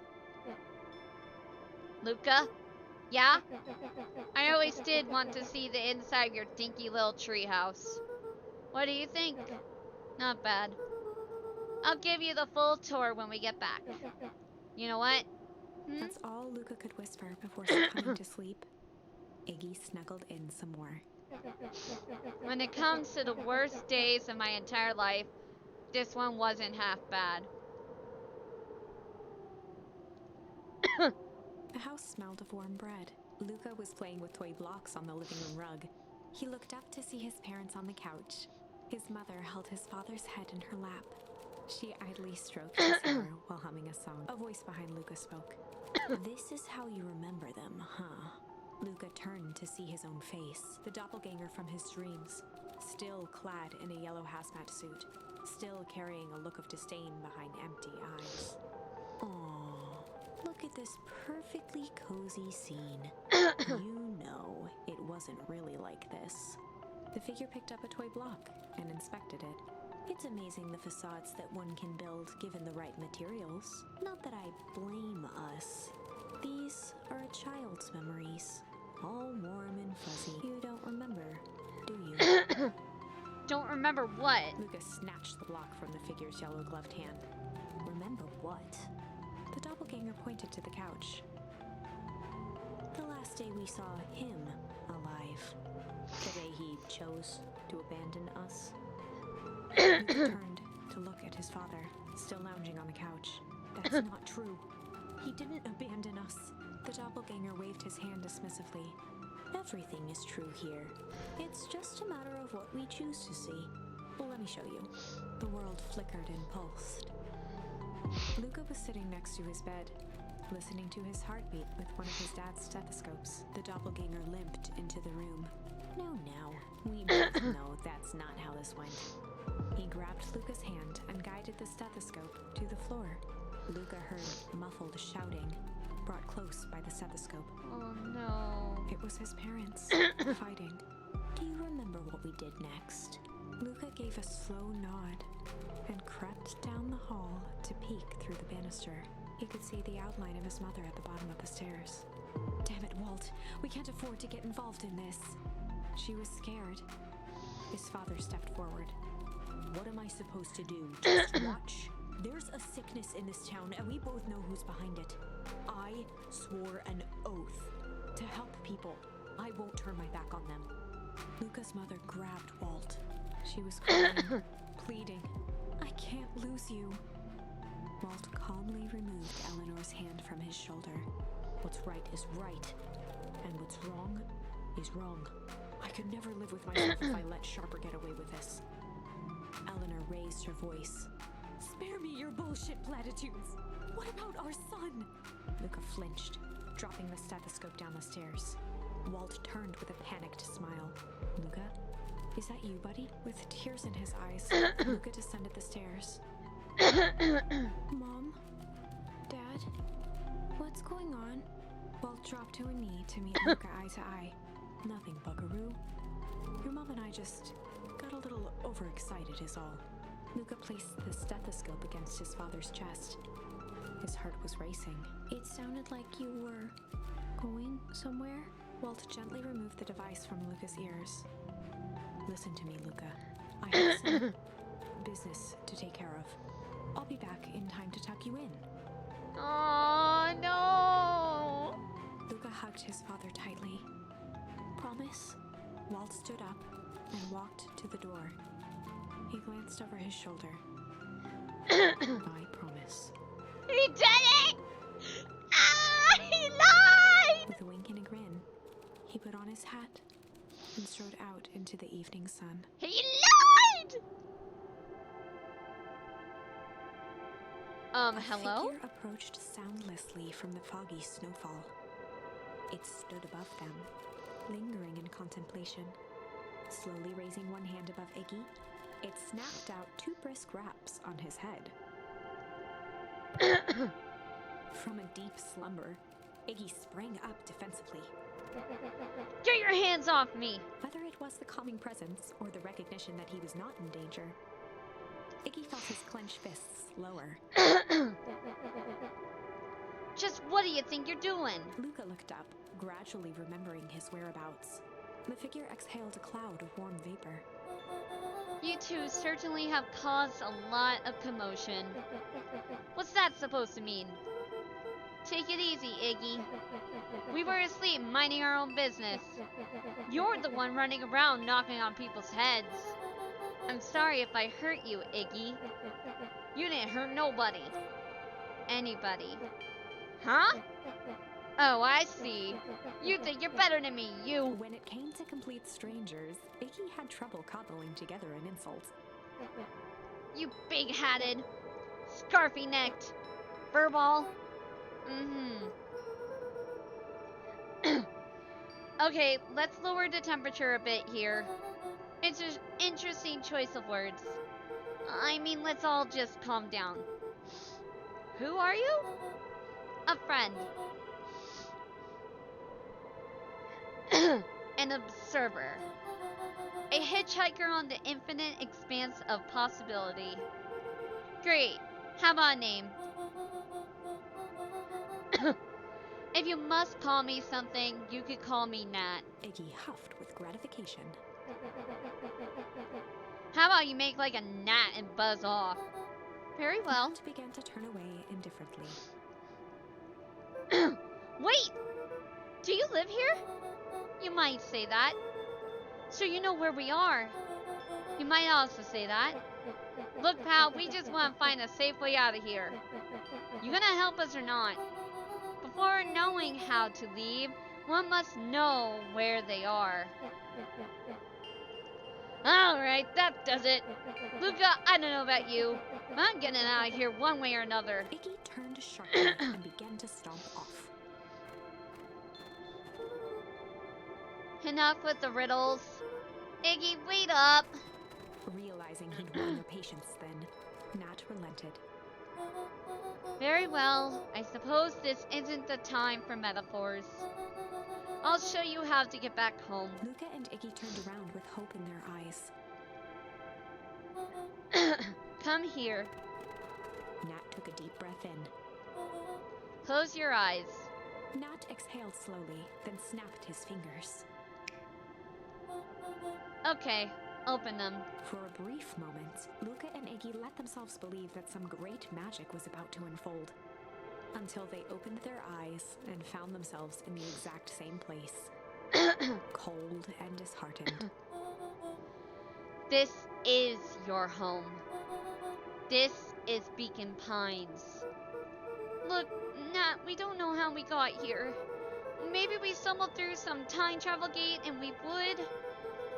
Luca? Yeah? I always did want to see the inside of your dinky little treehouse. What do you think? Not bad. I'll give you the full tour when we get back. You know what? That's all Luca could whisper before succumbing to sleep. Iggy snuggled in some more. When it comes to the worst days of my entire life, this one wasn't half bad. The house smelled of warm bread. Luca was playing with toy blocks on the living room rug. He looked up to see his parents on the couch. His mother held his father's head in her lap. She idly stroked his hair while humming a song. A voice behind Luca spoke. This is how you remember them, huh? Luca turned to see his own face, the doppelganger from his dreams, still clad in a yellow hazmat suit, still carrying a look of disdain behind empty eyes. Aww, look at this perfectly cozy scene. You know, it wasn't really like this. The figure picked up a toy block and inspected it. It's amazing the facades that one can build given the right materials. Not that I blame us. These are a child's memories, all warm and fuzzy. You don't remember, do you? Don't remember what? Lucas snatched the block from the figure's yellow-gloved hand. Remember what? The doppelganger pointed to the couch. The last day we saw him alive. The day he chose to abandon us. Luca turned to look at his father, still lounging on the couch. That's not true. He didn't abandon us. The doppelganger waved his hand dismissively. Everything is true here. It's just a matter of what we choose to see. Well, let me show you. The world flickered and pulsed. Luca was sitting next to his bed, listening to his heartbeat with one of his dad's stethoscopes. The doppelganger limped into the room. No, we both know that's not how this went. He grabbed Luca's hand and guided the stethoscope to the floor. Luca heard muffled shouting, brought close by the stethoscope. Oh no. It was his parents, fighting. Do you remember what we did next? Luca gave a slow nod and crept down the hall to peek through the banister. He could see the outline of his mother at the bottom of the stairs. Damn it, Walt. We can't afford to get involved in this. She was scared. His father stepped forward. What am I supposed to do? Just watch? There's a sickness in this town, and we both know who's behind it. I swore an oath to help people. I won't turn my back on them. Luca's mother grabbed Walt. She was crying, pleading. I can't lose you. Walt calmly removed Eleanor's hand from his shoulder. What's right is right, and what's wrong is wrong. I could never live with myself if I let Sharper get away with this. Eleanor raised her voice. Spare me your bullshit platitudes. What about our son? Luca flinched, dropping the stethoscope down the stairs. Walt turned with a panicked smile. Luca, is that you, buddy? With tears in his eyes, Luca descended the stairs. Mom? Dad? What's going on? Walt dropped to a knee to meet Luca eye to eye. Nothing, buckaroo. Your mom and I just got a little overexcited is all. Luca placed the stethoscope against his father's chest. His heart was racing. It sounded like you were going somewhere. Walt gently removed the device from Luca's ears. Listen to me, Luca. I have some business to take care of. I'll be back in time to tuck you in. Oh no! Luca hugged his father tightly. Promise? Walt stood up and walked to the door. He glanced over his shoulder. I promise. He did it! Ah! He lied! With a wink and a grin, he put on his hat and strode out into the evening sun. He lied! A Hello? figure approached soundlessly from the foggy snowfall. It stood above them, lingering in contemplation. Slowly raising one hand above Iggy, it snapped out 2 brisk raps on his head. From a deep slumber, Iggy sprang up defensively. Get your hands off me! Whether it was the calming presence or the recognition that he was not in danger, Iggy felt his clenched fists lower. Just what do you think you're doing? Luca looked up, gradually remembering his whereabouts. The figure exhaled a cloud of warm vapor. You two certainly have caused a lot of commotion. What's that supposed to mean? Take it easy, Iggy. We were asleep, minding our own business. You're the one running around knocking on people's heads. I'm sorry if I hurt you, Iggy. You didn't hurt nobody. Anybody. Huh? Oh, I see. You think you're better than me, you. When it came to complete strangers, Iggy had trouble cobbling together an insult. You big-hatted, scarfy-necked, furball. Okay, let's lower the temperature a bit here. It's an interesting choice of words. I mean, let's all just calm down. Who are you? A friend. An observer. A hitchhiker on the infinite expanse of possibility. Great. How about a name? If you must call me something, you could call me Nat. Iggy huffed with gratification. How about you make like a gnat and buzz off? Very well. Nat began to turn away indifferently. Wait! Do you live here? You might say that. So you know where we are. You might also say that. Look, pal, we just want to find a safe way out of here. You gonna help us or not? Before knowing how to leave, one must know where they are. Alright, that does it. Luca, I don't know about you, but I'm getting out of here one way or another. Iggy turned sharply and began to stomp off. Enough with the riddles. Iggy, wait up. Realizing he'd won their patience then, Nat relented. Very well, I suppose this isn't the time for metaphors. I'll show you how to get back home. Luca and Iggy turned around with hope in their eyes. Come here. Nat took a deep breath in. Close your eyes. Nat exhaled slowly, then snapped his fingers. Okay, open them. For a brief moment, Luca and Iggy let themselves believe that some great magic was about to unfold. Until they opened their eyes and found themselves in the exact same place. Cold and disheartened. This is your home. This is Beacon Pines. Look, Nat, we don't know how we got here. Maybe we stumbled through some time travel gate and we would.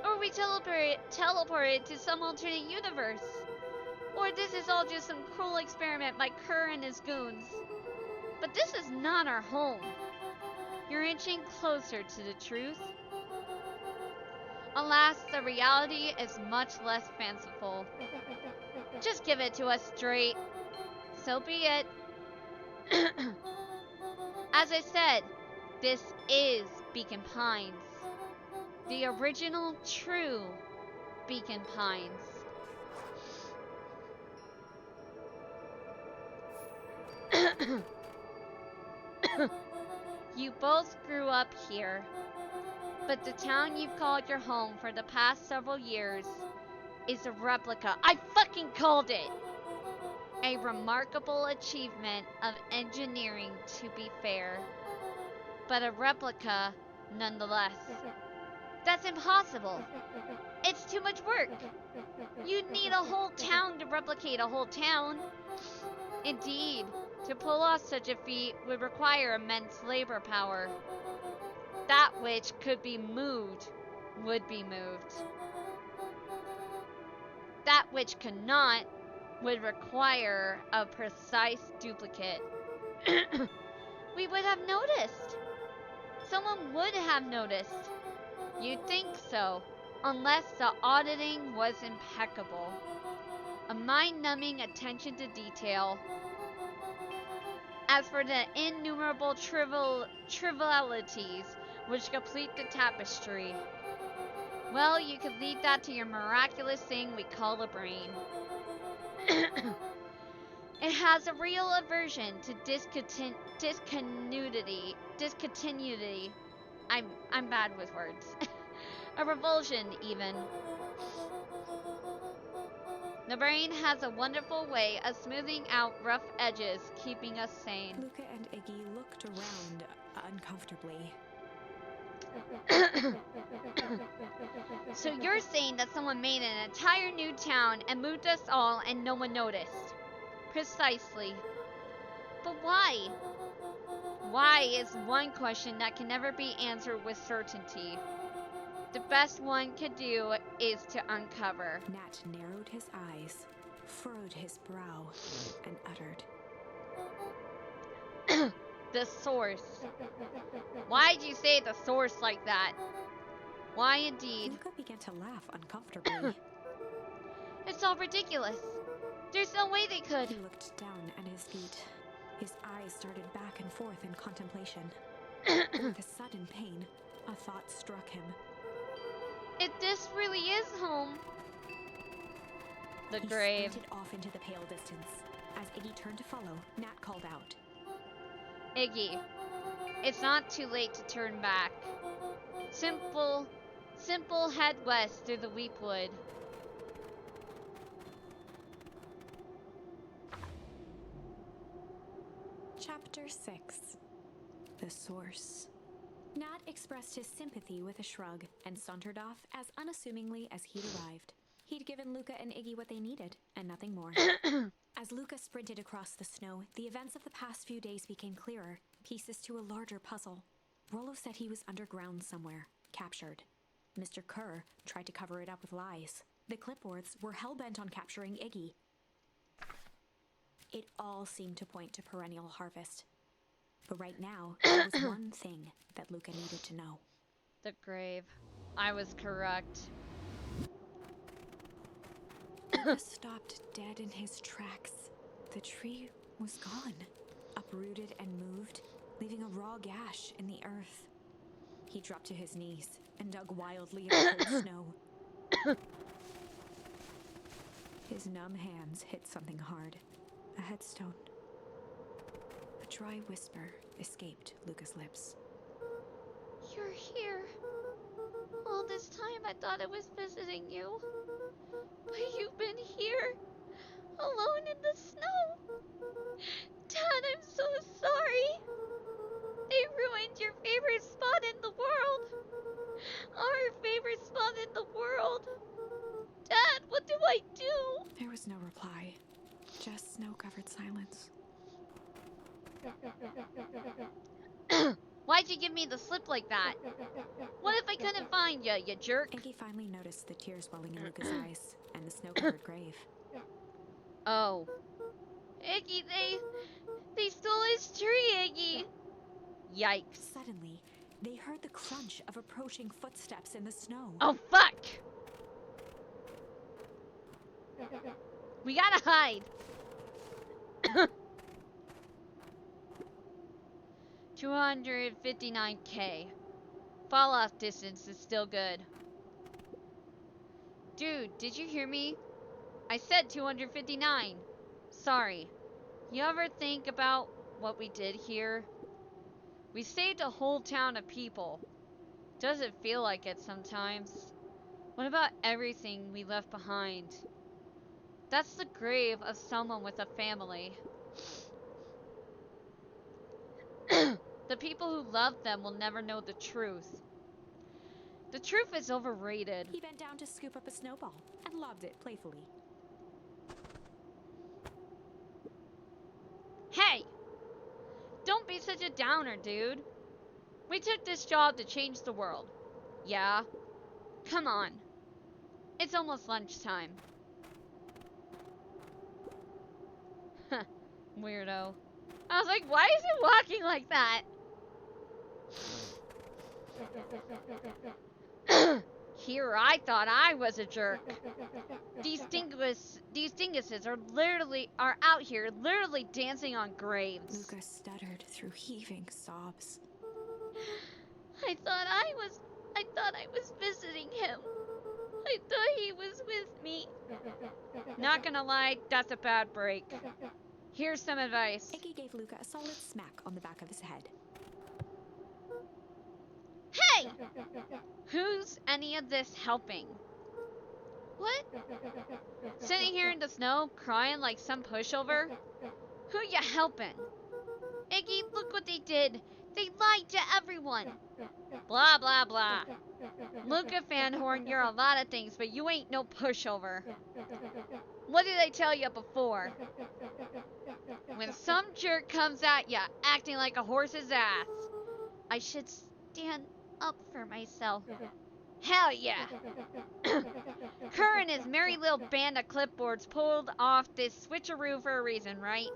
Or we teleported to some alternate universe. Or this is all just some cruel experiment by Kerr and his goons. But this is not our home. You're inching closer to the truth. Alas, the reality is much less fanciful. Just give it to us straight. So be it. As I said, this is Beacon Pines. The original, true Beacon Pines. You both grew up here, but the town you've called your home for the past several years is a replica. I fucking called it! A remarkable achievement of engineering, to be fair, but a replica nonetheless. That's impossible. It's too much work. You'd need a whole town to replicate a whole town. Indeed, to pull off such a feat would require immense labor power. That which could be moved would be moved. That which cannot would require a precise duplicate. We would have noticed. Someone would have noticed. You'd think so, unless the auditing was impeccable. A mind-numbing attention to detail. As for the innumerable trivialities which complete the tapestry, well, you could leave that to your miraculous thing we call a brain. It has a real aversion to discontinuity. I'm bad with words. A revulsion, even. The brain has a wonderful way of smoothing out rough edges, keeping us sane. Luca and Iggy looked around uncomfortably. So you're saying that someone made an entire new town and moved us all and no one noticed? Precisely. But why? Why is one question that can never be answered with certainty. The best one could do is to uncover. Nat narrowed his eyes, furrowed his brow, and uttered, The source. Why'd you say the source like that? Why indeed? Luca began to laugh uncomfortably. It's all ridiculous. There's no way they could. He looked down at his feet. His eyes started back and forth in contemplation. With a sudden pain, a thought struck him. If this really is home. The He grave. sprinted off into the pale distance. As Iggy turned to follow, Nat called out. Iggy, it's not too late to turn back. Simple head west through the Weepwood. Chapter 6. The Source. Nat expressed his sympathy with a shrug and sauntered off as unassumingly as he'd arrived. He'd given Luca and Iggy what they needed, and nothing more. As Luca sprinted across the snow, the events of the past few days became clearer, pieces to a larger puzzle. Rollo said he was underground somewhere, captured. Mr. Kerr tried to cover it up with lies. The clipboards were hell-bent on capturing Iggy. It all seemed to point to Perennial Harvest. But right now, there was one thing that Luca needed to know. The grave. I was correct. Luca stopped dead in his tracks. The tree was gone, uprooted and moved, leaving a raw gash in the earth. He dropped to his knees and dug wildly in the cold snow. His numb hands hit something hard. A headstone. A dry whisper escaped Luca's lips. You're here. All this time I thought I was visiting you. But you've been here, alone in the snow. Dad, I'm so sorry. They ruined your favorite spot in the world. Our favorite spot in the world. Dad, what do I do? There was no reply, just snow-covered silence. Why'd you give me the slip like that? What if I couldn't find you, you jerk? Iggy finally noticed the tears welling in Luca's eyes and the snow-covered grave. Oh. Iggy, they stole his tree, Iggy. Yikes. Suddenly, they heard the crunch of approaching footsteps in the snow. Oh, fuck! We gotta hide. 259k. Fall off distance is still good. Dude, did you hear me? I said 259. Sorry. You ever think about what we did here? We saved a whole town of people. Doesn't feel like it sometimes. What about everything we left behind? That's the grave of someone with a family. The people who loved them will never know the truth. The truth is overrated. He bent down to scoop up a snowball and lobbed it playfully. Hey! Don't be such a downer, dude. We took this job to change the world. Yeah? Come on. It's almost lunchtime. Huh. Weirdo. I was like, why is he walking like that? Here I thought I was a jerk. These dinguses are out here literally dancing on graves. Luca stuttered through heaving sobs. I thought I was visiting him. I thought he was with me. Not gonna lie, that's a bad break. Here's some advice. Iggy gave Luca a solid smack on the back of his head. Hey! Who's any of this helping? What? Sitting here in the snow, crying like some pushover? Who ya helping? Iggy, look what they did. They lied to everyone. Blah, blah, blah. Luca Fanhorn, you're a lot of things, but you ain't no pushover. What did I tell you before? When some jerk comes at ya, acting like a horse's ass, I should stand up for myself. hell yeah! Kerr and his merry little band of clipboards pulled off this switcheroo for a reason, right?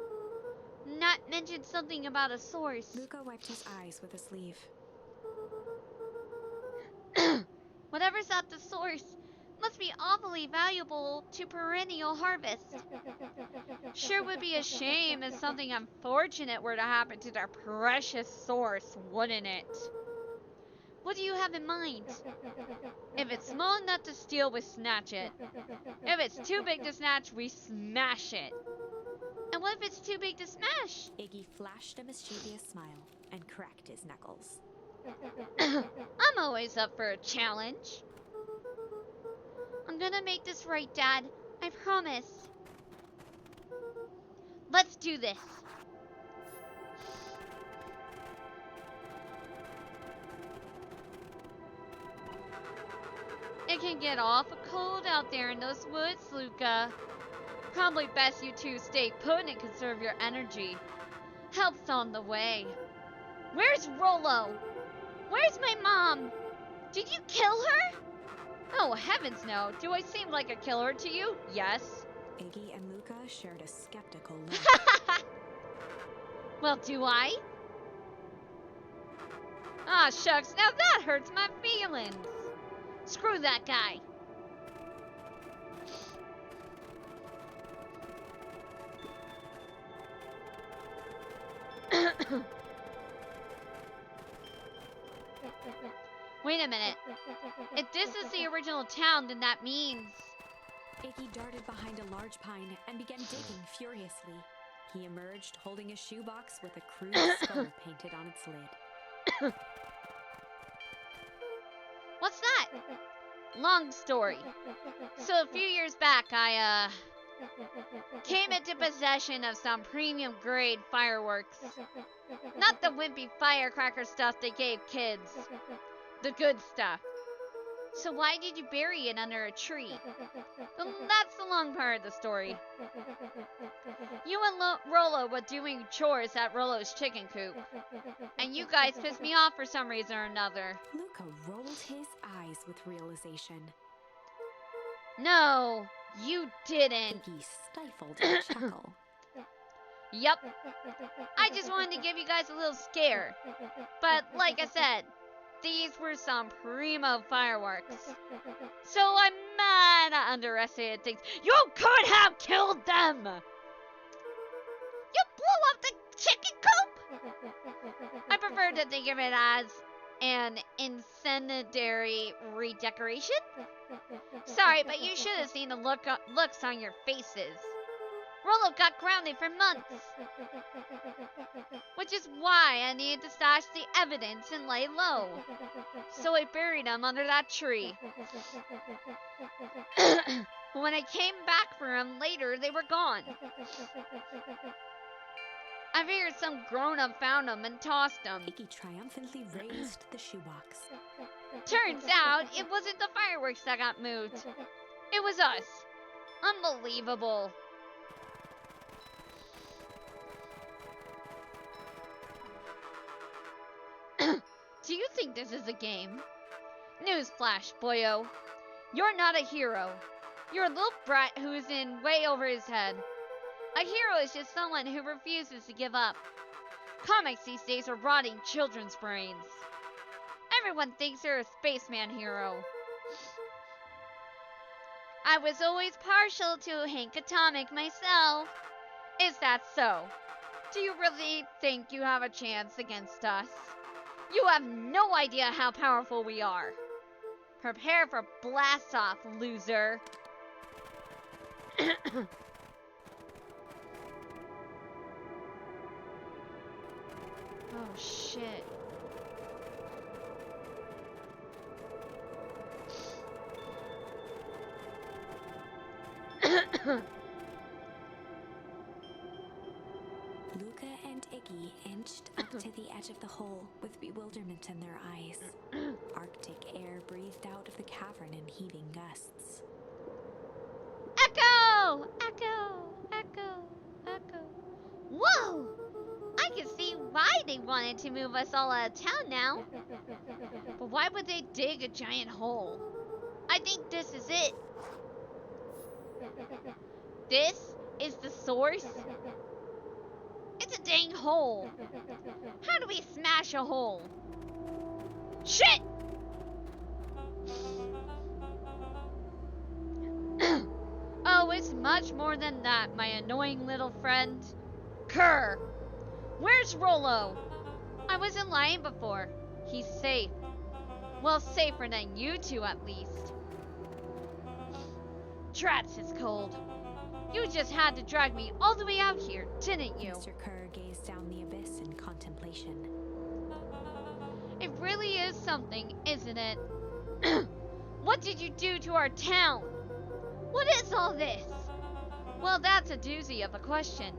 Not mention something about a source. Luca wiped his eyes with a sleeve. Whatever's at the source must be awfully valuable to perennial harvest. Sure would be a shame if something unfortunate were to happen to their precious source, wouldn't it? What do you have in mind? If it's small enough to steal, we snatch it. If it's too big to snatch, we smash it. And what if it's too big to smash? Iggy flashed a mischievous smile and cracked his knuckles. I'm always up for a challenge. I'm gonna make this right, Dad. I promise. Let's do this. It can get awful cold out there in those woods, Luca. Probably best you two stay put and conserve your energy. Help's on the way. Where's Rolo? Where's my mom? Did you kill her? Oh, heavens no. Do I seem like a killer to you? Yes. Iggy and Luca shared a skeptical look. Well, do I? Ah, shucks, now that hurts my feelings. Screw that guy. Wait a minute. If this is the original town, then that means... Iggy darted behind a large pine and began digging furiously. He emerged holding a shoebox with a crude skull painted on its lid. What's that? Long story. So a few years back, I, came into possession of some premium grade fireworks. Not the wimpy firecracker stuff they gave kids. The good stuff. So why did you bury it under a tree? That's the long part of the story. You and Rolo were doing chores at Rolo's chicken coop. And you guys pissed me off for some reason or another. Luca rolled his eyes with realization. No, you didn't. Iggy stifled a chuckle. Yup. I just wanted to give you guys a little scare. But like I said, these were some primo fireworks. So I might have underestimated things. You could have killed them! You blew up the chicken coop? I prefer to think of it as an incendiary redecoration. Sorry, but you should have seen the looks on your faces. Rollo got grounded for months. Which is why I needed to stash the evidence and lay low. So I buried him under that tree. When I came back for him later, they were gone. I figured some grown-up found him and tossed him. Iggy triumphantly raised the shoebox. Turns out it wasn't the fireworks that got moved. It was us. Unbelievable. Do you think this is a game? Newsflash, boyo. You're not a hero. You're a little brat who's in way over his head. A hero is just someone who refuses to give up. Comics these days are rotting children's brains. Everyone thinks they're a spaceman hero. I was always partial to Hank Atomic myself. Is that so? Do you really think you have a chance against us? You have no idea how powerful we are. Prepare for blast off, loser. Oh shit. Luca and Iggy inched up to the edge of the hole with bewilderment in their eyes. Arctic air breathed out of the cavern in heaving gusts. Echo! Echo! Echo! Echo! Whoa! I can see why they wanted to move us all out of town now. But why would they dig a giant hole? I think this is it. This is the source? It's a dang hole. How do we smash a hole? Shit! Oh, it's much more than that, my annoying little friend. Kerr! Where's Rollo? I wasn't lying before. He's safe. Well, safer than you two, at least. Drats is cold. You just had to drag me all the way out here, didn't you? Mr. Kerr gazed down the abyss in contemplation. It really is something, isn't it? What did you do to our town? What is all this? Well, that's a doozy of a question.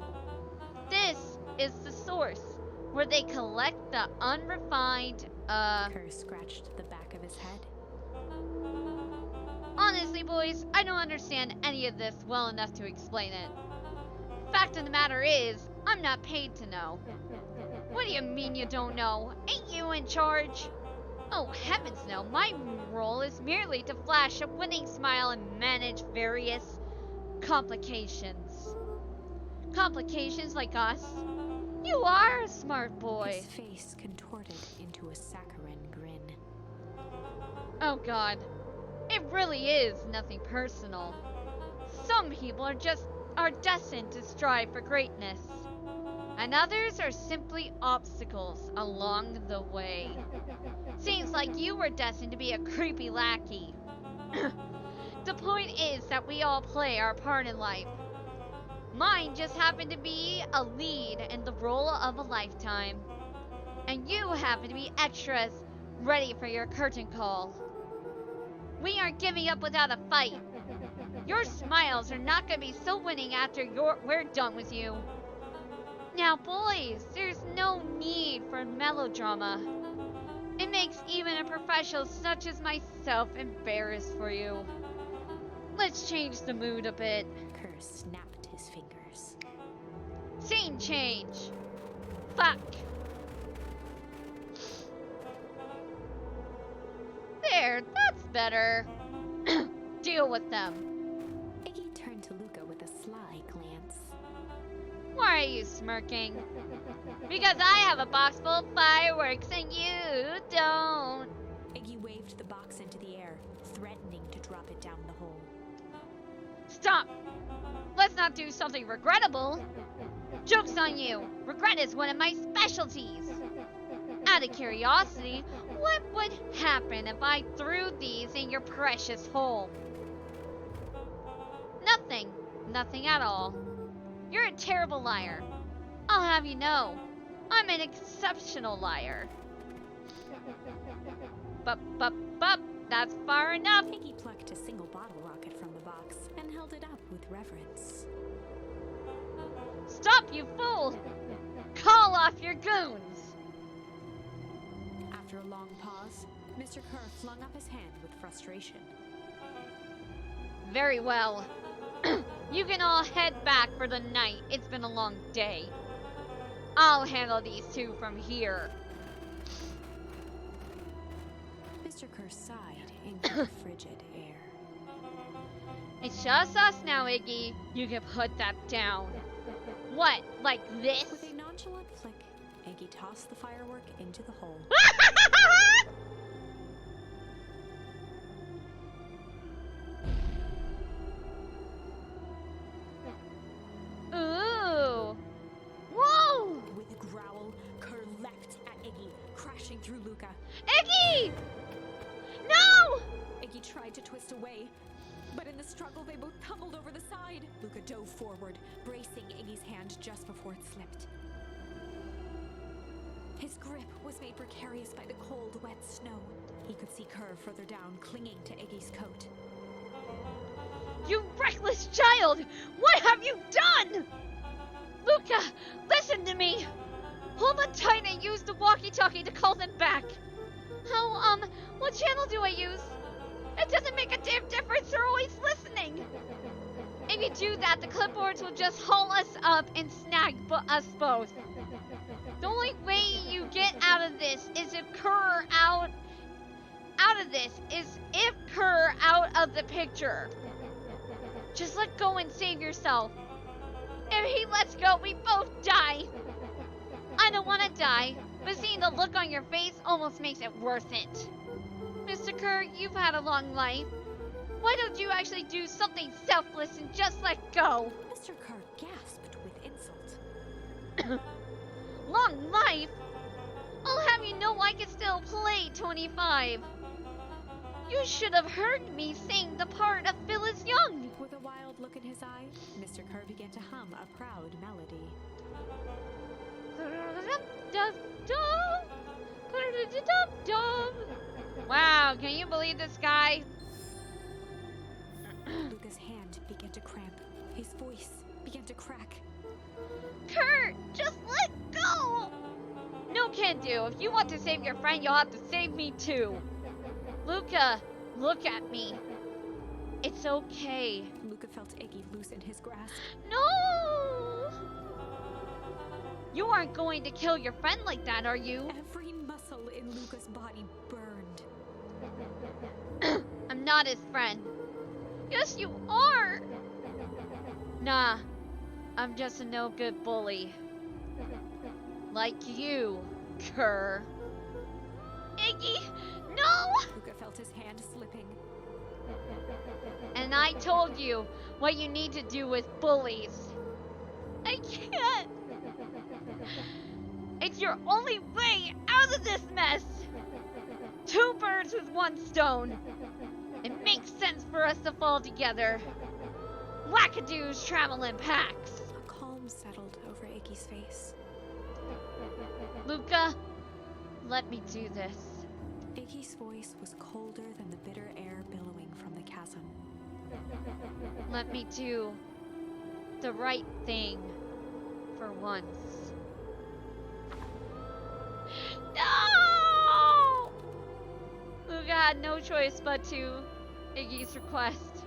This is the source, where they collect the unrefined, Kerr scratched the back of his head. Honestly, boys, I don't understand any of this well enough to explain it. Fact of the matter is, I'm not paid to know. What do you mean you don't know? Ain't you in charge? Oh, heavens no, my role is merely to flash a winning smile and manage various complications. Complications like us? You are a smart boy. His face contorted into a saccharine grin. Oh god. It really is nothing personal. Some people are destined to strive for greatness, and others are simply obstacles along the way. Seems like you were destined to be a creepy lackey. The point is that we all play our part in life. Mine just happened to be a lead in the role of a lifetime, and you happen to be extras ready for your curtain call. We aren't giving up without a fight. Your smiles are not going to be so winning after we're done with you. Now, boys, there's no need for melodrama. It makes even a professional such as myself embarrassed for you. Let's change the mood a bit. Kerr snapped his fingers. Scene change. Fuck. There, that's better. Deal with them. Iggy turned to Luca with a sly glance. Why are you smirking? Because I have a box full of fireworks and you don't. Iggy waved the box into the air, threatening to drop it down the hole. Stop! Let's not do something regrettable. Joke's on you. Regret is one of my specialties. Out of curiosity, what would happen if I threw these in your precious hole? Nothing. Nothing at all. You're a terrible liar. I'll have you know, I'm an exceptional liar. Bup, that's far enough. Iggy plucked a single bottle rocket from the box and held it up with reverence. Stop, you fool! Call off your goons! After a long pause, Mr. Kerr flung up his hand with frustration. Very well. You can all head back for the night. It's been a long day. I'll handle these two from here. Mr. Kerr sighed into the frigid air. It's just us now, Iggy. You can put that down. What, like this? With a nonchalant flick, Iggy tossed the firework into the hole. Ooh. Whoa! With a growl, Kerr leapt at Iggy, crashing through Luca. Iggy! No! Iggy tried to twist away, but in the struggle they both tumbled over the side. Luca dove forward, bracing Iggy's hand just before it slipped. His grip was made precarious by the cold, wet snow. He could see Kerr further down, clinging to Iggy's coat. You reckless child! What have you done? Luca, listen to me! Hold on tight and use the walkie-talkie to call them back. What channel do I use? It doesn't make a damn difference, they're always listening! If you do that, the clipboards will just haul us up and snag us both. The only way you get out of this is if Kerr out of the picture. Just let go and save yourself. If he lets go, we both die. I don't want to die, but seeing the look on your face almost makes it worth it. Mr. Kerr, you've had a long life. Why don't you actually do something selfless and just let go? Mr. Kerr gasped with insult. Long life? I'll have you know I can still play 25. You should have heard me sing the part of Phyllis Young. With a wild look in his eye, Mr. Kerr began to hum a proud melody. Wow, can you believe this guy? Luca's hand began to cramp. His voice began to crack. Kurt, just let go! No can do. If you want to save your friend, you'll have to save me too. Luca, look at me. It's okay. Luca felt Iggy loosen his grasp. No! You aren't going to kill your friend like that, are you? Every muscle in Luca's body burned. I'm not his friend. Yes, you are! Nah, I'm just a no-good bully. Like you, Kerr. Iggy, no! Luca felt his hand slipping. And I told you what you need to do with bullies. I can't. It's your only way out of this mess. Two birds with one stone. It makes sense for us to fall together. Wackadoos travel in packs. A calm settled over Iggy's face. Luca, let me do this. Iggy's voice was colder than the bitter air billowing from the chasm. Let me do the right thing for once. No! Luca had no choice but to Iggy's request.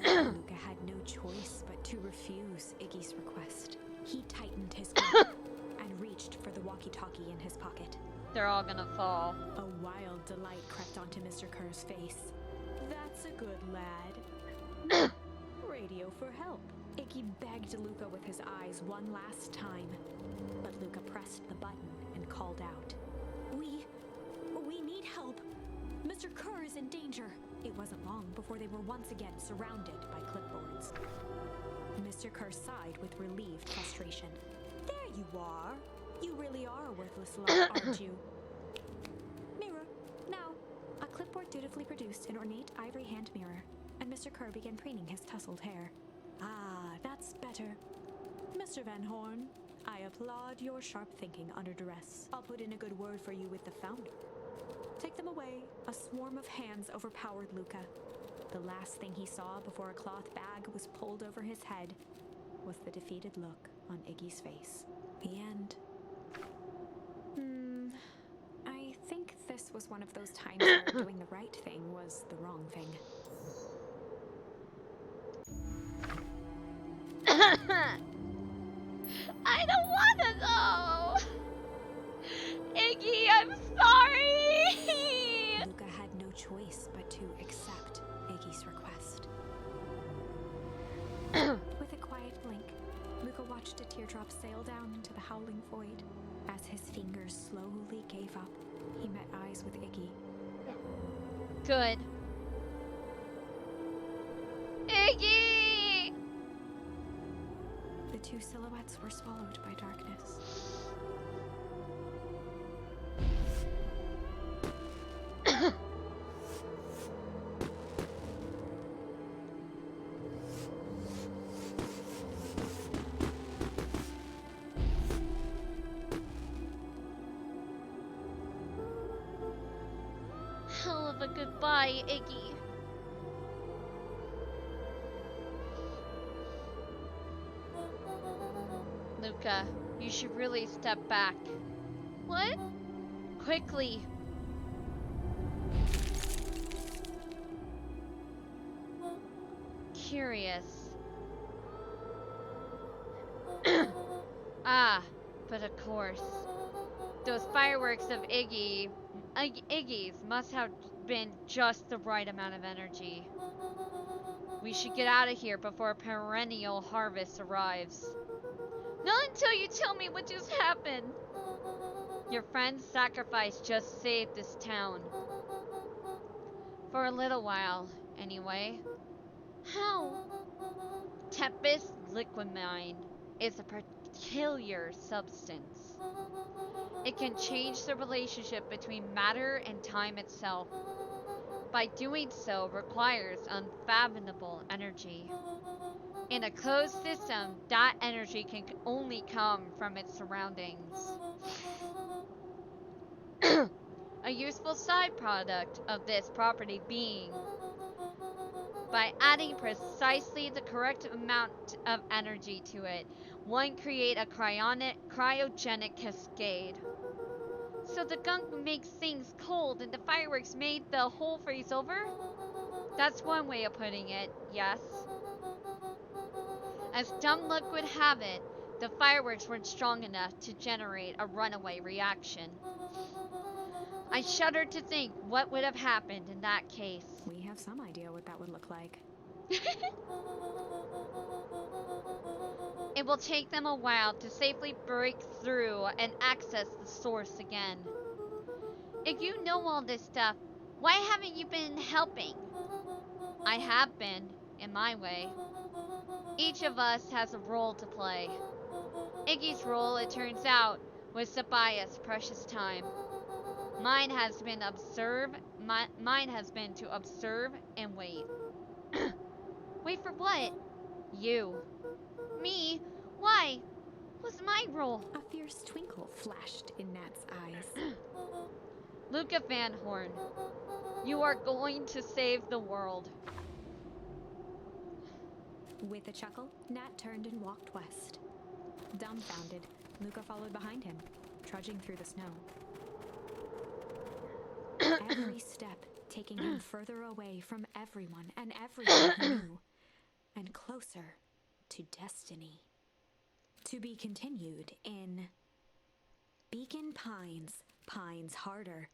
Luca had no choice but to refuse Iggy's request. He tightened his grip and reached for the walkie-talkie in his pocket. They're all gonna fall. A wild delight crept onto Mr. Kerr's face. That's a good lad. Radio for help. Iggy begged Luca with his eyes one last time, but Luca pressed the button and called out. We need help. Mr. Kerr is in danger. It wasn't long before they were once again surrounded by clipboards. Mr. Kerr sighed with relieved frustration. There you are. You really are a worthless lump, aren't you? Mirror, now, a clipboard dutifully produced an ornate ivory hand mirror, and Mr. Kerr began preening his tousled hair. Ah, that's better. Mr. Van Horn, I applaud your sharp thinking under duress. I'll put in a good word for you with the founder. Take them away. A swarm of hands overpowered Luca. The last thing he saw before a cloth bag was pulled over his head was the defeated look on Iggy's face. The end. I think this was one of those times where doing the right thing was the wrong thing. I don't wanna go! Iggy, I'm sorry! Luca had no choice but to accept Iggy's request. With a quiet blink, Luca watched a teardrop sail down into the howling void. As his fingers slowly gave up, he met eyes with Iggy. Good. Iggy! The two silhouettes were swallowed by darkness. Hell of a goodbye, Iggy. Luca, you should really step back. What? Quickly. Curious. Ah, but of course. Those fireworks of Iggy's must have been just the right amount of energy. We should get out of here before perennial harvest arrives. Not until you tell me what just happened. Your friend's sacrifice just saved this town. For a little while, anyway. How? Tempest liquamine is a peculiar substance. It can change the relationship between matter and time itself. By doing so, requires unfathomable energy. In a closed system, that energy can only come from its surroundings. A useful side product of this property being, by adding precisely the correct amount of energy to it, one create a cryogenic cascade. So the gunk makes things cold and the fireworks made the whole freeze over? That's one way of putting it, yes. As dumb luck would have it, the fireworks weren't strong enough to generate a runaway reaction. I shudder to think what would have happened in that case. We have some idea what that would look like. It will take them a while to safely break through and access the source again. If you know all this stuff, why haven't you been helping? I have been, in my way. Each of us has a role to play. Iggy's role, it turns out, was to buy us precious time. Mine has been to observe and wait. Wait for what? You. Me? Why? What's my role? A fierce twinkle flashed in Nat's eyes. Luca Van Horn, you are going to save the world. With a chuckle, Nat turned and walked west. Dumbfounded, Luca followed behind him, trudging through the snow. Every step taking him further away from everyone and everything he knew, and closer to destiny. To be continued in Beacon Pines, Pines Harder.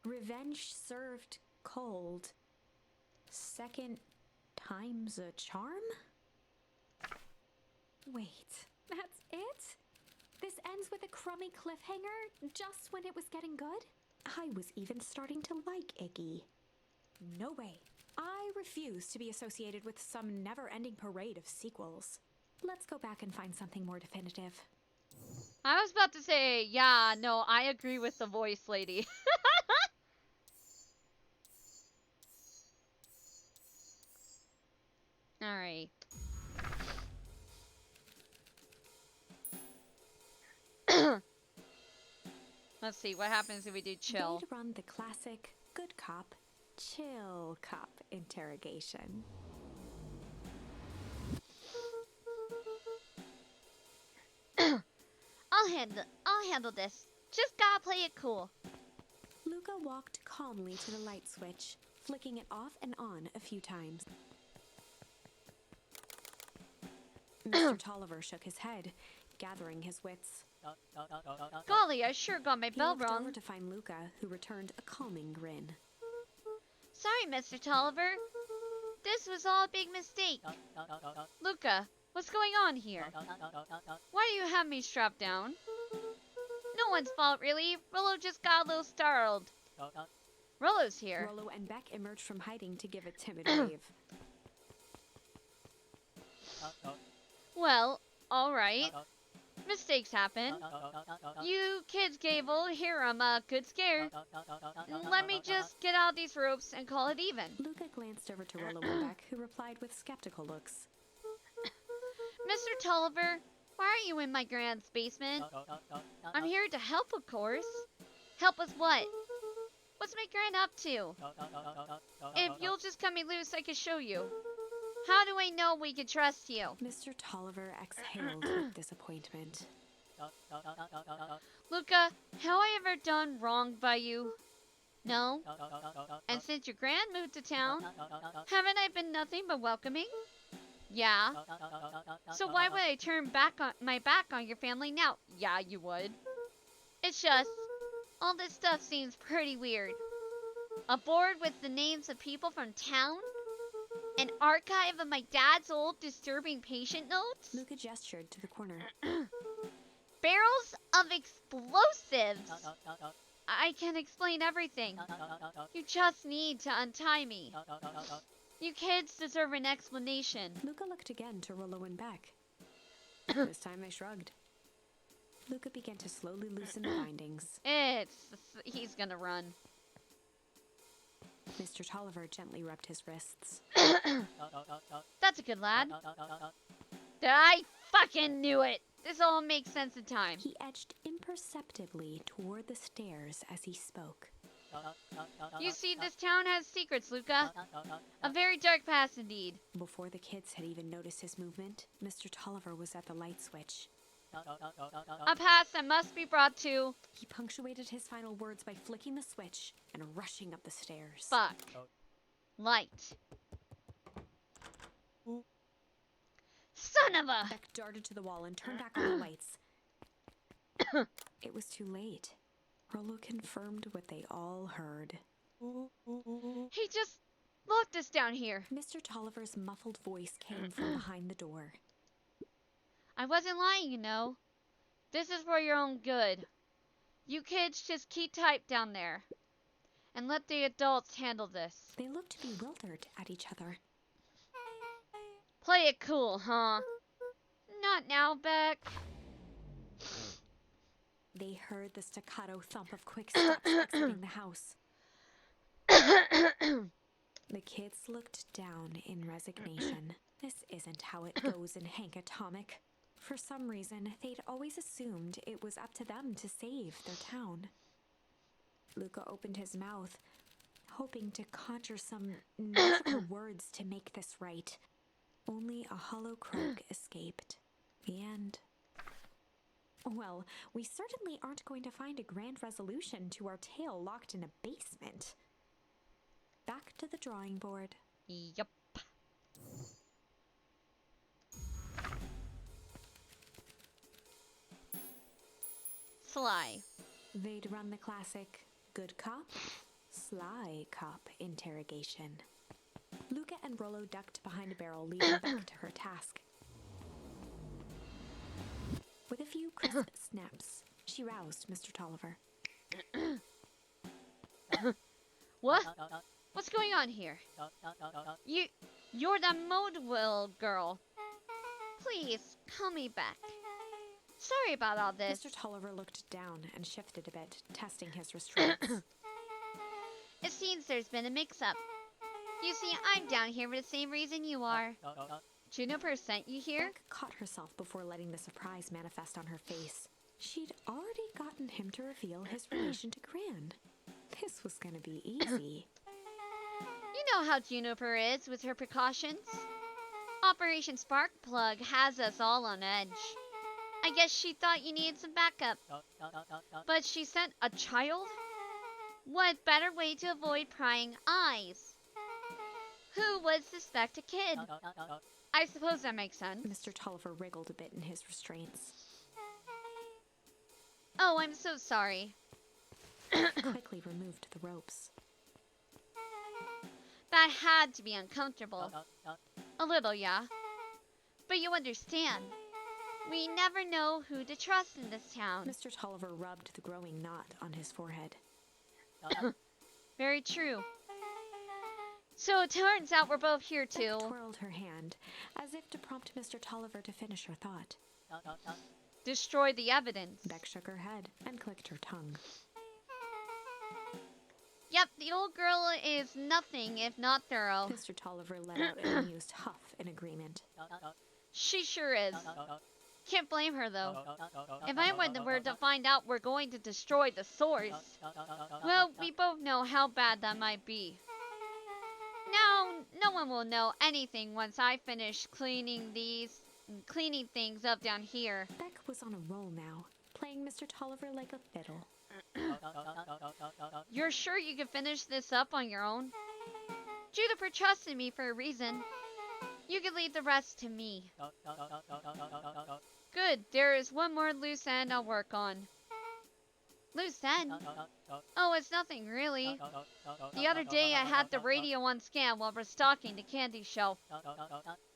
Revenge served cold. Second time's a charm? Wait, that's it? This ends with a crummy cliffhanger just when it was getting good? I was even starting to like Iggy. No way. I refuse to be associated with some never-ending parade of sequels. Let's go back and find something more definitive. I was about to say, yeah, no, I agree with the voice lady. Let's see, what happens if we do chill? They'd run the classic good cop, chill cop interrogation. I'll handle this. Just gotta play it cool. Luca walked calmly to the light switch, flicking it off and on a few times. Mr. Tolliver shook his head, gathering his wits. Golly, I sure got my He bell looked over rung. to find Luca, who returned a calming grin. Sorry, Mr. Tolliver. This was all a big mistake. Luca, what's going on here? Why do you have me strapped down? No one's fault, really. Rollo just got a little startled. Rollo's here. Rollo and Beck emerged from hiding to give a timid wave. Well, alright. Mistakes happen. You kids gable, here I'm good scared. Let me just get out these ropes and call it even. Luca glanced over to Rollo and Beck, who replied with skeptical looks. Mr. Tolliver, why are you in my grand's basement? I'm here to help, of course. Help us what? What's my grand up to? If you'll just cut me loose, I can show you. How do I know we can trust you? Mr. Tolliver exhaled with disappointment. Luca, have I ever done wrong by you? No? And since your grand moved to town, haven't I been nothing but welcoming? Yeah. So why would I turn my back on your family now? Yeah, you would. It's just, all this stuff seems pretty weird. A board with the names of people from town? An archive of my dad's old disturbing patient notes? Luca gestured to the corner. Barrels of explosives! I can explain everything. You just need to untie me. You kids deserve an explanation. Luca looked again to Rollo and Beck. This time they shrugged. Luca began to slowly loosen the bindings. He's gonna run. Mr. Tolliver gently rubbed his wrists. That's a good lad. I fucking knew it. This all makes sense in time. He edged imperceptibly toward the stairs as he spoke. You see, this town has secrets, Luca. A very dark past indeed. Before the kids had even noticed his movement, Mr. Tolliver was at the light switch. A past that must be brought to... He punctuated his final words by flicking the switch and rushing up the stairs. Fuck. Light. Son of a... Beck darted to the wall and turned back on the lights. It was too late. Rollo confirmed what they all heard. He just locked us down here. Mr. Tolliver's muffled voice came from behind the door. I wasn't lying, you know. This is for your own good. You kids just keep tight down there. And let the adults handle this. They looked bewildered at each other. Play it cool, huh? Not now, Beck. They heard the staccato thump of quick steps exiting the house. The kids looked down in resignation. This isn't how it goes in Hank Atomic. For some reason, they'd always assumed it was up to them to save their town. Luca opened his mouth, hoping to conjure some magical words to make this right. Only a hollow croak escaped. The end. Well, we certainly aren't going to find a grand resolution to our tale locked in a basement. Back to the drawing board. Yup. Sly. They'd run the classic good cop, sly cop interrogation. Luca and Rollo ducked behind a barrel, leaving Beck to her task. With a few crisp snaps, she roused Mr. Tolliver. What? What's going on here? You're the Modwell girl. Please, call me back. Sorry about all this. Mr. Tolliver looked down and shifted a bit, testing his restraints. It seems there's been a mix-up. You see, I'm down here for the same reason you are. Juniper sent you here? Beck caught herself before letting the surprise manifest on her face. She'd already gotten him to reveal his relation to Gran. This was gonna be easy. You know how Juniper is with her precautions. Operation Sparkplug has us all on edge. I guess she thought you needed some backup. But she sent a child? What better way to avoid prying eyes? Who would suspect a kid? I suppose that makes sense. Mr. Tolliver wriggled a bit in his restraints. Oh, I'm so sorry. Quickly removed the ropes. That had to be uncomfortable. A little, yeah. But you understand. We never know who to trust in this town. Mr. Tolliver rubbed the growing knot on his forehead. Very true. So it turns out we're both here Beck to twirled her hand, as if to prompt Mr. Tolliver to finish her thought. destroy the evidence. Beck shook her head and clicked her tongue. Yep, the old girl is nothing if not thorough. Mr. Tolliver let out an amused huff in agreement. She sure is. Can't blame her though. If I were to find out we're going to destroy the source, well, we both know how bad that might be. Now, no one will know anything once I finish cleaning things up down here. Beck was on a roll now, playing Mr. Tolliver like a fiddle. You're sure you can finish this up on your own? Juniper trusted me for a reason. You can leave the rest to me. Good, there is one more loose end I'll work on. Loose end? Oh, it's nothing really. The other day I had the radio on scan while restocking the candy shelf.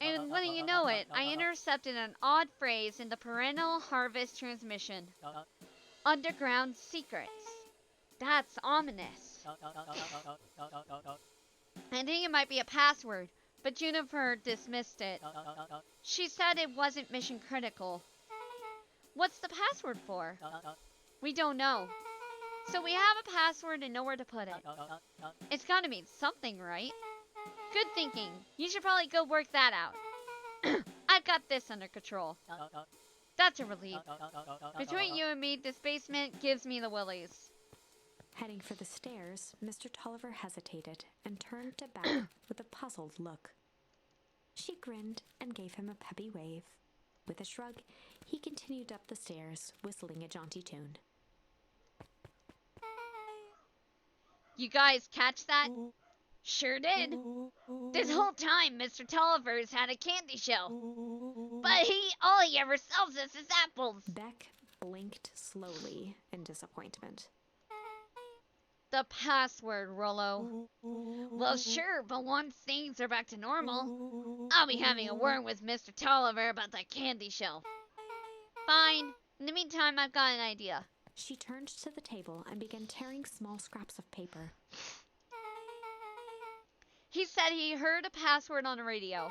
And when you know it, I intercepted an odd phrase in the Perennial Harvest transmission. Underground secrets. That's ominous. I think it might be a password, but Juniper dismissed it. She said it wasn't mission critical. What's the password for? We don't know. So we have a password and know where to put it. It's gotta mean something, right? Good thinking. You should probably go work that out. I've got this under control. That's a relief. Between you and me, this basement gives me the willies. Heading for the stairs, Mr. Tolliver hesitated and turned to Beck with a puzzled look. She grinned and gave him a peppy wave. With a shrug, he continued up the stairs, whistling a jaunty tune. You guys catch that? Sure did. This whole time, Mr. Tolliver's had a candy shell. But all he ever sells us is apples. Beck blinked slowly in disappointment. The password, Rollo. Well, sure, but once things are back to normal, I'll be having a word with Mr. Tolliver about that candy shelf. Fine. In the meantime, I've got an idea. She turned to the table and began tearing small scraps of paper. He said he heard a password on the radio.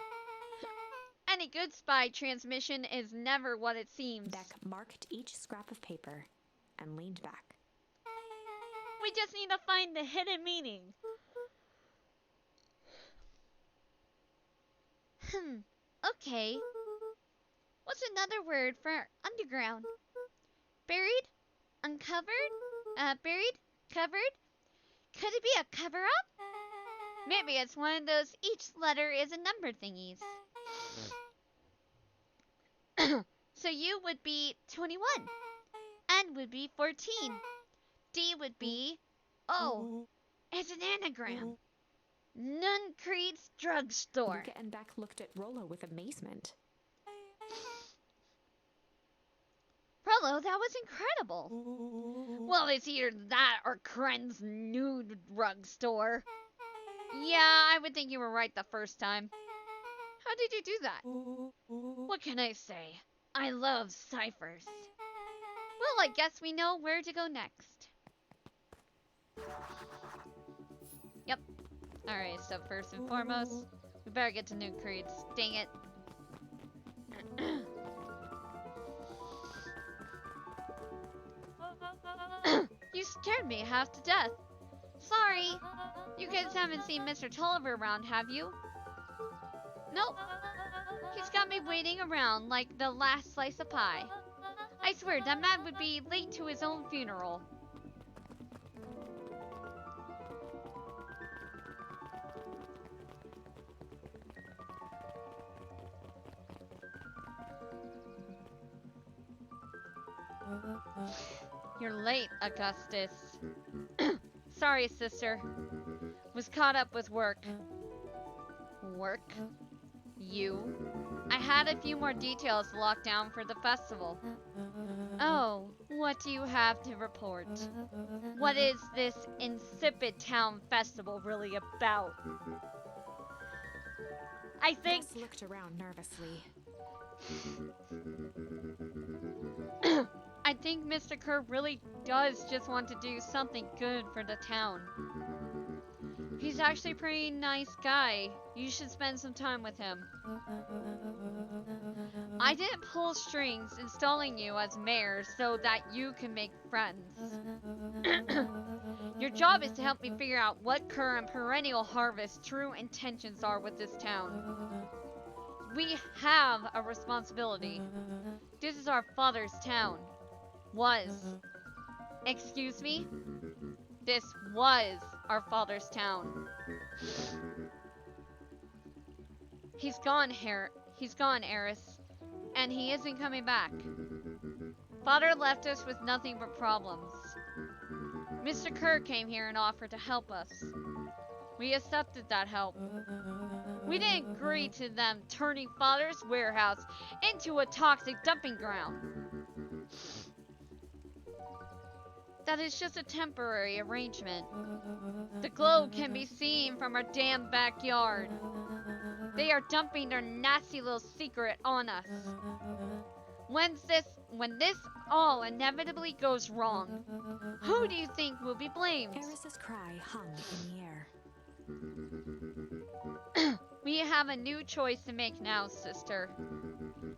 Any good spy transmission is never what it seems. Beck marked each scrap of paper and leaned back. We just need to find the hidden meaning. Okay. What's another word for underground? Buried? Uncovered? Buried? Covered? Could it be a cover-up? Maybe it's one of those each letter is a number thingies. So you would be 21. N would be 14. D would be... Oh, it's an anagram. Nuncreed's drugstore. Luca and Beck looked at Rollo with amazement. Rollo, that was incredible. Well, it's either that or Kren's nude drugstore. Yeah, I would think you were right the first time. How did you do that? What can I say? I love ciphers. Well, I guess we know where to go next. Yep. Alright, so first and foremost, we better get to Nuncreed's. Dang it. You scared me half to death. Sorry. You kids haven't seen Mr. Tolliver around, have you? Nope. He's got me waiting around like the last slice of pie. I I swear, that man would be late to his own funeral. You're late, Augustus. Sorry, sister. Was caught up with work. Work? You? I had a few more details locked down for the festival. Oh, what do you have to report? What is this insipid town festival really about? I think... Gus looked around nervously. I think Mr. Kerr really does just want to do something good for the town. He's actually a pretty nice guy. You should spend some time with him. I didn't pull strings installing you as mayor so that you can make friends. Your job is to help me figure out what Kerr and Perennial Harvest's true intentions are with this town. We have a responsibility. This is our father's town. Was. Excuse me? This was our father's town. He's gone, Eris. And he isn't coming back. Father left us with nothing but problems. Mr. Kerr came here and offered to help us. We accepted that help. We didn't agree to them turning Father's warehouse into a toxic dumping ground. That is just a temporary arrangement. The globe can be seen from our damn backyard. They are dumping their nasty little secret on us. When this all inevitably goes wrong, who do you think will be blamed? Eris's cry hung in the air. We have a new choice to make now, sister.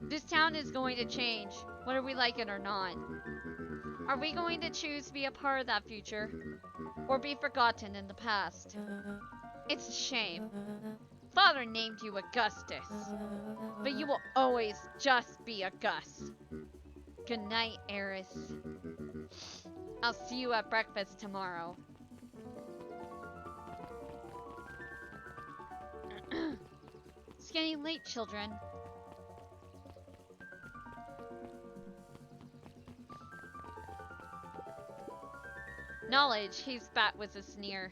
This town is going to change, whether we like it or not. Are we going to choose to be a part of that future, or be forgotten in the past? It's a shame. Father named you Augustus, but you will always just be a Gus. Good night, Eris. I'll see you at breakfast tomorrow. It's getting late, children. Knowledge, he spat with a sneer.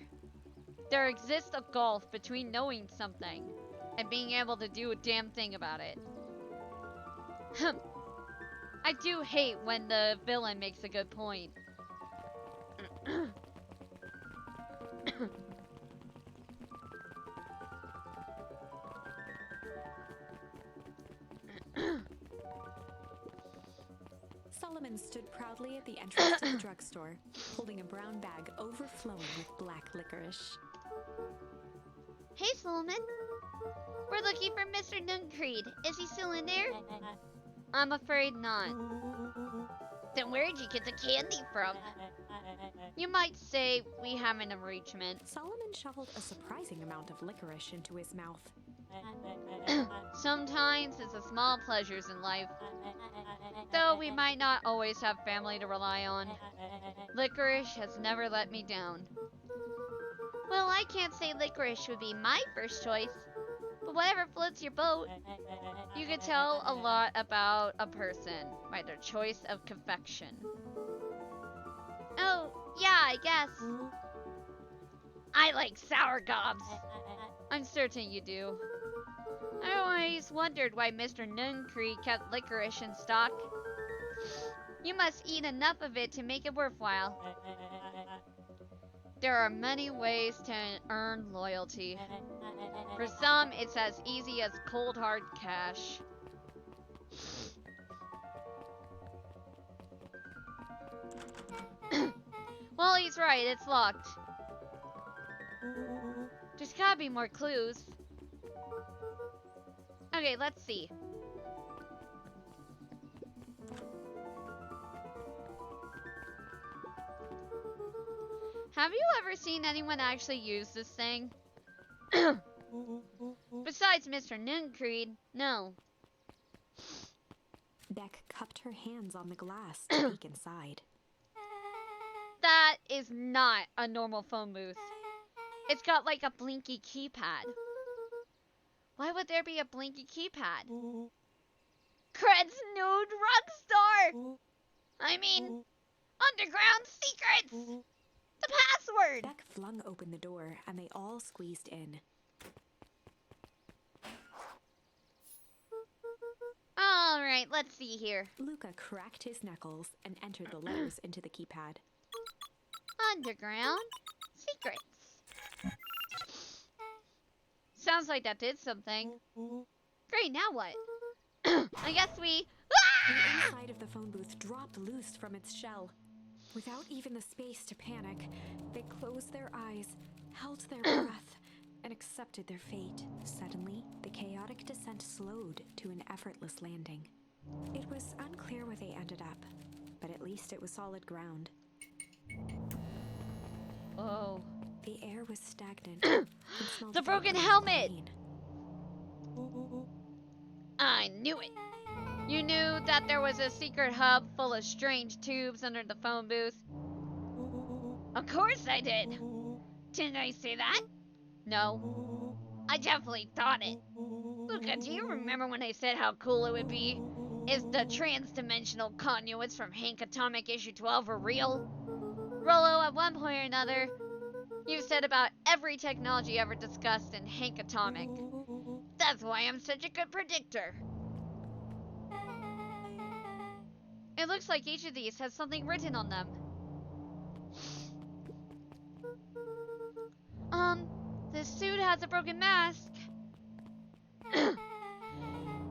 There exists a gulf between knowing something and being able to do a damn thing about it. I do hate when the villain makes a good point. Solomon stood proudly at the entrance to the drugstore, holding a brown bag overflowing with black licorice. Hey, Solomon. We're looking for Mr. Nuncreed. Is he still in there? I'm afraid not. Then where'd you get the candy from? You might say we have an arrangement. Solomon shoveled a surprising amount of licorice into his mouth. Sometimes it's the small pleasures in life. Though we might not always have family to rely on. Licorice has never let me down. Well, I can't say licorice would be my first choice, but whatever floats your boat. You could tell a lot about a person by their choice of confection. Oh, yeah, I guess. I like sour gobs. I'm certain you do. I always wondered why Mr. Nuncreed kept licorice in stock. You must eat enough of it to make it worthwhile. There are many ways to earn loyalty. For some, it's as easy as cold hard cash. Well, he's right, it's locked. There's gotta be more clues. Okay, let's see. Have you ever seen anyone actually use this thing? Besides Mr. Nuncreed, no. Beck cupped her hands on the glass to peek inside. That is not a normal phone booth. It's got like a blinky keypad. Why would there be a blinky keypad? Cred's nude rock star! I mean, underground secrets! The password! Beck flung open the door and they all squeezed in. Alright, let's see here. Luca cracked his knuckles and entered the letters into the keypad. Underground secrets. Sounds like that did something. Great, now what? I guess we... The inside of the phone booth dropped loose from its shell. Without even the space to panic, they closed their eyes, held their breath, and accepted their fate. Suddenly, the chaotic descent slowed to an effortless landing. It was unclear where they ended up, but at least it was solid ground. Oh. The air was stagnant. and smelled The broken vaguely of helmet! rain. I knew it. You knew that there was a secret hub full of strange tubes under the phone booth? Of course I did. Didn't I say that? No. I definitely thought it. Luca, do you remember when I said how cool it would be if the trans-dimensional conduits from Hank Atomic issue 12 were real? Rollo, at one point or another, you've said about every technology ever discussed in Hank Atomic. That's why I'm such a good predictor. It looks like each of these has something written on them. This suit has a broken mask.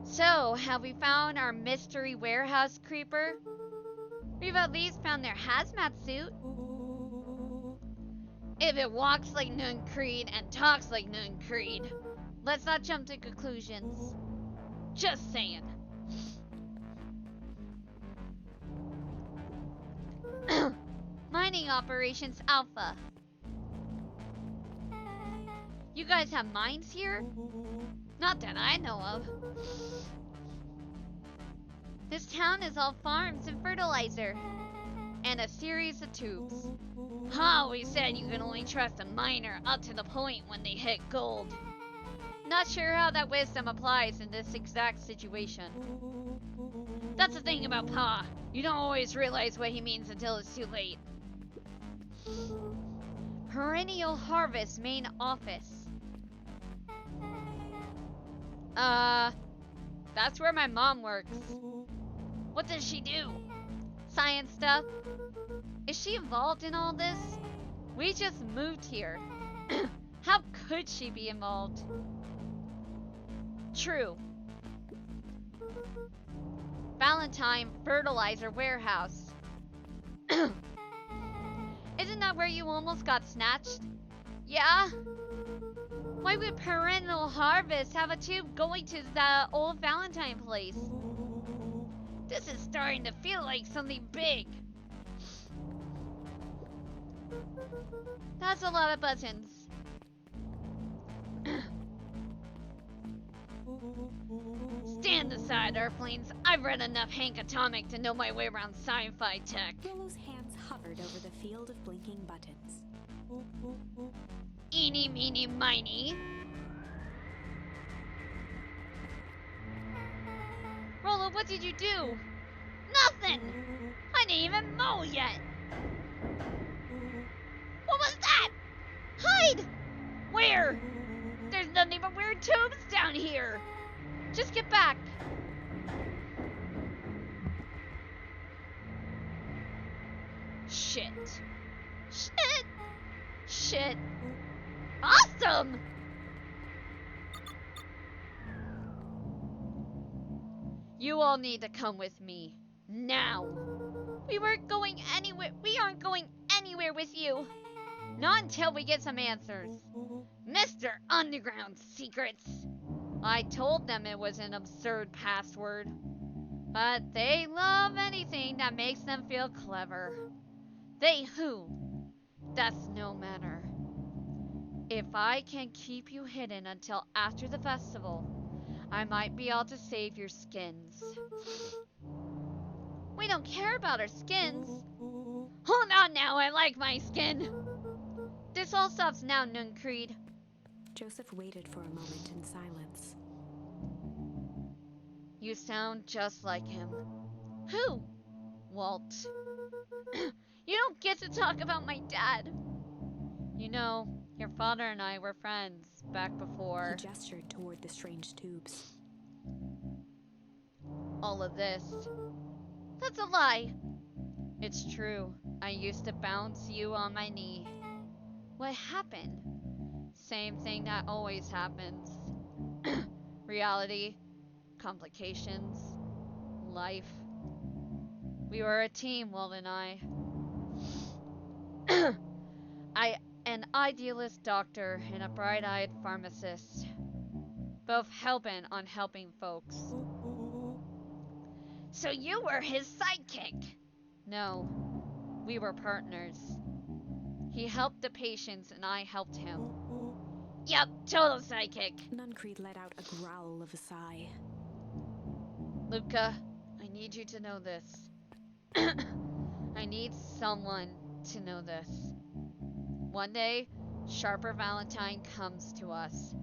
So, have we found our mystery warehouse creeper? We've at least found their hazmat suit. If it walks like Noon Creed and talks like Noon Creed, let's not jump to conclusions. Just saying. Mining Operations Alpha. You guys have mines here? Not that I know of. This town is all farms and fertilizer. And a series of tubes. I always said you can only trust a miner up to the point when they hit gold. Not sure how that wisdom applies in this exact situation. That's the thing about Pa. You don't always realize what he means until it's too late. Perennial Harvest main office. That's where my mom works. What does she do? Science stuff? Is she involved in all this? We just moved here. How could she be involved? True. Valentine Fertilizer Warehouse. Isn't that where you almost got snatched? Yeah? Why would Perennial Harvest have a tube going to the old Valentine place? This is starting to feel like something big. That's a lot of buttons. Stand aside, Earthlings. I've read enough Hank Atomic to know my way around sci-fi tech. Rollo's hands hovered over the field of blinking buttons. Eeny, meeny, miny. Rollo, what did you do? Nothing! I didn't even mow yet! What was that? Hide! Where? There's nothing but weird tubes down here! Just get back! Shit. Shit! Shit! Awesome! You all need to come with me. Now. We aren't going anywhere with you. Not until we get some answers. Mr. Underground Secrets. I told them it was an absurd password. But they love anything that makes them feel clever. They who? That's no matter. If I can keep you hidden until after the festival, I might be able to save your skins. don't care about our skins. Hold on now, I like my skin. This all stops now, Nuncreed. Joseph waited for a moment in silence. You sound just like him. Who? Walt. You don't get to talk about my dad. You know, your father and I were friends back before He gestured toward the strange tubes. all of this. That's a lie. It's true. I used to bounce you on my knee. What happened? Same thing that always happens. Reality, complications, life. We were a team, Walt and I. An idealist doctor and a bright-eyed pharmacist. Both hell-bent on helping folks. So you were his sidekick? No, we were partners. He helped the patients and I helped him. Yep, total sidekick. Nuncreed let out a growl of a sigh. Luca, I need you to know this. I need someone to know this. One day, Sharper Valentine comes to us.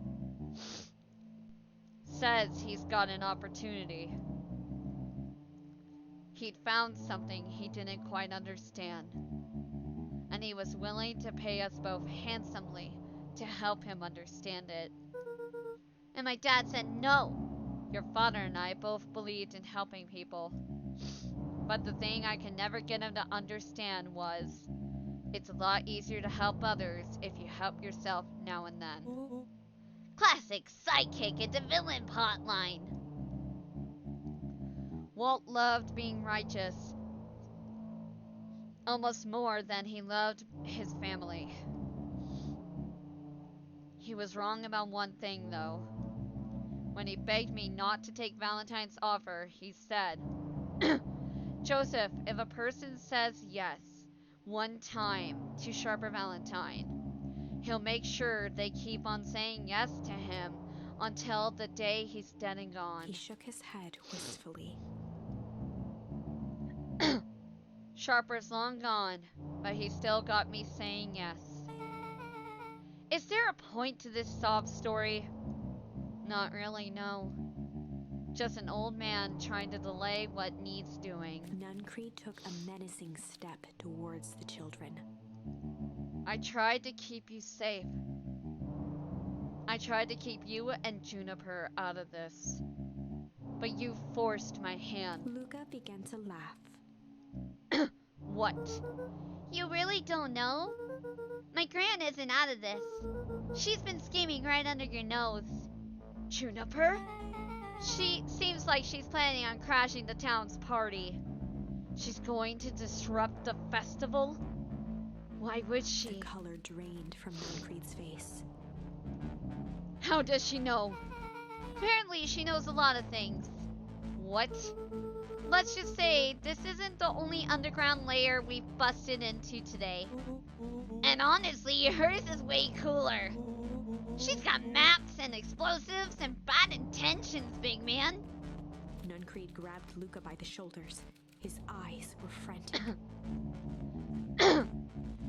Says he's got an opportunity. He'd found something he didn't quite understand. And he was willing to pay us both handsomely to help him understand it. And my dad said no. Your father and I both believed in helping people. But the thing I could never get him to understand was, it's a lot easier to help others if you help yourself now and then. Classic sidekick and the villain plotline. Walt loved being righteous almost more than he loved his family. He was wrong about one thing, though. When he begged me not to take Valentine's offer, he said, Joseph, if a person says yes one time to Sharper Valentine, he'll make sure they keep on saying yes to him until the day he's dead and gone. He shook his head wistfully. Sharper's long gone, but he still got me saying yes. Is there a point to this sob story? Not really, no. Just an old man trying to delay what needs doing. Nuncreed took a menacing step towards the children. I tried to keep you safe. I tried to keep you and Juniper out of this. But you forced my hand. Luca began to laugh. What? You really don't know? My gran isn't out of this. She's been scheming right under your nose. Juniper? She seems like she's planning on crashing the town's party. She's going to disrupt the festival? Why would she? The color drained from Nuncreed's face. How does she know? Apparently, she knows a lot of things. What? Let's just say this isn't the only underground layer we've busted into today. And honestly, hers is way cooler. She's got maps and explosives and bad intentions, big man. Nuncreed grabbed Luca by the shoulders. His eyes were frantic.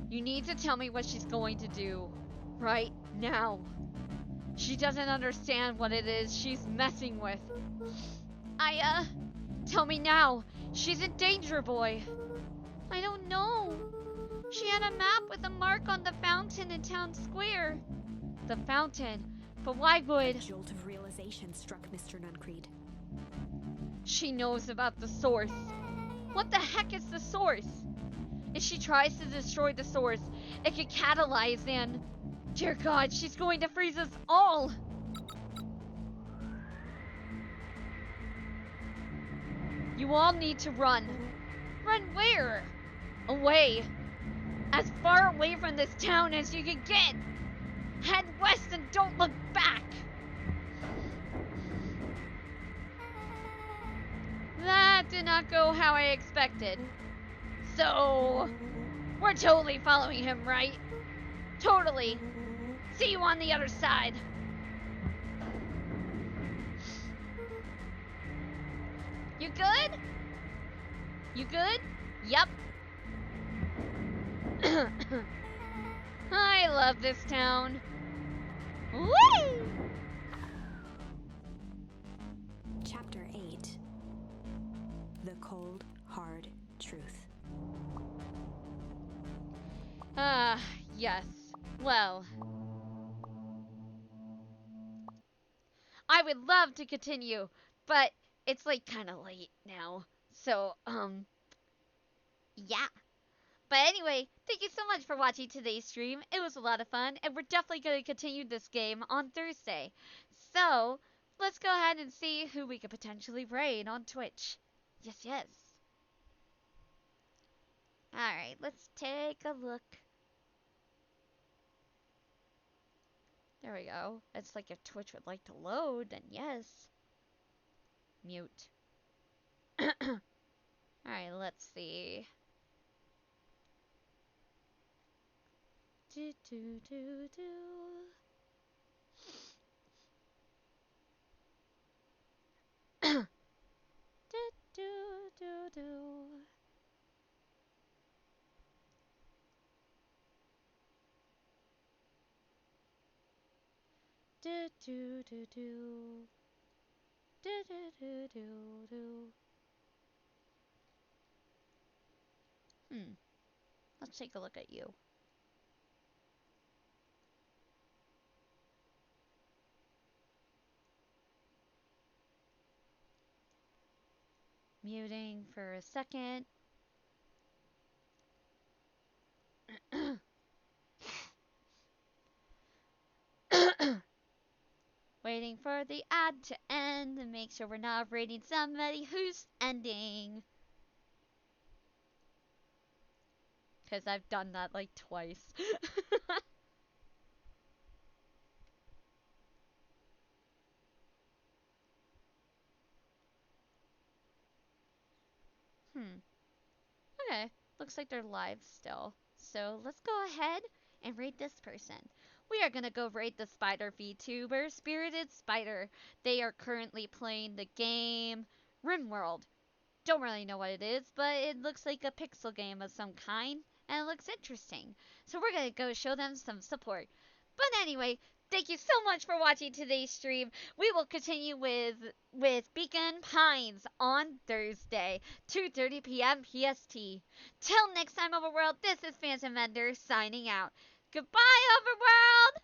You need to tell me what she's going to do. Right now. She doesn't understand what it is she's messing with. Tell me now. She's in danger, boy. I don't know. She had a map with a mark on the fountain in town square. The fountain? But why would... A jolt of realization struck Mr. Nuncreed. She knows about the source. What the heck is the source? If she tries to destroy the source, it could catalyze and... Dear God, she's going to freeze us all! You all need to run. Run where? Away. As far away from this town as you can get. Head west and don't look back. That did not go how I expected. So, we're totally following him, right? Totally. See you on the other side. You good? You good? Yep. I love this town. Whee! Chapter 8. The Cold, Hard Truth. Ah, yes. Well, I would love to continue, but it's like kind of late now. So, yeah. But anyway, thank you so much for watching today's stream. It was a lot of fun, and we're definitely going to continue this game on Thursday. So, let's go ahead and see who we could potentially raid on Twitch. Yes, yes. Alright, let's take a look. There we go. It's like if Twitch would like to load, then yes. Mute. Alright, let's see. Do do do do. Do do do do. Do do do do. Do do do do do. Let's take a look at you. Muting for a second. Waiting for the ad to end and make sure we're not rating somebody who's ending. Because I've done that like twice. Okay, looks like they're live still. So let's go ahead and rate this person. We are gonna go rate the Spider VTuber, Spirited Spider. They are currently playing the game RimWorld. Don't really know what it is, but it looks like a pixel game of some kind, and it looks interesting. So we're gonna go show them some support. But anyway, thank you so much for watching today's stream. We will continue with Beacon Pines on Thursday, 2:30 p.m. PST. Till next time, Overworld, this is Phantom Vendor signing out. Goodbye, Overworld!